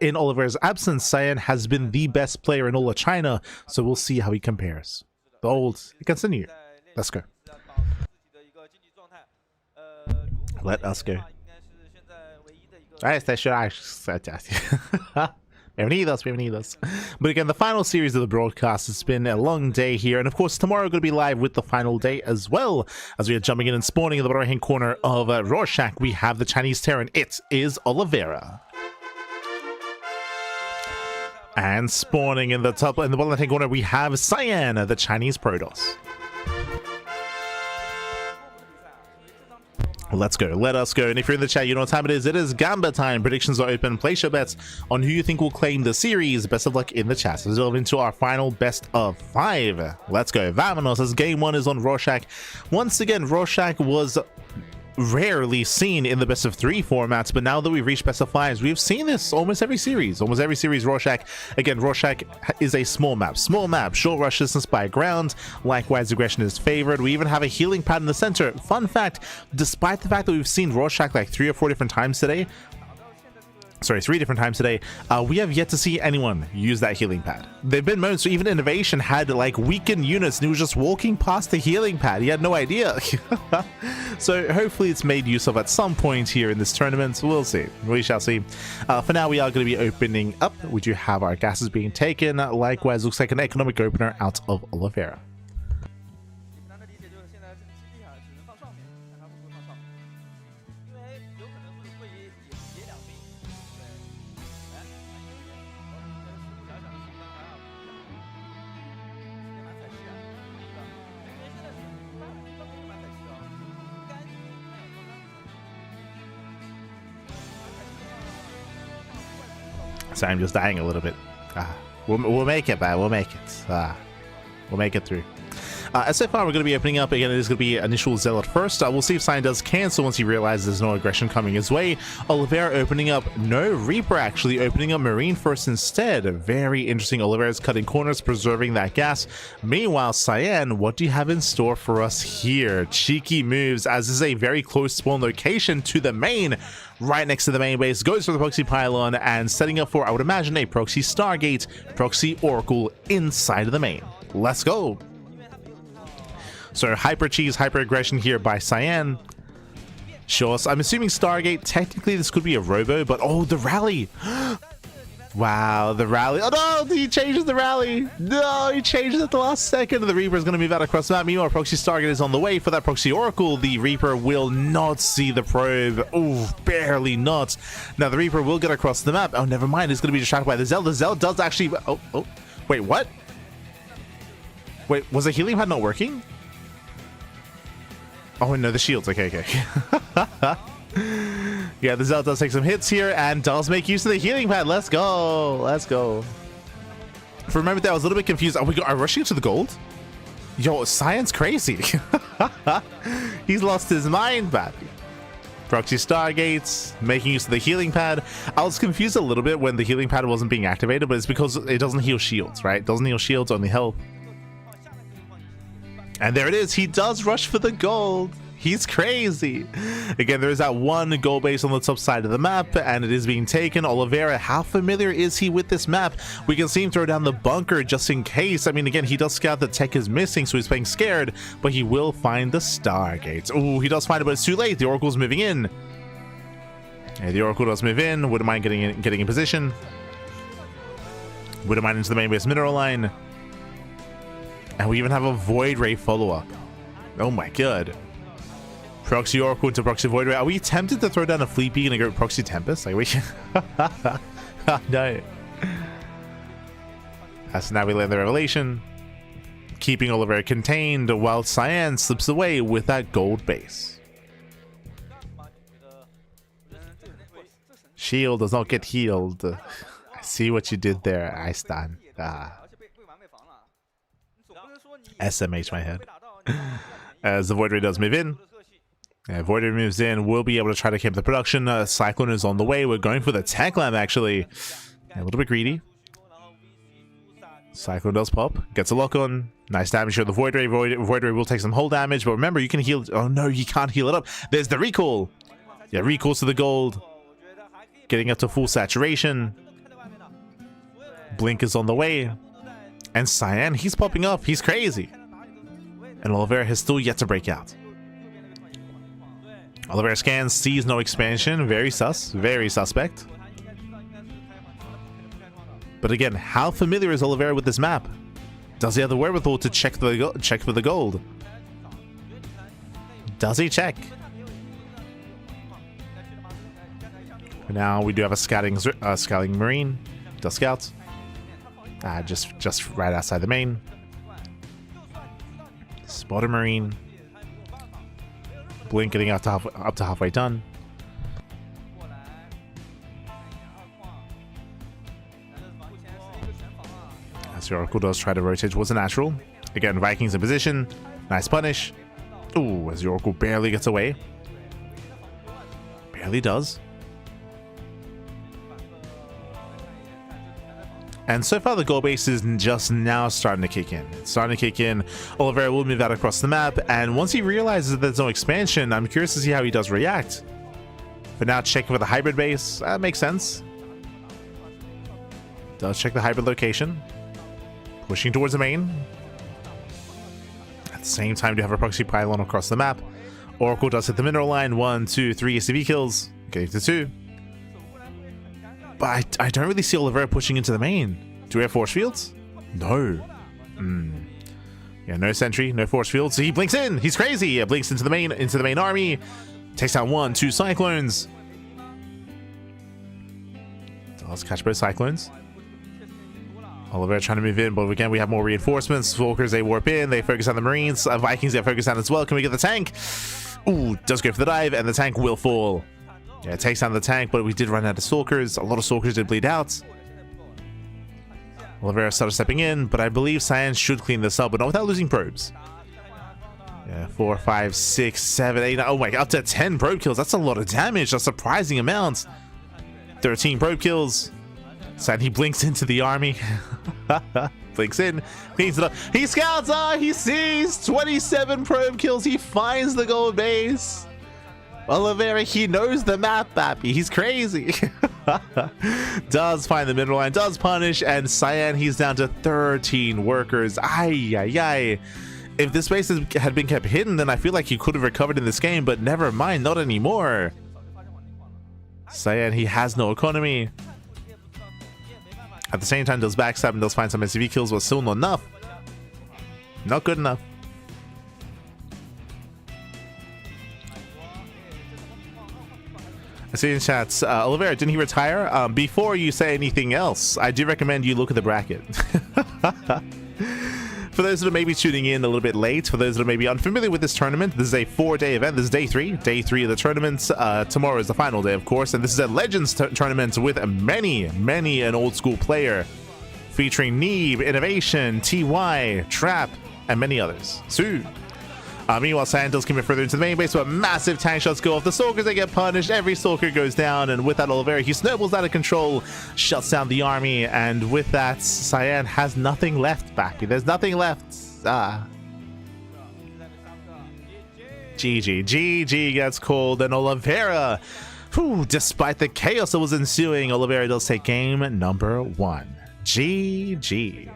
In Oliveira's absence, Cyan has been the best player in all of China, so we'll see how he compares. The old against the new. Let's go. Let us go. Bienvenidos. But again, the final series of the broadcast has been a long day here, and of course tomorrow we're going to be live with the final day as well. As we are jumping in and spawning in the bottom right hand corner of Rorschach, we have the Chinese Terran. It is Oliveira. And spawning in the bottom left hand corner, we have Cyan, the Chinese Protoss. Let's go. Let us go. And if you're in the chat, you know what time it is. It is Gamba time. Predictions are open. Place your bets on who you think will claim the series. Best of luck in the chat. So let's delve into our final best of 5. Let's go. Vamonos, as game 1 is on Rorschach. Once again, Rorschach was rarely seen in the best of 3 formats, but now that we've reached best of 5s, we've seen this almost every series. Rorschach. Again, Rorschach is a small map, short rush distance by ground. Likewise, aggression is favored. We even have a healing pad in the center. Fun fact, despite the fact that we've seen Rorschach like 3 or 4 different times today, sorry, 3 different times today, we have yet to see anyone use that healing pad. There've been moments where even INoVation had like weakened units and he was just walking past the healing pad. He had no idea. So hopefully it's made use of at some point here in this tournament. We'll see. We shall see. For now, we are going to be opening up. We do have our gases being taken. Likewise, looks like an economic opener out of Oliveira. So I'm just dying a little bit. We'll make it, man. We'll make it. We'll make it through. As so far, we're going to be opening up. Again, it is going to be initial Zealot first. We'll see if Cyan does cancel once he realizes there's no aggression coming his way. Oliveira opening up. No, Reaper actually opening up Marine first instead. Very interesting. Oliveira's cutting corners, preserving that gas. Meanwhile, Cyan, what do you have in store for us here? Cheeky moves, as this is a very close spawn location to the main. Right next to the main base, goes for the proxy pylon and setting up for, I would imagine, a proxy Stargate, proxy Oracle inside of the main. Let's go. So hyper cheese, hyper aggression here by Cyan. Sure, so I'm assuming Stargate. Technically, this could be a robo, but oh, the rally. Wow, the rally. Oh no, he changes the rally. No, he changes at the last second. The Reaper is going to move out across the map. Meanwhile, proxy Stargate is on the way for that proxy Oracle. The Reaper will not see the probe. Oh, barely not. Now, the Reaper will get across the map. Oh, never mind. It's going to be distracted by the Zell. The Zell does actually... Oh. Wait, what? Wait, was the healing pad not working? Oh, no, the shields. Okay. Yeah, the Zell does take some hits here and does make use of the healing pad. Let's go. For a moment there, I was a little bit confused. Are we rushing to the gold? Yo, Cyan's crazy. He's lost his mind, man. Proxy Stargates, making use of the healing pad. I was confused a little bit when the healing pad wasn't being activated, but it's because it doesn't heal shields, right? It doesn't heal shields, only health. And there it is. He does rush for the gold. He's crazy. Again, there is that one gold base on the top side of the map, and it is being taken. Oliveira, how familiar is he with this map? We can see him throw down the bunker just in case. I mean, again, he does scout that tech is missing, so he's playing scared, but he will find the Stargates. Oh, he does find it, but it's too late. The Oracle's moving in. Yeah, the Oracle does move in. Wouldn't mind getting in position. Wouldn't mind into the main base mineral line. And we even have a Void Ray follow-up. Oh my god. Proxy Oracle to Proxy Void Ray. Are we tempted to throw down a Fleet Beacon and go Proxy Tempest? Like, we no. So now we land the Revelation. Keeping Oliveira contained while Cyan slips away with that gold base. Shield does not get healed. I See what you did there, Einstein. SMH my head. As the Void Ray does move in. Void Ray moves in. We'll be able to try to keep the production. Cyclone is on the way. We're going for the tank lamp, actually. A little bit greedy. Cyclone does pop. Gets a lock on. Nice damage for the Void Ray. Void Ray will take some hull damage, but remember, you can heal. Oh no, you can't heal it up. There's the recall. Yeah, recalls to the gold. Getting up to full saturation. Blink is on the way. And Cyan, he's popping up. He's crazy. And Oliveira has still yet to break out. Oliveira scans, sees no expansion. Very sus. Very suspect. But again, how familiar is Oliveira with this map? Does he have the wherewithal to check for the gold? Does he check? Now we do have a scouting marine. Does scout. Just right outside the main. Spot a marine. Blink getting up to halfway done. As the Oracle does try to rotate towards the natural. Again, Vikings in position. Nice punish. Ooh, as the Oracle barely gets away. Barely does. And so far, the goal base is just now starting to kick in. It's starting to kick in. Oliveira will move out across the map, and once he realizes that there's no expansion, I'm curious to see how he does react. For now, checking for the hybrid base. That makes sense. Does check the hybrid location. Pushing towards the main. At the same time, do have a proxy pylon across the map. Oracle does hit the mineral line. 1, 2, 3 ACV kills. Gave to 2. But I don't really see Oliveira pushing into the main. Do we have force fields? No. Yeah, no sentry, no force fields. So he blinks in. He's crazy. Yeah, blinks into the main army. Takes down 1, 2 cyclones. Does catch both cyclones. Oliveira trying to move in, but again, we have more reinforcements. Walkers, they warp in. They focus on the Marines. Vikings get focused on as well. Can we get the tank? Ooh, does go for the dive, and the tank will fall. Yeah, it takes down the tank, but we did run out of Stalkers. A lot of Stalkers did bleed out. Oliveira started stepping in, but I believe Cyan should clean this up, but not without losing probes. Yeah, 4, 5, 6, 7, 8, 9. Oh my god, up to 10 probe kills. That's a lot of damage. A surprising amount. 13 probe kills. Cyan, he blinks into the army. Blinks in, cleans it up. He scouts. He sees 27 probe kills. He finds the gold base. Oliveira, he knows the map, Bappy. He's crazy. Does find the mineral line, does punish, and Cyan, he's down to 13 workers. Ay. If this base had been kept hidden, then I feel like he could have recovered in this game, but never mind, not anymore. Cyan, he has no economy. At the same time, does backstab and does find some SCV kills, but still not enough. Not good enough. I see in chats, Oliveira, didn't he retire? Before you say anything else, I do recommend you look at the bracket. For those that are maybe tuning in a little bit late, for those that are maybe unfamiliar with this tournament, this is a 4-day event. This is day 3 of the tournament. Tomorrow is the final day, of course, and this is a Legends tournament with many an old school player, featuring Neve, INoVation, TY, Trap, and many others. So, meanwhile, Sandals coming further into the main base, but massive tank shots go off. The Stalkers, they get punished. Every Stalker goes down, and with that, Oliveira, he snowballs out of control, shuts down the army, and with that, Cyan has nothing left, Bappy. There's nothing left. GG gets called, and Oliveira, despite the chaos that was ensuing, Oliveira does take game number 1. GG.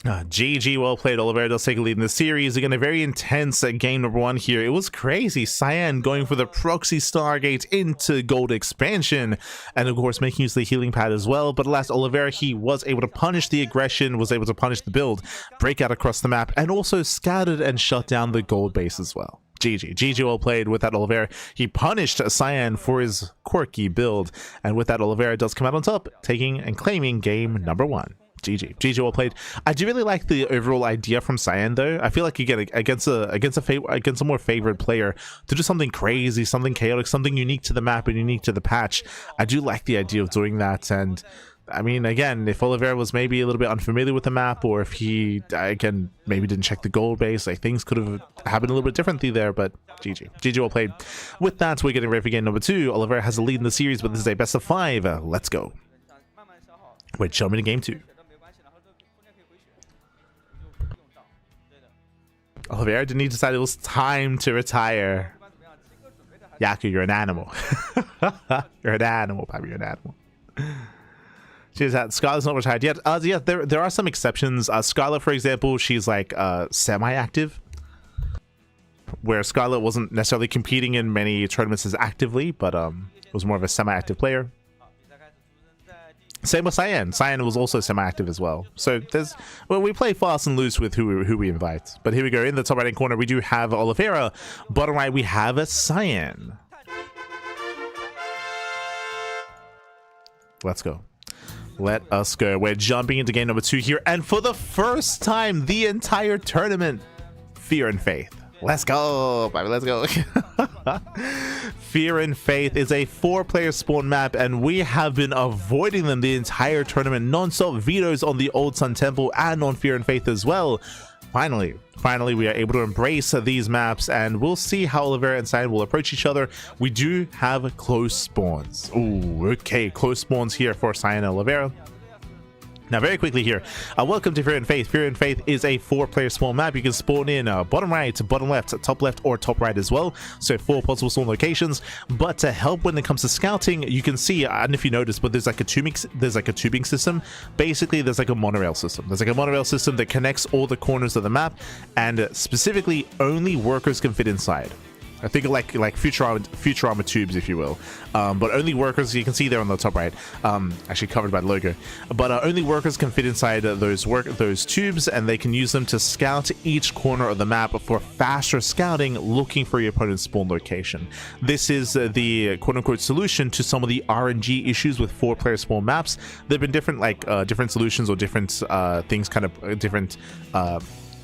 GG, well played. Oliveira does take a lead in the series. Again, a very intense game number 1 here. It was crazy. Cyan going for the proxy Stargate into gold expansion, and of course making use of the healing pad as well. But alas, Oliveira, he was able to punish the aggression, was able to punish the build, break out across the map, and also scattered and shut down the gold base as well. GG, well played. With that, Oliveira, he punished Cyan for his quirky build, and with that, Oliveira does come out on top, taking and claiming game number 1. GG well played. I do really like the overall idea from Cyan though. I feel like again against a more favored player to do something crazy, something chaotic, something unique to the map and unique to the patch. I do like the idea of doing that. And I mean, again, if Oliveira was maybe a little bit unfamiliar with the map, or if he again maybe didn't check the gold base, like things could have happened a little bit differently there. But GG well played. With that, we're getting ready for game number 2. Oliveira has a lead in the series, but this is a best of 5. Let's go. Wait, show me the game 2. Oliveira didn't decide it was time to retire. Yaku, you're an animal. You're an animal, Bobby. You're an animal. She's that Scarlett's not retired yet. Yeah, there are some exceptions. Scarlett, for example, she's like semi-active, where Scarlett wasn't necessarily competing in many tournaments as actively, but was more of a semi-active player. Same with Cyan. Cyan was also semi-active as well. So we play fast and loose with who we invite. But here we go. In the top right-hand corner, we do have Oliveira. Bottom right, we have a Cyan. Let's go. Let us go. We're jumping into game number 2 here. And for the first time, the entire tournament, Fear and Faith. Let's go, baby, let's go. Fear and Faith is a 4-player spawn map, and we have been avoiding them the entire tournament. Non-stop vetoes on the Old Sun Temple and on Fear and Faith as well. Finally, we are able to embrace these maps, and we'll see how Oliveira and Cyan will approach each other. We do have close spawns. Ooh, okay, close spawns here for Cyan and Oliveira. Now, very quickly here, welcome to Fear and Faith. Fear and Faith is a 4-player spawn map. You can spawn in bottom right, bottom left, or top right as well. So 4 possible spawn locations. But to help when it comes to scouting, you can see, I don't know if you noticed, but there's like a tubing system. Basically, there's like a monorail system. There's like a monorail system that connects all the corners of the map, and specifically, only workers can fit inside. I think like Futurama tubes, if you will, but only workers. You can see there on the top right, actually covered by the logo. But only workers can fit inside those tubes, and they can use them to scout each corner of the map for faster scouting, looking for your opponent's spawn location. This is the quote-unquote solution to some of the RNG issues with 4-player spawn maps. There've been different different solutions or different things,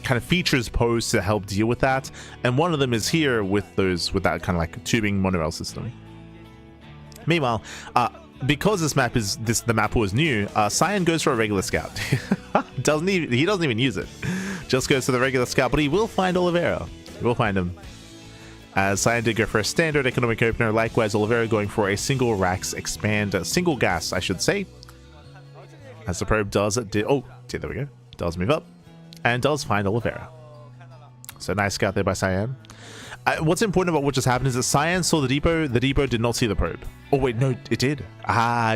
kind of features posed to help deal with that, and one of them is here with that kind of like tubing monorail system. Meanwhile, because the map was new, Cyan goes for a regular scout. He doesn't even use it. Just goes to the regular scout, but he will find Oliveira. He will find him. As Cyan did go for a standard economic opener, likewise Oliveira going for a single racks expand, single gas, I should say. As the probe there we go, does move up. And does find Oliveira. So nice scout there by Cyan. What's important about what just happened is that Cyan saw the depot did not see the probe. Oh wait, no, it did.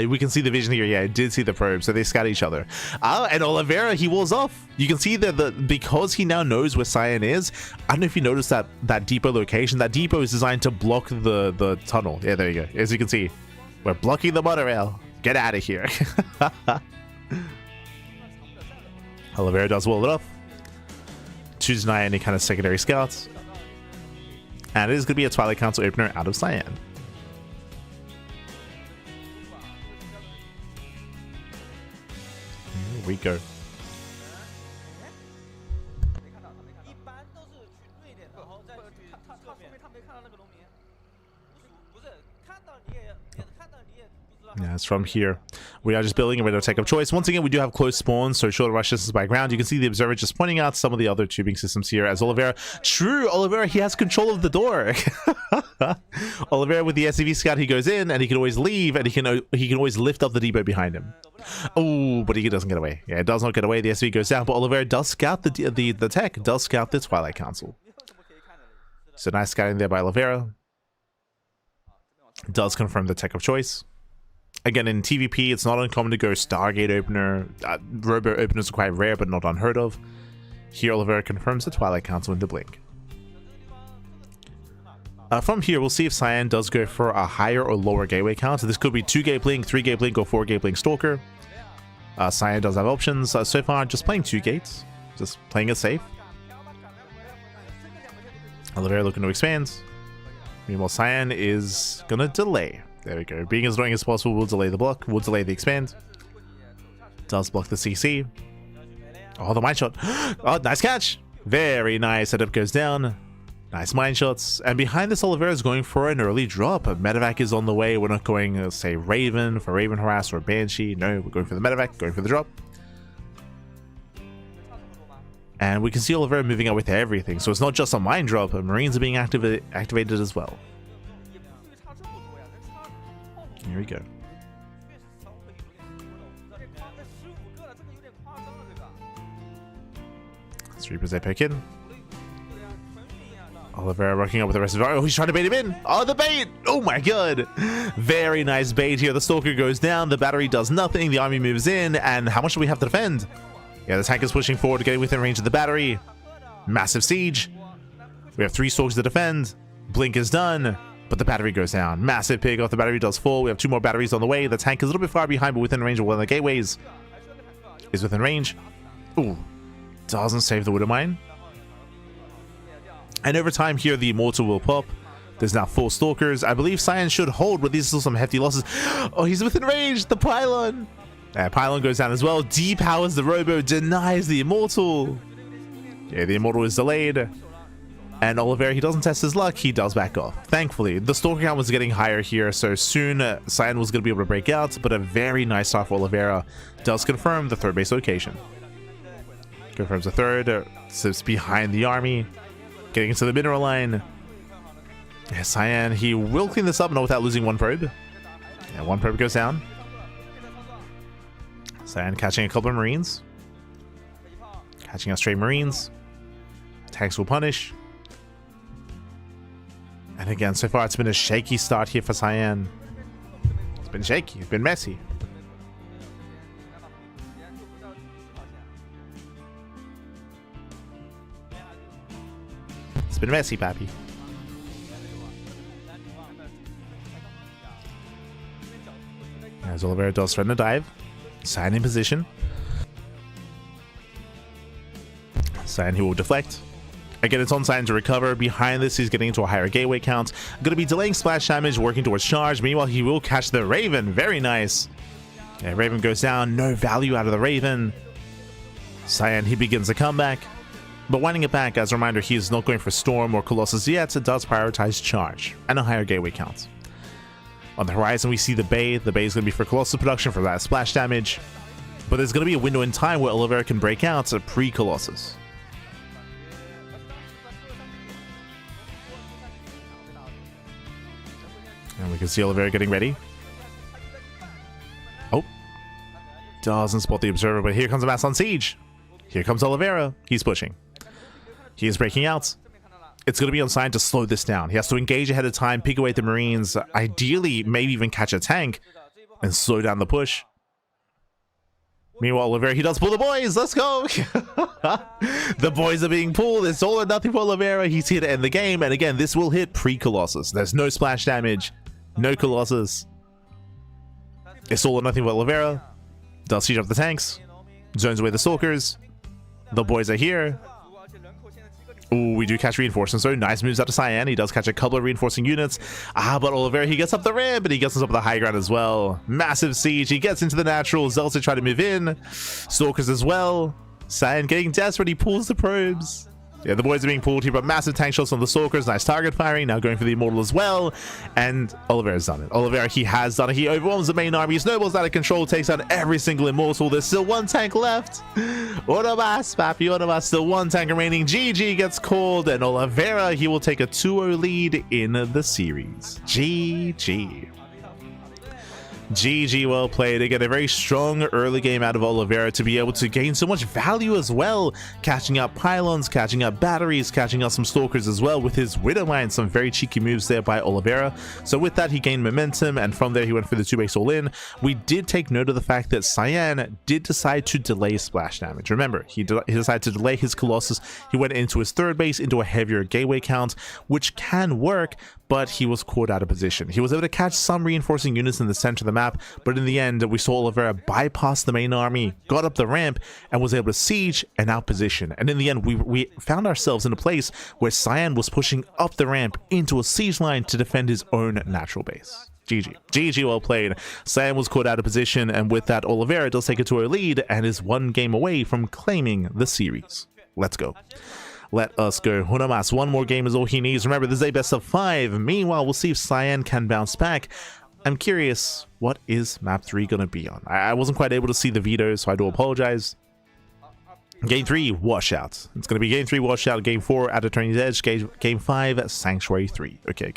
We can see the vision here. Yeah, it did see the probe, so they scout each other. And Oliveira, he walls off. You can see that because he now knows where Cyan is. I don't know if you noticed that depot location. That depot is designed to block the tunnel. Yeah, there you go. As you can see, we're blocking the monorail. Get out of here. Oliveira does well enough to deny any kind of secondary scouts, and it is going to be a Twilight Council opener out of Cyan. Here we go. Yeah, it's from here. We are just building a window tech of choice. Once again, we do have close spawns, so shorter rush distance by ground. You can see the observer just pointing out some of the other tubing systems here as Oliveira. True, Oliveira, he has control of the door. Oliveira with the SCV scout, he goes in and he can always leave, and he can always lift up the depot behind him. Oh, but he doesn't get away. Yeah, it does not get away. The SCV goes down, but Oliveira does scout the tech, does scout the Twilight Council. So nice scouting there by Oliveira. Does confirm the tech of choice. Again, in TVP, it's not uncommon to go Stargate opener. Robo openers are quite rare, but not unheard of. Here, Oliveira confirms the Twilight Council in the blink. From here, we'll see if Cyan does go for a higher or lower gateway count. So this could be 2-gate blink, 3-gate blink, or 4-gate blink stalker. Cyan does have options. So far, just playing 2 gates. Just playing it safe. Oliveira looking to expand. Meanwhile, Cyan is going to delay. There we go. Being as annoying as possible, we'll delay the block. We'll delay the expand. Does block the CC. Oh, the mine shot. Oh, nice catch. Very nice. Setup goes down. Nice mine shots. And behind this, Oliveira is going for an early drop. Medevac is on the way. We're not going, say, Raven for Raven Harass or Banshee. No, we're going for the Medevac, going for the drop. And we can see Oliveira moving out with everything. So it's not just a mine drop. Marines are being activated as well. Here we go. Reapers they pick in. Oliveira rocking up with the rest of it. Oh, he's trying to bait him in. Oh, the bait! Oh my god! Very nice bait here. The Stalker goes down. The battery does nothing. The army moves in. And how much do we have to defend? Yeah, the tank is pushing forward, getting within range of the battery. Massive siege. We have 3 Stalkers to defend. Blink is done. But the battery goes down. Massive pick off. The battery does fall. We have 2 more batteries on the way. The tank is a little bit far behind, but within range of one of the gateways. Is within range. Ooh. Doesn't save the Widow Mine. And over time here, the Immortal will pop. There's now 4 Stalkers. I believe Cyan should hold, but these are still some hefty losses. Oh, he's within range. The Pylon. Pylon goes down as well. Depowers the Robo. Denies the Immortal. Yeah, the Immortal is delayed. And Oliveira, he doesn't test his luck. He does back off. Thankfully, the Stalker count was getting higher here, so soon Cyan was going to be able to break out. But a very nice start for Oliveira. Does confirm the 3rd base location. Confirms the 3rd, sits behind the army, getting into the mineral line. Yeah, Cyan, he will clean this up, not without losing 1 probe. Yeah, 1 probe goes down. Cyan catching a couple of Marines. Catching out stray Marines. Tanks will punish. And again, so far it's been a shaky start here for Cyan. It's been shaky, it's been messy. It's been messy, pappy. As Oliveira does threaten a dive. Cyan in position. Cyan, he will deflect. Again, it's on Cyan to recover. Behind this, he's getting into a higher gateway count. Going to be delaying splash damage, working towards charge. Meanwhile, he will catch the Raven. Very nice. Yeah, Raven goes down. No value out of the Raven. Cyan, he begins a comeback. But winding it back, as a reminder, he is not going for Storm or Colossus yet. It does prioritize charge and a higher gateway count. On the horizon, we see the Bay. The Bay is going to be for Colossus production for that splash damage. But there's going to be a window in time where Oliveira can break out a pre-Colossus. And we can see Oliveira getting ready. Oh. Doesn't spot the Observer, but here comes a Mass on Siege. Here comes Oliveira. He's pushing. He is breaking out. It's going to be on Cyan to slow this down. He has to engage ahead of time, pick away the Marines, ideally maybe even catch a tank, and slow down the push. Meanwhile, Oliveira, he does pull the boys. Let's go. The boys are being pulled. It's all or nothing for Oliveira. He's here to end the game. And again, this will hit pre-Colossus. There's no splash damage. No Colossus. It's all or nothing for Oliveira. Does siege up the tanks. Zones away the Stalkers. The boys are here. Ooh, we do catch reinforcements. So nice moves out to Cyan. He does catch a couple of reinforcing units. But Oliveira, he gets up the ramp, and he gets us up the high ground as well. Massive siege. He gets into the natural. Zelta try to move in. Stalkers as well. Cyan getting desperate. He pulls the probes. Yeah, the boys are being pulled here, but massive tank shots on the Stalkers. Nice target firing. Now going for the Immortal as well. And Oliveira's done it. Oliveira, he has done it. He overwhelms the main army. Snowballs out of control. Takes out every single Immortal. There's still 1 tank left. Uno más, papi, uno más. Still 1 tank remaining. GG gets called. And Oliveira, he will take a 2-0 lead in the series. GG. GG, well played. Again, a very strong early game out of Oliveira to be able to gain so much value as well. Catching up pylons, catching up batteries, catching up some Stalkers as well with his Widow Mine. Some very cheeky moves there by Oliveira. So with that, he gained momentum, and from there, he went for the 2-base all-in. We did take note of the fact that Cyan did decide to delay splash damage. Remember, he decided to delay his Colossus. He went into his 3rd base, into a heavier gateway count, which can work, but he was caught out of position. He was able to catch some reinforcing units in the center of the map, but in the end, we saw Oliveira bypass the main army, got up the ramp, and was able to siege and outposition. And in the end, we found ourselves in a place where Cyan was pushing up the ramp into a siege line to defend his own natural base. GG. GG, well played. Cyan was caught out of position, and with that, Oliveira does take a 2-0 lead and is 1 game away from claiming the series. Let's go. Let us go. Hunamas, 1 more game is all he needs. Remember, this is a best of 5. Meanwhile, we'll see if Cyan can bounce back. I'm curious, what is map 3 going to be on? I wasn't quite able to see the veto, so I do apologize. Game 3, washout. It's going to be Game 3, washout. Game 4, at Attorney's Edge. Game 5, Sanctuary 3. Okay.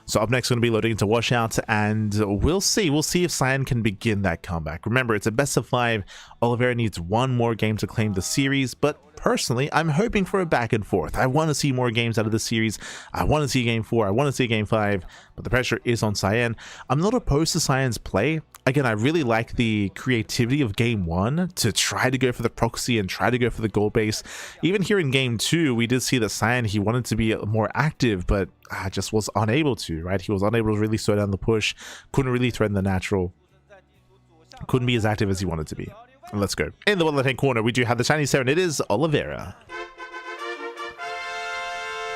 So up next, going to be loading into washout, and we'll see. We'll see if Cyan can begin that comeback. Remember, it's a best of 5. Oliveira needs 1 more game to claim the series, but personally, I'm hoping for a back and forth. I want to see more games out of the series. I want to see Game 4. I want to see Game 5, but the pressure is on Cyan. I'm not opposed to Cyan's play. Again, I really like the creativity of Game 1 to try to go for the proxy and try to go for the gold base. Even here in Game 2, we did see that Cyan, he wanted to be more active, but just was unable to, right? He was unable to really slow down the push, couldn't really threaten the natural, couldn't be as active as he wanted to be. Let's go. In the bottom left-hand corner, we do have the Chinese there, and it is Oliveira.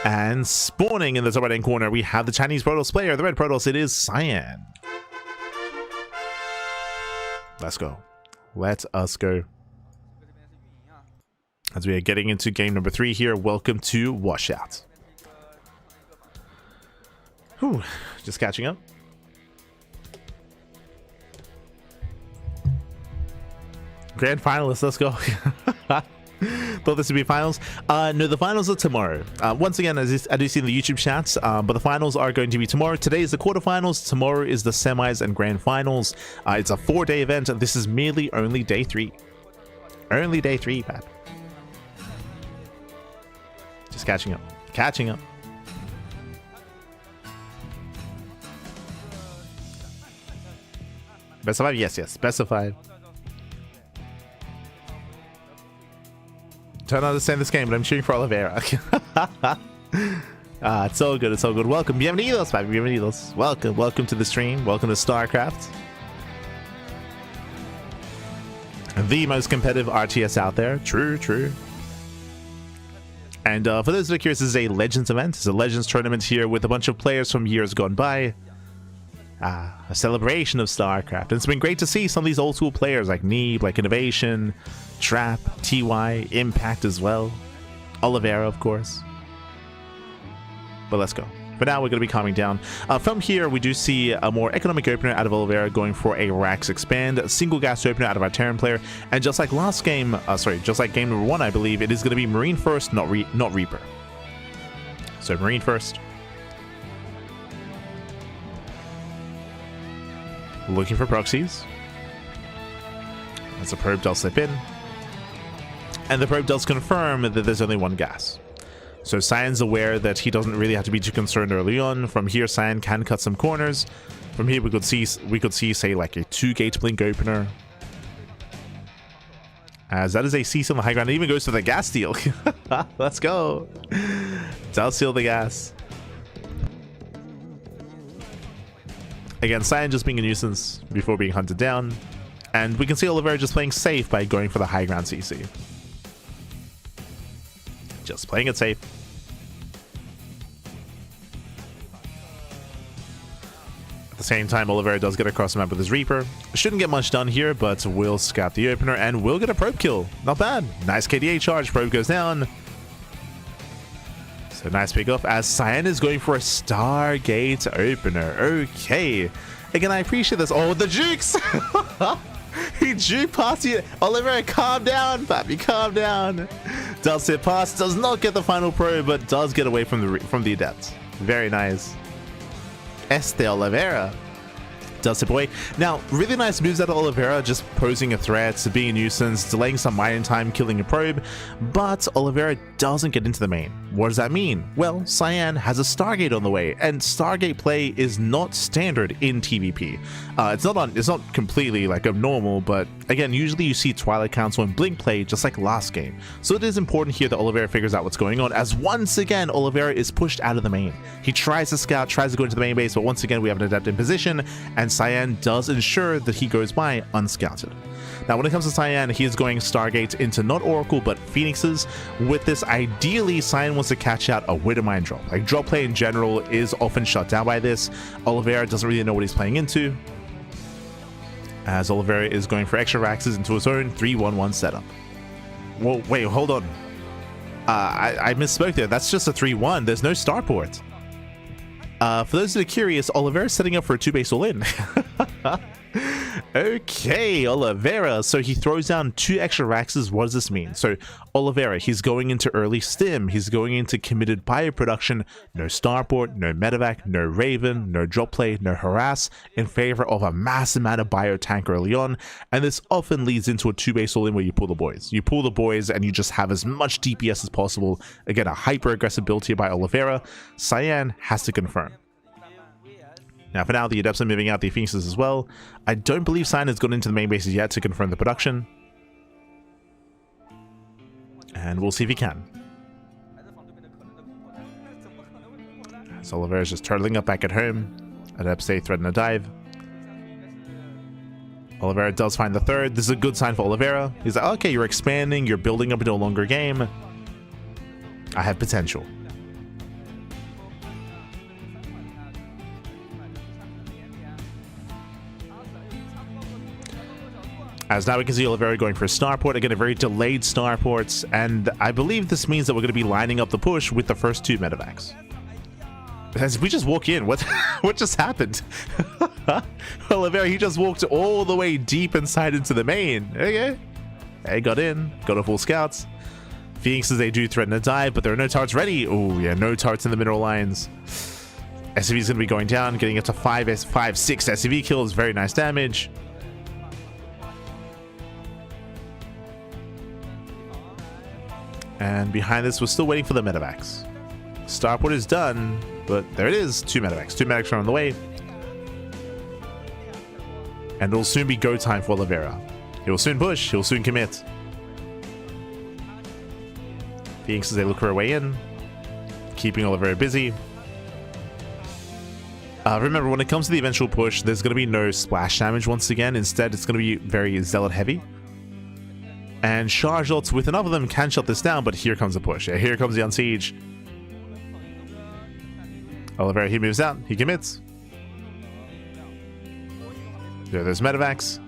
And spawning in the top right-hand corner, we have the Chinese Protoss player, the red Protoss, it is Cyan. Let's go. Let us go. As we are getting into game number 3 here, welcome to washout. Whew, just catching up. Grand finalists, let's go. Thought this would be finals. No, the finals are tomorrow. Once again, as I do see in the YouTube chats, but the finals are going to be tomorrow. Today is the quarterfinals. Tomorrow is the semis and grand finals. It's a 4-day event. This is merely only day 3. Only day 3, Pat. Just catching up. Catching up. Best of 5? Yes. Best of 5. Don't understand this game, but I'm cheering for Oliveira. It's all good. It's all good. Welcome. Bienvenidos, Papi. Bienvenidos. Welcome to the stream. Welcome to StarCraft. The most competitive RTS out there. True. And for those that are curious, this is a Legends event. It's a Legends tournament here with a bunch of players from years gone by. A celebration of StarCraft. And it's been great to see some of these old school players like Neeb, like INoVation, Trap, TY, Impact as well. Oliveira, of course. But let's go. For now, we're going to be calming down. From here, we do see a more economic opener out of Oliveira going for a Rax Expand, a single gas opener out of our Terran player. And just like last game, just like game number 1, I believe, it is going to be Marine first, not Reaper. So Marine first. Looking for proxies. As the probe does slip in. And the probe does confirm that there's only 1 gas. So Cyan's aware that he doesn't really have to be too concerned early on. From here, Cyan can cut some corners. From here, we could see, say, like a 2-gate blink opener. As that is a CC on the high ground. It even goes to the gas steal. Let's go. Does steal the gas. Again, Cyan just being a nuisance before being hunted down. And we can see Oliveira just playing safe by going for the high ground CC. Just playing it safe. At the same time, Oliveira does get across the map with his Reaper. Shouldn't get much done here, but will scout the opener and will get a probe kill. Not bad. Nice KDA charge. Probe goes down. So nice pick up as Cyan is going for a Stargate opener. Okay. Again, I appreciate this. Oh, the jukes! He juke past you. Oliveira, calm down, Pappy, calm down. Does hit past, does not get the final probe, but does get away from the adept. Very nice. Oliveira does it away. Now, really nice moves out of Oliveira, just posing a threat, being a nuisance, delaying some mining time, killing a probe, but Oliveira doesn't get into the main. What does that mean? Well, Cyan has a Stargate on the way, and Stargate play is not standard in TVP. It's not completely like abnormal, but again, usually you see Twilight Council and Blink play just like last game. So it is important here that Oliveira figures out what's going on, as once again, Oliveira is pushed out of the main. He tries to scout, tries to go into the main base, but once again, we have an adept in position, and and Cyan does ensure that he goes by unscouted. Now, when it comes to Cyan, he is going Stargate into not Oracle, but Phoenixes. With this, ideally, Cyan wants to catch out a Widowmine drop. Like, drop play in general is often shut down by this. Oliveira doesn't really know what he's playing into, as Oliveira is going for extra Raxes into his own 3-1-1 setup. Whoa, wait, hold on. I misspoke there. That's just a 3-1. There's no starport. For those that are curious, Oliveira's setting up for a 2-base all-in. Okay, Oliveira. So he throws down 2 extra Raxes. What does this mean? So Oliveira, he's going into early stim. He's going into committed bioproduction. No starport, no medevac, no raven, no drop play, no harass, in favor of a mass amount of bio tank early on. And this often leads into a 2-base all-in where you pull the boys. You pull the boys and you just have as much DPS as possible. Again, a hyper aggressive build here by Oliveira. Cyan has to confirm. Now, for now, the Adepts are moving out the Phoenixes as well. I don't believe Cyan has gone into the main bases yet to confirm the production. And we'll see if he can. So Oliveira's just turtling up back at home. Adepts stay threatening a dive. Oliveira does find the third. This is a good sign for Oliveira. He's like, okay, you're expanding, you're building up into a longer game. I have potential. As now we can see Oliveira going for a starport, again a very delayed starport, and I believe this means that we're going to be lining up the push with the first 2 medevacs. As we just walk in, what just happened? Oliveira, he just walked all the way deep inside into the main. Okay, hey, got in, got a full scouts. Phoenixes, they do threaten a dive, but there are no turrets ready. Oh yeah, no turrets in the mineral lines. SCV is going to be going down, getting up to 6 SCV kills, very nice damage. And behind this, we're still waiting for the medevacs. Starport is done, but there it is. 2 medevacs. 2 medevacs are on the way. And it'll soon be go time for Oliveira. He'll soon push. He'll soon commit. Phoenix as they look for a way in. Keeping Oliveira busy. Remember, when it comes to the eventual push, there's going to be no splash damage once again. Instead, it's going to be very zealot heavy. And charge ults with enough of them can shut this down, but here comes the push. Yeah, here comes the Unsiege. Oliveira, he moves out. He commits. There's medevacs.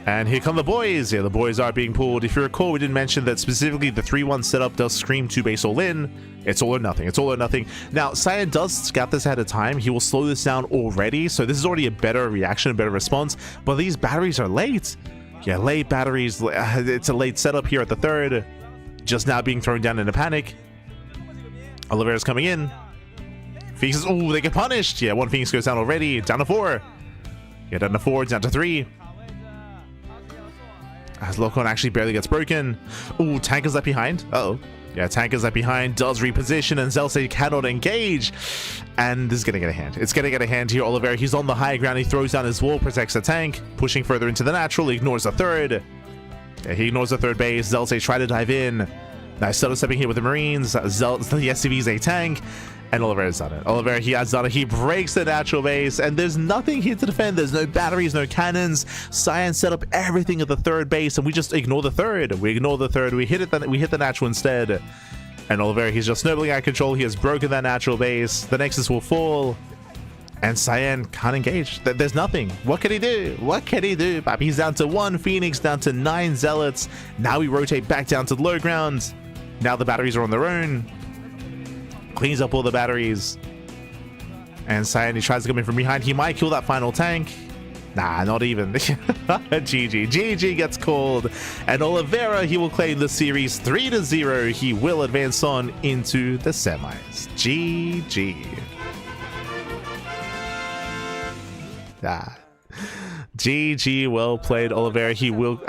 And here come the boys. Yeah, the boys are being pulled. If you recall, we didn't mention that specifically the 3-1 setup does scream 2-base all-in. It's all or nothing. It's all or nothing. Now, Cyan does scout this ahead of time. He will slow this down already, so this is already a better reaction, a better response. But these batteries are late. Yeah, late batteries. It's a late setup here at the 3rd. Just now being thrown down in a panic. Oliveira's coming in. Phoenixes, oh, they get punished. Yeah, 1 Phoenix goes down already. Down to 4. Yeah, down to 4, down to 3. As Locon actually barely gets broken. Oh, tank is left behind. Uh-oh. Yeah, tank is left behind, does reposition, and Zelsei cannot engage. And this is going to get a hand. It's going to get a hand here. Oliveira, he's on the high ground. He throws down his wall, protects the tank. Pushing further into the natural, ignores the 3rd. Yeah, he ignores the 3rd base. Zelsei try to dive in. Nice solo stepping here with the Marines. The SCV's a tank. And Oliveira's done it. Oliveira, he has done it. He breaks the natural base, and there's nothing here to defend. There's no batteries, no cannons. Cyan set up everything at the 3rd base, and we just ignore the 3rd. We ignore the 3rd. We hit the natural instead. And Oliveira, he's just snowballing out of control. He has broken that natural base. The Nexus will fall. And Cyan can't engage. There's nothing. What can he do? What can he do? He's down to 1 Phoenix, down to 9 Zealots. Now we rotate back down to the low ground. Now the batteries are on their own. Cleans up all the batteries. And Cyan, he tries to come in from behind. He might kill that final tank. Nah, not even. GG. GG gets called. And Oliveira, he will claim the series 3-0. He will advance on into the semis. GG. Ah. GG, well played, Oliveira. He will...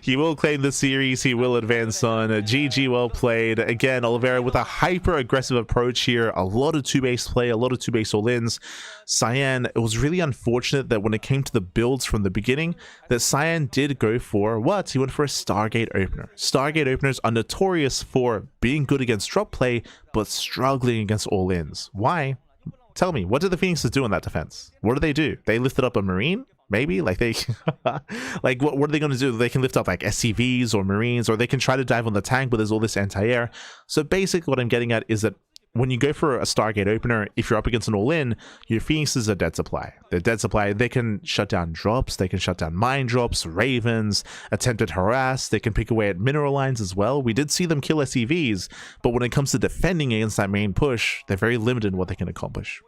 He will claim the series. He will advance on. GG, well played. Again, Oliveira with a hyper-aggressive approach here. A lot of 2-base play, a lot of 2-base all-ins. Cyan, it was really unfortunate that when it came to the builds from the beginning, that Cyan did go for what? He went for a Stargate opener. Stargate openers are notorious for being good against drop play, but struggling against all-ins. Why? Tell me, what did the Phoenixes do in that defense? What do? They lifted up a Marine? Maybe? Like they like what are they going to do? They can lift up like SCVs or Marines, or they can try to dive on the tank, but there's all this anti-air. So basically what I'm getting at is that when you go for a Stargate opener, if you're up against an all-in, your Phoenixes are dead supply. They're dead supply. They can shut down drops. They can shut down mine drops, Ravens, attempted harass. They can pick away at mineral lines as well. We did see them kill SCVs, but when it comes to defending against that main push, they're very limited in what they can accomplish.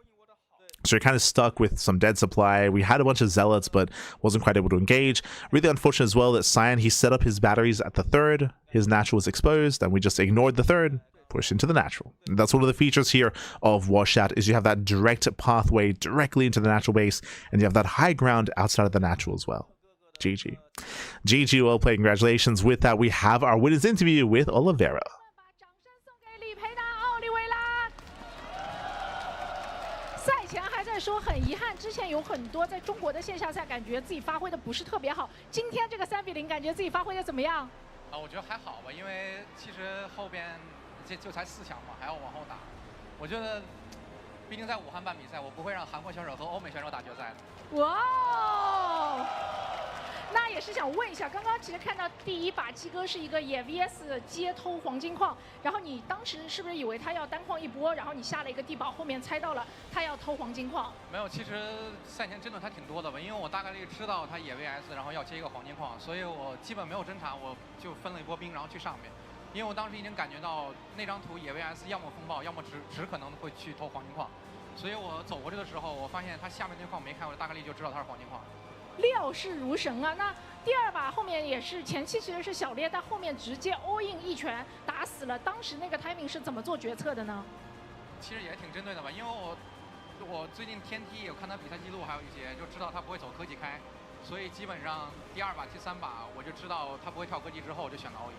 So you're kind of stuck with some dead supply. We had a bunch of zealots, but wasn't quite able to engage. Really unfortunate as well that Cyan, he set up his batteries at the third. His natural was exposed, and we just ignored the third. Push into the natural. That's one of the features here of Washout, is you have that direct pathway directly into the natural base, and you have that high ground outside of the natural as well. GG. GG, well played. Congratulations. With that, we have our winners interview with Oliveira. 赛前还在说很遗憾，之前有很多在中国的线下赛，感觉自己发挥的不是特别好。今天这个3比0，感觉自己发挥的怎么样？我觉得还好吧，因为其实后边就才4强嘛，还要往后打。我觉得，毕竟在武汉办比赛，我不会让韩国选手和欧美选手打决赛的。哇哦！那也是想问一下，刚刚其实看到第一把鸡哥是一个野 VS 接偷黄金矿，然后你当时是不是以为他要单矿一波，然后你下了一个地堡，后面猜到了他要偷黄金矿？没有，其实赛前争论还挺多的吧，因为我大概率知道他野 VS， 然后要接一个黄金矿，所以我基本没有侦查，我就分了一波兵，然后去上面。因为我当时已经感觉到那张图野 VS 要么风暴，要么只可能会去偷黄金矿，所以我走过去的时候，我发现他下面那矿没开，我大概率就知道他是黄金矿。 料事如神啊！那第二把后面也是前期其实是小烈，但后面直接 all in 一拳打死了。当时那个 timing 是怎么做决策的呢？其实也挺针对的吧，因为我最近天梯有看他比赛记录，还有一些就知道他不会走科技开，所以基本上第二把、第3把我就知道他不会跳科技，之后我就选了 all in。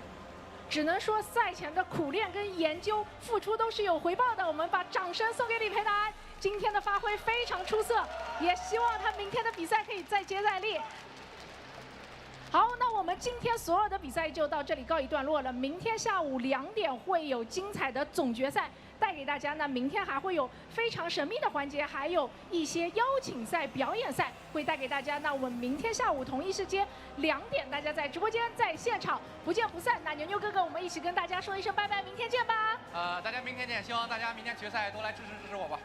只能说赛前的苦练跟研究付出都是有回报的。我们把掌声送给李培南。 今天的发挥非常出色，也希望他明天的比赛可以再接再厉。好，那我们今天所有的比赛就到这里告一段落了。明天下午2点会有精彩的总决赛带给大家。那明天还会有非常神秘的环节，还有一些邀请赛、表演赛会带给大家。那我们明天下午同一时间2点，大家在直播间在现场不见不散。那牛牛哥哥，我们一起跟大家说一声拜拜，明天见吧。大家明天见，希望大家明天决赛都来支持我吧。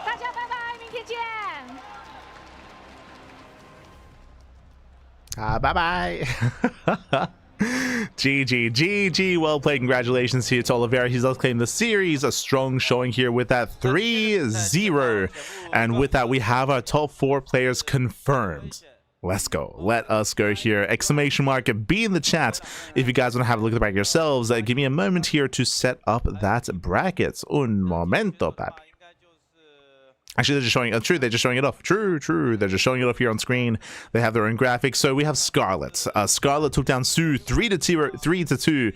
大家拜拜，明天见。Bye bye. GG, well played. Congratulations here to Oliveira. He's also claimed the series. A strong showing here with that 3-0. And with that, we have our top 4 players confirmed. Let's go. Let us go here. Exclamation mark. Be in the chat if you guys want to have a look at the bracket yourselves. Give me a moment here to set up that bracket. Un momento, papi. Actually, they're just showing it. True, they're just showing it off. True. They're just showing it off here on screen. They have their own graphics. So we have Scarlett. Scarlett took down Sue 3-2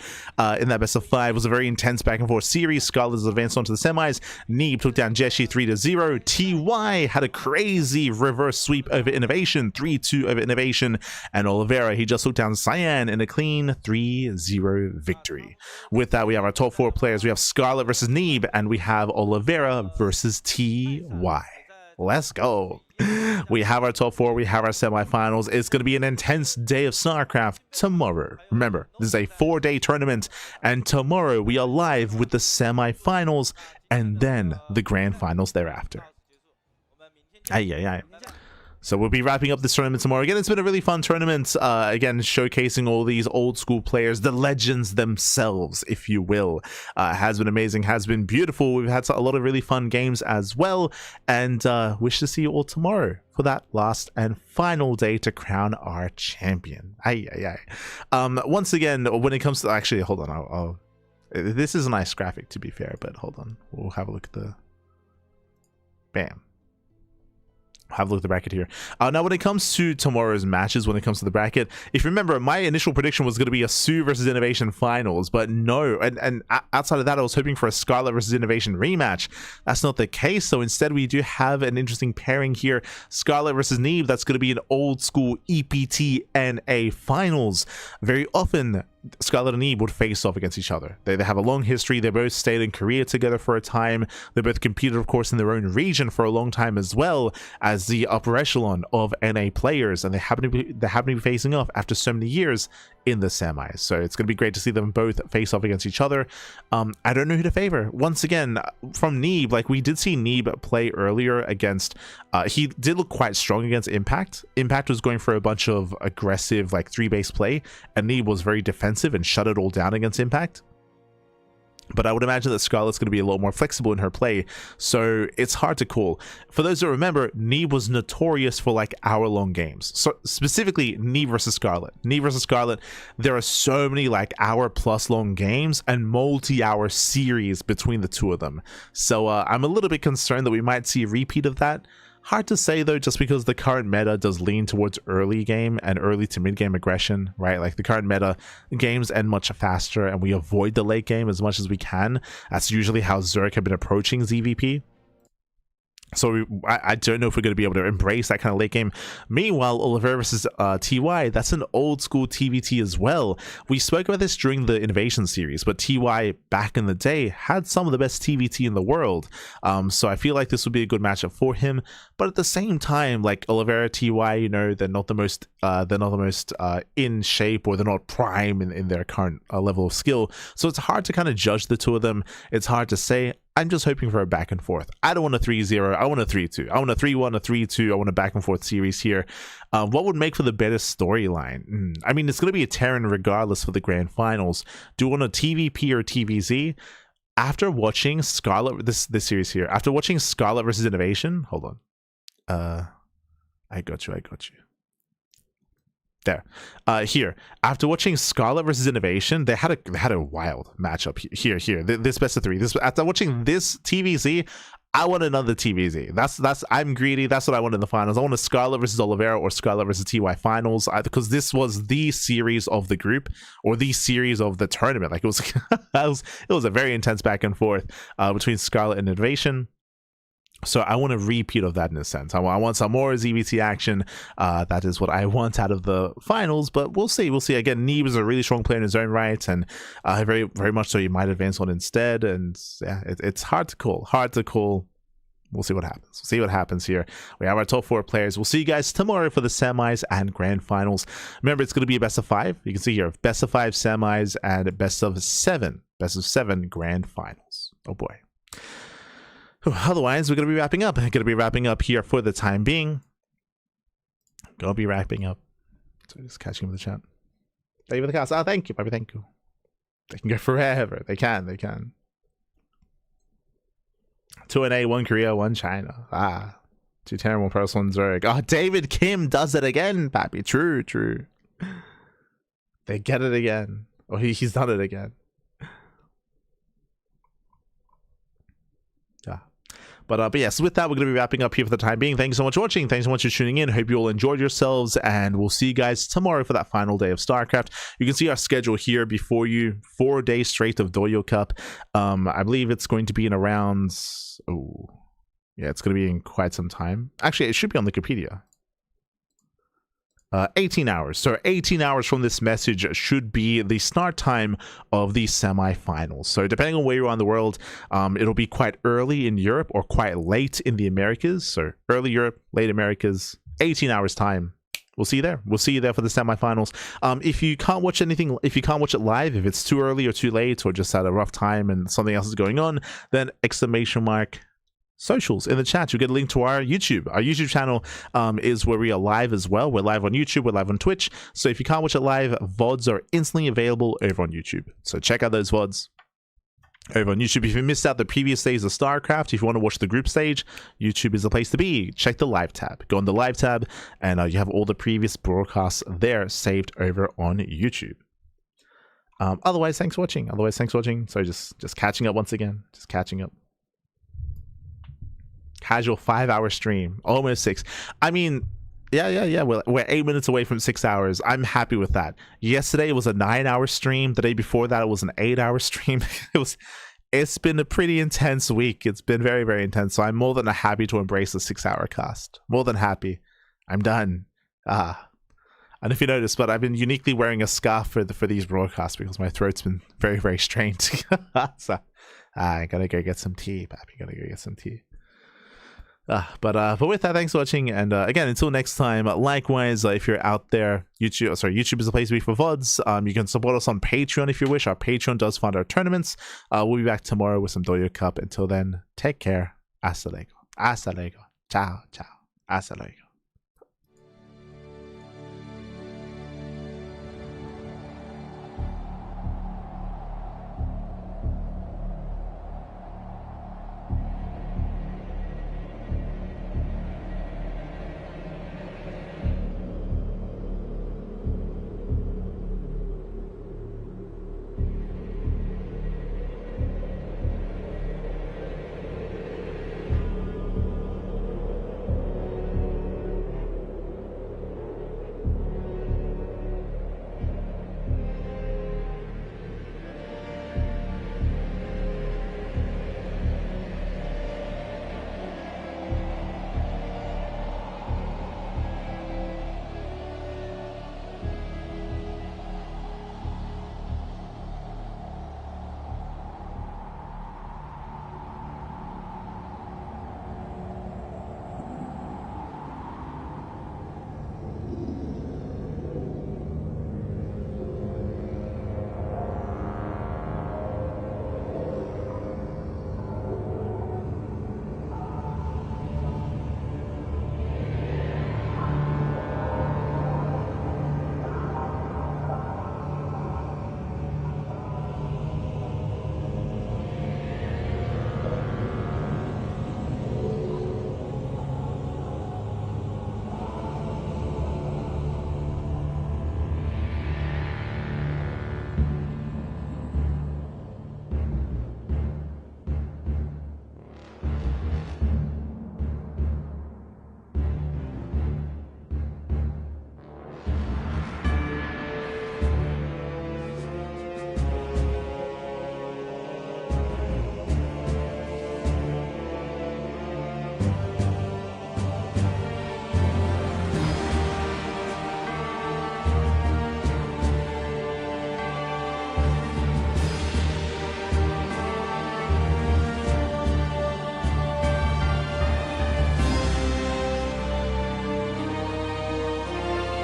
in that best of 5. It was a very intense back and forth series. Scarlett has advanced on to the semis. Neeb took down Jeshi 3-0. TY had a crazy reverse sweep over INoVation, 3-2 over INoVation. And Oliveira, he just took down Cyan in a clean 3-0 victory. With that, we have our top 4 players. We have Scarlett versus Neeb, and we have Oliveira versus TY. Let's go. We have our top 4. We have our semifinals. It's going to be an intense day of StarCraft tomorrow. Remember, this is a 4-day tournament, and tomorrow we are live with the semifinals and then the grand finals thereafter. Aye. So we'll be wrapping up this tournament tomorrow. Again, it's been a really fun tournament. Again, showcasing all these old school players, the legends themselves, if you will. Has been amazing, has been beautiful. We've had a lot of really fun games as well. And wish to see you all tomorrow for that last and final day to crown our champion. Aye. Once again, when it comes to... Actually, hold on. This is a nice graphic, to be fair, but hold on. We'll have a look at the... Bam. Have a look at the bracket here. Now, when it comes to tomorrow's matches, when it comes to the bracket, if you remember, my initial prediction was going to be a Sue versus INoVation finals, but no. And outside of that, I was hoping for a Scarlett versus INoVation rematch. That's not the case. So instead, we do have an interesting pairing here. Scarlett versus Neeb. That's going to be an old school EPT NA finals. Very often, Scarlett and Eve would face off against each other. They have a long history. They both stayed in Korea together for a time. They both competed, of course, in their own region for a long time, as well as the upper echelon of NA players, and they happen to be facing off after so many years in the semis. So it's going to be great to see them both face off against each other. I don't know who to favor. Once again, from Neeb, like, we did see Neeb play earlier against, he did look quite strong against Impact. Impact was going for a bunch of aggressive, like, 3-base play, and Neeb was very defensive and shut it all down against Impact. But I would imagine that Scarlett's going to be a lot more flexible in her play, so it's hard to call. For those who remember, Neeb was notorious for, like, hour-long games. So specifically, Neeb versus Scarlett. Neeb versus Scarlett, there are so many, like, hour-plus long games and multi-hour series between the two of them. So I'm a little bit concerned that we might see a repeat of that. Hard to say, though, just because the current meta does lean towards early game and early to mid game aggression, right? Like, the current meta, games end much faster and we avoid the late game as much as we can. That's usually how Zerg have been approaching ZVP. So I don't know if we're going to be able to embrace that kind of late game. Meanwhile, Oliveira versus TY, that's an old school TVT as well. We spoke about this during the INoVation series, but TY back in the day had some of the best TVT in the world. So I feel like this would be a good matchup for him. But at the same time, like, Oliveira, TY, you know, they're not the most in shape, or they're not prime in their current level of skill. So it's hard to kind of judge the two of them. It's hard to say. I'm just hoping for a back and forth. I don't want a 3-0. I want a 3-2. I want a 3-1, a 3-2. I want a back and forth series here. What would make for the better storyline? I mean, it's going to be a Terran regardless for the grand finals. Do you want a TVP or TVZ? After watching Scarlett, this series here, after watching Scarlett versus INoVation, hold on. I got you. There. Here, after watching Scarlett versus INoVation, they had a wild matchup here. This best of 3. After watching this TVZ, I want another TVZ. I'm greedy. That's what I want in the finals. I want a Scarlett versus Oliveira or Scarlett versus TY finals, because this was the series of the group, or the series of the tournament. Like, it was it was a very intense back and forth between Scarlett and INoVation. So I want a repeat of that in a sense. I want some more ZVT action. That is what I want out of the finals, but we'll see. Again, Neeb is a really strong player in his own right, and very, very much so he might advance on instead. And yeah, it's hard to call. We'll see what happens. Here. We have our top 4 players. We'll see you guys tomorrow for the semis and grand finals. Remember, it's going to be a best of 5. You can see here, best of 5 semis and best of 7 grand finals. Oh boy. Otherwise, we're going to be wrapping up. Here for the time being. So just catching up with the chat. Thank you for the cast. Thank you, baby. Thank you. They can go forever. They can. 2 NA, 1 Korea, 1 China. 2 Terran, 1 Pros, 1 Zerg. David Kim does it again, pappy. True. They get it again. He's done it again. But yes, with that, we're going to be wrapping up here for the time being. Thank you so much for watching. Thanks so much for tuning in. Hope you all enjoyed yourselves, and we'll see you guys tomorrow for that final day of StarCraft. You can see our schedule here before you. 4 days straight of Douyu Cup. I believe it's going to be in around... Oh, yeah, it's going to be in quite some time. Actually, it should be on Wikipedia. 18 hours. So 18 hours from this message should be the start time of the semi-finals. So depending on where you are in the world, it'll be quite early in Europe or quite late in the Americas. So early Europe, late Americas, 18 hours time. We'll see you there. We'll see you there for the semi-finals. If you can't watch anything, if you can't watch it live, if it's too early or too late or just at a rough time and something else is going on, then ! Socials in the chat. You'll get a link to our YouTube. Our YouTube channel is where we are live as well. We're live on YouTube. We're live on Twitch. So if you can't watch it live, VODs are instantly available over on YouTube. So check out those VODs over on YouTube. If you missed out the previous days of StarCraft, if you want to watch the group stage, YouTube is the place to be. Check the live tab. Go on the live tab, and you have all the previous broadcasts there saved over on YouTube. Otherwise, thanks for watching. So just catching up once again. Just catching up. Casual 5-hour stream, almost 6. I mean, yeah. We're 8 minutes away from 6 hours. I'm happy with that. Yesterday it was a 9-hour stream. The day before that it was an 8-hour stream. It's been a pretty intense week. It's been very, very intense. So I'm more than happy to embrace the 6-hour cast. More than happy. I'm done. And if you notice, but I've been uniquely wearing a scarf for these broadcasts because my throat's been very, very strained. So I gotta go get some tea, Pappy. Gotta go get some tea. But with that, thanks for watching, and again, until next time. Likewise, if you're out there, YouTube is the place to be for VODs. You can support us on Patreon if you wish. Our Patreon does fund our tournaments. We'll be back tomorrow with some Douyu Cup. Until then, take care. Hasta luego. Hasta luego. Ciao, ciao. Hasta luego.